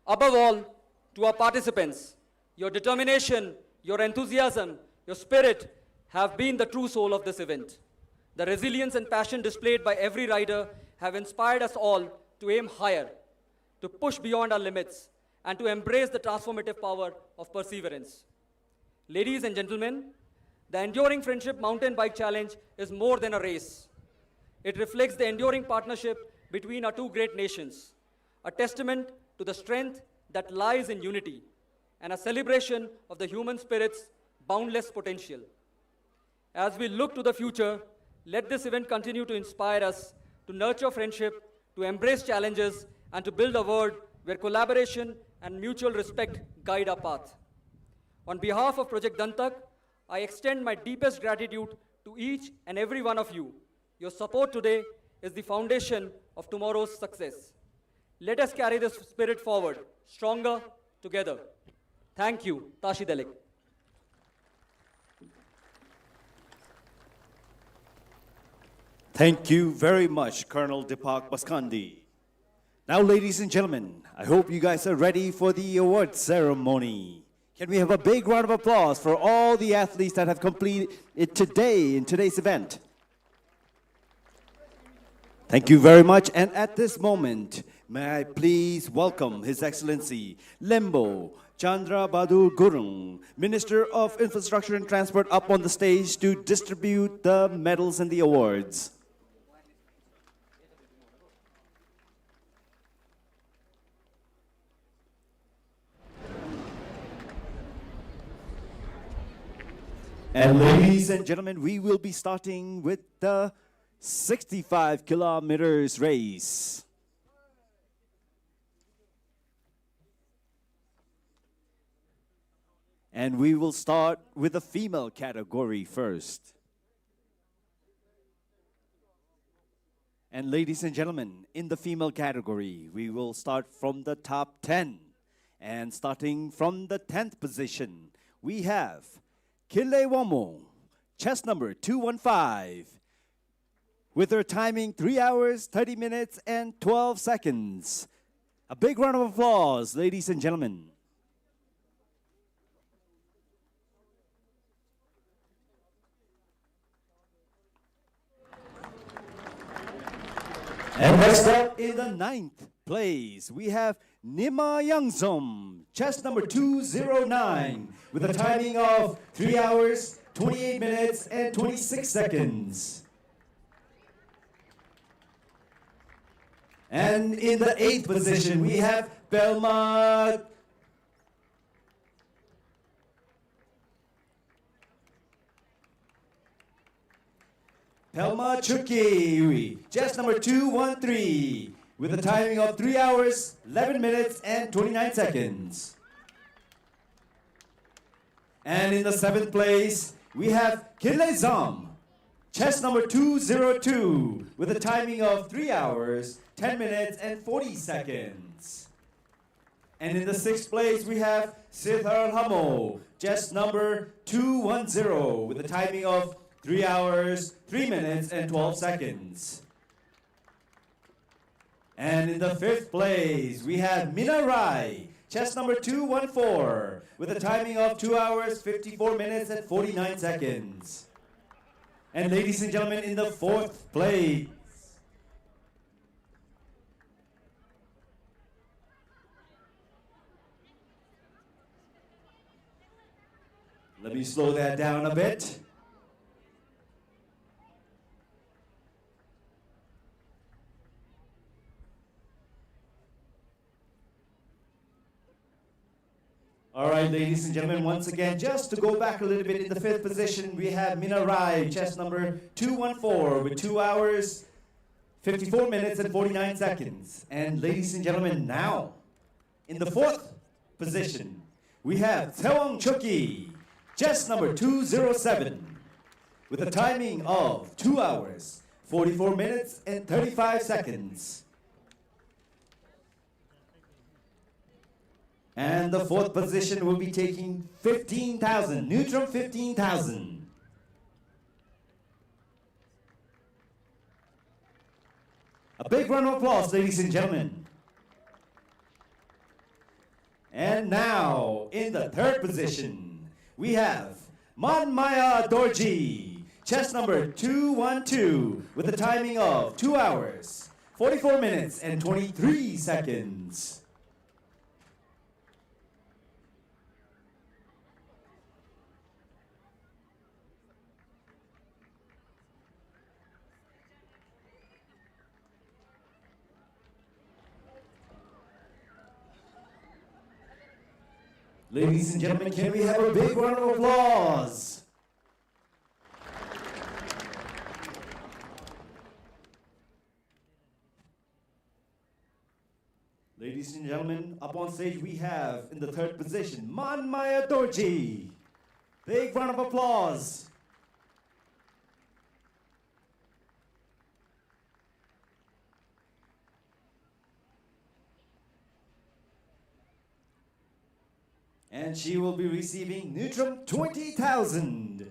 Above all, to our participants, your determination, your enthusiasm, your spirit have been the true soul of this event. The resilience and passion displayed by every rider have inspired us all to aim higher, to push beyond our limits, and to embrace the transformative power of perseverance. Ladies and gentlemen, the Enduring Friendship Mountain Bike Challenge is more than a race. It reflects the enduring partnership between our two great nations, a testament to the strength that lies in unity, and a celebration of the human spirit's boundless potential. As we look to the future, let this event continue to inspire us to nurture friendship, to embrace challenges, and to build a world where collaboration and mutual respect guide our path. On behalf of Project Dantak, I extend my deepest gratitude to each and every one of you. Your support today is the foundation of tomorrow's success. Let us carry this spirit forward, stronger together. Thank you, Tashi Delik. Thank you very much, Colonel Deepak Baskandi. Now, ladies and gentlemen, I hope you guys are ready for the award ceremony. Can we have a big round of applause for all the athletes that have completed it today in today's event? Thank you very much. And at this moment, may I please welcome His Excellency Lembo Chandra Bahadur Gurung, Minister of Infrastructure and Transport, up on the stage to distribute the medals and the awards. And ladies and gentlemen, we will be starting with the 65 kilometers race. And we will start with the female category first. And ladies and gentlemen, in the female category, we will start from the top 10. And starting from the 10th position, we have Kile Wamo, chest number 215, with her timing 3 hours, 30 minutes, and 12 seconds. A big round of applause, ladies and gentlemen. And next up in the 9th place, we have Nima Yangzom, chest number 209, with a timing of 3 hours, 28 minutes, and 26 seconds. And in the 8th position, we have Pelma Chukiri, chest number 213, with a timing of 3 hours, 11 minutes, and 29 seconds. And in the 7th place, we have Kile Zam, chest number 202 with a timing of 3 hours, 10 minutes, and 40 seconds. And in the 6th place, we have Sithar Hamo, chest number 210 with a timing of 3 hours, 3 minutes, and 12 seconds. And in the 5th place, we have Mina Rai, chest number 214, with a timing of 2 hours, 54 minutes, and 49 seconds. And ladies and gentlemen, in the 4th place, let me slow that down a bit. All right, ladies and gentlemen, once again, just to go back a little bit, in the 5th position, we have Mina Rai, chest number 214, with 2 hours, 54 minutes, and 49 seconds. And ladies and gentlemen, now, in the 4th position, we have Taewang Choki, chest number 207, with a timing of 2 hours, 44 minutes, and 35 seconds. And the 4th position will be taking 15,000, Neutrum 15,000. A big round of applause, ladies and gentlemen. And now, in the 3rd position, we have Manmaya Dorji, chest number 212, with a timing of 2 hours, 44 minutes, and 23 seconds. Ladies and gentlemen, can we have a big round of applause? Ladies and gentlemen, up on stage we have, in the 3rd position, Manmaya Dorji. Big round of applause. And she will be receiving Neutrum 20,000.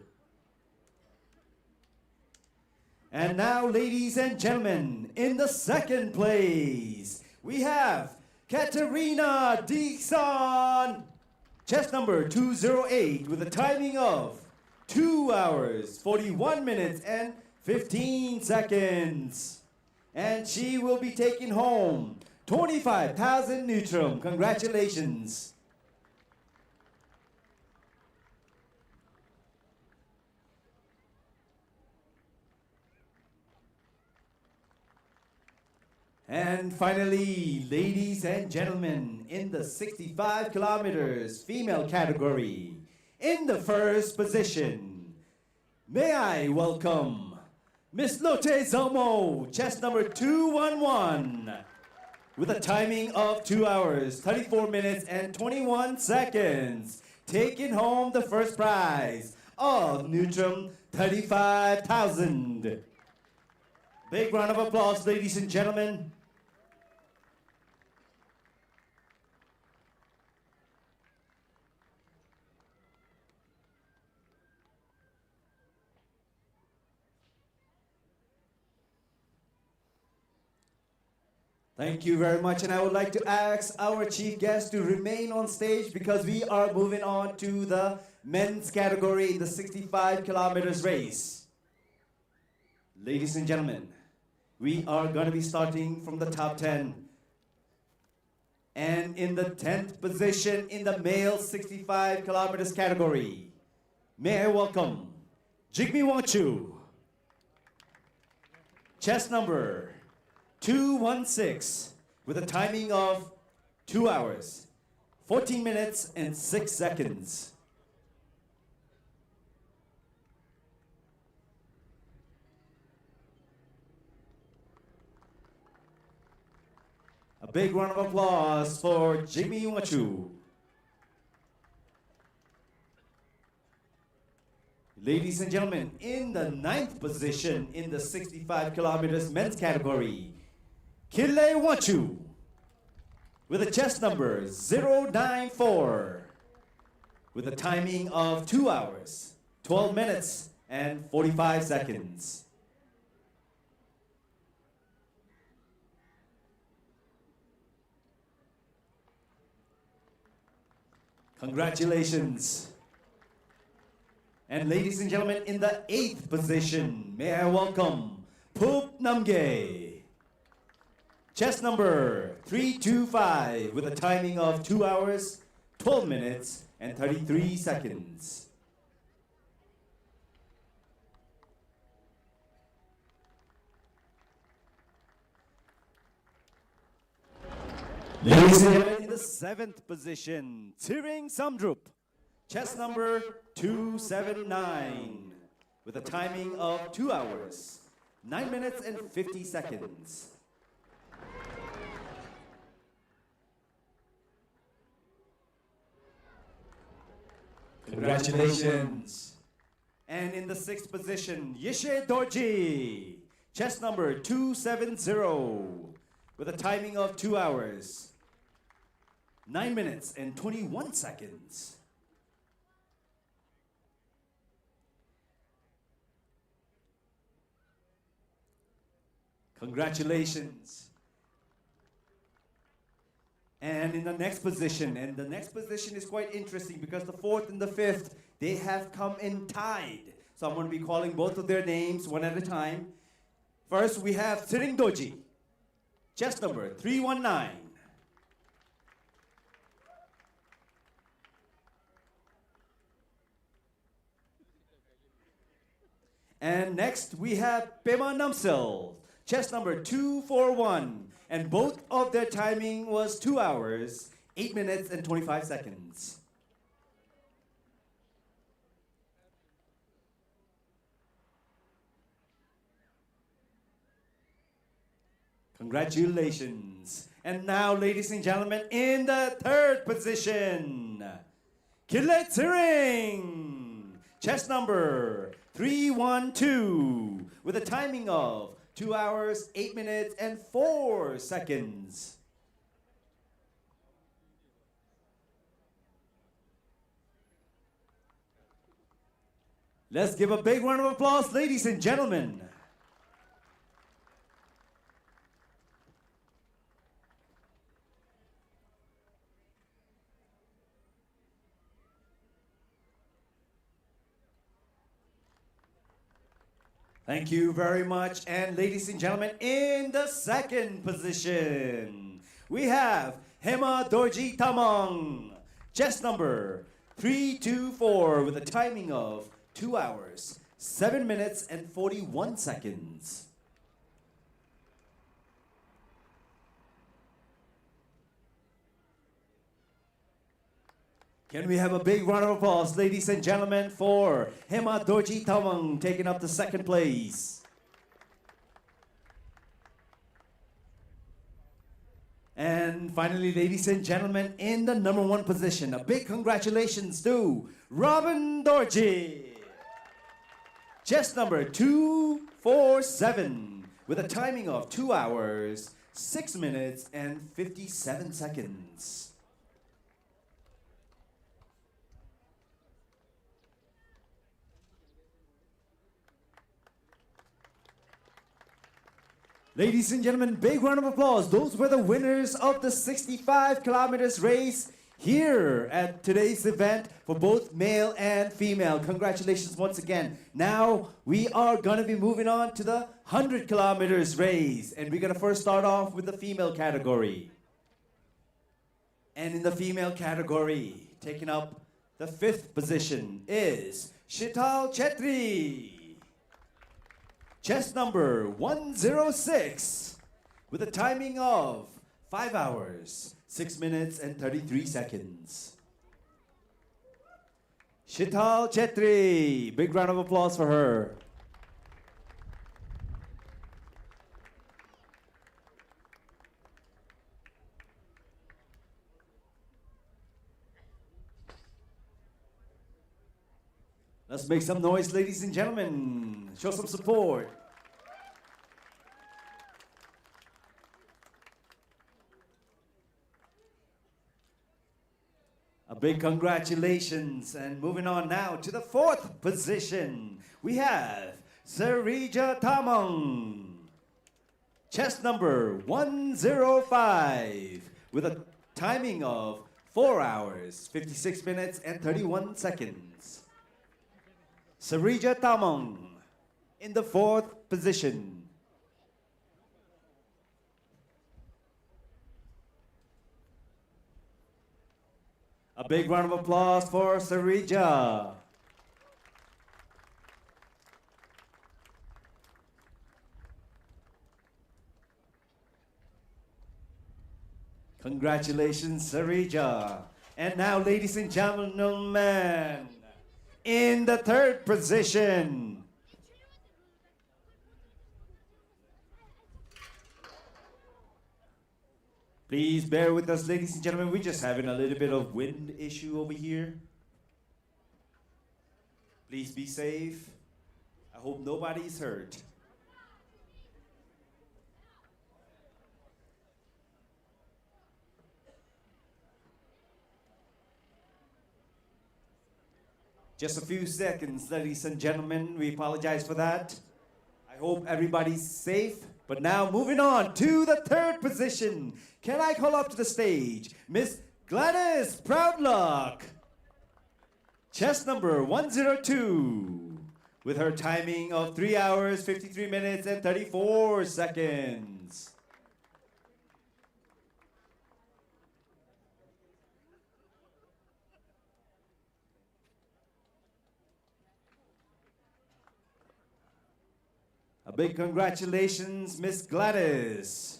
And now, ladies and gentlemen, in the 2nd place, we have Katerina Dixon, chest number 208, with a timing of 2 hours, 41 minutes, and 15 seconds. And she will be taking home 25,000 Neutrum. Congratulations. And finally, ladies and gentlemen, in the 65 kilometers female category, in the 1st position, may I welcome Miss Lotte Zomo, chest number 211, with a timing of 2 hours, 34 minutes, and 21 seconds, taking home the 1st prize of Neutrum 35,000. Big round of applause, ladies and gentlemen. Thank you very much, and I would like to ask our chief guest to remain on stage because we are moving on to the men's category in the 65 kilometers race. Ladies and gentlemen, we are going to be starting from the top 10. And in the 10th position in the male 65 kilometers category, may I welcome Jigme Wangchu, chest number 216, with a timing of 2 hours, 14 minutes, and 6 seconds. A big round of applause for Jigme Wangchu. Ladies and gentlemen, in the 9th position in the 65 kilometers men's category, Kille Wachu with a chest number 094 with a timing of 2 hours, 12 minutes and 45 seconds. Congratulations. And ladies and gentlemen, in the 8th position, may I welcome Poop Namge. Chest number 325 with a timing of 2 hours, 12 minutes and 33 seconds. Ladies and gentlemen, in the 7th position, Tsiring Samdrup. Chest number 279 with a timing of 2 hours, 9 minutes and 50 seconds. Congratulations. And in the 6th position, Yeshe Dorji. Chest number 270 with a timing of 2 hours, 9 minutes and 21 seconds. Congratulations. And in the next position, and the next position is quite interesting because the 4th and the 5th, they have come in tied. So I'm going to be calling both of their names one at a time. First, we have Tsiring Doji, chest number 319. And next, we have Pema Namsel, chest number 241. And both of their timing was 2 hours, 8 minutes and 25 seconds. Congratulations. And now, ladies and gentlemen, in the 3rd position, Kille Tsiring, chest number 312, with a timing of 2 hours, 8 minutes, and 4 seconds. Let's give a big round of applause, ladies and gentlemen. Thank you very much. And ladies and gentlemen, in the 2nd position, we have Hema Dorji Tamang, chest number 324 with a timing of 2 hours, 7 minutes and 41 seconds. Can we have a big round of applause, ladies and gentlemen, for Hema Dorji Tamang taking up the 2nd place. And finally, ladies and gentlemen, in the number 1 position, a big congratulations to Robin Dorji. Chest number 247 with a timing of 2 hours, 6 minutes and 57 seconds. Ladies and gentlemen, big round of applause. Those were the winners of the 65 kilometers race here at today's event for both male and female. Congratulations once again. Now we are going to be moving on to the 100 kilometers race. And we're going to first start off with the female category. And in the female category, taking up the 5th position is Shital Chetri. Chest number 106 with a timing of 5 hours, 6 minutes and 33 seconds. Shital Chetri, big round of applause for her. Let's make some noise, ladies and gentlemen. Show some support. A big congratulations. And moving on now to the fourth position, we have Sarija Tamang. Chest number 105 with a timing of 4 hours, 56 minutes and 31 seconds. Sarija Tamang in the fourth position. A big round of applause for Sarija. Congratulations, Sarija. And now, ladies and gentlemen, in the third position, please bear with us, ladies and gentlemen. We're just having a little bit of wind issue over here. Please be safe. I hope nobody's hurt. Just a few seconds, ladies and gentlemen. We apologize for that. I hope everybody's safe. But now, moving on to the third position. Can I call up to the stage Miss Gladys Proudluck? Chest number 102 with her timing of 3 hours, 53 minutes and 34 seconds. A big congratulations, Miss Gladys.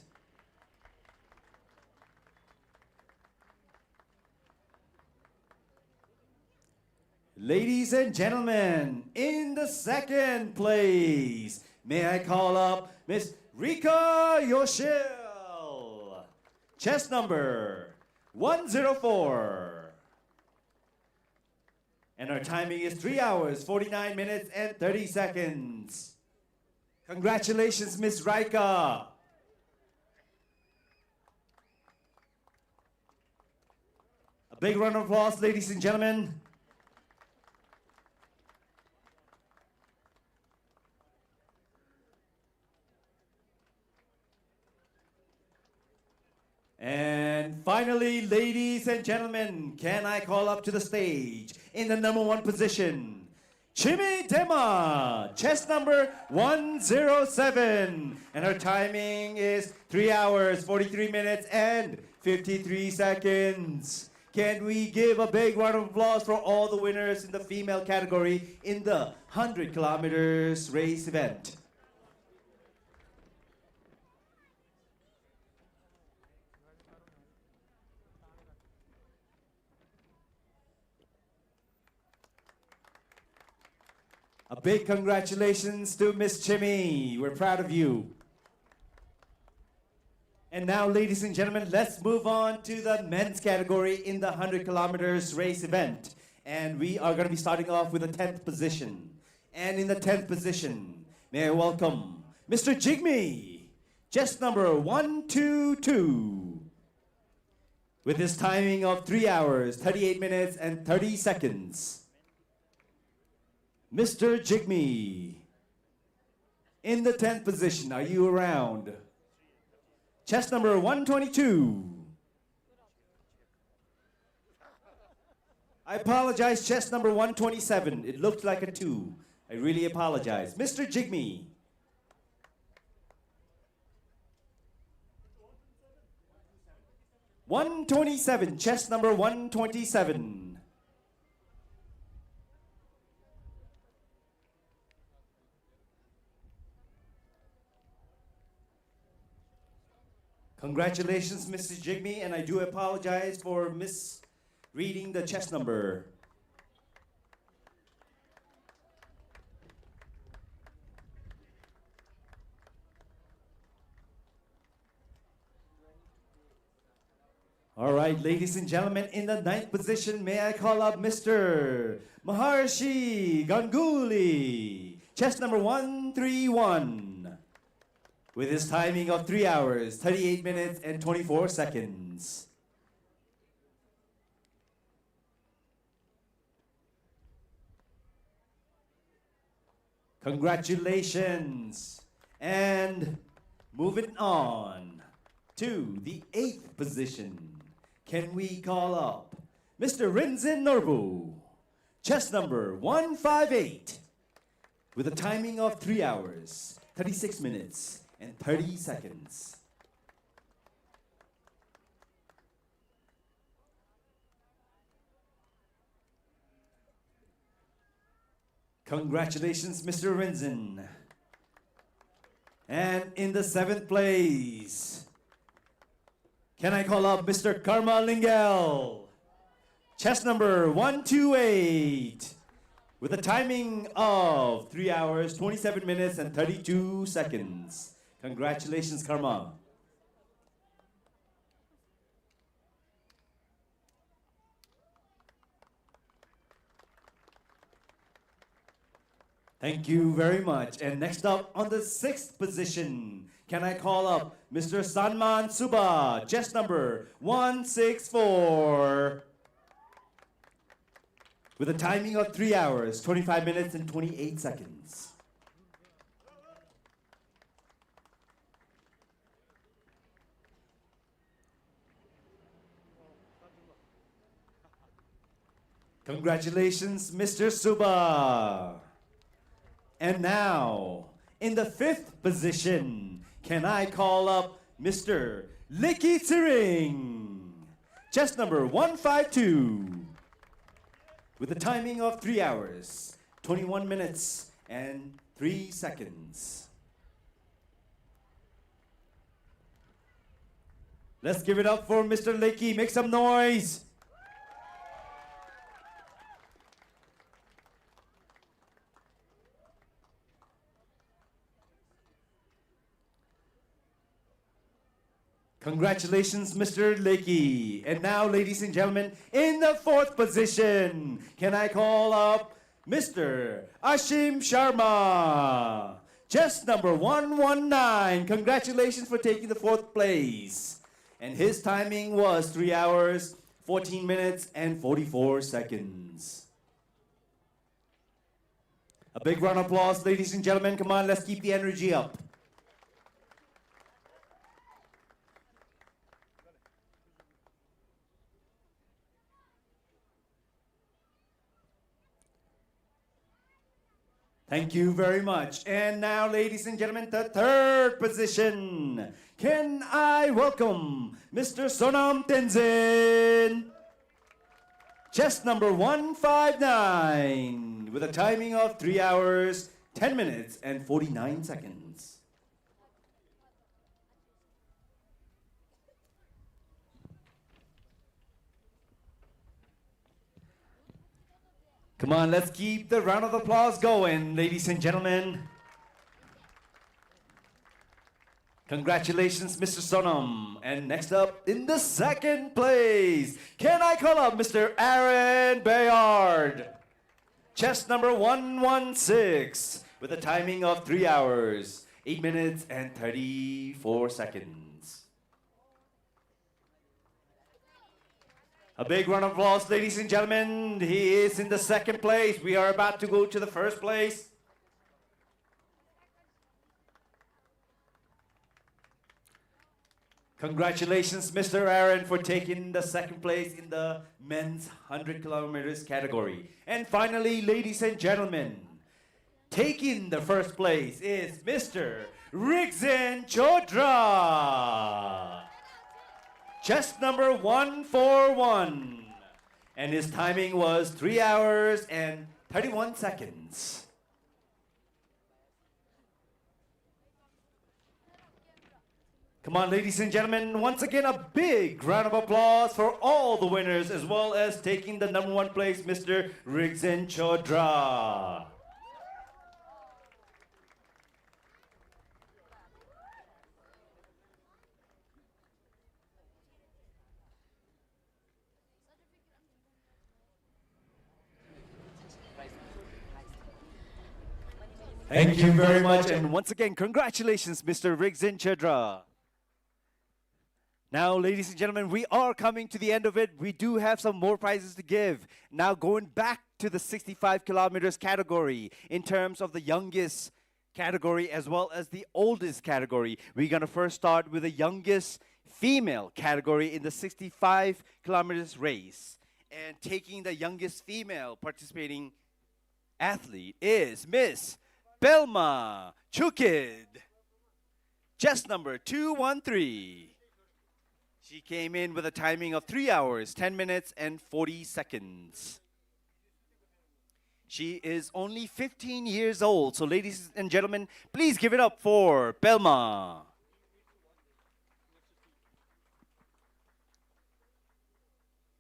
Ladies and gentlemen, in the second place, may I call up Miss Rika Yoshil. Chest number 104. And our timing is 3 hours, 49 minutes and 30 seconds. Congratulations, Miss Rika. A big round of applause, ladies and gentlemen. And finally, ladies and gentlemen, can I call up to the stage in the number 1 position, Chimi Dema, chest number 107. And her timing is 3 hours, 43 minutes and 53 seconds. Can we give a big round of applause for all the winners in the female category in the 100 kilometers race event? A big congratulations to Miss Chimmy. We're proud of you. And now, ladies and gentlemen, let's move on to the men's category in the 100 kilometers race event. And we are going to be starting off with the 10th position. And in the 10th position, may I welcome Mr. Jigme, chest number 122, with his timing of 3 hours, 38 minutes and 30 seconds. Mr. Jigme, in the 10th position, are you around? Chest number 122. I apologize, chest number 127. It looked like a 2. I really apologize. Mr. Jigme. (127), chest number 127. Congratulations, Mrs. Jigme, and I do apologize for misreading the chest number. All right, ladies and gentlemen, in the 9th position, may I call up Mr. Maharshi Ganguly, chest number 131, with his timing of 3 hours, 38 minutes, and 24 seconds. Congratulations. And moving on to the 8th position. Can we call up Mr. Rinzin Norbu, chest number 158, with a timing of 3 hours, 36 minutes, and 30 seconds. Congratulations, Mr. Rinzin. And in the 7th place, can I call up Mr. Karma Lingel, chest number 128, with a timing of 3 hours, 27 minutes, and 32 seconds. Congratulations, Karma. Thank you very much. And next up on the 6th position, can I call up Mr. Sanman Suba, chest number 164, with a timing of 3 hours, 25 minutes, and 28 seconds. Congratulations, Mr. Suba. And now, in the 5th position, can I call up Mr. Licky Tsering, chest number 152, with a timing of 3 hours, 21 minutes, and 3 seconds. Let's give it up for Mr. Licky. Make some noise. Congratulations, Mr. Lakey. And now, ladies and gentlemen, in the 4th position, can I call up Mr. Ashim Sharma, chest number 119. Congratulations for taking the 4th place. And his timing was 3 hours, 14 minutes, and 44 seconds. A big round of applause, ladies and gentlemen. Come on, let's keep the energy up. Thank you very much. And now, ladies and gentlemen, the 3rd position. Can I welcome Mr. Sonam Tenzin, chest number 159, with a timing of 3 hours, 10 minutes, and 49 seconds. Come on, let's keep the round of applause going, ladies and gentlemen. Congratulations, Mr. Sonam. And next up, in the 2nd place, can I call up Mr. Aaron Bayard, chest number 116, with a timing of 3 hours, 8 minutes, and 34 seconds. A big round of applause, ladies and gentlemen. He is in the 2nd place. We are about to go to the 1st place. Congratulations, Mr. Aaron, for taking the 2nd place in the men's 100 kilometers category. And finally, ladies and gentlemen, taking the 1st place is Mr. Rigzin Chodra, chest number 141, and his timing was 3 hours and 31 seconds. Come on, ladies and gentlemen, once again, a big round of applause for all the winners, as well as taking the number 1 place, Mr. Rigzin Chodra. Thank you very much. And once again, congratulations, Mr. Rigzin Chadra. Now, ladies and gentlemen, we are coming to the end of it. We do have some more prizes to give. Now, going back to the 65 kilometers category in terms of the youngest category as well as the oldest category. We're going to first start with the youngest female category in the 65 kilometers race. And taking the youngest female participating athlete is Miss Belma Chukid, chest number 213. She came in with a timing of 3 hours, 10 minutes, and 40 seconds. She is only 15 years old. So ladies and gentlemen, please give it up for Belma.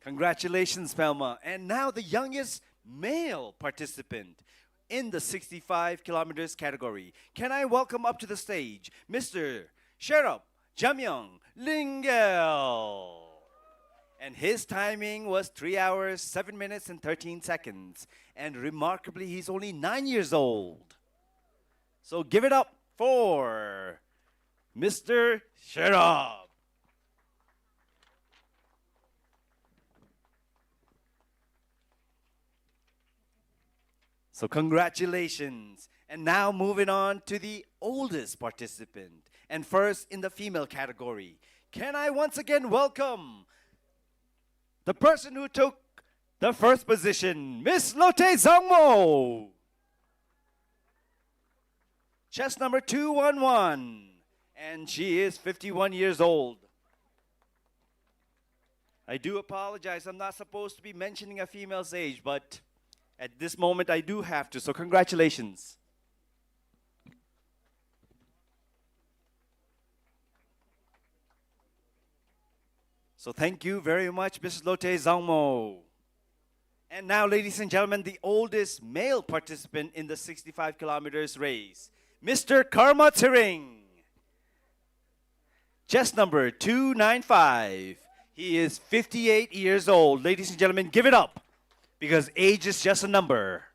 Congratulations, Belma. And now the youngest male participant in the 65 kilometers category. Can I welcome up to the stage Mr. Sherab Jamyang Lingel. And his timing was 3 hours, 7 minutes, and 13 seconds. And remarkably, he's only 9 years old. So give it up for Mr. Sherab. So congratulations. And now moving on to the oldest participant. And first in the female category. Can I once again welcome the person who took the first position, Miss Lotte Zangmo. Chest number 211. And she is 51 years old. I do apologize. I'm not supposed to be mentioning a female's age, but at this moment I do have to. So congratulations. So thank you very much, Mrs. Lotte Zangmo. And now, ladies and gentlemen, the oldest male participant in the 65 kilometers race, Mr. Karma Tsering. Chest number 295. He is 58 years old. Ladies and gentlemen, give it up, because age is just a number.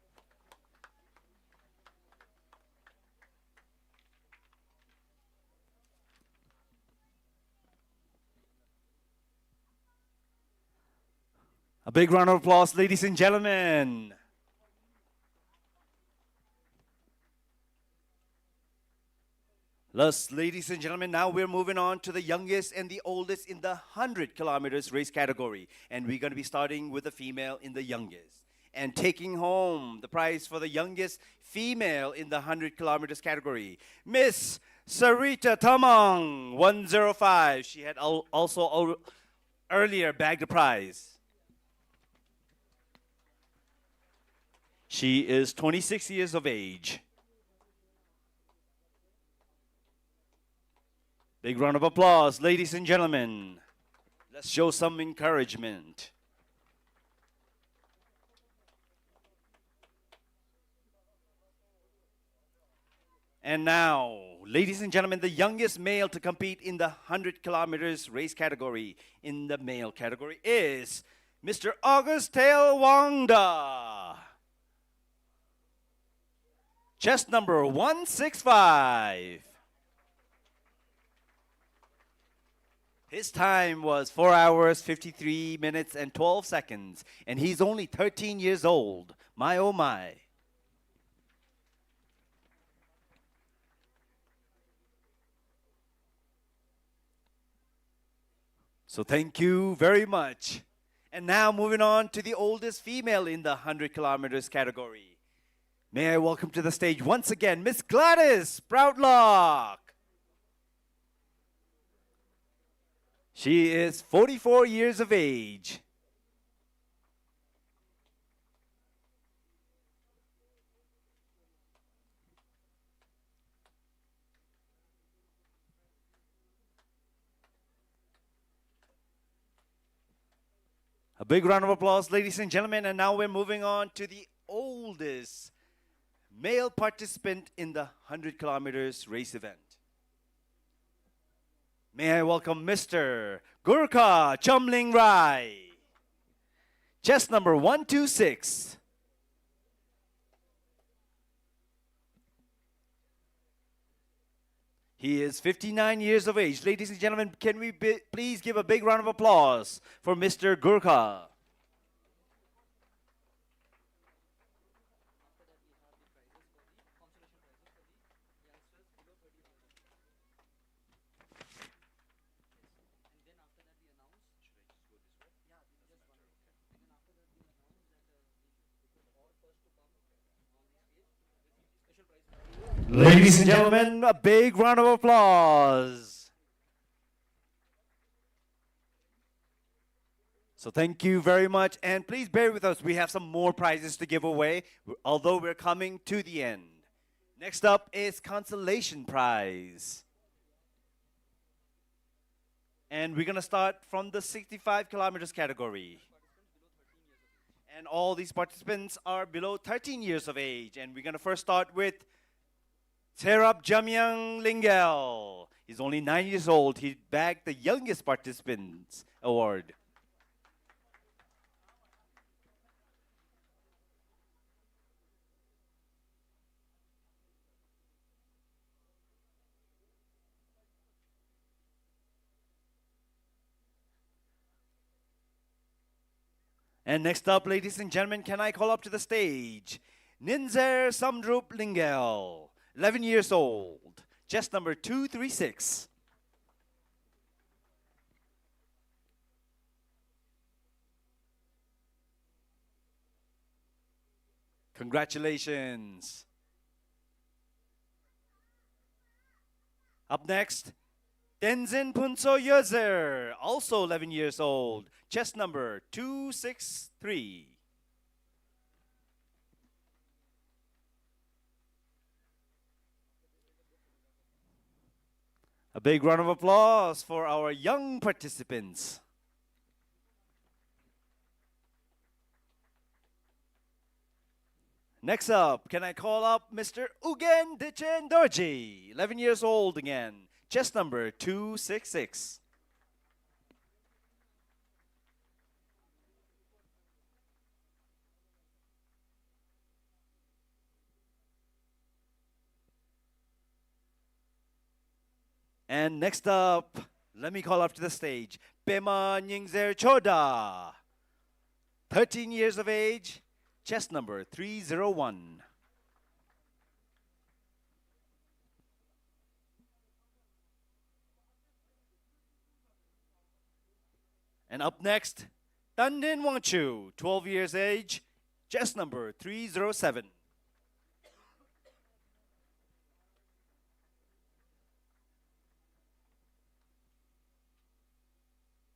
A big round of applause, ladies and gentlemen. Thus, ladies and gentlemen, now we're moving on to the youngest and the oldest in the 100 kilometers race category. And we're going to be starting with the female in the youngest. And taking home the prize for the youngest female in the 100 kilometers category, Miss Sarita Tamang, 105. She had also earlier bagged the prize. She is 26 years of age. Big round of applause, ladies and gentlemen. Let's show some encouragement. And now, ladies and gentlemen, the youngest male to compete in the 100 kilometers race category in the male category is Mr. August Tail Wangda. Chest number 165. His time was 4 hours, 53 minutes, and 12 seconds. And he's only 13 years old. My, oh my. So thank you very much. And now moving on to the oldest female in the 100 kilometers category. May I welcome to the stage once again, Miss Gladys Proudlock. She is 44 years of age. A big round of applause, ladies and gentlemen. And now we're moving on to the oldest male participant in the 100 kilometers race event. May I welcome Mr. Gurkha Chumling Rai. Chest number 126. He is 59 years of age. Ladies and gentlemen, can we please give a big round of applause for Mr. Gurkha? Ladies and gentlemen, a big round of applause. So thank you very much, and please bear with us. We have some more prizes to give away, although we're coming to the end. Next up is consolation prize. And we're going to start from the 65 kilometers category. And all these participants are below 13 years of age. And we're going to first start with Terap Jamyang Lingel. He's only 9 years old. He bagged the youngest participants award. And next up, ladies and gentlemen, can I call up to the stage Ninzer Samdrup Lingel, 11 years old, chest number 236. Congratulations. Up next, Tenzin Punso Yezer, also 11 years old, chest number 263. A big round of applause for our young participants. Next up, can I call up Mr. Ugen Dichen Dorji, 11 years old again, chest number 266. And next up, let me call up to the stage, Pema Nyingzer Choda, 13 years of age, chest number 301. And up next, Tandin Wangchu, 12 years age, chest number 307.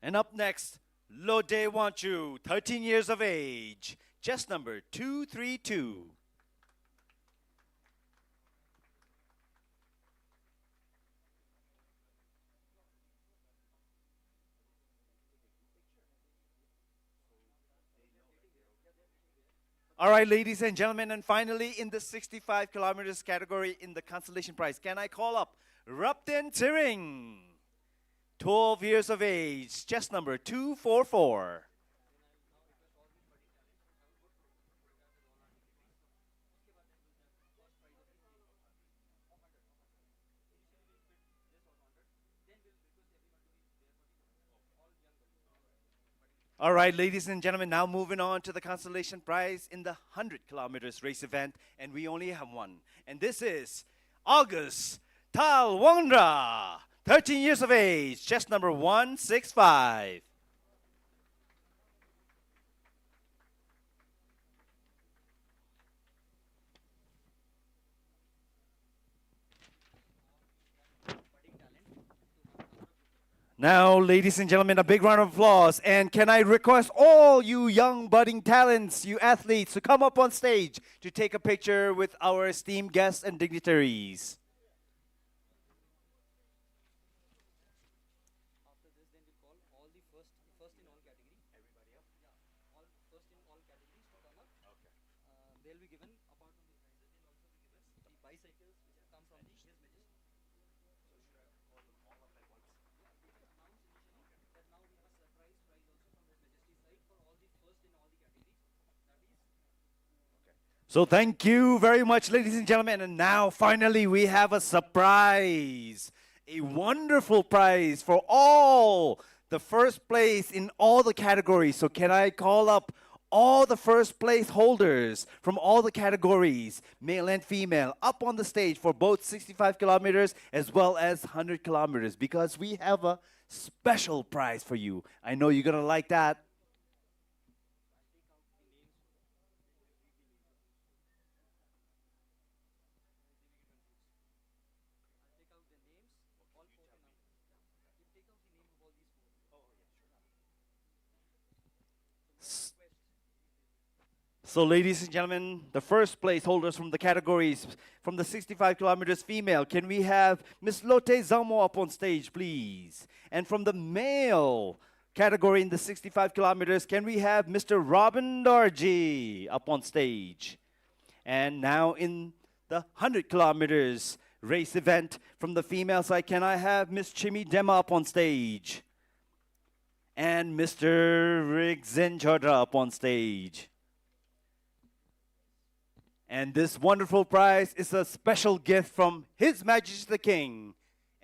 And up next, Lode Wangchu, 13 years of age, chest number 232. All right, ladies and gentlemen, and finally in the 65 kilometers category in the consolation prize, can I call up Rapten Tiring, 12 years of age, chest number 244. All right, ladies and gentlemen, now moving on to the consolation prize in the 100 kilometers race event, and we only have one. And this is August Talwandra, 13 years of age, chest number 165. Now, ladies and gentlemen, a big round of applause. And can I request all you young budding talents, you athletes, to come up on stage to take a picture with our esteemed guests and dignitaries. So thank you very much, ladies and gentlemen. And now, finally, we have a surprise. a wonderful prize for all the first place in all the categories. So can I call up all the first place holders from all the categories, male and female, up on the stage for both 65 kilometers as well as 100 kilometers, because we have a special prize for you. I know you're gonna like that. So, ladies and gentlemen, the first place holders from the categories from the 65 kilometers female, can we have Miss Lotte Zamo up on stage, please? And from the male category in the 65 kilometers, can we have Mr. Robin Darji up on stage? And now in the 100 kilometers race event from the female side, can I have Miss Chimi Dema up on stage? And Mr. Rick Zenchadra up on stage. And this wonderful prize is a special gift from His Majesty the King.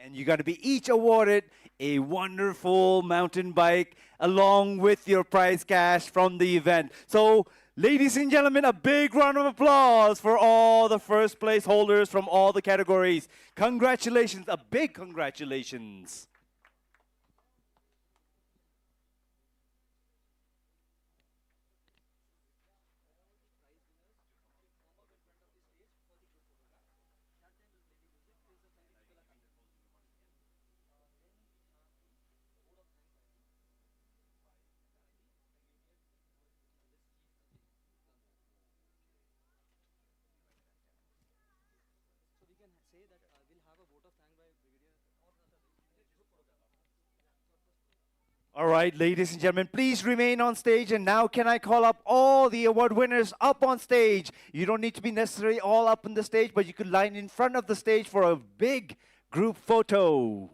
And you're going to be each awarded a wonderful mountain bike along with your prize cash from the event. So, ladies and gentlemen, a big round of applause for all the first place holders from all the categories. Congratulations, a big congratulations. All right, ladies and gentlemen, please remain on stage. And now can I call up all the award winners up on stage? You don't need to be necessarily all up on the stage, but you could line in front of the stage for a big group photo.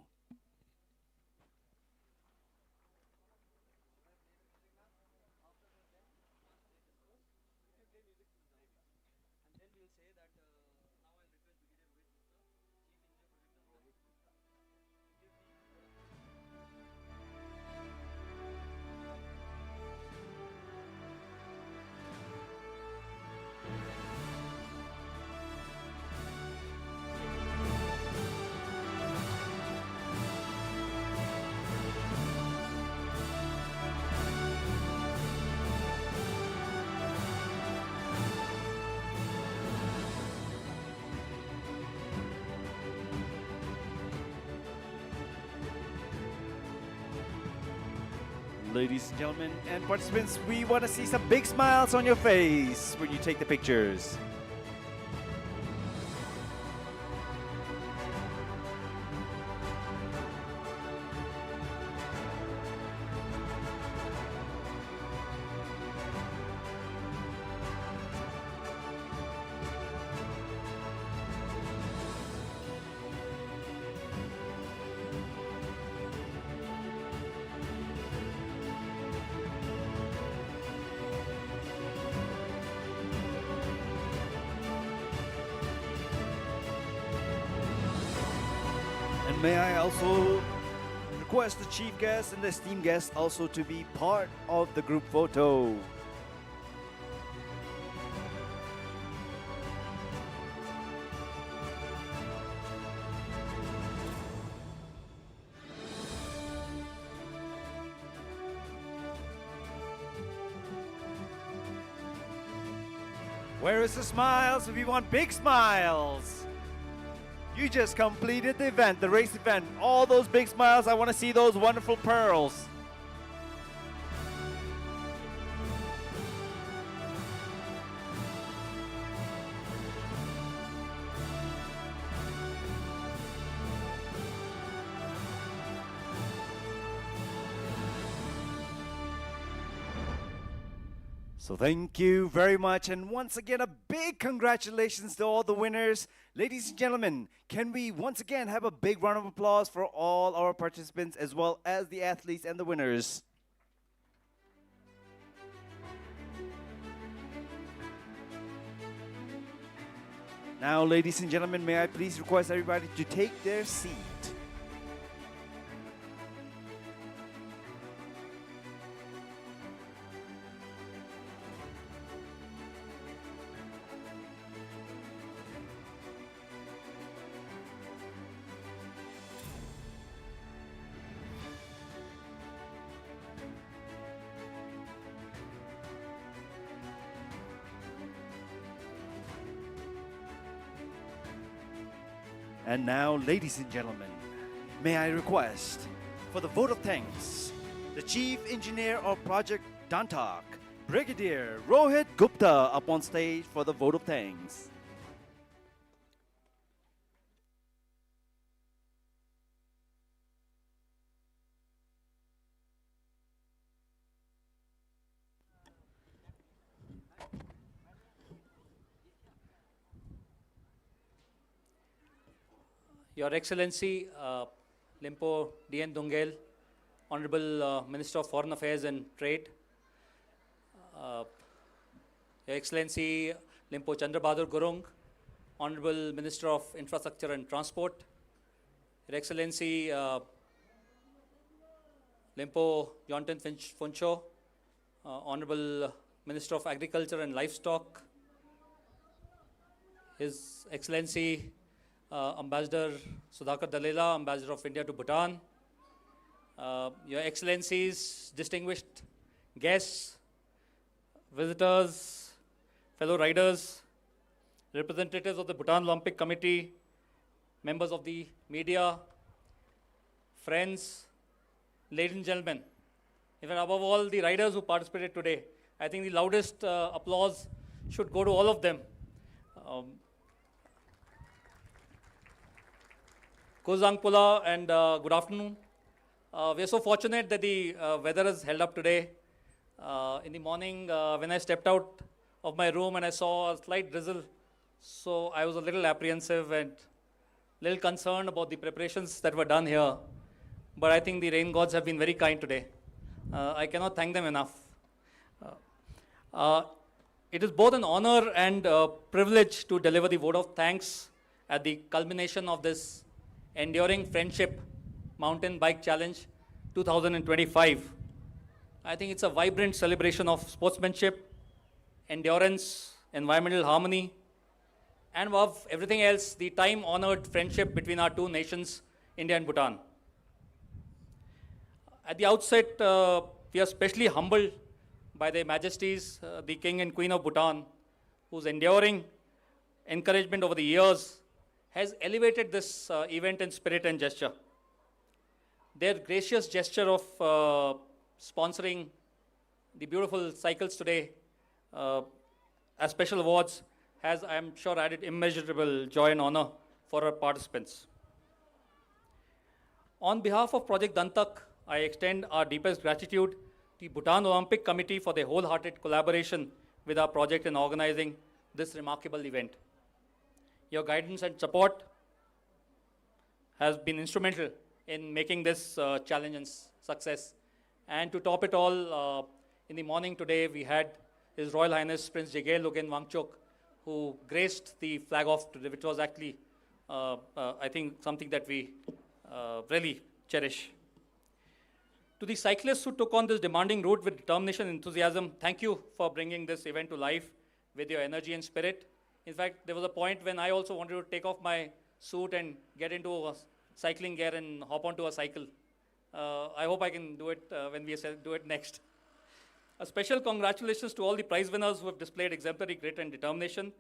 Ladies and gentlemen and participants, we want to see some big smiles on your face when you take the pictures. May I also request the chief guest and the esteemed guests also to be part of the group photo. Where is the smiles? We want big smiles. You just completed the event, the race event. All those big smiles, I want to see those wonderful pearls. So thank you very much, and once again a big congratulations to all the winners. Ladies and gentlemen, can we once again have a big round of applause for all our participants as well as the athletes and the winners. Now, ladies and gentlemen, may I please request everybody to take their seat. And now, ladies and gentlemen, may I request for the vote of thanks, the Chief Engineer of Project Dantak, Brigadier Rohit Gupta, up on stage for the vote of thanks. Your Excellency, Limpo D.N. Dungel, Honorable Minister of Foreign Affairs and Trade, Your Excellency, Limpo Chandrabahadur Gurung, Honorable Minister of Infrastructure and Transport, Your Excellency, Limpo Jonathan Funcho, Honorable Minister of Agriculture and Livestock, His Excellency, Ambassador Sudhakar Dalela, Ambassador of India to Bhutan, Your Excellencies, distinguished guests, visitors, fellow riders, representatives of the Bhutan Olympic Committee, members of the media, friends, ladies and gentlemen, even above all the riders who participated today. I think the loudest applause should go to all of them. Kozangpula and good afternoon. We are so fortunate that the weather has held up today. In the morning, when I stepped out of my room and I saw a slight drizzle, so I was a little apprehensive and a little concerned about the preparations that were done here. But I think the rain gods have been very kind today. I cannot thank them enough. It is both an honor and a privilege to deliver the vote of thanks at the culmination of this Enduring Friendship Mountain Bike Challenge 2025. I think it's a vibrant celebration of sportsmanship, endurance, environmental harmony, and above everything else, the time-honored friendship between our two nations, India and Bhutan. At the outset, we are especially humbled by their majesties, the King and Queen of Bhutan, whose enduring encouragement over the years has elevated this event in spirit and gesture. Their gracious gesture of sponsoring the beautiful cycles today as special awards has, I am sure, added immeasurable joy and honor for our participants. On behalf of Project Dantak, I extend our deepest gratitude to the Bhutan Olympic Committee for their wholehearted collaboration with our project in organizing this remarkable event. Your guidance and support has been instrumental in making this challenge and success. And to top it all, in the morning today, we had His Royal Highness Prince Jigel Logen Wangchuk, who graced the flag off today, which was actually, I think, something that we really cherish. To the cyclists who took on this demanding route with determination and enthusiasm, thank you for bringing this event to life with your energy and spirit. In fact, there was a point when I also wanted to take off my suit and get into a cycling gear and hop onto a cycle. I hope I can do it when we do it next. A special congratulations to all the prize winners who have displayed exemplary grit and determination.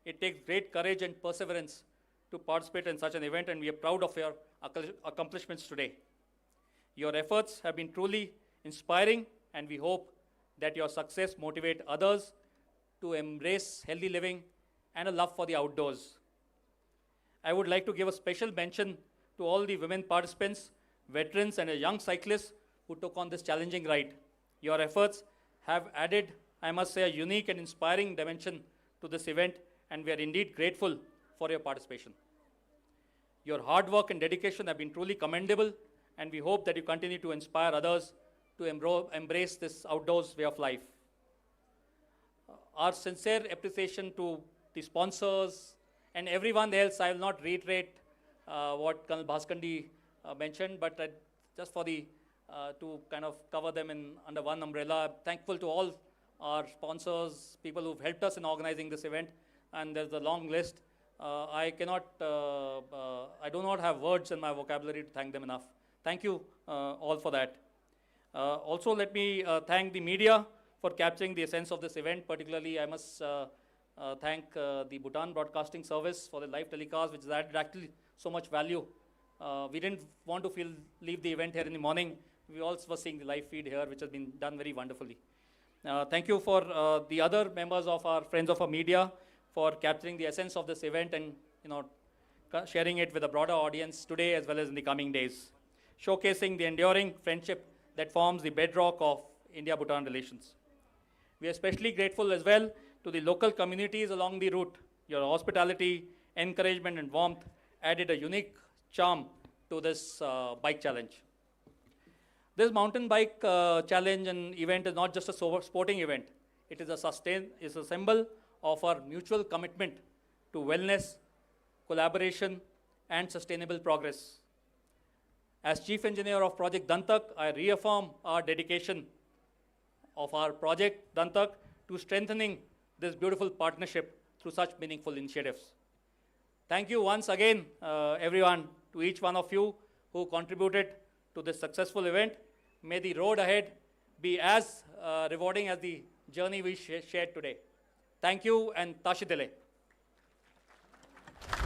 It takes great courage and perseverance to participate in such an event, and we are proud of your accomplishments today. Your efforts have been truly inspiring, and we hope that your success motivate others to embrace healthy living and a love for the outdoors. I would like to give a special mention to all the women participants, veterans, and young cyclists who took on this challenging ride. Your efforts have added, I must say, a unique and inspiring dimension to this event, and we are indeed grateful for your participation. Your hard work and dedication have been truly commendable, and we hope that you continue to inspire others to embrace this outdoors way of life. Our sincere appreciation to the sponsors and everyone else. I will not reiterate what Colonel Bhaskandi mentioned, but just for the to kind of cover them under one umbrella. I'm thankful to all our sponsors, people who've helped us in organizing this event, and there's a long list. I do not have words in my vocabulary to thank them enough. Thank you all for that. Also, let me thank the media for capturing the essence of this event. Particularly, I must thank the Bhutan Broadcasting Service for the live telecast, which has added actually so much value. We didn't want to leave the event here in the morning. We also were seeing the live feed here, which has been done very wonderfully. Thank you for the other members of our Friends of our Media for capturing the essence of this event and sharing it with a broader audience today as well as in the coming days, showcasing the enduring friendship that forms the bedrock of India-Bhutan relations. We are especially grateful as well to the local communities along the route. Your hospitality, encouragement and warmth added a unique charm to this bike challenge. This mountain bike challenge and event is not just a sporting event. It is a symbol of our mutual commitment to wellness, collaboration, and sustainable progress. As Chief Engineer of Project Dantak, I reaffirm our dedication of our Project Dantak to strengthening this beautiful partnership through such meaningful initiatives. Thank you once again, everyone, to each one of you who contributed to this successful event. May the road ahead be as rewarding as the journey we shared today. Thank you and Tashidele.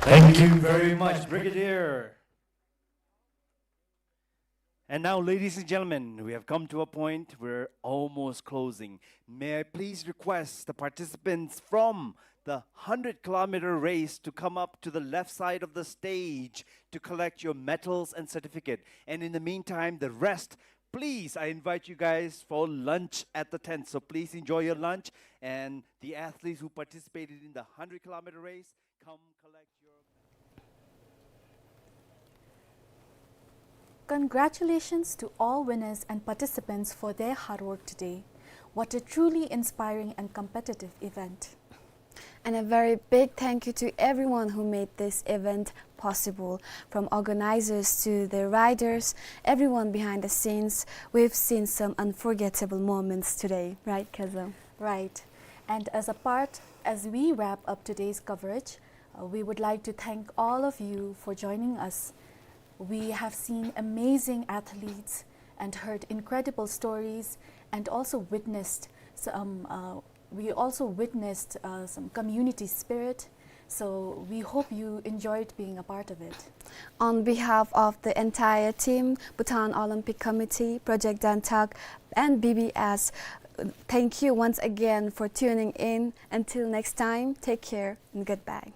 Thank you very much, Brigadier. And now, ladies and gentlemen, we have come to a point we're almost closing. May I please request the participants from the 100-kilometer race to come up to the left side of the stage to collect your medals and certificate. And in the meantime, the rest, please, I invite you guys for lunch at the tent. So please enjoy your lunch. And the athletes who participated in the 100-kilometer race, come collect your... Congratulations to all winners and participants for their hard work today. What a truly inspiring and competitive event. And a very big thank you to everyone who made this event possible, from organizers to the riders, everyone behind the scenes. We've seen some unforgettable moments today, right, Kazam? Right. And as we wrap up today's coverage, we would like to thank all of you for joining us. We have seen amazing athletes and heard incredible stories, and also witnessed some some community spirit. So we hope you enjoyed being a part of it. On behalf of the entire team, Bhutan Olympic Committee, Project Dantak, and BBS, thank you once again for tuning in. Until next time, take care and goodbye.